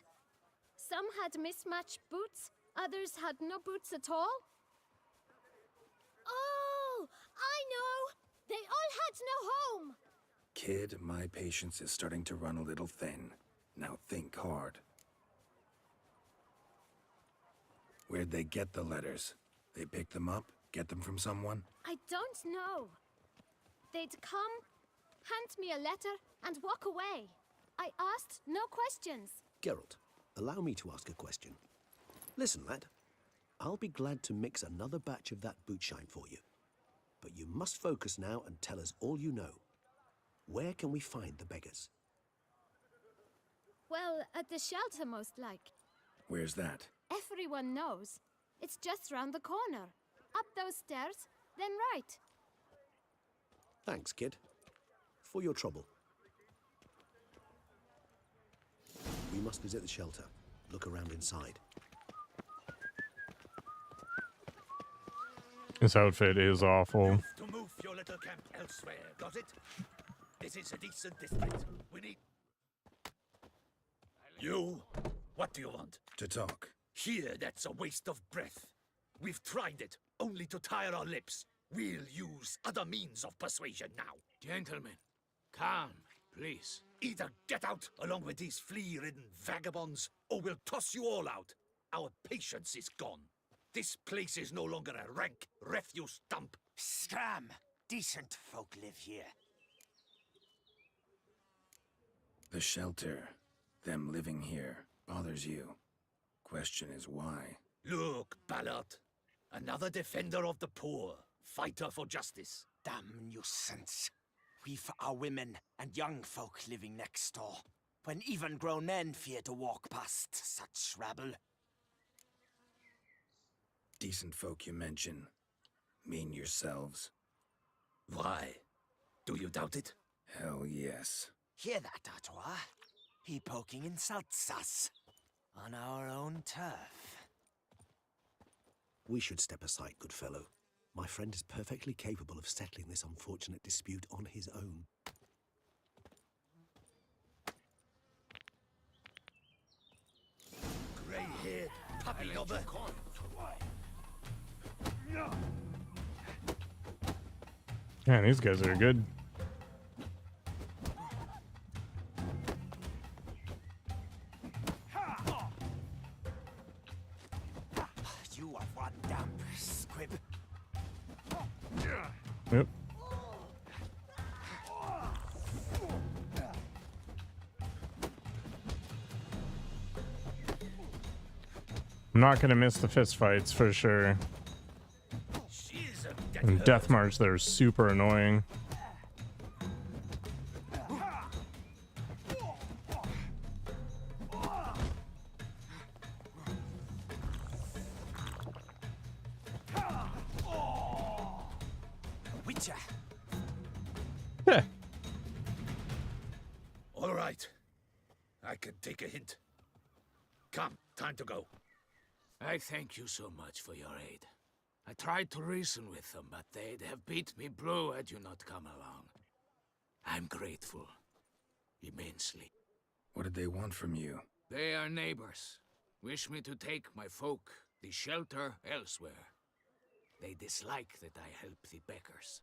Speaker 9: Some had mismatched boots, others had no boots at all. Oh, I know! They all had no home!
Speaker 2: Kid, my patience is starting to run a little thin. Now think hard. Where'd they get the letters? They pick them up? Get them from someone?
Speaker 9: I don't know. They'd come, hand me a letter, and walk away. I asked no questions.
Speaker 3: Geralt, allow me to ask a question. Listen, lad. I'll be glad to mix another batch of that bootshine for you. But you must focus now and tell us all you know. Where can we find the beggars?
Speaker 9: Well, at the shelter, most like.
Speaker 2: Where's that?
Speaker 9: Everyone knows. It's just round the corner. Up those stairs, then right.
Speaker 3: Thanks, kid. For your trouble. We must visit the shelter. Look around inside.
Speaker 1: This outfit is awful.
Speaker 10: To move your little camp elsewhere, got it? This is a decent district. We need... You? What do you want?
Speaker 2: To talk.
Speaker 10: Here, that's a waste of breath. We've tried it, only to tire our lips. We'll use other means of persuasion now.
Speaker 11: Gentlemen, calm, please.
Speaker 10: Either get out along with these flea-ridden vagabonds, or we'll toss you all out. Our patience is gone. This place is no longer a rank refuse dump.
Speaker 15: Scram! Decent folk live here.
Speaker 2: The shelter, them living here, bothers you. Question is why?
Speaker 10: Look, Ballard. Another defender of the poor. Fighter for justice.
Speaker 15: Damn nuisance. We've our women and young folk living next door, when even grown men fear to walk past such rabble.
Speaker 2: decent folk you mention mean yourselves?
Speaker 10: Why? Do you doubt it?
Speaker 2: Hell yes.
Speaker 15: Hear that, Artois? He poking insults us. On our own turf.
Speaker 3: We should step aside, good fellow. My friend is perfectly capable of settling this unfortunate dispute on his own.
Speaker 10: Grey-haired puppy knobber.
Speaker 1: Man, these guys are good.
Speaker 15: You are one damn squib.
Speaker 1: Yep. I'm not gonna miss the fist fights for sure. And Death March, they're super annoying.
Speaker 15: Witcher.
Speaker 1: Yeah.
Speaker 10: All right. I can take a hint. Come, time to go.
Speaker 21: I thank you so much for your aid. I tried to reason with them, but they'd have beat me blue had you not come along. I'm grateful. Immensely.
Speaker 2: What did they want from you?
Speaker 21: They are neighbors. Wish me to take my folk, the shelter, elsewhere. They dislike that I help the Beckers.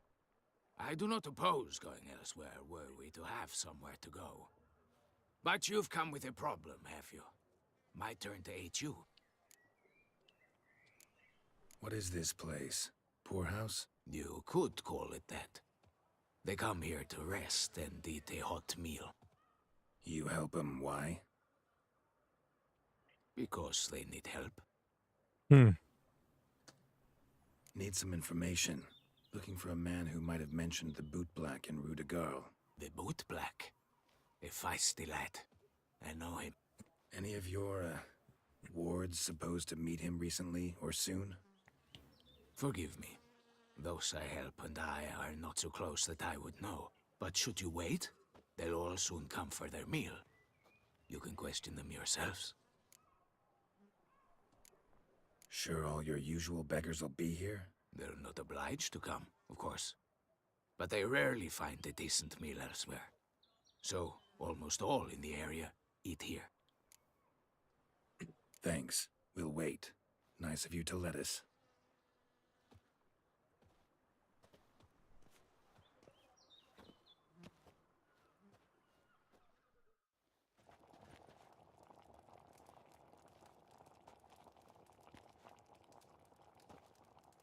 Speaker 21: I do not oppose going elsewhere, were we to have somewhere to go. But you've come with a problem, have you? My turn to aid you.
Speaker 2: What is this place? Poorhouse?
Speaker 21: You could call it that. They come here to rest and eat a hot meal.
Speaker 2: You help them, why?
Speaker 21: Because they need help.
Speaker 2: Need some information. Looking for a man who might have mentioned the Boot Black in Rue de Garl.
Speaker 21: The Boot Black? A feisty lad. I know him.
Speaker 2: Any of your, wards supposed to meet him recently or soon?
Speaker 21: Forgive me. Those I help and I are not so close that I would know. But should you wait, they'll all soon come for their meal. You can question them yourselves.
Speaker 2: Sure all your usual beggars will be here?
Speaker 21: They're not obliged to come, of course. But they rarely find a decent meal elsewhere. So, almost all in the area eat here.
Speaker 2: Thanks. We'll wait. Nice of you to let us.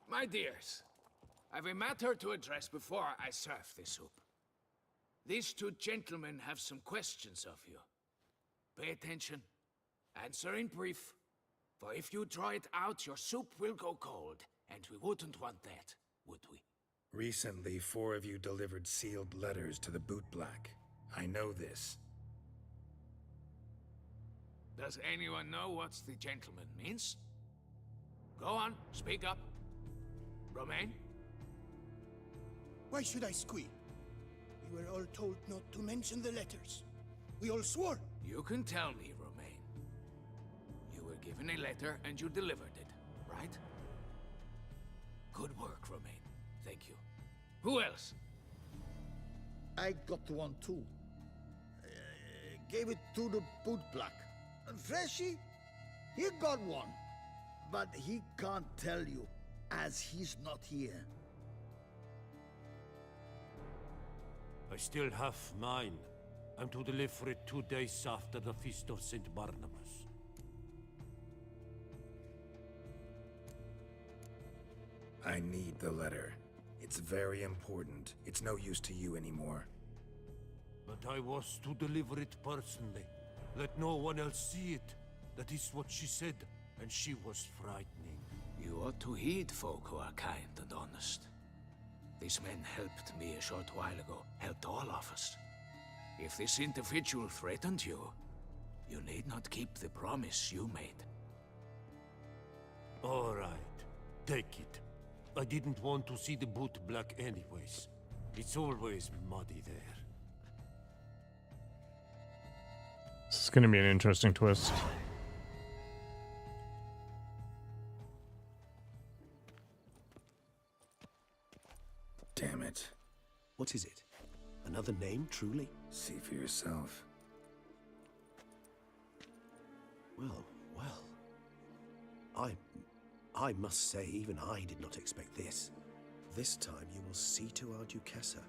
Speaker 21: My dears, I've a matter to address before I serve the soup. These two gentlemen have some questions of you. Pay attention. Answer in brief. For if you draw it out, your soup will go cold, and we wouldn't want that, would we?
Speaker 2: Recently, 4 of you delivered sealed letters to the Boot Black. I know this.
Speaker 21: Does anyone know what the gentleman means? Go on, speak up. Romain?
Speaker 5: Why should I squeal? We were all told not to mention the letters. We all swore.
Speaker 21: You can tell me, Romain. You were given a letter and you delivered it, right? Good work, Romain. Thank you. Who else?
Speaker 22: I got one too. Gave it to the Boot Black. And Freshy, he got one. But he can't tell you, as he's not here.
Speaker 23: I still have mine. I'm to deliver it 2 days after the Feast of St. Barnabas.
Speaker 2: I need the letter. It's very important. It's no use to you anymore.
Speaker 23: But I was to deliver it personally. Let no one else see it. That is what she said, and she was frightening.
Speaker 21: You ought to heed folk who are kind and honest. These men helped me a short while ago, helped all of us. If this individual threatened you, you need not keep the promise you made.
Speaker 23: All right. Take it. I didn't want to see the boot black anyways. It's always muddy there.
Speaker 1: This is going to be an interesting twist.
Speaker 2: Damn it.
Speaker 3: What is it? Another name, truly?
Speaker 2: See for yourself.
Speaker 3: Well, well. I must say, even I did not expect this. This time you will see to our Duquesa.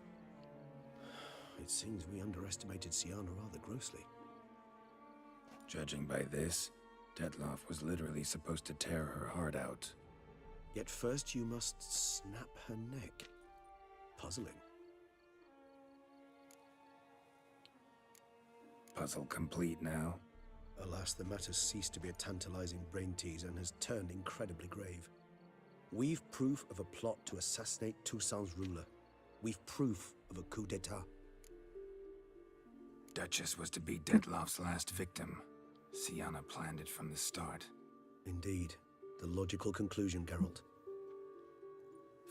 Speaker 3: It seems we underestimated Syanna rather grossly.
Speaker 2: Judging by this, Dettlaff was literally supposed to tear her heart out.
Speaker 3: Yet first you must snap her neck. Puzzling.
Speaker 2: Puzzle complete now.
Speaker 3: Alas, the matter ceased to be a tantalizing brain tease and has turned incredibly grave. We've proof of a plot to assassinate Toussaint's ruler. We've proof of a coup d'etat.
Speaker 2: Duchess was to be Dettlaff's last victim. Syanna planned it from the start.
Speaker 3: Indeed. The logical conclusion, Geralt.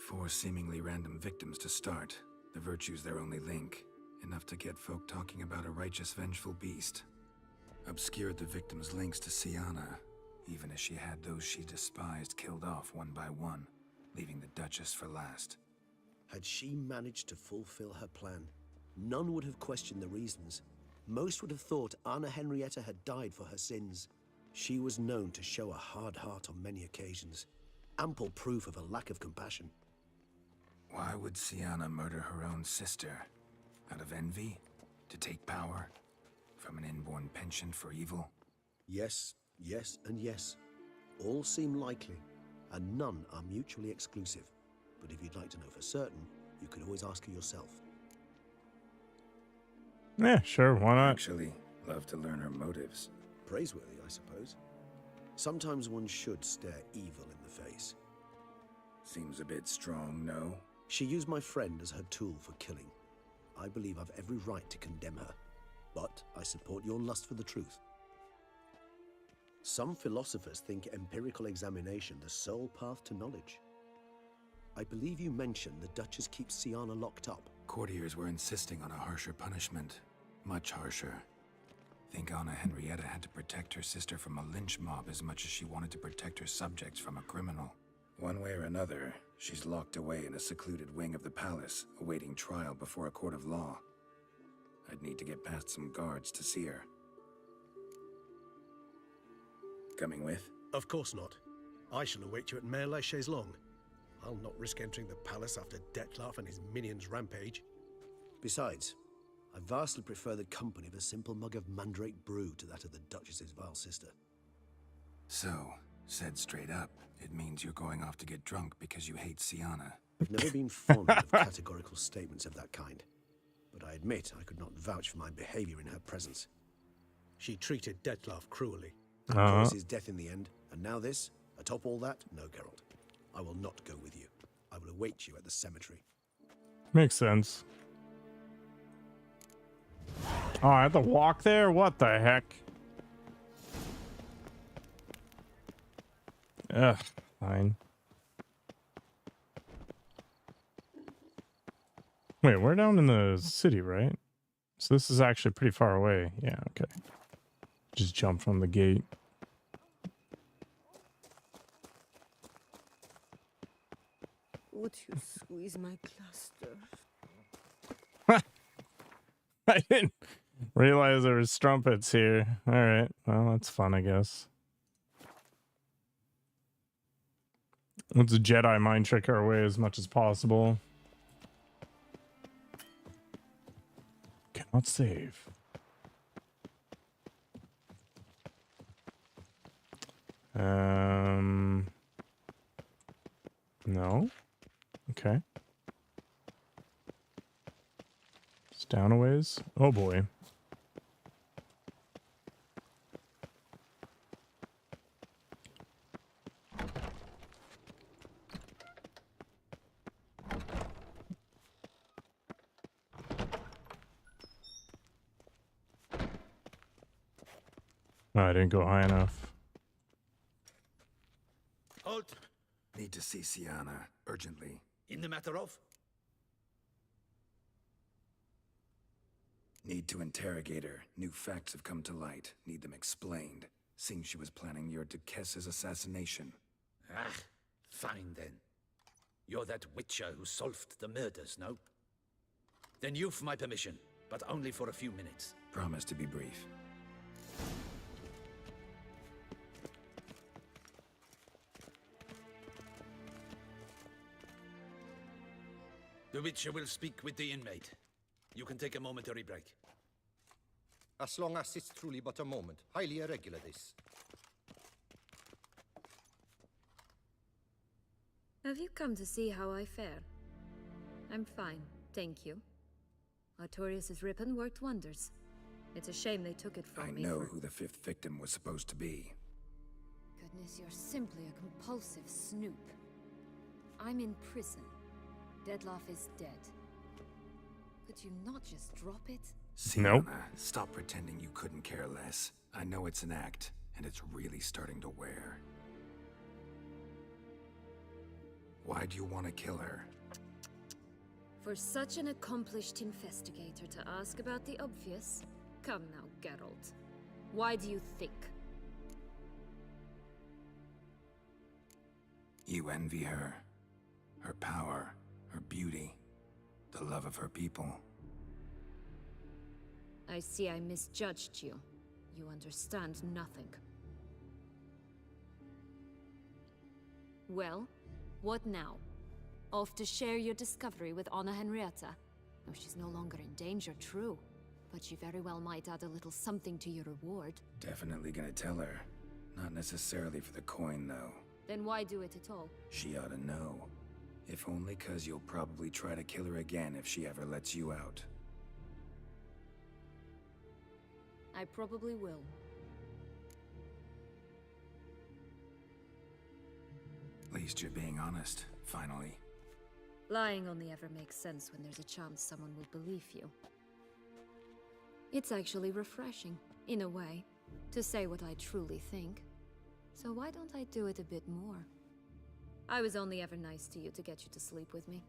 Speaker 2: 4 seemingly random victims to start. The virtue's their only link. Enough to get folk talking about a righteous, vengeful beast. Obscured the victims' links to Syanna, even as she had those she despised killed off one by one, leaving the Duchess for last.
Speaker 3: Had she managed to fulfill her plan, none would have questioned the reasons. Most would have thought Anna Henrietta had died for her sins. She was known to show a hard heart on many occasions. Ample proof of a lack of compassion.
Speaker 2: Why would Syanna murder her own sister? Out of envy? To take power? From an inborn penchant for evil?
Speaker 3: Yes, yes, and yes. All seem likely, and none are mutually exclusive. But if you'd like to know for certain, you could always ask her yourself.
Speaker 1: Yeah, sure, why not?
Speaker 2: Actually, love to learn her motives.
Speaker 3: Praiseworthy, I suppose. Sometimes one should stare evil in the face.
Speaker 2: Seems a bit strong, no?
Speaker 3: She used my friend as her tool for killing. I believe I've every right to condemn her. But I support your lust for the truth. Some philosophers think empirical examination the sole path to knowledge. I believe you mentioned the Duchess keeps Syanna locked up.
Speaker 2: Courtiers were insisting on a harsher punishment. Much harsher. Think Anna Henrietta had to protect her sister from a lynch mob as much as she wanted to protect her subjects from a criminal. One way or another, she's locked away in a secluded wing of the palace, awaiting trial before a court of law. I'd need to get past some guards to see her. Coming with?
Speaker 3: Of course not. I shall await you at Mare la Chaise-Longue. I'll not risk entering the palace after Dettlaff and his minions rampage. Besides, I vastly prefer the company of a simple mug of mandrake brew to that of the Duchess's vile sister.
Speaker 2: So, said straight up, it means you're going off to get drunk because you hate Syanna.
Speaker 3: I've never been fond of categorical statements of that kind. But I admit I could not vouch for my behavior in her presence. She treated Dettlaff cruelly. Of course, his death in the end. And now this? Atop all that? No, Geralt. I will not go with you. I will await you at the cemetery.
Speaker 1: Makes sense. Oh, I have to walk there? What the heck? Ugh, fine. Wait, we're down in the city, right? So this is actually pretty far away. Yeah, okay. Just jump from the gate.
Speaker 17: Would you squeeze my cluster?
Speaker 1: I didn't realize there was strumpets here. All right, well, that's fun, I guess. Let's Jedi mind trick our way as much as possible. Cannot save. No. Okay. It's down a ways. Oh boy. Oh, I didn't go high enough.
Speaker 23: Halt!
Speaker 2: Need to see Siana, urgently.
Speaker 10: In the matter of?
Speaker 2: Need to interrogate her. New facts have come to light. Need them explained. Seems she was planning your Duquesse's assassination.
Speaker 10: Ah, fine then. You're that witcher who solved the murders, no? Then you've my permission, but only for a few minutes.
Speaker 2: Promise to be brief.
Speaker 10: The witcher will speak with the inmate. You can take a momentary break.
Speaker 4: As long as it's truly but a moment. Highly irregular, this.
Speaker 18: Have you come to see how I fare? I'm fine, thank you. Artorius' ribbon worked wonders. It's a shame they took it from me.
Speaker 2: I know who the 5th victim was supposed to be.
Speaker 18: Goodness, you're simply a compulsive snoop. I'm in prison. Dettlaff is dead. Could you not just drop it?
Speaker 2: Siana, stop pretending you couldn't care less. I know it's an act, and it's really starting to wear. Why do you want to kill her?
Speaker 18: For such an accomplished investigator to ask about the obvious? Come now, Geralt. Why do you think?
Speaker 2: You envy her. Her power, her beauty, the love of her people.
Speaker 18: I see I misjudged you. You understand nothing. Well, what now? Off to share your discovery with Anna Henrietta? No, she's no longer in danger, true. But she very well might add a little something to your reward.
Speaker 2: Definitely gonna tell her. Not necessarily for the coin, though.
Speaker 18: Then why do it at all?
Speaker 2: She ought to know. If only 'cause you'll probably try to kill her again if she ever lets you out.
Speaker 18: I probably will.
Speaker 2: At least you're being honest, finally.
Speaker 18: Lying only ever makes sense when there's a chance someone will believe you. It's actually refreshing, in a way, to say what I truly think. So why don't I do it a bit more? I was only ever nice to you to get you to sleep with me.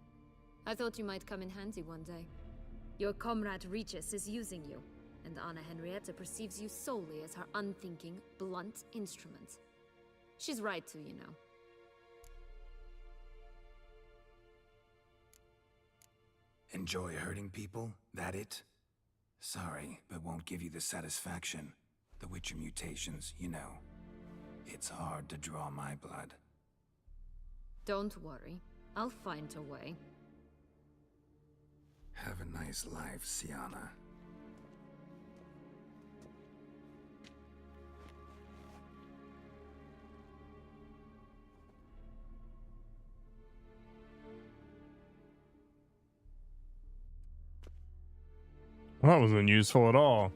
Speaker 18: I thought you might come in handy one day. Your comrade Regis is using you, and Anna Henrietta perceives you solely as her unthinking, blunt instrument. She's right to, you know.
Speaker 2: Enjoy hurting people? That it? Sorry, but won't give you the satisfaction. The Witcher mutations, you know. It's hard to draw my blood.
Speaker 18: Don't worry. I'll find a way.
Speaker 2: Have a nice life, Siana.
Speaker 1: Well, that wasn't useful at all.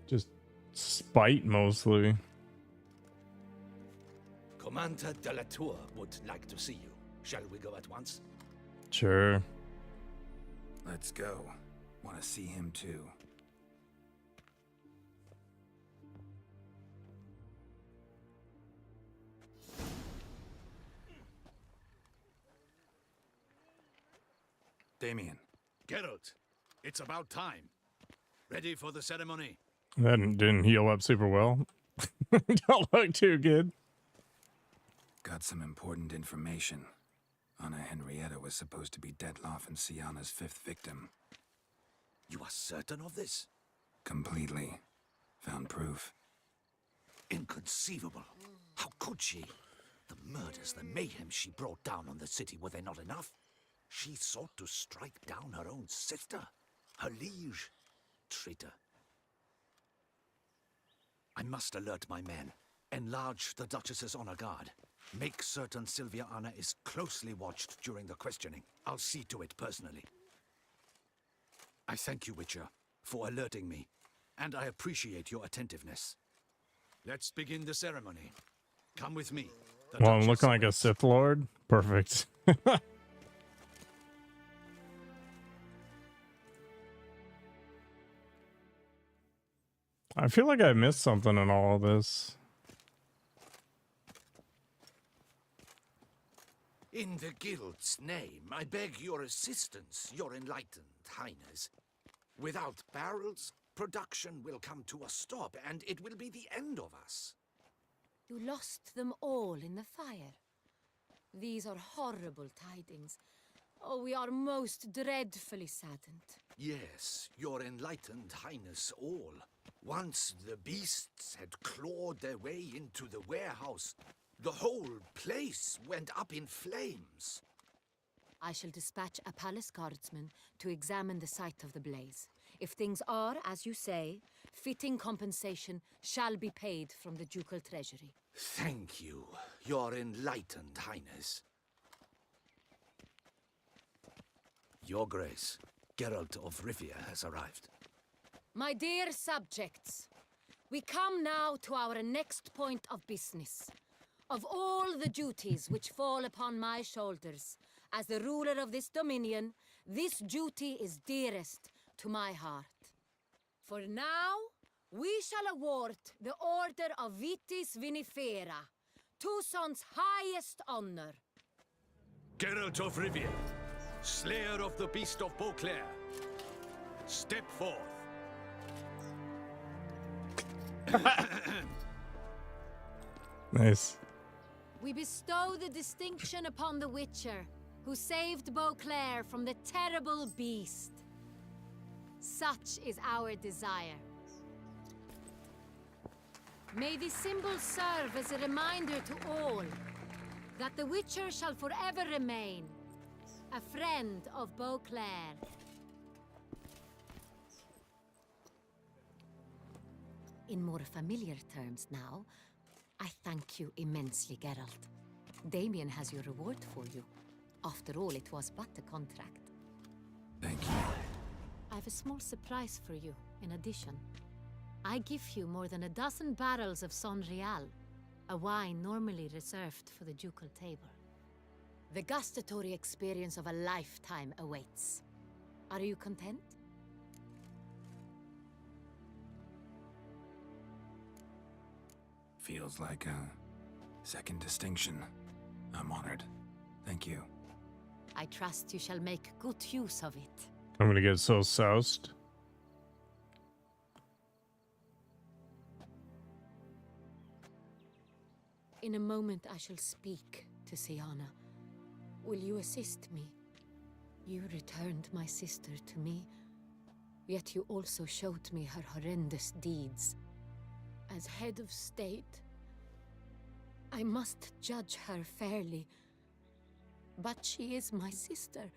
Speaker 1: Just spite, mostly.
Speaker 10: Commander de la Tour would like to see you. Shall we go at once?
Speaker 1: Sure.
Speaker 2: Let's go. Want to see him too. Damien.
Speaker 10: Geralt, it's about time. Ready for the ceremony?
Speaker 1: That didn't heal up super well. Don't look too good.
Speaker 2: Got some important information. Anna Henrietta was supposed to be Dettlaff and Siana's 5th victim.
Speaker 10: You are certain of this?
Speaker 2: Completely. Found proof.
Speaker 10: Inconceivable. How could she? The murders, the mayhem she brought down on the city, were they not enough? She sought to strike down her own sister, her liege. Traitor. I must alert my men. Enlarge the Duchess's honor guard. Make certain Sylvia Anna is closely watched during the questioning. I'll see to it personally. I thank you, Witcher, for alerting me, and I appreciate your attentiveness. Let's begin the ceremony. Come with me.
Speaker 1: Well, I'm looking like a Sith Lord. Perfect. I feel like I missed something in all of this.
Speaker 10: In the guild's name, I beg your assistance, your enlightened highness. Without barrels, production will come to a stop, and it will be the end of us.
Speaker 13: You lost them all in the fire. These are horrible tidings. Oh, we are most dreadfully saddened.
Speaker 10: Yes, your enlightened highness all. Once the beasts had clawed their way into the warehouse, the whole place went up in flames.
Speaker 13: I shall dispatch a palace guardsman to examine the site of the blaze. If things are, as you say, fitting compensation shall be paid from the ducal treasury.
Speaker 10: Thank you, your enlightened highness. Your Grace, Geralt of Rivia has arrived.
Speaker 13: My dear subjects, we come now to our next point of business. Of all the duties which fall upon my shoulders, as the ruler of this dominion, this duty is dearest to my heart. For now, we shall award the Order of Vitis Vinifera, Toussaint's highest honor.
Speaker 10: Geralt of Rivia, Slayer of the Beast of Beauclair, step forth.
Speaker 1: Nice.
Speaker 13: We bestow the distinction upon the Witcher, who saved Beauclair from the terrible beast. Such is our desire. May this symbol serve as a reminder to all that the Witcher shall forever remain a friend of Beauclair. In more familiar terms now, I thank you immensely, Geralt. Damien has your reward for you. After all, it was but a contract.
Speaker 2: Thank you.
Speaker 13: I have a small surprise for you, in addition. I give you more than a dozen barrels of Sonreal, a wine normally reserved for the ducal table. The gustatory experience of a lifetime awaits. Are you content?
Speaker 2: Feels like a second distinction. I'm honored. Thank you.
Speaker 13: I trust you shall make good use of it.
Speaker 1: I'm gonna get so soused.
Speaker 13: In a moment I shall speak to Siana. Will you assist me? You returned my sister to me, yet you also showed me her horrendous deeds. As head of state, I must judge her fairly, but she is my sister.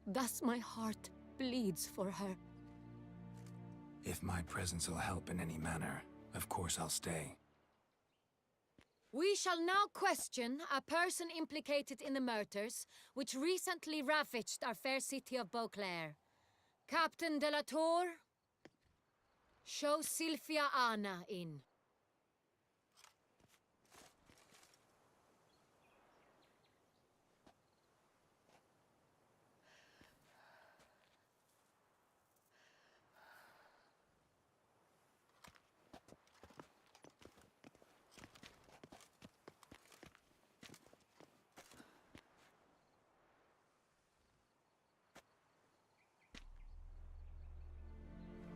Speaker 13: Thus my heart bleeds for her.
Speaker 2: If my presence will help in any manner, of course I'll stay.
Speaker 13: We shall now question a person implicated in the murders which recently ravaged our fair city of Beauclair. Captain de la Tour, show Sylvia Anna in.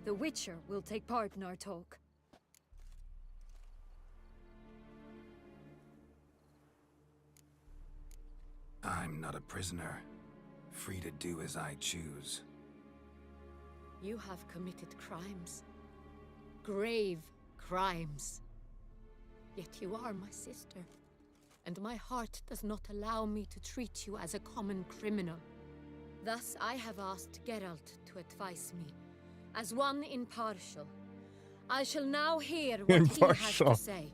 Speaker 18: The Witcher will take part in our talk.
Speaker 2: I'm not a prisoner, free to do as I choose.
Speaker 13: You have committed crimes. Grave crimes. Yet you are my sister, and my heart does not allow me to treat you as a common criminal. Thus I have asked Geralt to advise me, as one impartial. I shall now hear what he has to say.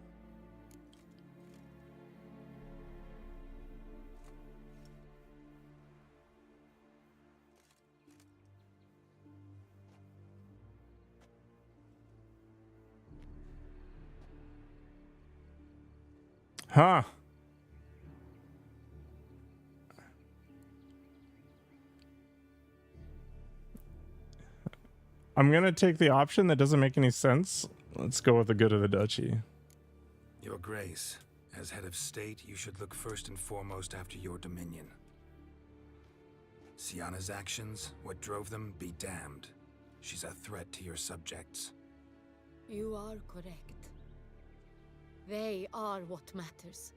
Speaker 1: Huh. I'm gonna take the option that doesn't make any sense. Let's go with the good of the duchy.
Speaker 2: Your Grace, As head of state, you should look first and foremost after your dominion. Sienna's actions, what drove them, be damned. She's a threat to your subjects.
Speaker 13: You are correct. They are what matters.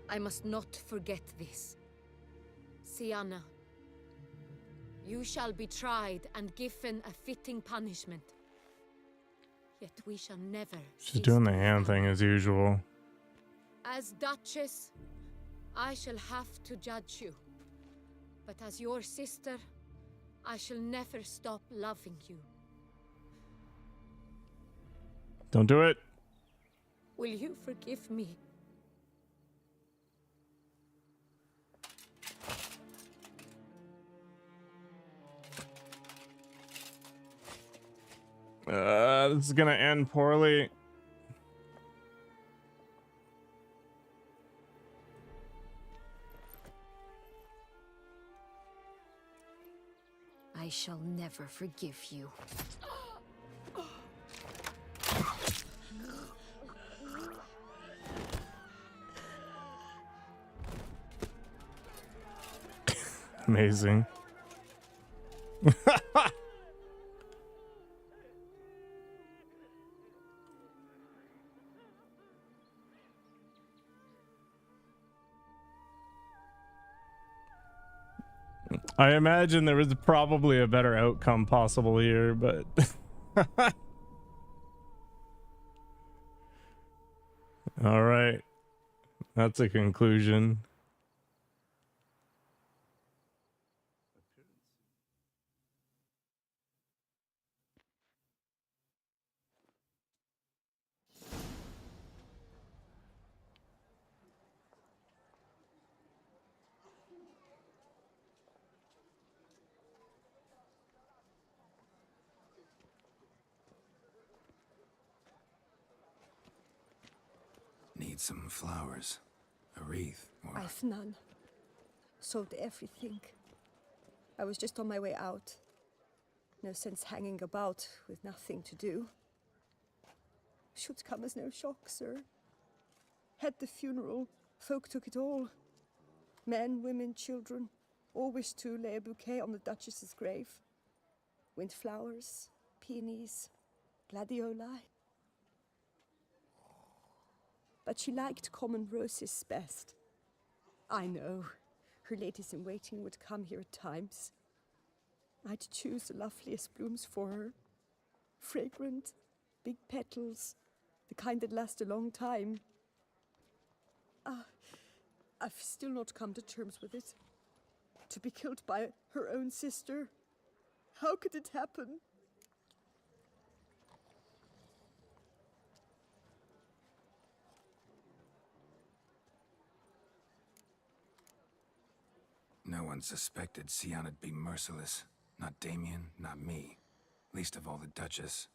Speaker 13: I must not forget this. Sienna, you shall be tried and given a fitting punishment. Yet we shall never
Speaker 1: She's doing the hand thing as usual.
Speaker 13: As Duchess, I shall have to judge you. But as your sister, I shall never stop loving you.
Speaker 1: Don't do it.
Speaker 13: Will you forgive me?
Speaker 1: This is gonna end poorly.
Speaker 18: I shall never forgive you.
Speaker 1: Amazing. I imagine there was probably a better outcome possible here, but all right. That's a conclusion.
Speaker 2: Need some flowers. A wreath, or...
Speaker 8: I've none. Sold everything. I was just on my way out. No sense hanging about with nothing to do. Should come as no shock, sir. Had the funeral, folk took it all. Men, women, children, all wished to lay a bouquet on the Duchess's grave. Windflowers, peonies, gladioli. But she liked common roses best. I know, her ladies-in-waiting would come here at times. I'd choose the loveliest blooms for her. Fragrant, big petals, the kind that last a long time. I've still not come to terms with it. To be killed by her own sister. How could it happen?
Speaker 2: No one suspected Sienna'd be merciless. Not Damien, not me. Least of all the Duchess.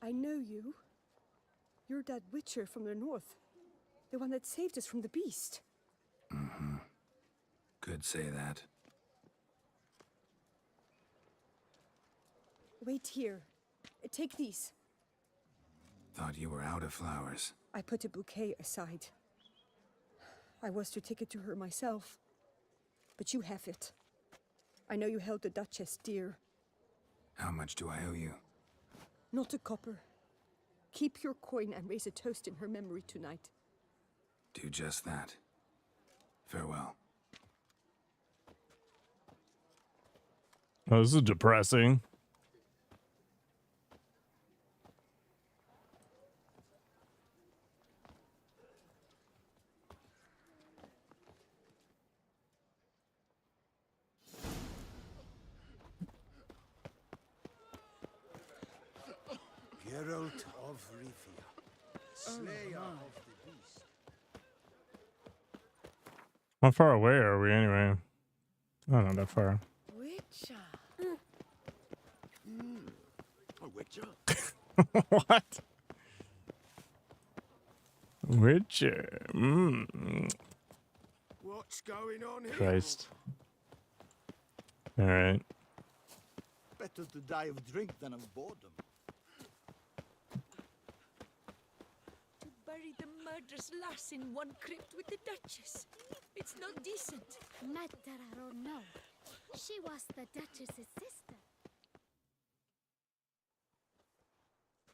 Speaker 8: I know you. You're that witcher from the north. The one that saved us from the beast.
Speaker 2: Mm-hmm. Could say that.
Speaker 8: Wait here. Take these.
Speaker 2: Thought you were out of flowers.
Speaker 8: I put a bouquet aside. I was to take it to her myself. But you have it. I know you held the Duchess dear.
Speaker 2: How much do I owe you?
Speaker 8: Not a copper. Keep your coin and raise a toast in her memory tonight.
Speaker 2: Do just that. Farewell.
Speaker 1: Oh, this is depressing.
Speaker 22: Geralt of Rivia, slayer of the beast.
Speaker 1: How far away are we anyway? Oh, not that far.
Speaker 17: Witcher.
Speaker 22: A witcher?
Speaker 1: What? Witcher. Mm.
Speaker 22: What's going on here?
Speaker 1: Christ. All right.
Speaker 22: Better to die of drink than of boredom.
Speaker 7: bury the murderous lass in one crypt with the Duchess. It's not decent.
Speaker 9: Matter or no, she was the Duchess's sister.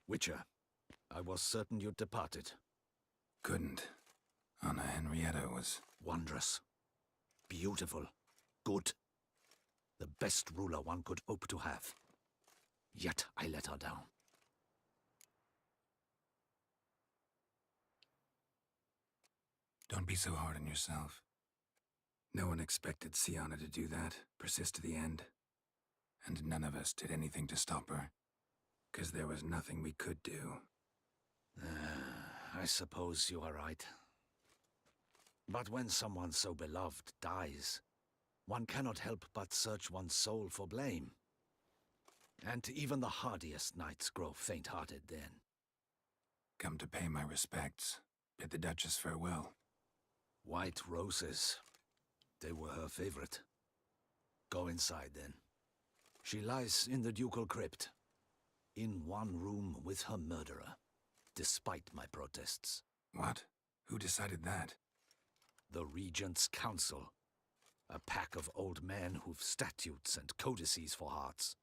Speaker 10: Witcher, I was certain you'd departed.
Speaker 2: Couldn't. Anna Henrietta was...
Speaker 10: Wondrous. Beautiful. Good. The best ruler one could hope to have. Yet I let her down.
Speaker 2: Don't be so hard on yourself. No one expected Sienna to do that, persist to the end. And none of us did anything to stop her. 'Cause there was nothing we could do.
Speaker 10: I suppose you are right. But when someone so beloved dies, one cannot help but search one's soul for blame. And even the hardiest knights grow faint-hearted then.
Speaker 2: Come to pay my respects. Bid the Duchess farewell.
Speaker 10: White roses. They were her favorite. Go inside, then. She lies in the ducal crypt, in one room with her murderer, despite my protests.
Speaker 2: What? Who decided that?
Speaker 10: The Regent's Council. A pack of old men who've statutes and codices for hearts.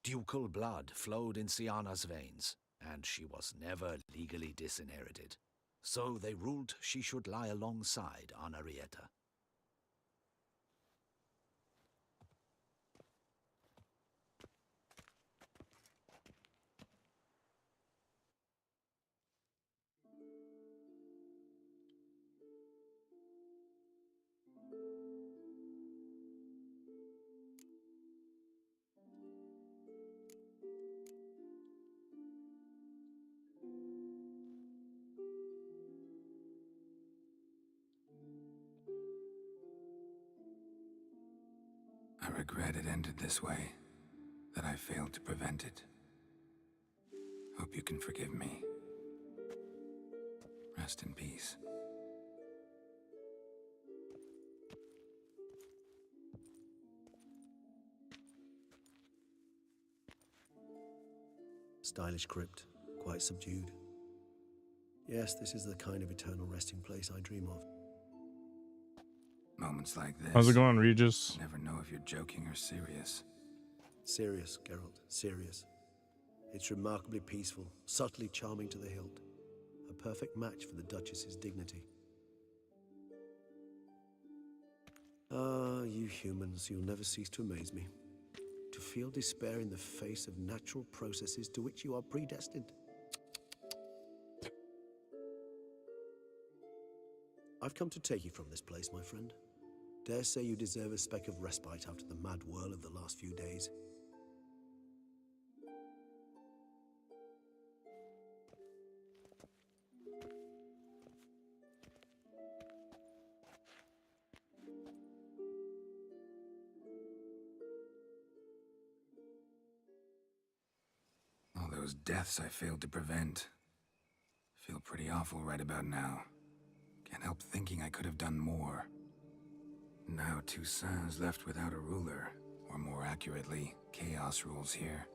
Speaker 10: Ducal blood flowed in Sienna's veins, and she was never legally disinherited. So they ruled she should lie alongside Anna Rieta.
Speaker 2: I regret it ended this way, that I failed to prevent it. Hope you can forgive me. Rest in peace.
Speaker 3: Stylish crypt, quite subdued. Yes, this is the kind of eternal resting place I dream of.
Speaker 2: Moments like this.
Speaker 1: How's it going, Regis?
Speaker 2: Never know if you're joking or serious.
Speaker 3: Serious, Geralt, serious. It's remarkably peaceful, subtly charming to the hilt. A perfect match for the Duchess's dignity. Ah, you humans, you'll never cease to amaze me. To feel despair in the face of natural processes to which you are predestined. I've come to take you from this place, my friend. Dare say you deserve a speck of respite after the mad whirl of the last few days.
Speaker 2: All those deaths I failed to prevent. Feel pretty awful right about now. Can't help thinking I could have done more. Now Toussaint's left without a ruler, or more accurately, chaos rules here.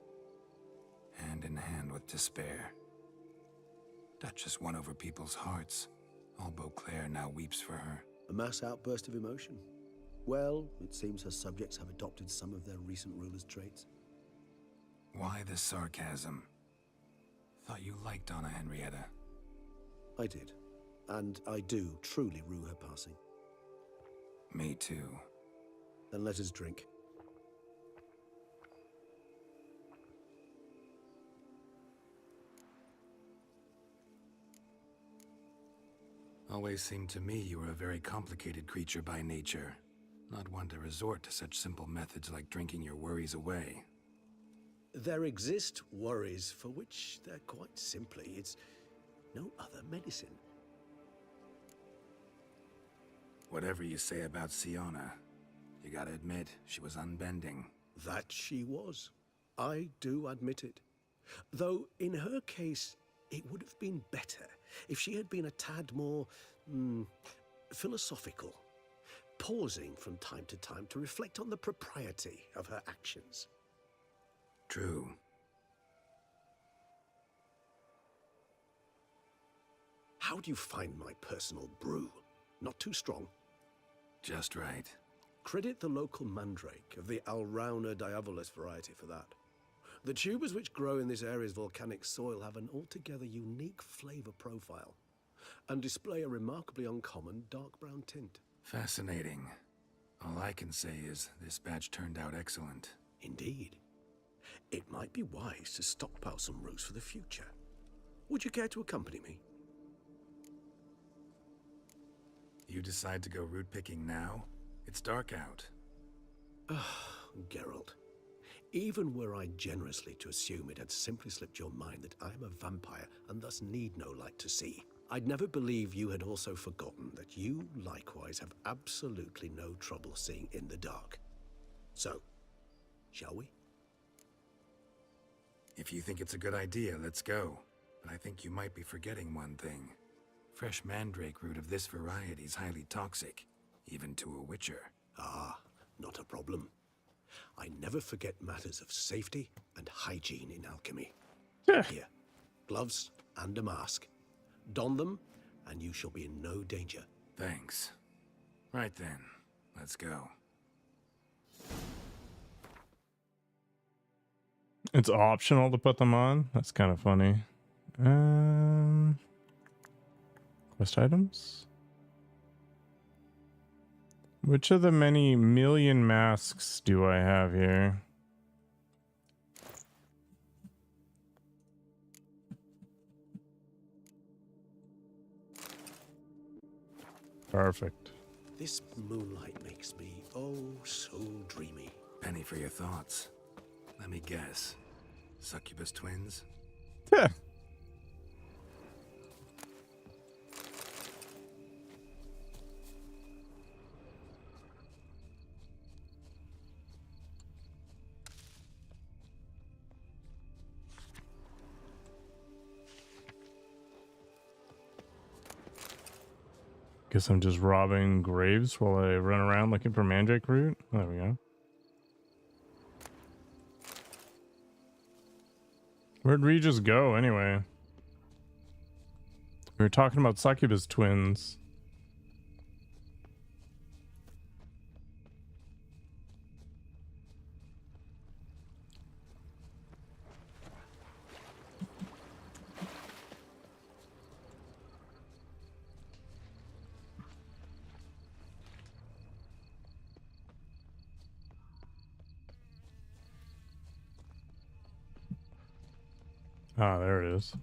Speaker 2: Hand in hand with despair. Duchess won over people's hearts. All Beauclair now weeps for her.
Speaker 3: A mass outburst of emotion. Well, it seems her subjects have adopted some of their recent ruler's traits.
Speaker 2: Why the sarcasm? Thought you liked Anna Henrietta.
Speaker 3: I did. And I do truly rue her passing.
Speaker 2: Me too.
Speaker 3: Then let us drink.
Speaker 2: Always seemed to me you were a very complicated creature by nature. Not one to resort to such simple methods like drinking your worries away.
Speaker 3: There exist worries for which they're quite simply, it's no other medicine.
Speaker 2: Whatever you say about Sienna, you gotta admit, she was unbending.
Speaker 3: That she was. I do admit it. Though, in her case, it would have been better if she had been a tad more, philosophical, pausing from time to time to reflect on the propriety of her actions.
Speaker 2: True.
Speaker 3: How do you find my personal brew? Not too strong?
Speaker 2: Just right.
Speaker 3: Credit the local mandrake of the Alrauna diavolis variety for that. The tubers which grow in this area's volcanic soil have an altogether unique flavor profile and display a remarkably uncommon dark brown tint.
Speaker 2: Fascinating. All I can say is this batch turned out excellent.
Speaker 3: Indeed. It might be wise to stockpile some roots for the future. Would you care to accompany me?
Speaker 2: You decide to go root picking now? It's dark out.
Speaker 3: Geralt. Even were I generously to assume it had simply slipped your mind that I am a vampire and thus need no light to see, I'd never believe you had also forgotten that you likewise have absolutely no trouble seeing in the dark. So, shall we?
Speaker 2: If you think it's a good idea, let's go. But I think you might be forgetting one thing. Fresh mandrake root of this variety is highly toxic, even to a witcher.
Speaker 3: Ah, not a problem. I never forget matters of safety and hygiene in alchemy. Here, gloves and a mask. Don them, and you shall be in no danger.
Speaker 2: Thanks. Right then, let's go.
Speaker 1: It's optional to put them on? That's kind of funny. Quest items? Which of the many million masks do I have here? Perfect.
Speaker 3: This moonlight makes me, oh, so dreamy.
Speaker 2: Penny for your thoughts. Let me guess. Succubus twins?
Speaker 1: Guess I'm just robbing graves while I run around looking for mandrake root. There we go. Where'd Regis go anyway? We were talking about succubus twins. Ah, there it is.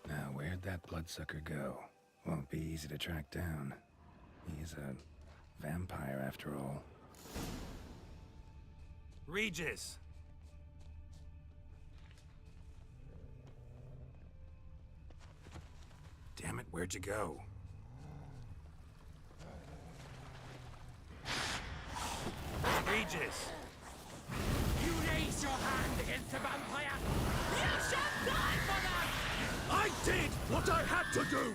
Speaker 2: Now, where'd that bloodsucker go? Won't be easy to track down. He's a vampire after all.
Speaker 10: Regis!
Speaker 2: Damn it, where'd you go?
Speaker 10: Regis! You raise your hand against a vampire! You shall die for that!
Speaker 3: I did what I had to do!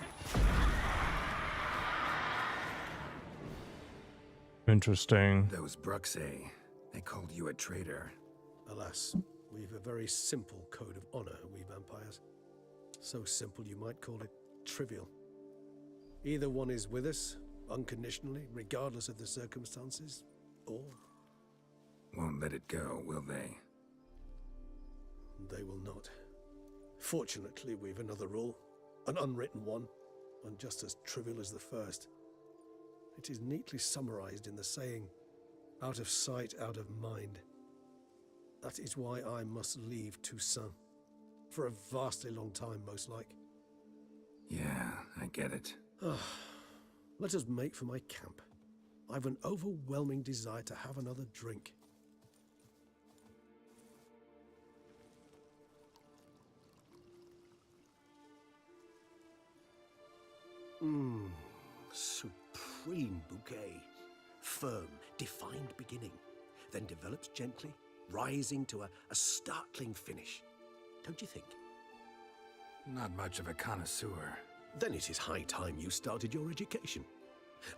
Speaker 1: Interesting.
Speaker 2: Those Bruxae, they called you a traitor.
Speaker 3: Alas, we've a very simple code of honor, we vampires. So simple you might call it trivial. Either one is with us, unconditionally, regardless of the circumstances, or...
Speaker 2: Won't let it go, will they?
Speaker 3: They will not. Fortunately, we've another rule, an unwritten one, and just as trivial as the first. It is neatly summarized in the saying, out of sight, out of mind. That is why I must leave Toussaint. For a vastly long time, most like.
Speaker 2: Yeah, I get it.
Speaker 3: Let us make for my camp. I've an overwhelming desire to have another drink. Supreme bouquet. Firm, defined beginning, then develops gently, rising to a startling finish. Don't you think?
Speaker 2: Not much of a connoisseur.
Speaker 3: Then it is high time you started your education.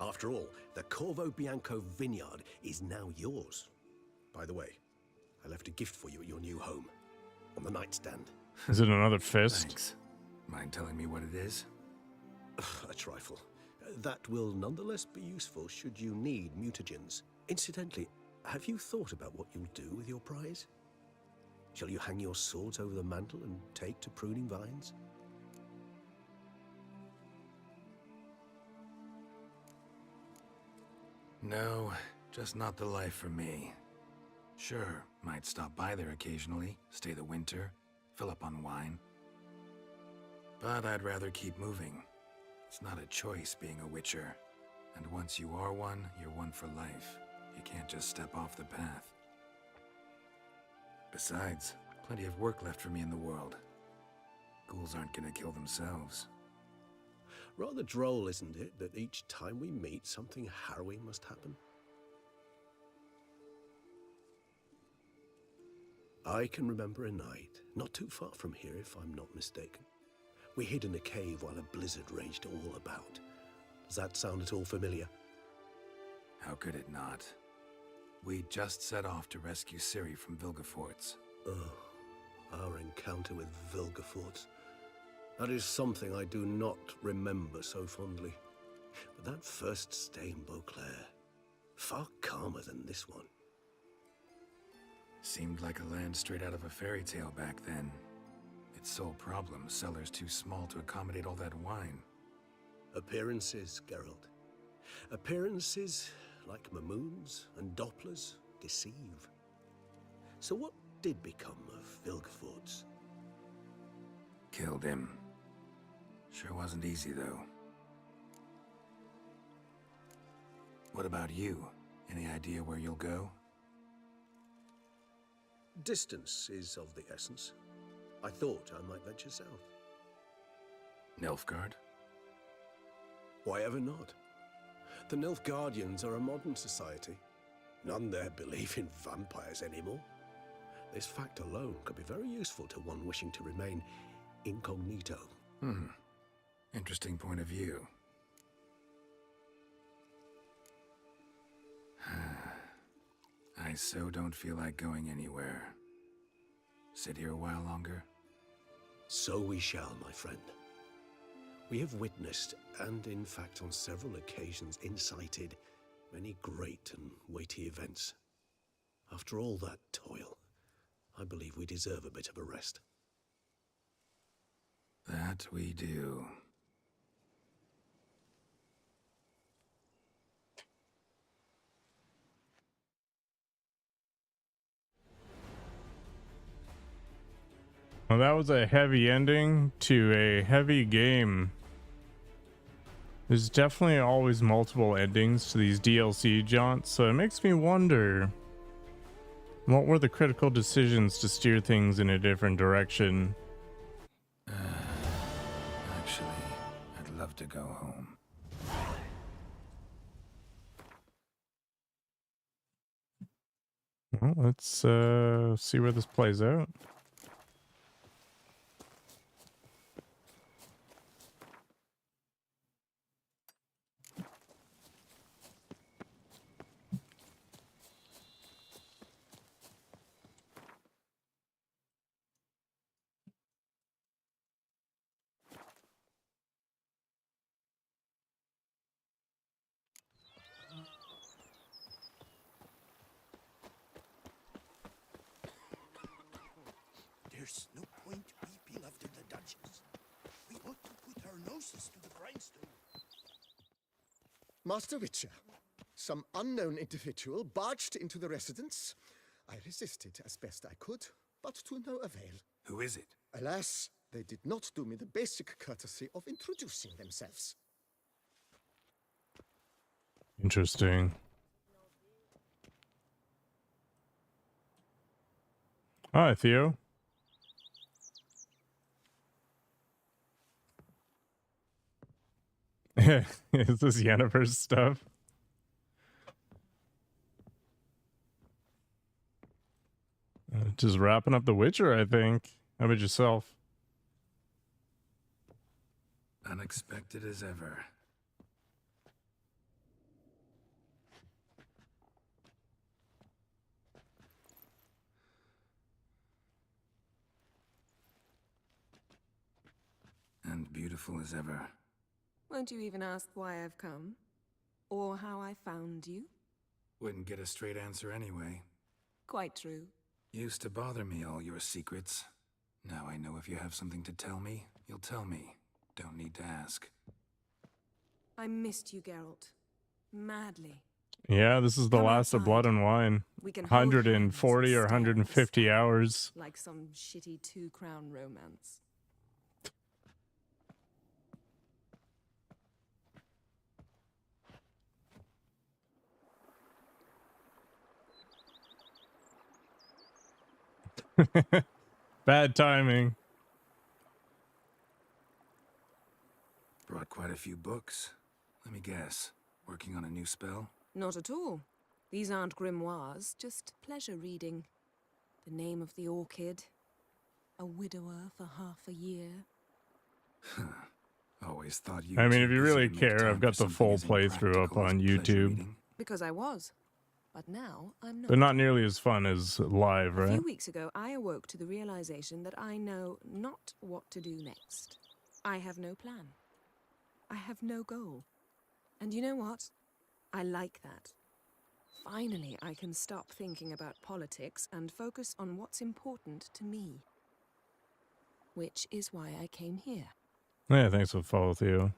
Speaker 3: After all, the Corvo Bianco vineyard is now yours. By the way, I left a gift for you at your new home. On the nightstand.
Speaker 1: Is it another fist?
Speaker 2: Thanks. Mind telling me what it is?
Speaker 3: A trifle. That will nonetheless be useful should you need mutagens. Incidentally, have you thought about what you'll do with your prize? Shall you hang your swords over the mantle and take to pruning vines?
Speaker 2: No, just not the life for me. Sure, might stop by there occasionally, stay the winter, fill up on wine. But I'd rather keep moving. It's not a choice being a witcher. And once you are one, you're one for life. You can't just step off the path. Besides, plenty of work left for me in the world. Ghouls aren't gonna kill themselves.
Speaker 3: Rather droll, isn't it, that each time we meet, something harrowing must happen? I can remember a night, not too far from here if I'm not mistaken. We hid in a cave while a blizzard raged all about. Does that sound at all familiar?
Speaker 2: How could it not? We just set off to rescue Ciri from Vilgefortz.
Speaker 3: Oh, our encounter with Vilgefortz. That is something I do not remember so fondly. But that first stay in Beauclair, far calmer than this one.
Speaker 2: Seemed like a land straight out of a fairy tale back then. Its sole problem, cellars too small to accommodate all that wine.
Speaker 3: Appearances, Geralt. Appearances, like Mamoons and Dopplers, deceive. So what did become of Vilgefortz?
Speaker 2: Killed him. Sure wasn't easy, though. What about you? Any idea where you'll go?
Speaker 3: Distance is of the essence. I thought I might venture south.
Speaker 2: Nilfgaard?
Speaker 3: Why ever not? The Nilfgaardians are a modern society. None there believe in vampires anymore. This fact alone could be very useful to one wishing to remain incognito.
Speaker 2: Interesting point of view. I so don't feel like going anywhere. Sit here a while longer?
Speaker 3: So we shall, my friend. We have witnessed, and in fact on several occasions incited, many great and weighty events. After all that toil, I believe we deserve a bit of a rest.
Speaker 2: That we do.
Speaker 1: Well, that was a heavy ending to a heavy game. There's definitely always multiple endings to these DLC jaunts, so it makes me wonder, what were the critical decisions to steer things in a different direction?
Speaker 2: Actually, I'd love to go home.
Speaker 1: Well, let's see where this plays out.
Speaker 5: There's no point weeping after the Duchess. We ought to put our noses to the grindstone.
Speaker 14: Master Witcher, some unknown individual barged into the residence. I resisted as best I could, but to no avail.
Speaker 2: Who is it?
Speaker 14: Alas, they did not do me the basic courtesy of introducing themselves.
Speaker 1: Interesting. Hi, Theo. Is this Yennefer's stuff? Just wrapping up The Witcher, I think. How about yourself?
Speaker 2: Unexpected as ever. beautiful as ever.
Speaker 12: Won't you even ask why I've come? Or how I found you?
Speaker 2: Wouldn't get a straight answer anyway.
Speaker 12: Quite true.
Speaker 2: Used to bother me, all your secrets. Now I know if you have something to tell me, you'll tell me. Don't need to ask.
Speaker 12: I missed you, Geralt. Madly.
Speaker 1: Yeah, this is the last of Blood and Wine.
Speaker 12: We can hold
Speaker 1: 140
Speaker 12: hands
Speaker 1: or
Speaker 12: and
Speaker 1: 150 hours.
Speaker 12: like some shitty two-crown romance.
Speaker 1: Bad timing.
Speaker 2: Brought quite a few books. Let me guess. Working on a new spell?
Speaker 12: Not at all. These aren't grimoires, just pleasure reading. The Name of the Orchid. A widower for half a year.
Speaker 2: Always thought you.
Speaker 1: I mean,
Speaker 2: two
Speaker 1: if you
Speaker 2: busy
Speaker 1: really
Speaker 2: to make
Speaker 1: care,
Speaker 2: time
Speaker 1: I've got
Speaker 2: for
Speaker 1: the
Speaker 2: something
Speaker 1: full
Speaker 2: as
Speaker 1: playthrough up
Speaker 2: impractical as
Speaker 1: on
Speaker 2: pleasure
Speaker 1: YouTube.
Speaker 2: reading.
Speaker 12: Because I was. But now I'm not.
Speaker 1: But not nearly as fun as live,
Speaker 12: A
Speaker 1: right?
Speaker 12: few weeks ago, I awoke to the realization that I know not what to do next. I have no plan. I have no goal. And you know what? I like that. Finally, I can stop thinking about politics and focus on what's important to me. Which is why I came here.
Speaker 1: Yeah, thanks for follow with you.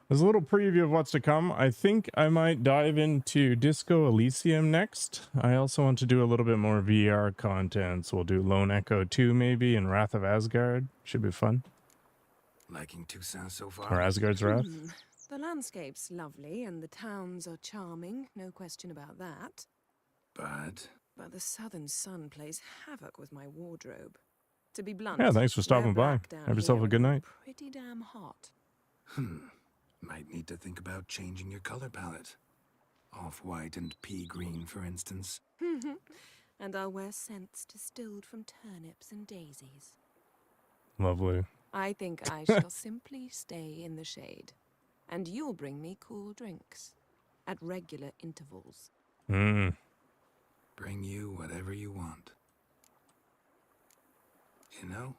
Speaker 1: There's a little preview of what's to come. I think I might dive into Disco Elysium next. I also want to do a little bit more VR content, so we'll do Lone Echo 2 maybe and Wrath of Asgard. Should be fun.
Speaker 2: Liking Toussaint so far?
Speaker 1: Or Asgard's Wrath.
Speaker 12: The landscape's lovely and the towns are charming, no question about that.
Speaker 2: But
Speaker 12: the southern sun plays havoc with my wardrobe. To be blunt,
Speaker 1: Yeah, thanks for stopping
Speaker 12: wear
Speaker 1: by.
Speaker 12: black down
Speaker 1: Have yourself
Speaker 12: here
Speaker 1: a good
Speaker 12: and
Speaker 1: night.
Speaker 12: Pretty damn hot.
Speaker 2: Might need to think about changing your color palette. Off-white and pea green, for instance.
Speaker 12: And I'll wear scents distilled from turnips and daisies.
Speaker 1: Lovely.
Speaker 12: I think I shall simply stay in the shade. And you'll bring me cool drinks. At regular intervals.
Speaker 1: Mm.
Speaker 2: Bring you whatever you want. You know,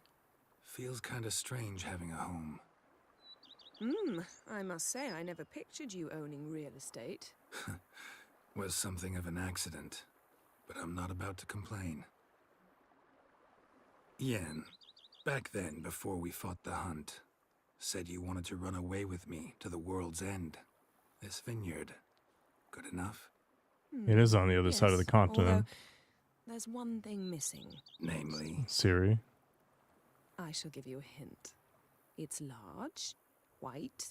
Speaker 2: feels kind of strange having a home.
Speaker 12: I must say I never pictured you owning real estate.
Speaker 2: Was something of an accident, but I'm not about to complain. Yen, back then, before we fought the hunt, said you wanted to run away with me to the world's end. This vineyard, good enough?
Speaker 1: It is on the other side of the continent.
Speaker 12: Although, there's one thing missing.
Speaker 2: Namely?
Speaker 1: Siri.
Speaker 12: I shall give you a hint. It's large, white,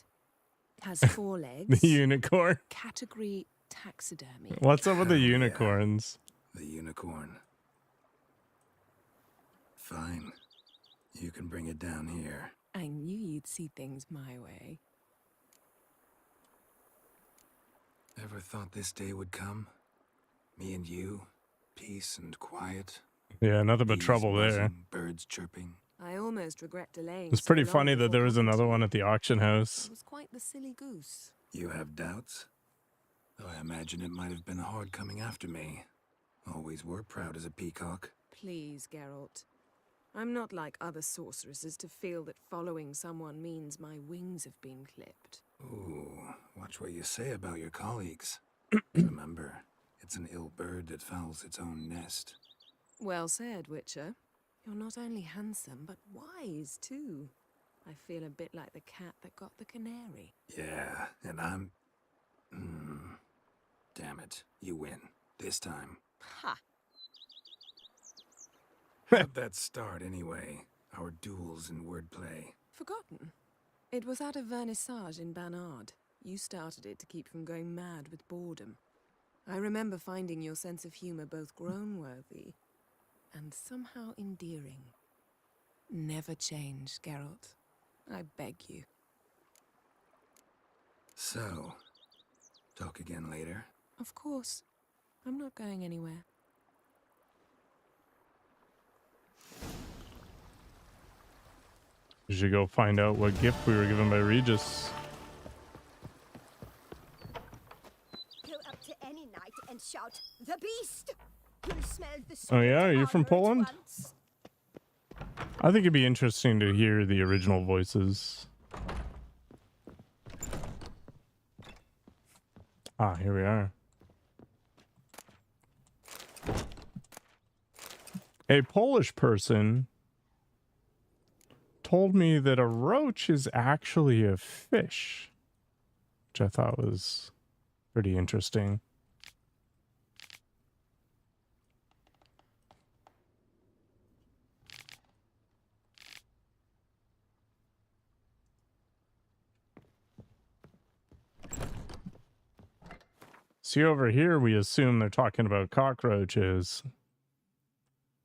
Speaker 12: has 4 legs.
Speaker 1: The unicorn.
Speaker 12: Category taxidermy.
Speaker 1: What's up with the unicorns?
Speaker 2: The unicorn. Fine. You can bring it down here.
Speaker 12: I knew you'd see things my way.
Speaker 2: Ever thought this day would come? Me and you, peace and quiet.
Speaker 1: Yeah, nothing but
Speaker 2: Bees
Speaker 1: trouble there.
Speaker 2: buzzing, birds chirping.
Speaker 12: I almost regret delaying.
Speaker 1: It's
Speaker 12: so
Speaker 1: pretty
Speaker 12: long
Speaker 1: funny that
Speaker 12: before
Speaker 1: there was
Speaker 12: coming to
Speaker 1: another
Speaker 12: you.
Speaker 1: one at the auction house.
Speaker 12: It was quite the silly goose.
Speaker 2: You have doubts? Though I imagine it might have been hard coming after me. Always were proud as a peacock.
Speaker 12: Please, Geralt. I'm not like other sorceresses to feel that following someone means my wings have been clipped.
Speaker 2: Ooh, watch what you say about your colleagues. Remember, it's an ill bird that fouls its own nest.
Speaker 12: Well said, Witcher. You're not only handsome, but wise, too. I feel a bit like the cat that got the canary.
Speaker 2: Yeah, and I'm... Damn it, you win. This time.
Speaker 12: Ha!
Speaker 2: How'd that start, anyway? Our duels in wordplay.
Speaker 12: Forgotten. It was at a vernissage in Banard. You started it to keep from going mad with boredom. I remember finding your sense of humor both groan-worthy and somehow endearing. Never change, Geralt. I beg you.
Speaker 2: So, talk again later?
Speaker 12: Of course. I'm not going anywhere.
Speaker 1: You should go find out what gift we were given by Regis.
Speaker 8: Go up to any knight and shout, "The beast!" You'll smell the
Speaker 1: Oh yeah, are you from
Speaker 8: armor at
Speaker 1: Poland?
Speaker 8: once.
Speaker 1: I think it'd be interesting to hear the original voices. Ah, here we are. A Polish person told me that a roach is actually a fish, which I thought was pretty interesting. See, over here, we assume they're talking about cockroaches,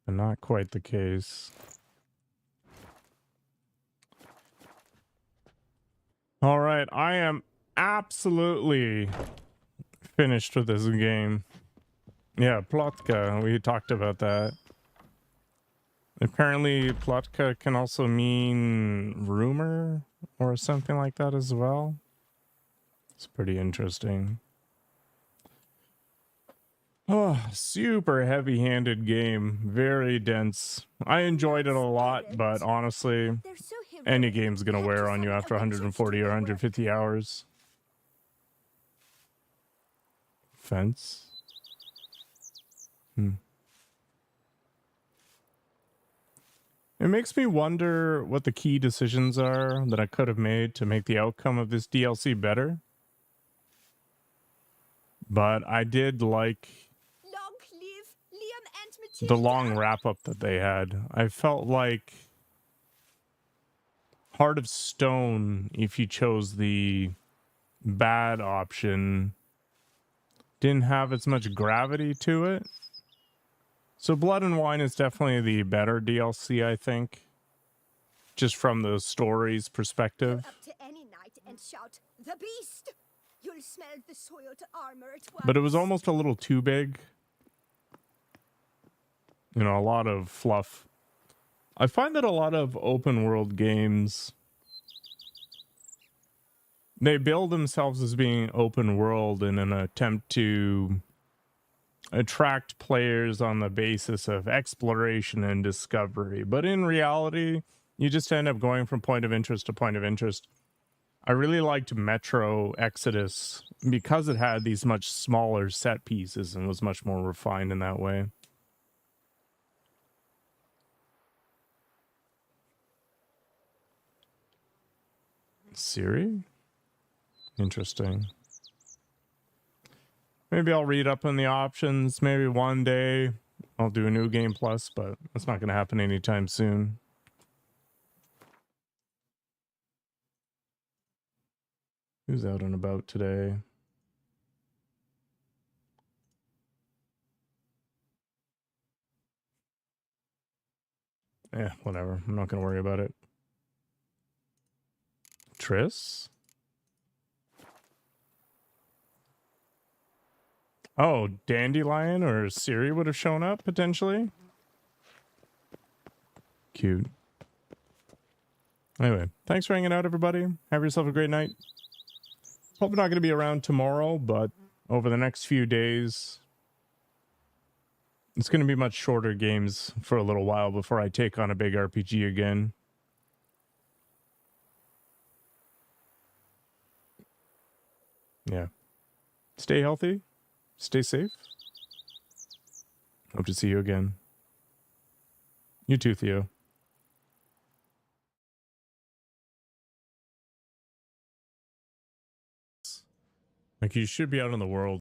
Speaker 1: but not quite the case. All right, I am absolutely finished with this game. Yeah, Plotka, we talked about that. Apparently, Plotka can also mean rumor or something like that as well. It's pretty interesting. Oh, super heavy-handed game. Very dense. I enjoyed it a lot, but honestly, any game's gonna wear on you after 140 or 150 hours. Fence? It makes me wonder what the key decisions are that I could have made to make the outcome of this DLC better. But I did like the long wrap-up that they had. I felt like Heart of Stone, if you chose the bad option, didn't have as much gravity to it. So Blood and Wine is definitely the better DLC, I think, just from the story's perspective.
Speaker 8: Up to any night and shout, "The beast!" You'll smell the soiled armor at once.
Speaker 1: But it was almost a little too big. You know, a lot of fluff. I find that a lot of open world games, they build themselves as being open world in an attempt to attract players on the basis of exploration and discovery. But in reality, you just end up going from point of interest to point of interest. I really liked Metro Exodus because it had these much smaller set pieces and was much more refined in that way. Siri? Interesting. Maybe I'll read up on the options. Maybe one day I'll do a new game plus, but that's not going to happen anytime soon. Who's out and about today? Yeah, whatever. I'm not going to worry about it. Triss? Oh, Dandelion or Siri would have shown up, potentially? Cute. Anyway, thanks for hanging out, everybody. Have yourself a great night. Hope I'm not going to be around tomorrow, but over the next few days, it's going to be much shorter games for a little while before I take on a big RPG again. Yeah. Stay healthy. Stay safe. Hope to see you again. You too, Theo. Like, you should be out in the world.